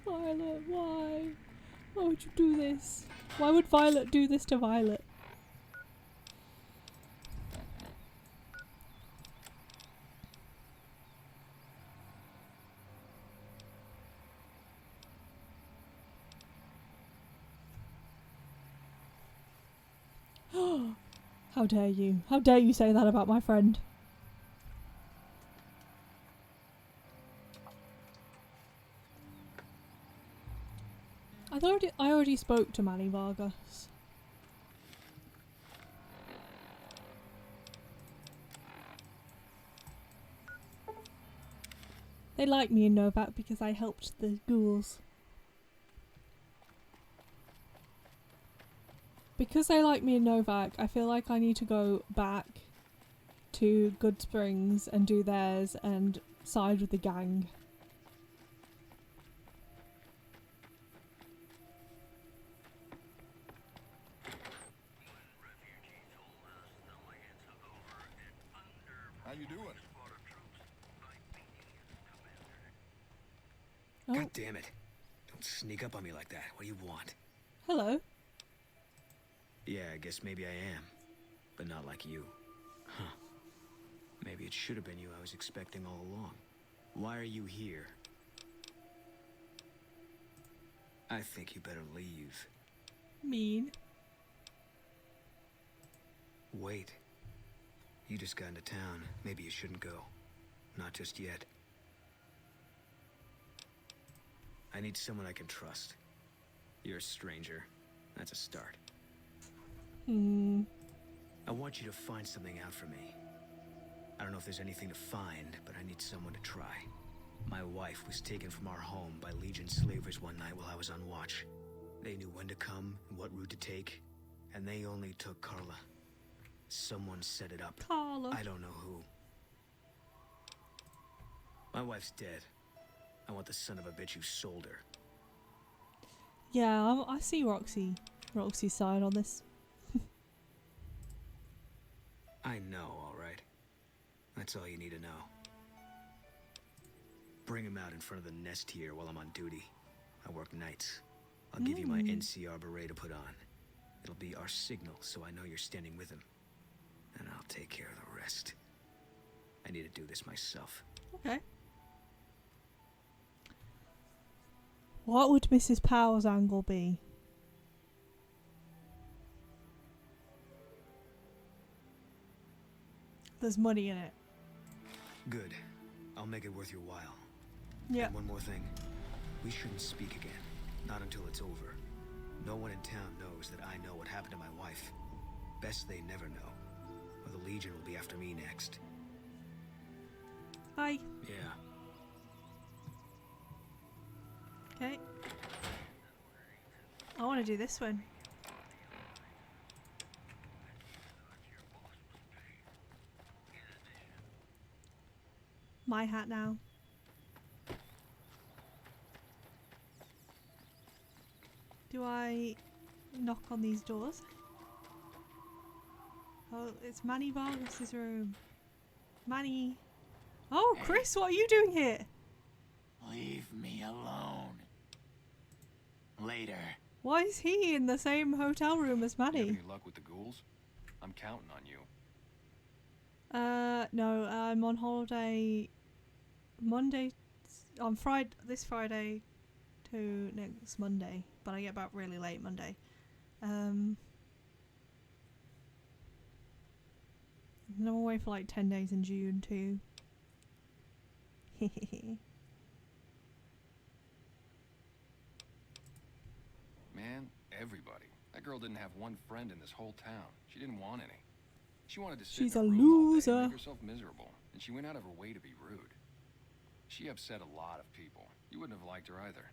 Violet, why? Why would you do this? Why would Violet do this to Violet? How dare you? How dare you say that about my friend? I already spoke to Manny Vargas. They like me in Novak because I helped the ghouls. Because they like me in Novak, I feel like I need to go back to Goodsprings and do theirs and side with the gang. How you doing? Oh. God damn it. Don't sneak up on me like that. What do you want? Hello. Yeah, I guess maybe I am. But not like you. Huh. Maybe it should have been you I was expecting all along. Why are you here? I think you better leave. Mean. Wait. You just got into town. Maybe you shouldn't go. Not just yet. I need someone I can trust. You're a stranger. That's a start. I want you to find something out for me. I don't know if there's anything to find, but I need someone to try. My wife was taken from our home by Legion slavers one night while I was on watch. They knew when to come and what route to take, and they only took Carla. Someone set it up. Carla. I don't know who. My wife's dead. I want the son of a bitch who sold her. Yeah, I see Roxy's side on this. I know, all right. That's all you need to know. Bring him out in front of the nest here while I'm on duty. I work nights. I'll give you my NCR beret to put on. It'll be our signal, so I know you're standing with him. And I'll take care of the rest. I need to do this myself. Okay. What would Mrs. Powell's angle be? There's money in it. Good. I'll make it worth your while. Yeah. And one more thing. We shouldn't speak again. Not until it's over. No one in town knows that I know what happened to my wife. Best they never know. Or the Legion will be after me next. Hi. Yeah. Okay. I want to do this one. My hat now. Do I knock on these doors. Oh, it's Manny Vargas's room. Manny. Oh, Chris, what are you doing here? Leave me alone. Later. Why is he in the same hotel room as You have Manny? any luck with the ghouls? I'm counting on you. No, I'm on holiday Monday, on this Friday to next Monday, but I get back really late Monday. And I'm away for like 10 days in June too. Man, everybody. That girl didn't have one friend in this whole town. She didn't want any. She wanted to sit She's in a her room all day and loser. make herself miserable, and she went out of her way to be rude. She upset a lot of people. You wouldn't have liked her either.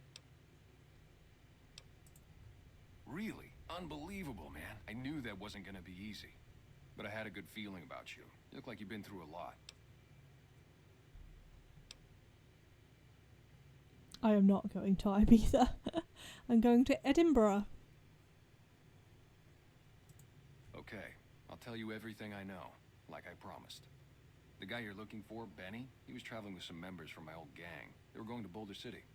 Really? Unbelievable, man. I knew that wasn't gonna be easy. But I had a good feeling about you. You look like you've been through a lot. I am not going to Ibiza. I'm going to Edinburgh. Okay, I'll tell you everything I know, like I promised. The guy you're looking for, Benny, he was traveling with some members from my old gang. They were going to Boulder City.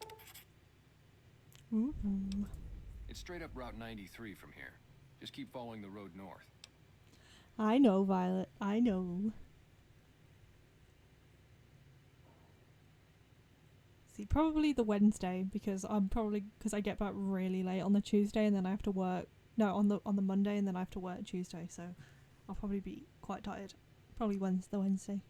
Ooh. It's straight up Route 93 from here. Just keep following the road north. I know, Violet. I know. See, probably the Wednesday, because I get back really late on the Tuesday and then I have to work. No, on the Monday and then I have to work Tuesday, so I'll probably be quite tired. Probably the Wednesday.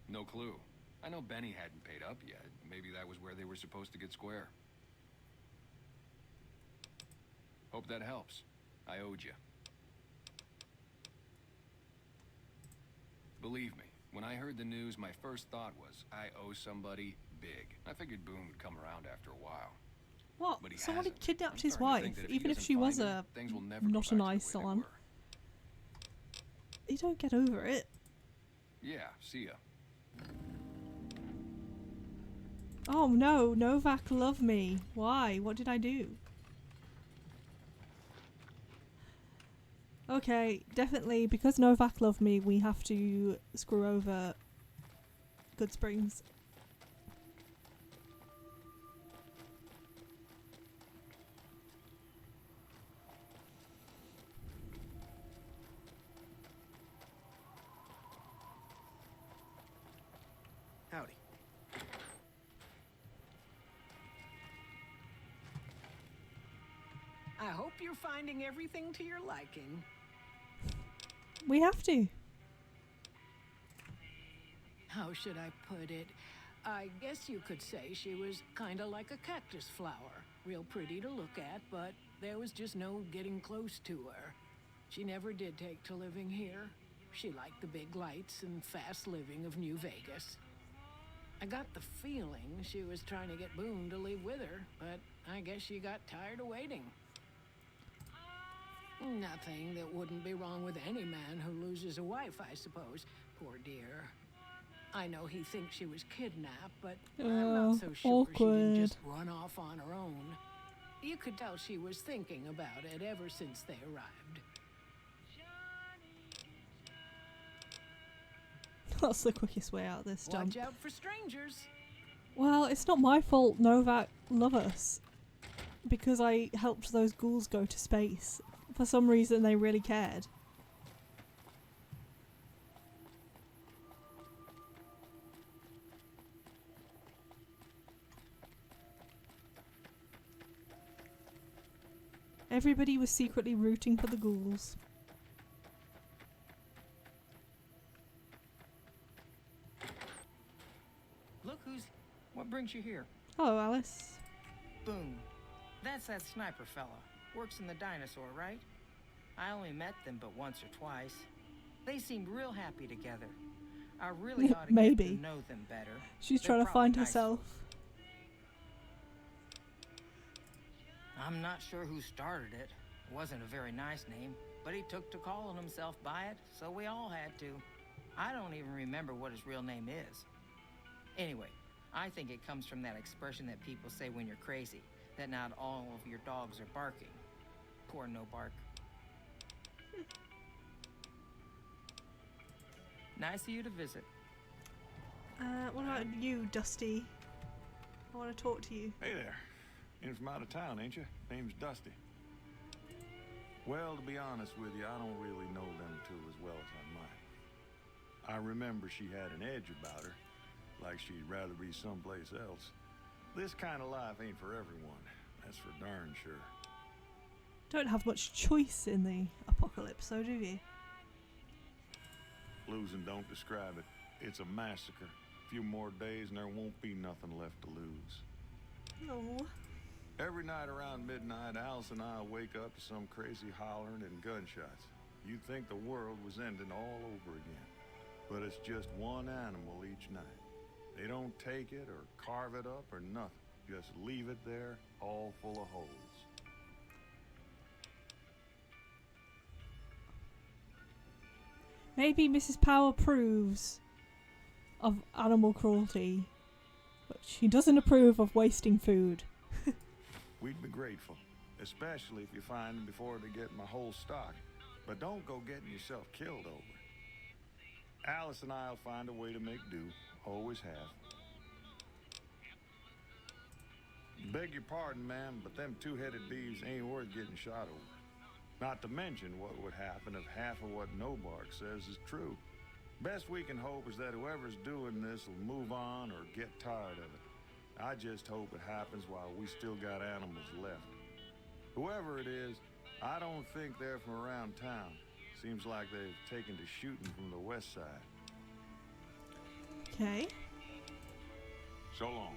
No clue. I know Benny hadn't paid up yet. Maybe that was where they were supposed to get square. Hope that helps. I owed you. Believe me, when I heard the news, my first thought was, I owe somebody big. I figured Boone would come around after a while. What? But he Somebody hasn't. kidnapped I'm his starting to wife, think that even he if she doesn't was find a her, things will never go not back a to the nice way they one. were. You don't get over it. Yeah, see ya. Oh no, Novak love me. Why? What did I do? Okay, definitely because Novak love me, we have to screw over Goodsprings. Howdy. I hope you're finding everything to your liking. We have to. How should I put it? I guess you could say she was kinda like a cactus flower. Real pretty to look at, but there was just no getting close to her. She never did take to living here. She liked the big lights and fast living of New Vegas. I got the feeling she was trying to get Boone to leave with her, but I guess she got tired of waiting. Nothing that wouldn't be wrong with any man who loses a wife, I suppose. Poor dear. I know he thinks she was kidnapped, but I'm not so sure she didn't just run off on her own. You could tell she was thinking about it ever since they arrived. That's the quickest way out of this dump. Watch out for strangers. Well, it's not my fault Novak love us. Because I helped those ghouls go to space. For some reason they really cared. Everybody was secretly rooting for the ghouls. Look what brings you here? Hello, Alice. Boone. That's that sniper fella. Works in the dinosaur, right? I only met them but once or twice. They seemed real happy together. I really ought to get to know them better. She's They're trying to probably find nice herself. I'm not sure who started it. It wasn't a very nice name, but he took to calling himself by it, so we all had to. I don't even remember what his real name is. Anyway, I think it comes from that expression that people say when you're crazy, that not all of your dogs are barking. Poor no bark. Nice of you to visit. What about you, Dusty? I want to talk to you. Hey there. In from out of town, ain't you? Name's Dusty. Well, to be honest with you, I don't really know them two as well as I might. I remember she had an edge about her, like she'd rather be someplace else. This kind of life ain't for everyone, that's for darn sure. Don't have much choice in the apocalypse, so do you? Losing don't describe it. It's a massacre. A few more days and there won't be nothing left to lose. No. Every night around midnight, Alice and I wake up to some crazy hollering and gunshots. You'd think the world was ending all over again. But it's just one animal each night. They don't take it or carve it up or nothing. Just leave it there, all full of holes. Maybe Mrs. Power approves of animal cruelty, but she doesn't approve of wasting food. We'd be grateful, especially if you find them before they get my whole stock. But don't go getting yourself killed over it. Alice and I'll find a way to make do. Always have. Beg your pardon, ma'am, but them two-headed beeves ain't worth getting shot over. Not to mention what would happen if half of what Nobark says is true. Best we can hope is that whoever's doing this will move on or get tired of it. I just hope it happens while we still got animals left. Whoever it is, I don't think they're from around town. Seems like they've taken to shooting from the west side. Okay. So long.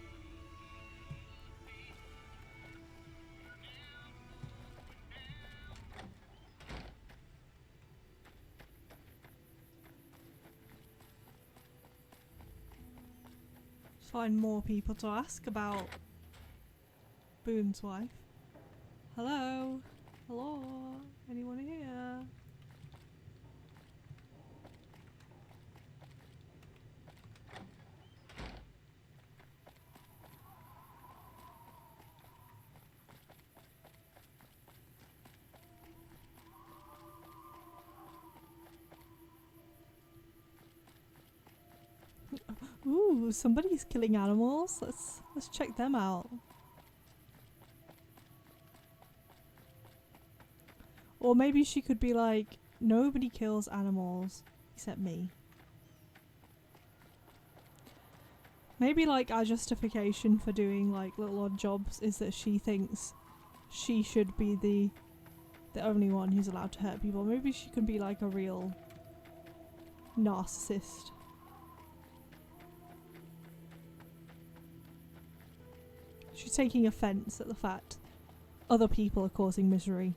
Find more people to ask about Boone's wife. Hello? Hello? Anyone here? Ooh, somebody's killing animals. Let's check them out. Or maybe she could be like, nobody kills animals except me. Maybe like our justification for doing like little odd jobs is that she thinks she should be the only one who's allowed to hurt people. Maybe she could be like a real narcissist. She's taking offense at the fact other people are causing misery.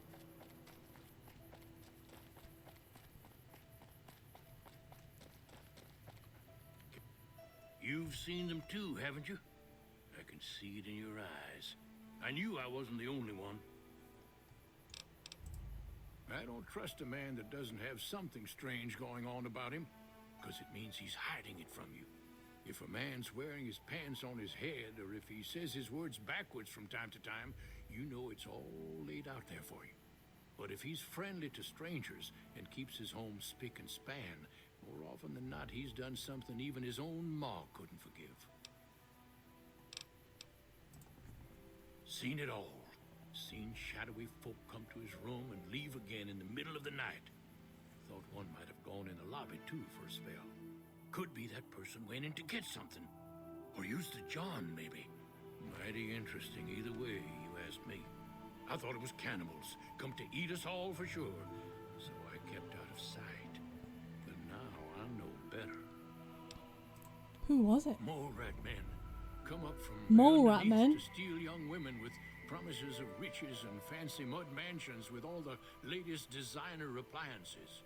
You've seen them too, haven't you? I can see it in your eyes. I knew I wasn't the only one. I don't trust a man that doesn't have something strange going on about him, because it means he's hiding it from you. If a man's wearing his pants on his head, or if he says his words backwards from time to time, you know it's all laid out there for you. But if he's friendly to strangers and keeps his home spick and span, more often than not, he's done something even his own ma couldn't forgive. Seen it all. Seen shadowy folk come to his room and leave again in the middle of the night. Thought one might have gone in the lobby too for a spell. Could be that person went in to get something. Or used the John, maybe. Mighty interesting either way, you ask me. I thought it was cannibals, come to eat us all for sure. So I kept out of sight. But now I know better. Who was it? Mole rat men. Come up from Mole rat men? to steal young women with promises of riches and fancy mud mansions with all the latest designer appliances.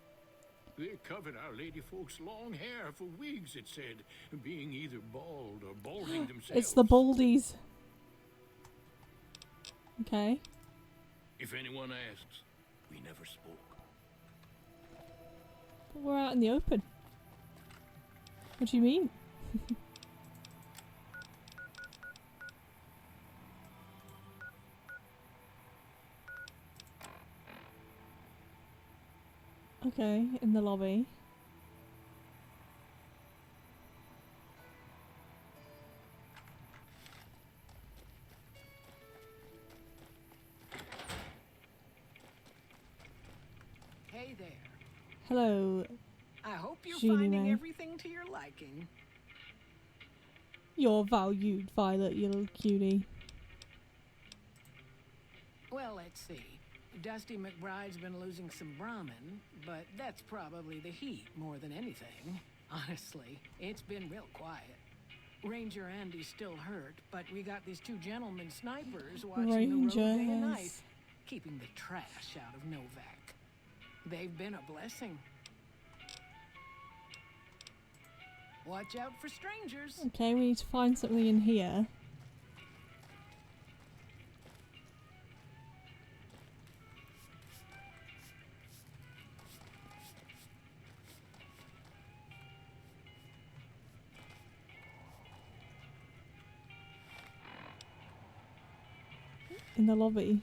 They covered our lady folks' long hair for wigs, it said, being either bald or balding themselves. It's the Baldies. Okay. If anyone asks, we never spoke. But we're out in the open. What do you mean? Okay, in the lobby. Hey there. Hello, I hope you're Jeannie finding May. everything to your liking. You're valued, Violet, you little cutie. Well, let's see. Dusty McBride's been losing some Brahmin, but that's probably the heat more than anything. Honestly, it's been real quiet. Ranger Andy's still hurt, but we got these two gentlemen snipers watching the road day and night, Rangers. keeping the trash out of Novak. They've been a blessing. Watch out for strangers. Okay, we need to find something in here. In the lobby.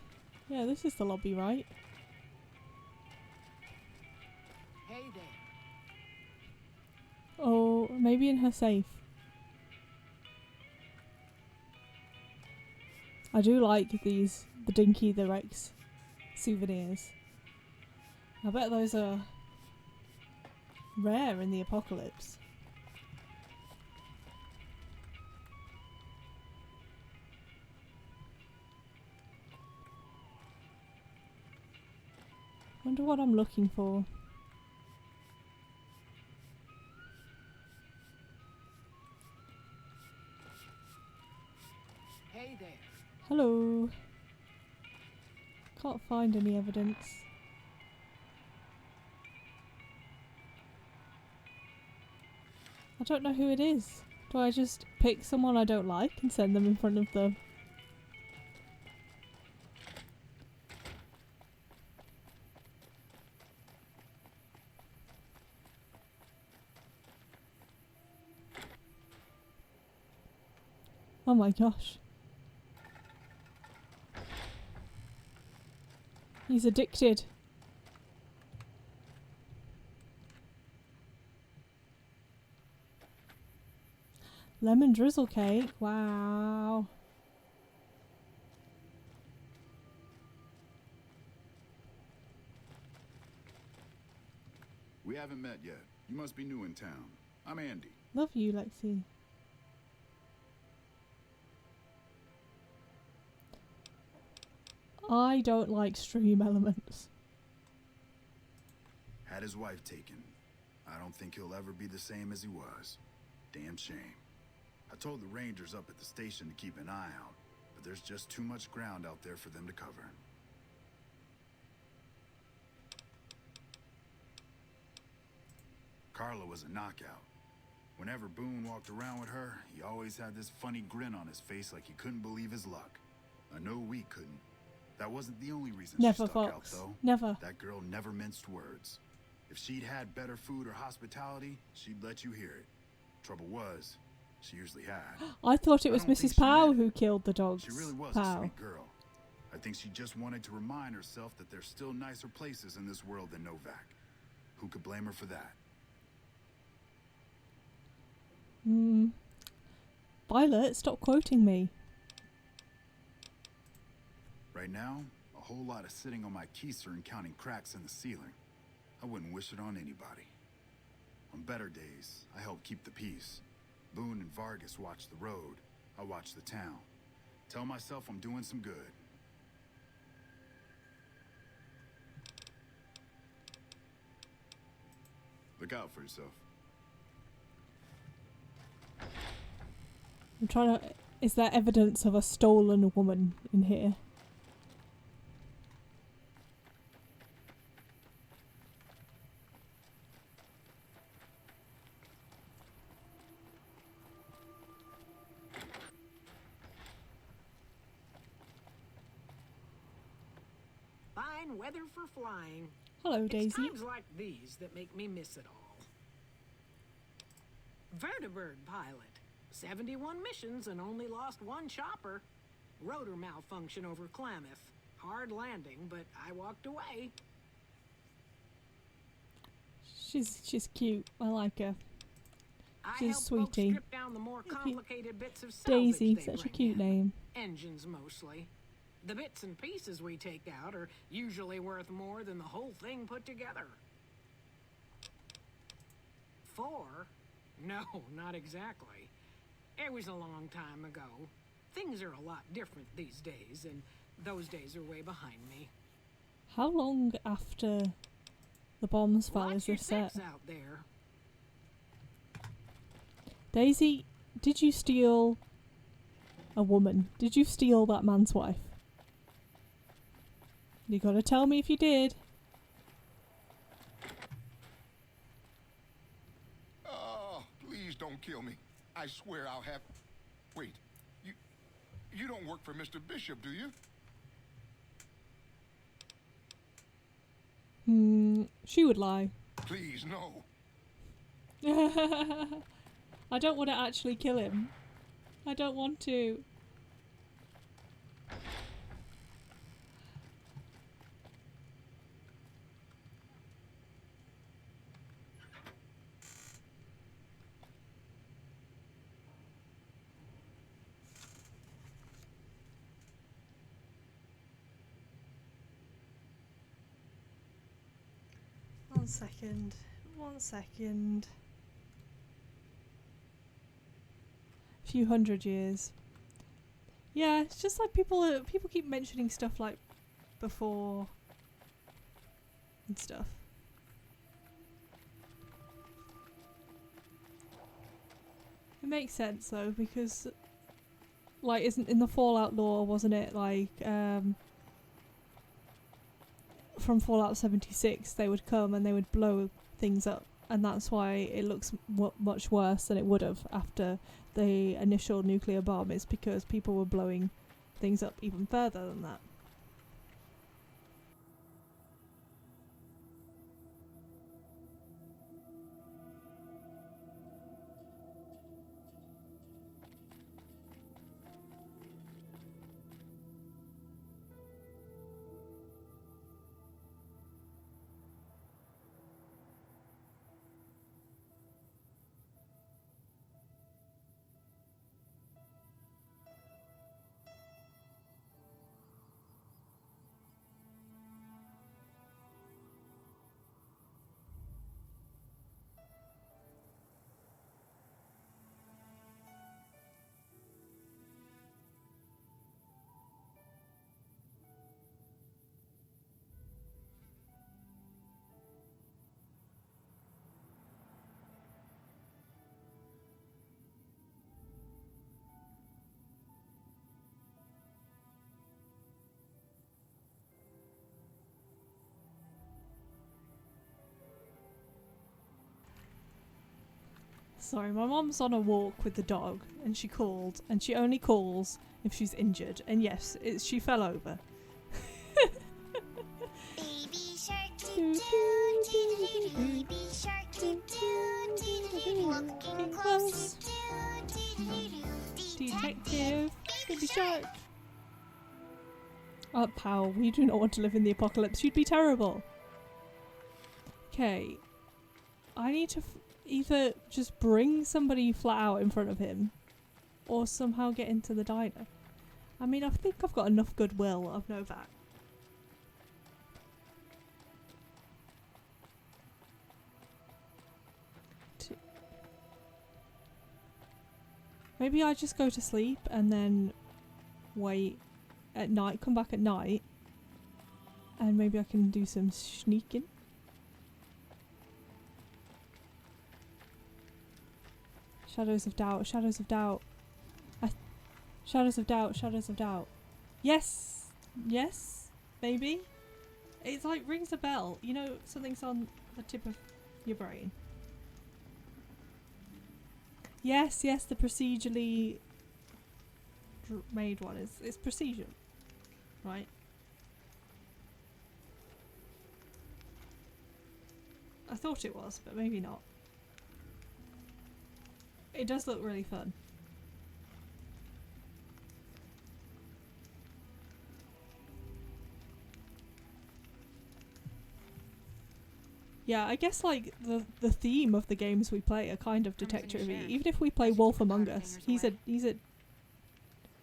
Yeah, this is the lobby, right? Hey there. Or maybe in her safe. I do like the Dinky the Rex souvenirs. I bet those are rare in the apocalypse. Wonder what I'm looking for. Hey there. Hello. Can't find any evidence. I don't know who it is. Do I just pick someone I don't like and send them in front of them? Oh my gosh. He's addicted. Lemon drizzle cake. Wow. We haven't met yet. You must be new in town. I'm Andy. Love you, Lexi. I don't like stream elements. Had his wife taken. I don't think he'll ever be the same as he was. Damn shame. I told the Rangers up at the station to keep an eye out, but there's just too much ground out there for them to cover. Carla was a knockout. Whenever Boone walked around with her, he always had this funny grin on his face like he couldn't believe his luck. I know we couldn't. That wasn't the only reason Never, she stuck out, Fox. though. Never. That girl never minced words. If she'd had better food or hospitality, she'd let you hear it. Trouble was, she usually had. I thought it was I don't think Mrs. she Powell meant who killed the dogs. She really was a Powell. sweet girl. I think she just wanted to remind herself that there's still nicer places in this world than Novak. Who could blame her for that? Violet, stop quoting me. Right now, a whole lot of sitting on my keister and counting cracks in the ceiling. I wouldn't wish it on anybody. On better days, I help keep the peace. Boone and Vargas watch the road. I watch the town. Tell myself I'm doing some good. Look out for yourself. I'm trying to... Is there evidence of a stolen woman in here? Fine weather for flying. Hello, It's Daisy. times like these that make me miss it all. Vertibird pilot. 71 missions and only lost one chopper. Rotor malfunction over Klamath. Hard landing, but I walked away. She's cute. I like her. I She's a help folks sweetie. strip down the more complicated bits of salvage Daisy, they such a bring cute in. name. Engines mostly. The bits and pieces we take out are usually worth more than the whole thing put together. 4? No, not exactly. It was a long time ago. Things are a lot different these days, and those days are way behind me. How long after the bombs fell is Watch your this set? six out there. Daisy, did you steal a woman? Did you steal that man's wife? You gotta tell me if you did. Oh, please don't kill me. I swear I'll have... Wait, you don't work for Mr. Bishop, do you? She would lie. Please, no. I don't want to actually kill him. I don't want to. One second. A few hundred years. Yeah, it's just like people keep mentioning stuff like before and stuff. It makes sense though, because like isn't in the Fallout lore, wasn't it, like from Fallout 76 they would come and they would blow things up, and that's why it looks much worse than it would have after the initial nuclear bomb, is because people were blowing things up even further than that. Sorry, my mom's on a walk with the dog and she called, and she only calls if she's injured, and yes, she fell over. Baby shark doo doo doo doo, baby shark doo doo doo doo, looking close doo doo doo, Detective Baby Shark. Oh, pal, we do not want to live in the apocalypse. You'd be terrible. Okay, I need to either just bring somebody flat out in front of him or somehow get into the diner. I mean, I think I've got enough goodwill, I know that. Maybe I just go to sleep and then wait at night, come back at night, and maybe I can do some sneaking. Shadows of doubt, shadows of doubt. Shadows of doubt, shadows of doubt. Yes! Yes? Maybe? It's like rings a bell. You know, something's on the tip of your brain. Yes, yes, the procedurally made one. It's procedure. Right? I thought it was, but maybe not. It does look really fun. Yeah, I guess like the theme of the games we play are kind of detective-y. Even if we play Wolf Among Us, he's a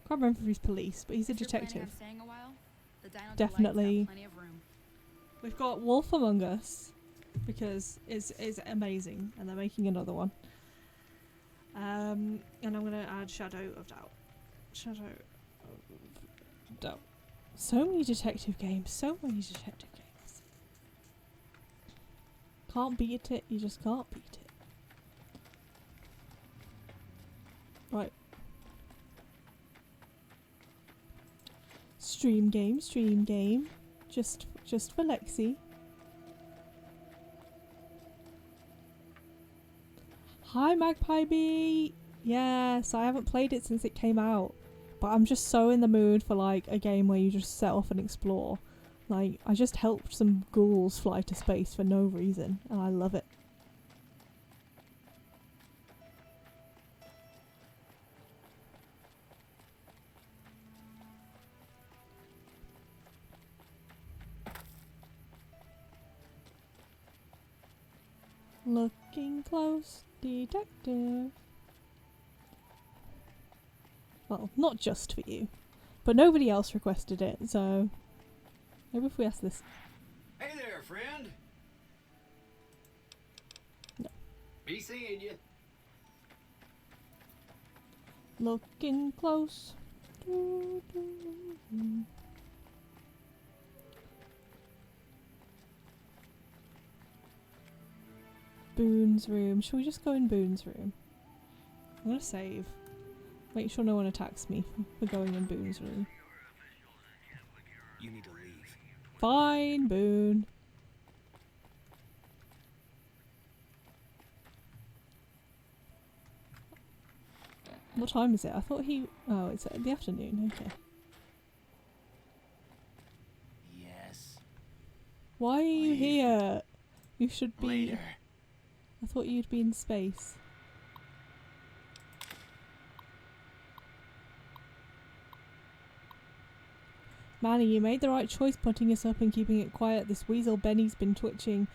can't remember if he's police, but he's a detective. Definitely. We've got Wolf Among Us because it's amazing, and they're making another one. And I'm gonna add Shadow of Doubt. Shadow of Doubt. So many detective games. So many detective games. Can't beat it. You just can't beat it. Right. Stream game. Stream game. Just for Lexi. Hi Magpie Bee! Yes, I haven't played it since it came out, but I'm just so in the mood for like a game where you just set off and explore. Like, I just helped some ghouls fly to space for no reason, and I love it. Looking close, detective. Well, not just for you, but nobody else requested it, so maybe if we ask this. Hey there, friend. No. Be seeing you. Looking close. Boone's room. Shall we just go in Boone's room? I'm gonna save. Make sure no one attacks me for going in Boone's room. You need to leave. Fine, Boone. What time is it? I thought he... Oh, it's the afternoon. Okay. Yes. Why are you here? You should be... Later. I thought you'd be in space. Manny, you made the right choice putting us up and keeping it quiet. This weasel Benny's been twitchy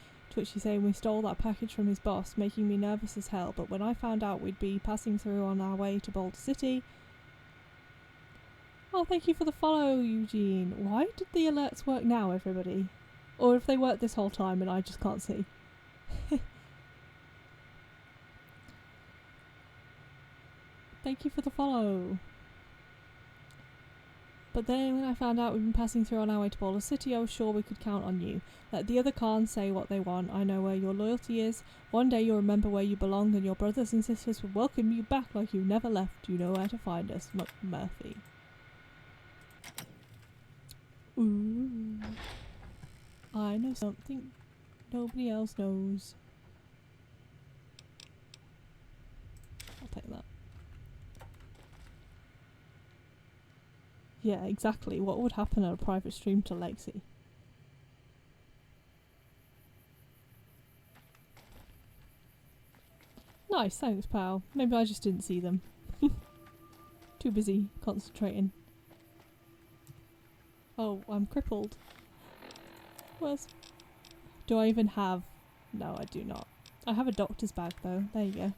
saying we stole that package from his boss, making me nervous as hell. But when I found out we'd be passing through on our way to Boulder City... Oh, thank you for the follow, Eugene. Why did the alerts work now, everybody? Or if they worked this whole time and I just can't see. Thank you for the follow. But then when I found out we've been passing through on our way to Boulder City, I was sure we could count on you. Let the other Khans say what they want. I know where your loyalty is. One day you'll remember where you belong and your brothers and sisters will welcome you back like you never left. You know where to find us, McMurphy. Ooh. I know something nobody else knows. I'll take that. Yeah, exactly. What would happen at a private stream to Lexi? Nice, thanks, pal. Maybe I just didn't see them. Too busy concentrating. Oh, I'm crippled. Where's... Do I even have... No, I do not. I have a doctor's bag, though. There you go.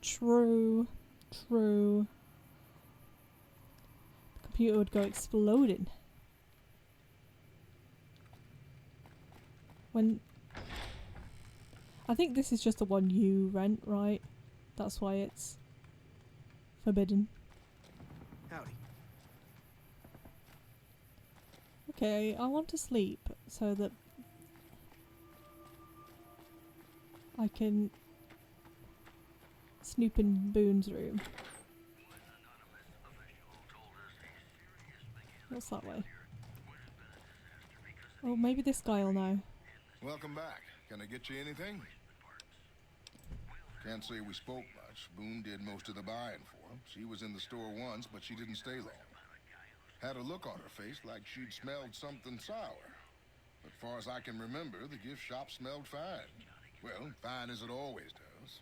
True. True. The computer would go exploding. When... I think this is just the one you rent, right? That's why it's forbidden. Howdy. Okay, I want to sleep so that I can snoop in Boone's room. What's that way? Oh, maybe this guy will know. Welcome back. Can I get you anything? Can't say we spoke much. Boone did most of the buying for him. She was in the store once, but she didn't stay long. Had a look on her face like she'd smelled something sour. But far as I can remember, the gift shop smelled fine. Well, fine as it always does.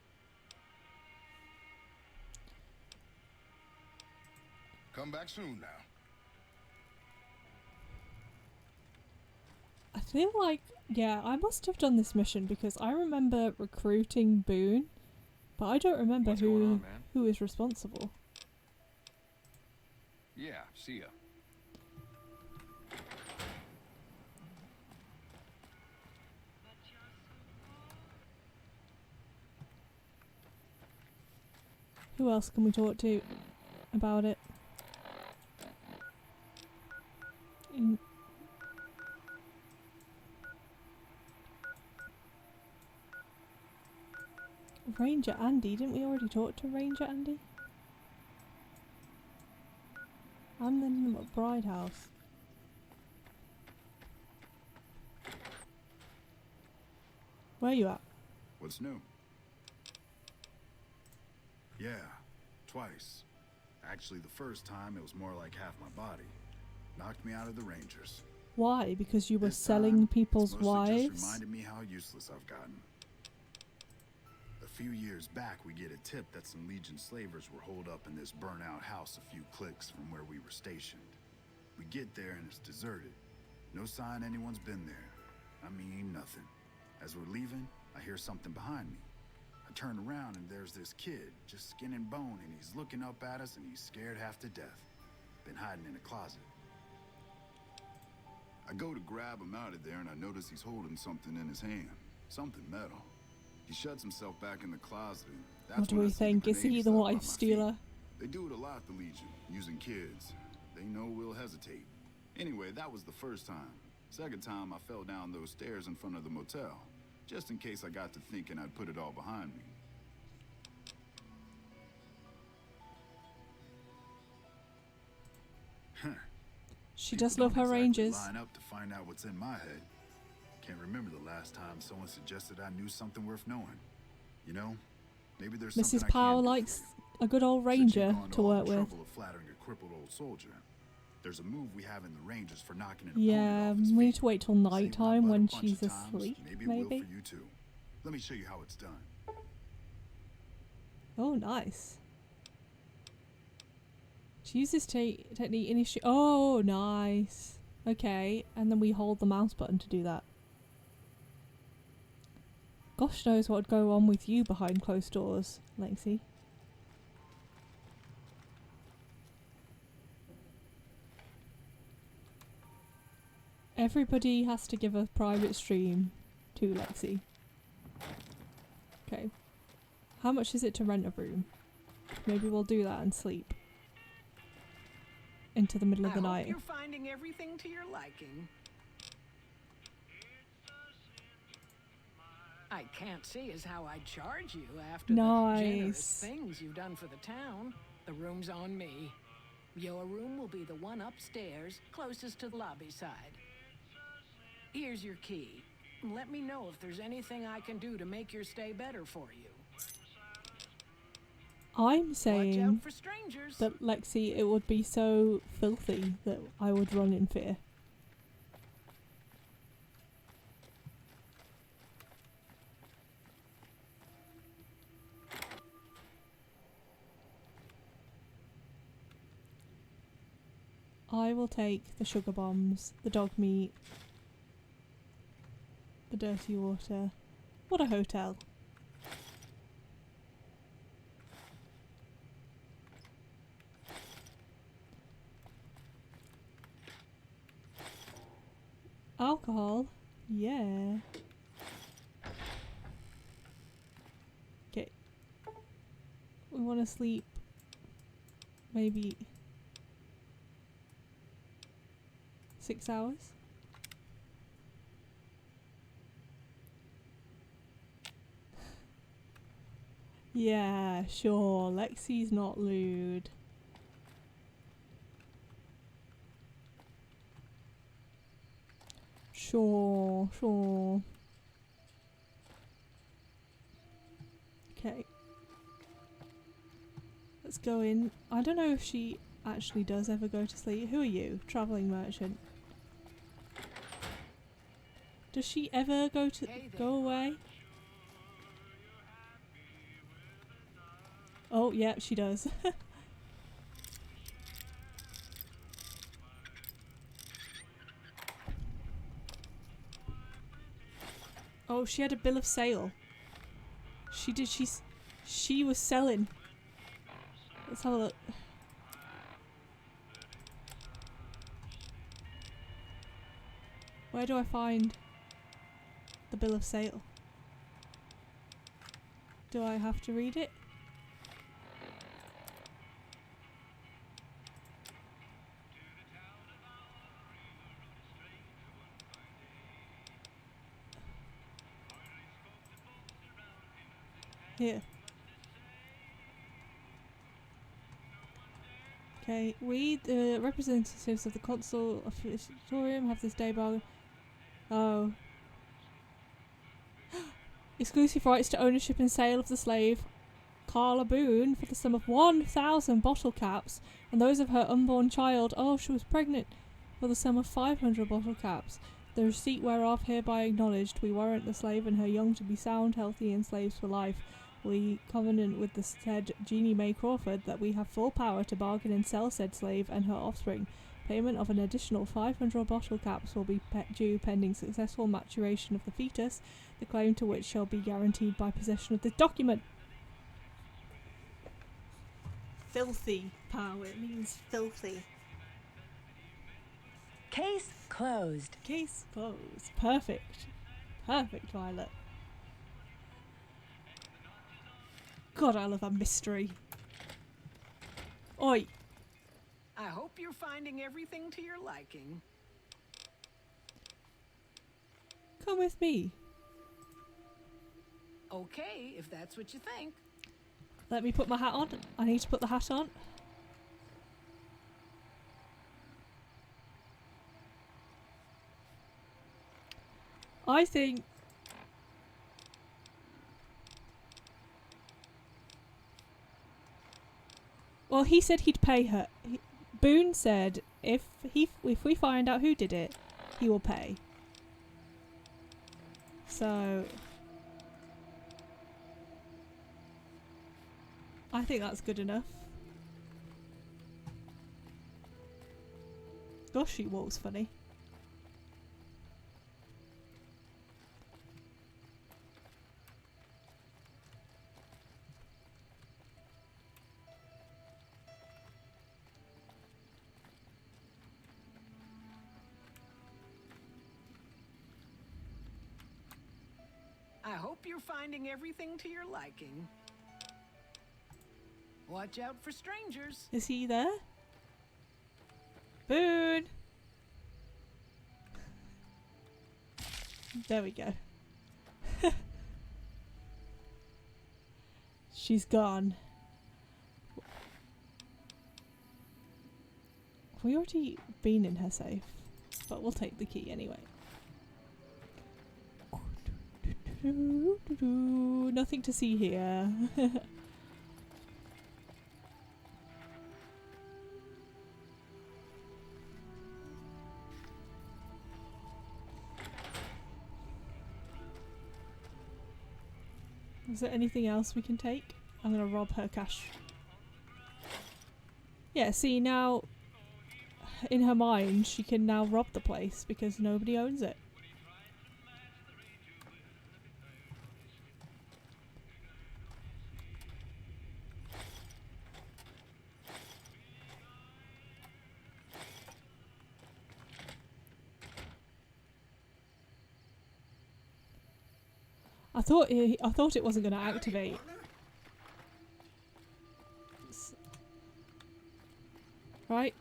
Come back soon now. feel like, yeah, I must have done this mission because I remember recruiting Boone, but I don't remember What's going who on, man? who is responsible. Yeah, see ya. Who else can we talk to about it? Ranger Andy, didn't we already talk to Ranger Andy? I'm then at Bride House. Where you at? What's new? Yeah, twice. Actually, the first time it was more like half my body. Knocked me out of the Rangers. Why? Because you were This selling time, people's it's mostly wives? just reminded me how useless I've gotten. A few years back, we get a tip that some Legion slavers were holed up in this burnt-out house a few clicks from where we were stationed. We get there and it's deserted. No sign anyone's been there. I mean, nothing. As we're leaving, I hear something behind me. I turn around and there's this kid, just skin and bone, and he's looking up at us and he's scared half to death. Been hiding in a closet. I go to grab him out of there and I notice he's holding something in his hand. Something metal. He shuts himself back in the closet. And that's What do when we I see the think? Is he grenade the stuck by wife my feet. stealer? They do it a lot, the Legion, using kids. They know we'll hesitate. Anyway, that was the first time. Second time, I fell down those stairs in front of the motel. Just in case I got to thinking I'd put it all behind me. She does love her Exactly Rangers. line up to find out what's in my head. Can't remember the last time someone suggested I knew something worth knowing. You know, maybe there's something Mrs. I Powell can do likes for a good old you. Since you've ranger gone to all the work with. trouble of flattering a crippled old soldier. There's a move we have in the Rangers for knocking an Yeah, opponent off his we feet. need to wait till Saved my night butt time a when bunch she's of times. asleep, Maybe it will maybe. for you too. Let me show you how it's done. Oh, nice. She uses technique initiate. Oh, nice. Okay, and then we hold the mouse button to do that. Gosh knows what would go on with you behind closed doors, Lexi. Everybody has to give a private stream to Lexi. Okay. How much is it to rent a room? Maybe we'll do that and sleep. Into the middle of the I night. hope you're finding everything to your liking. I can't see as how I'd charge you after the generous Nice. things you've done for the town. The room's on me. Your room will be the one upstairs, closest to the lobby side. Here's your key. Let me know if there's anything I can do to make your stay better for you. I'm Watch saying out for strangers. that Lexi, it would be so filthy that I would run in fear. I will take the sugar bombs, the dog meat, the dirty water. What a hotel. Alcohol? Yeah. Okay. We want to sleep maybe 6 hours? Yeah, sure. Lexi's not lewd. Sure, sure. Okay. Let's go in. I don't know if she actually does ever go to sleep. Who are you? Traveling merchant. Does she ever go to go away? Oh, yeah, she does. Oh, she had a bill of sale. She was selling. Let's have a look. Where do I find the bill of sale? Do I have to read it? Here. Okay, we, the representatives of the consul officiorium, have this day bargain. Oh. Exclusive rights to ownership and sale of the slave Carla Boone for the sum of 1,000 bottle caps, and those of her unborn child, oh, she was pregnant, for the sum of 500 bottle caps. The receipt whereof hereby acknowledged, we warrant the slave and her young to be sound, healthy, and slaves for life. We covenant with the said Jeannie May Crawford that we have full power to bargain and sell said slave and her offspring. Payment of an additional 500 bottle caps will be due pending successful maturation of the fetus, the claim to which shall be guaranteed by possession of this document. Filthy power. It means filthy. Case closed. Case closed. Perfect. Perfect, Violet. God, I love a mystery. Oi. I hope you're finding everything to your liking. Come with me. Okay, if that's what you think. Let me put my hat on. I need to put the hat on. I think... Well, he said he'd pay her. Boone said if we find out who did it, he will pay. So I think that's good enough. Gosh, she walks funny. I hope you're finding everything to your liking. Watch out for strangers. Is he there? Boone! There we go. She's gone. Have we already been in her safe? But we'll take the key anyway. Nothing to see here. Is there anything else we can take? I'm gonna rob her cash. Yeah, see now, in her mind, she can now rob the place because nobody owns it. I thought it wasn't going to activate. Right?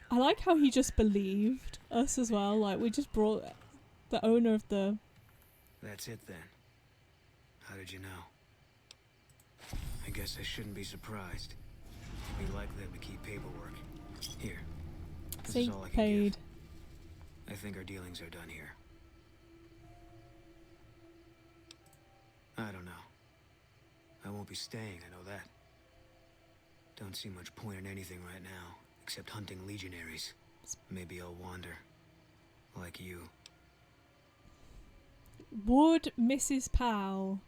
I like how he just believed us as well. Like, we just brought the owner of the... That's it then. How did you know? I guess I shouldn't be surprised. It'd be like them to keep paperwork. Here. This is all I can paid. give. I think our dealings are done here. I don't know. I won't be staying, I know that. Don't see much point in anything right now, except hunting legionaries. Maybe I'll wander. Like you. Would Mrs. Powell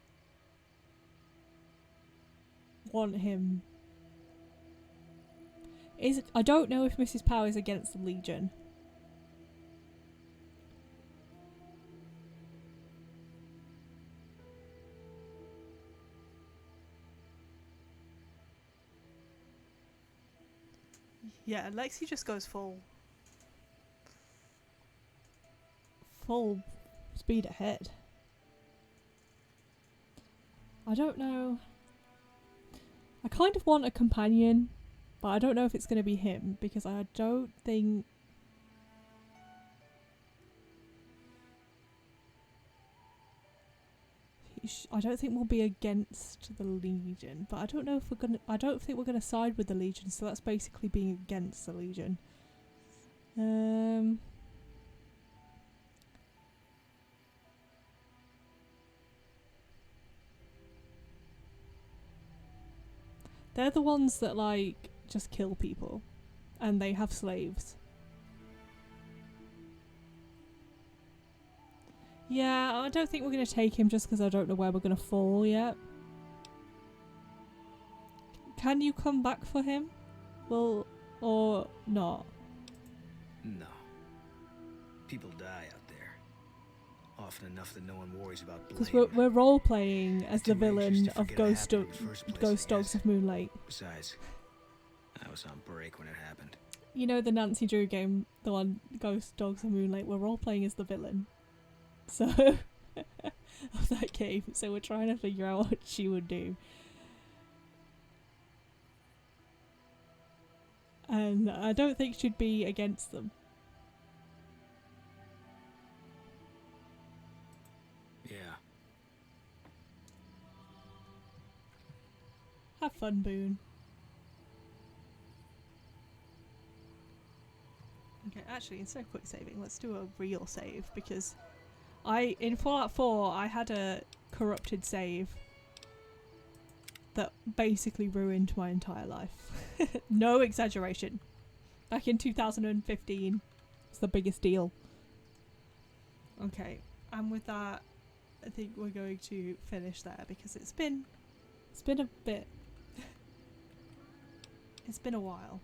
want him I don't know if Mrs. Power is against the Legion. Yeah, Lexi just goes full speed ahead. I don't know. I kind of want a companion, but I don't know if it's going to be him, because I don't think... I don't think we'll be against the Legion, but I don't know if we're gonna... I don't think we're gonna side with the Legion, so that's basically being against the Legion. They're the ones that, like, just kill people. And they have slaves. Yeah, I don't think we're going to take him just because I don't know where we're going to fall yet. Can you come back for him? Well, or not? No. People die out there. Often enough that no one worries about blame. Because we're role-playing as the Too anxious villain to of forget it Ghost happened in the first place, Ghost I Dogs guess. of Moonlight. Besides, I was on break when it happened. You know the Nancy Drew game, the one Ghost Dogs of Moonlight, we're role-playing as the villain. So, of that game. So we're trying to figure out what she would do. And I don't think she'd be against them. Yeah. Have fun, Boone. Okay, actually, instead of quick saving, let's do a real save, because in Fallout 4, I had a corrupted save that basically ruined my entire life. No exaggeration. Back in 2015, it's the biggest deal. Okay, and with that, I think we're going to finish there, because it's been a bit. It's been a while.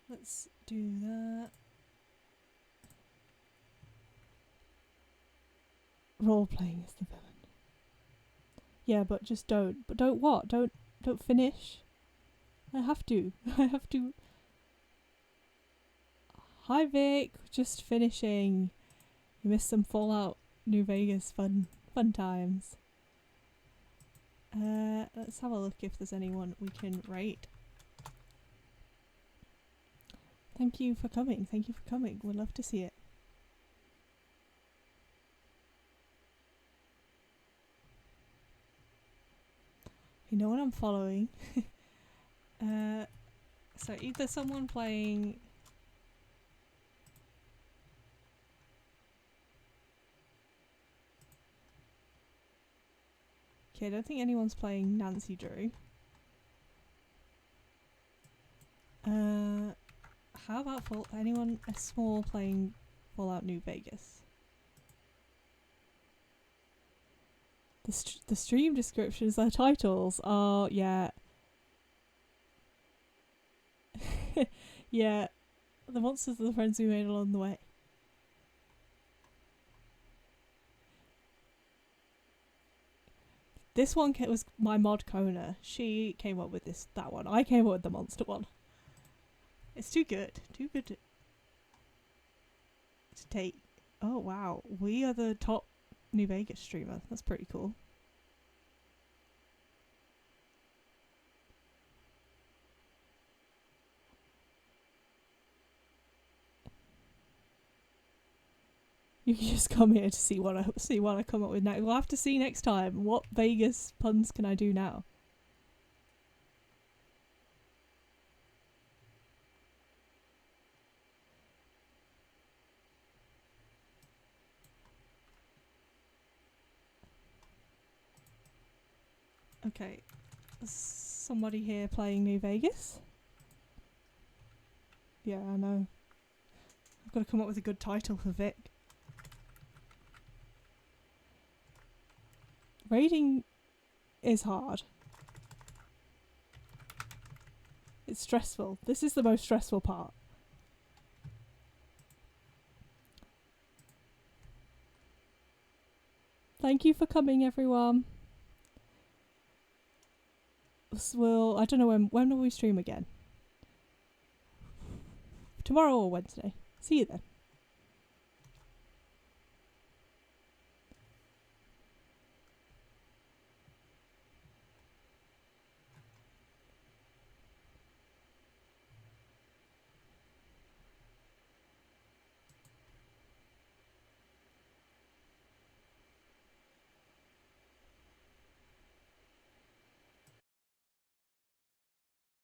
Let's do that. Role-playing is the villain. Yeah, but just don't. But don't what? Don't finish. I have to. I have to. Hi Vic, just finishing. You missed some Fallout New Vegas fun times. Let's have a look if there's anyone we can rate. Thank you for coming. Thank you for coming. We'd love to see it. You know what I'm following? So either someone playing... Okay, I don't think anyone's playing Nancy Drew. How about anyone small playing Fallout New Vegas? The stream descriptions, their titles are, yeah. Yeah, the monsters are the friends we made along the way. This one was my mod Kona. She came up with that one. I came up with the monster one. It's too good to take. Oh wow, we are the top New Vegas streamer. That's pretty cool. You can just come here to see what I come up with next. We'll have to see next time. What Vegas puns can I do now? Okay, there's somebody here playing New Vegas. Yeah, I know. I've got to come up with a good title for Vic. Raiding is hard. It's stressful. This is the most stressful part. Thank you for coming, everyone. I don't know when will we stream again? Tomorrow or Wednesday. See you then.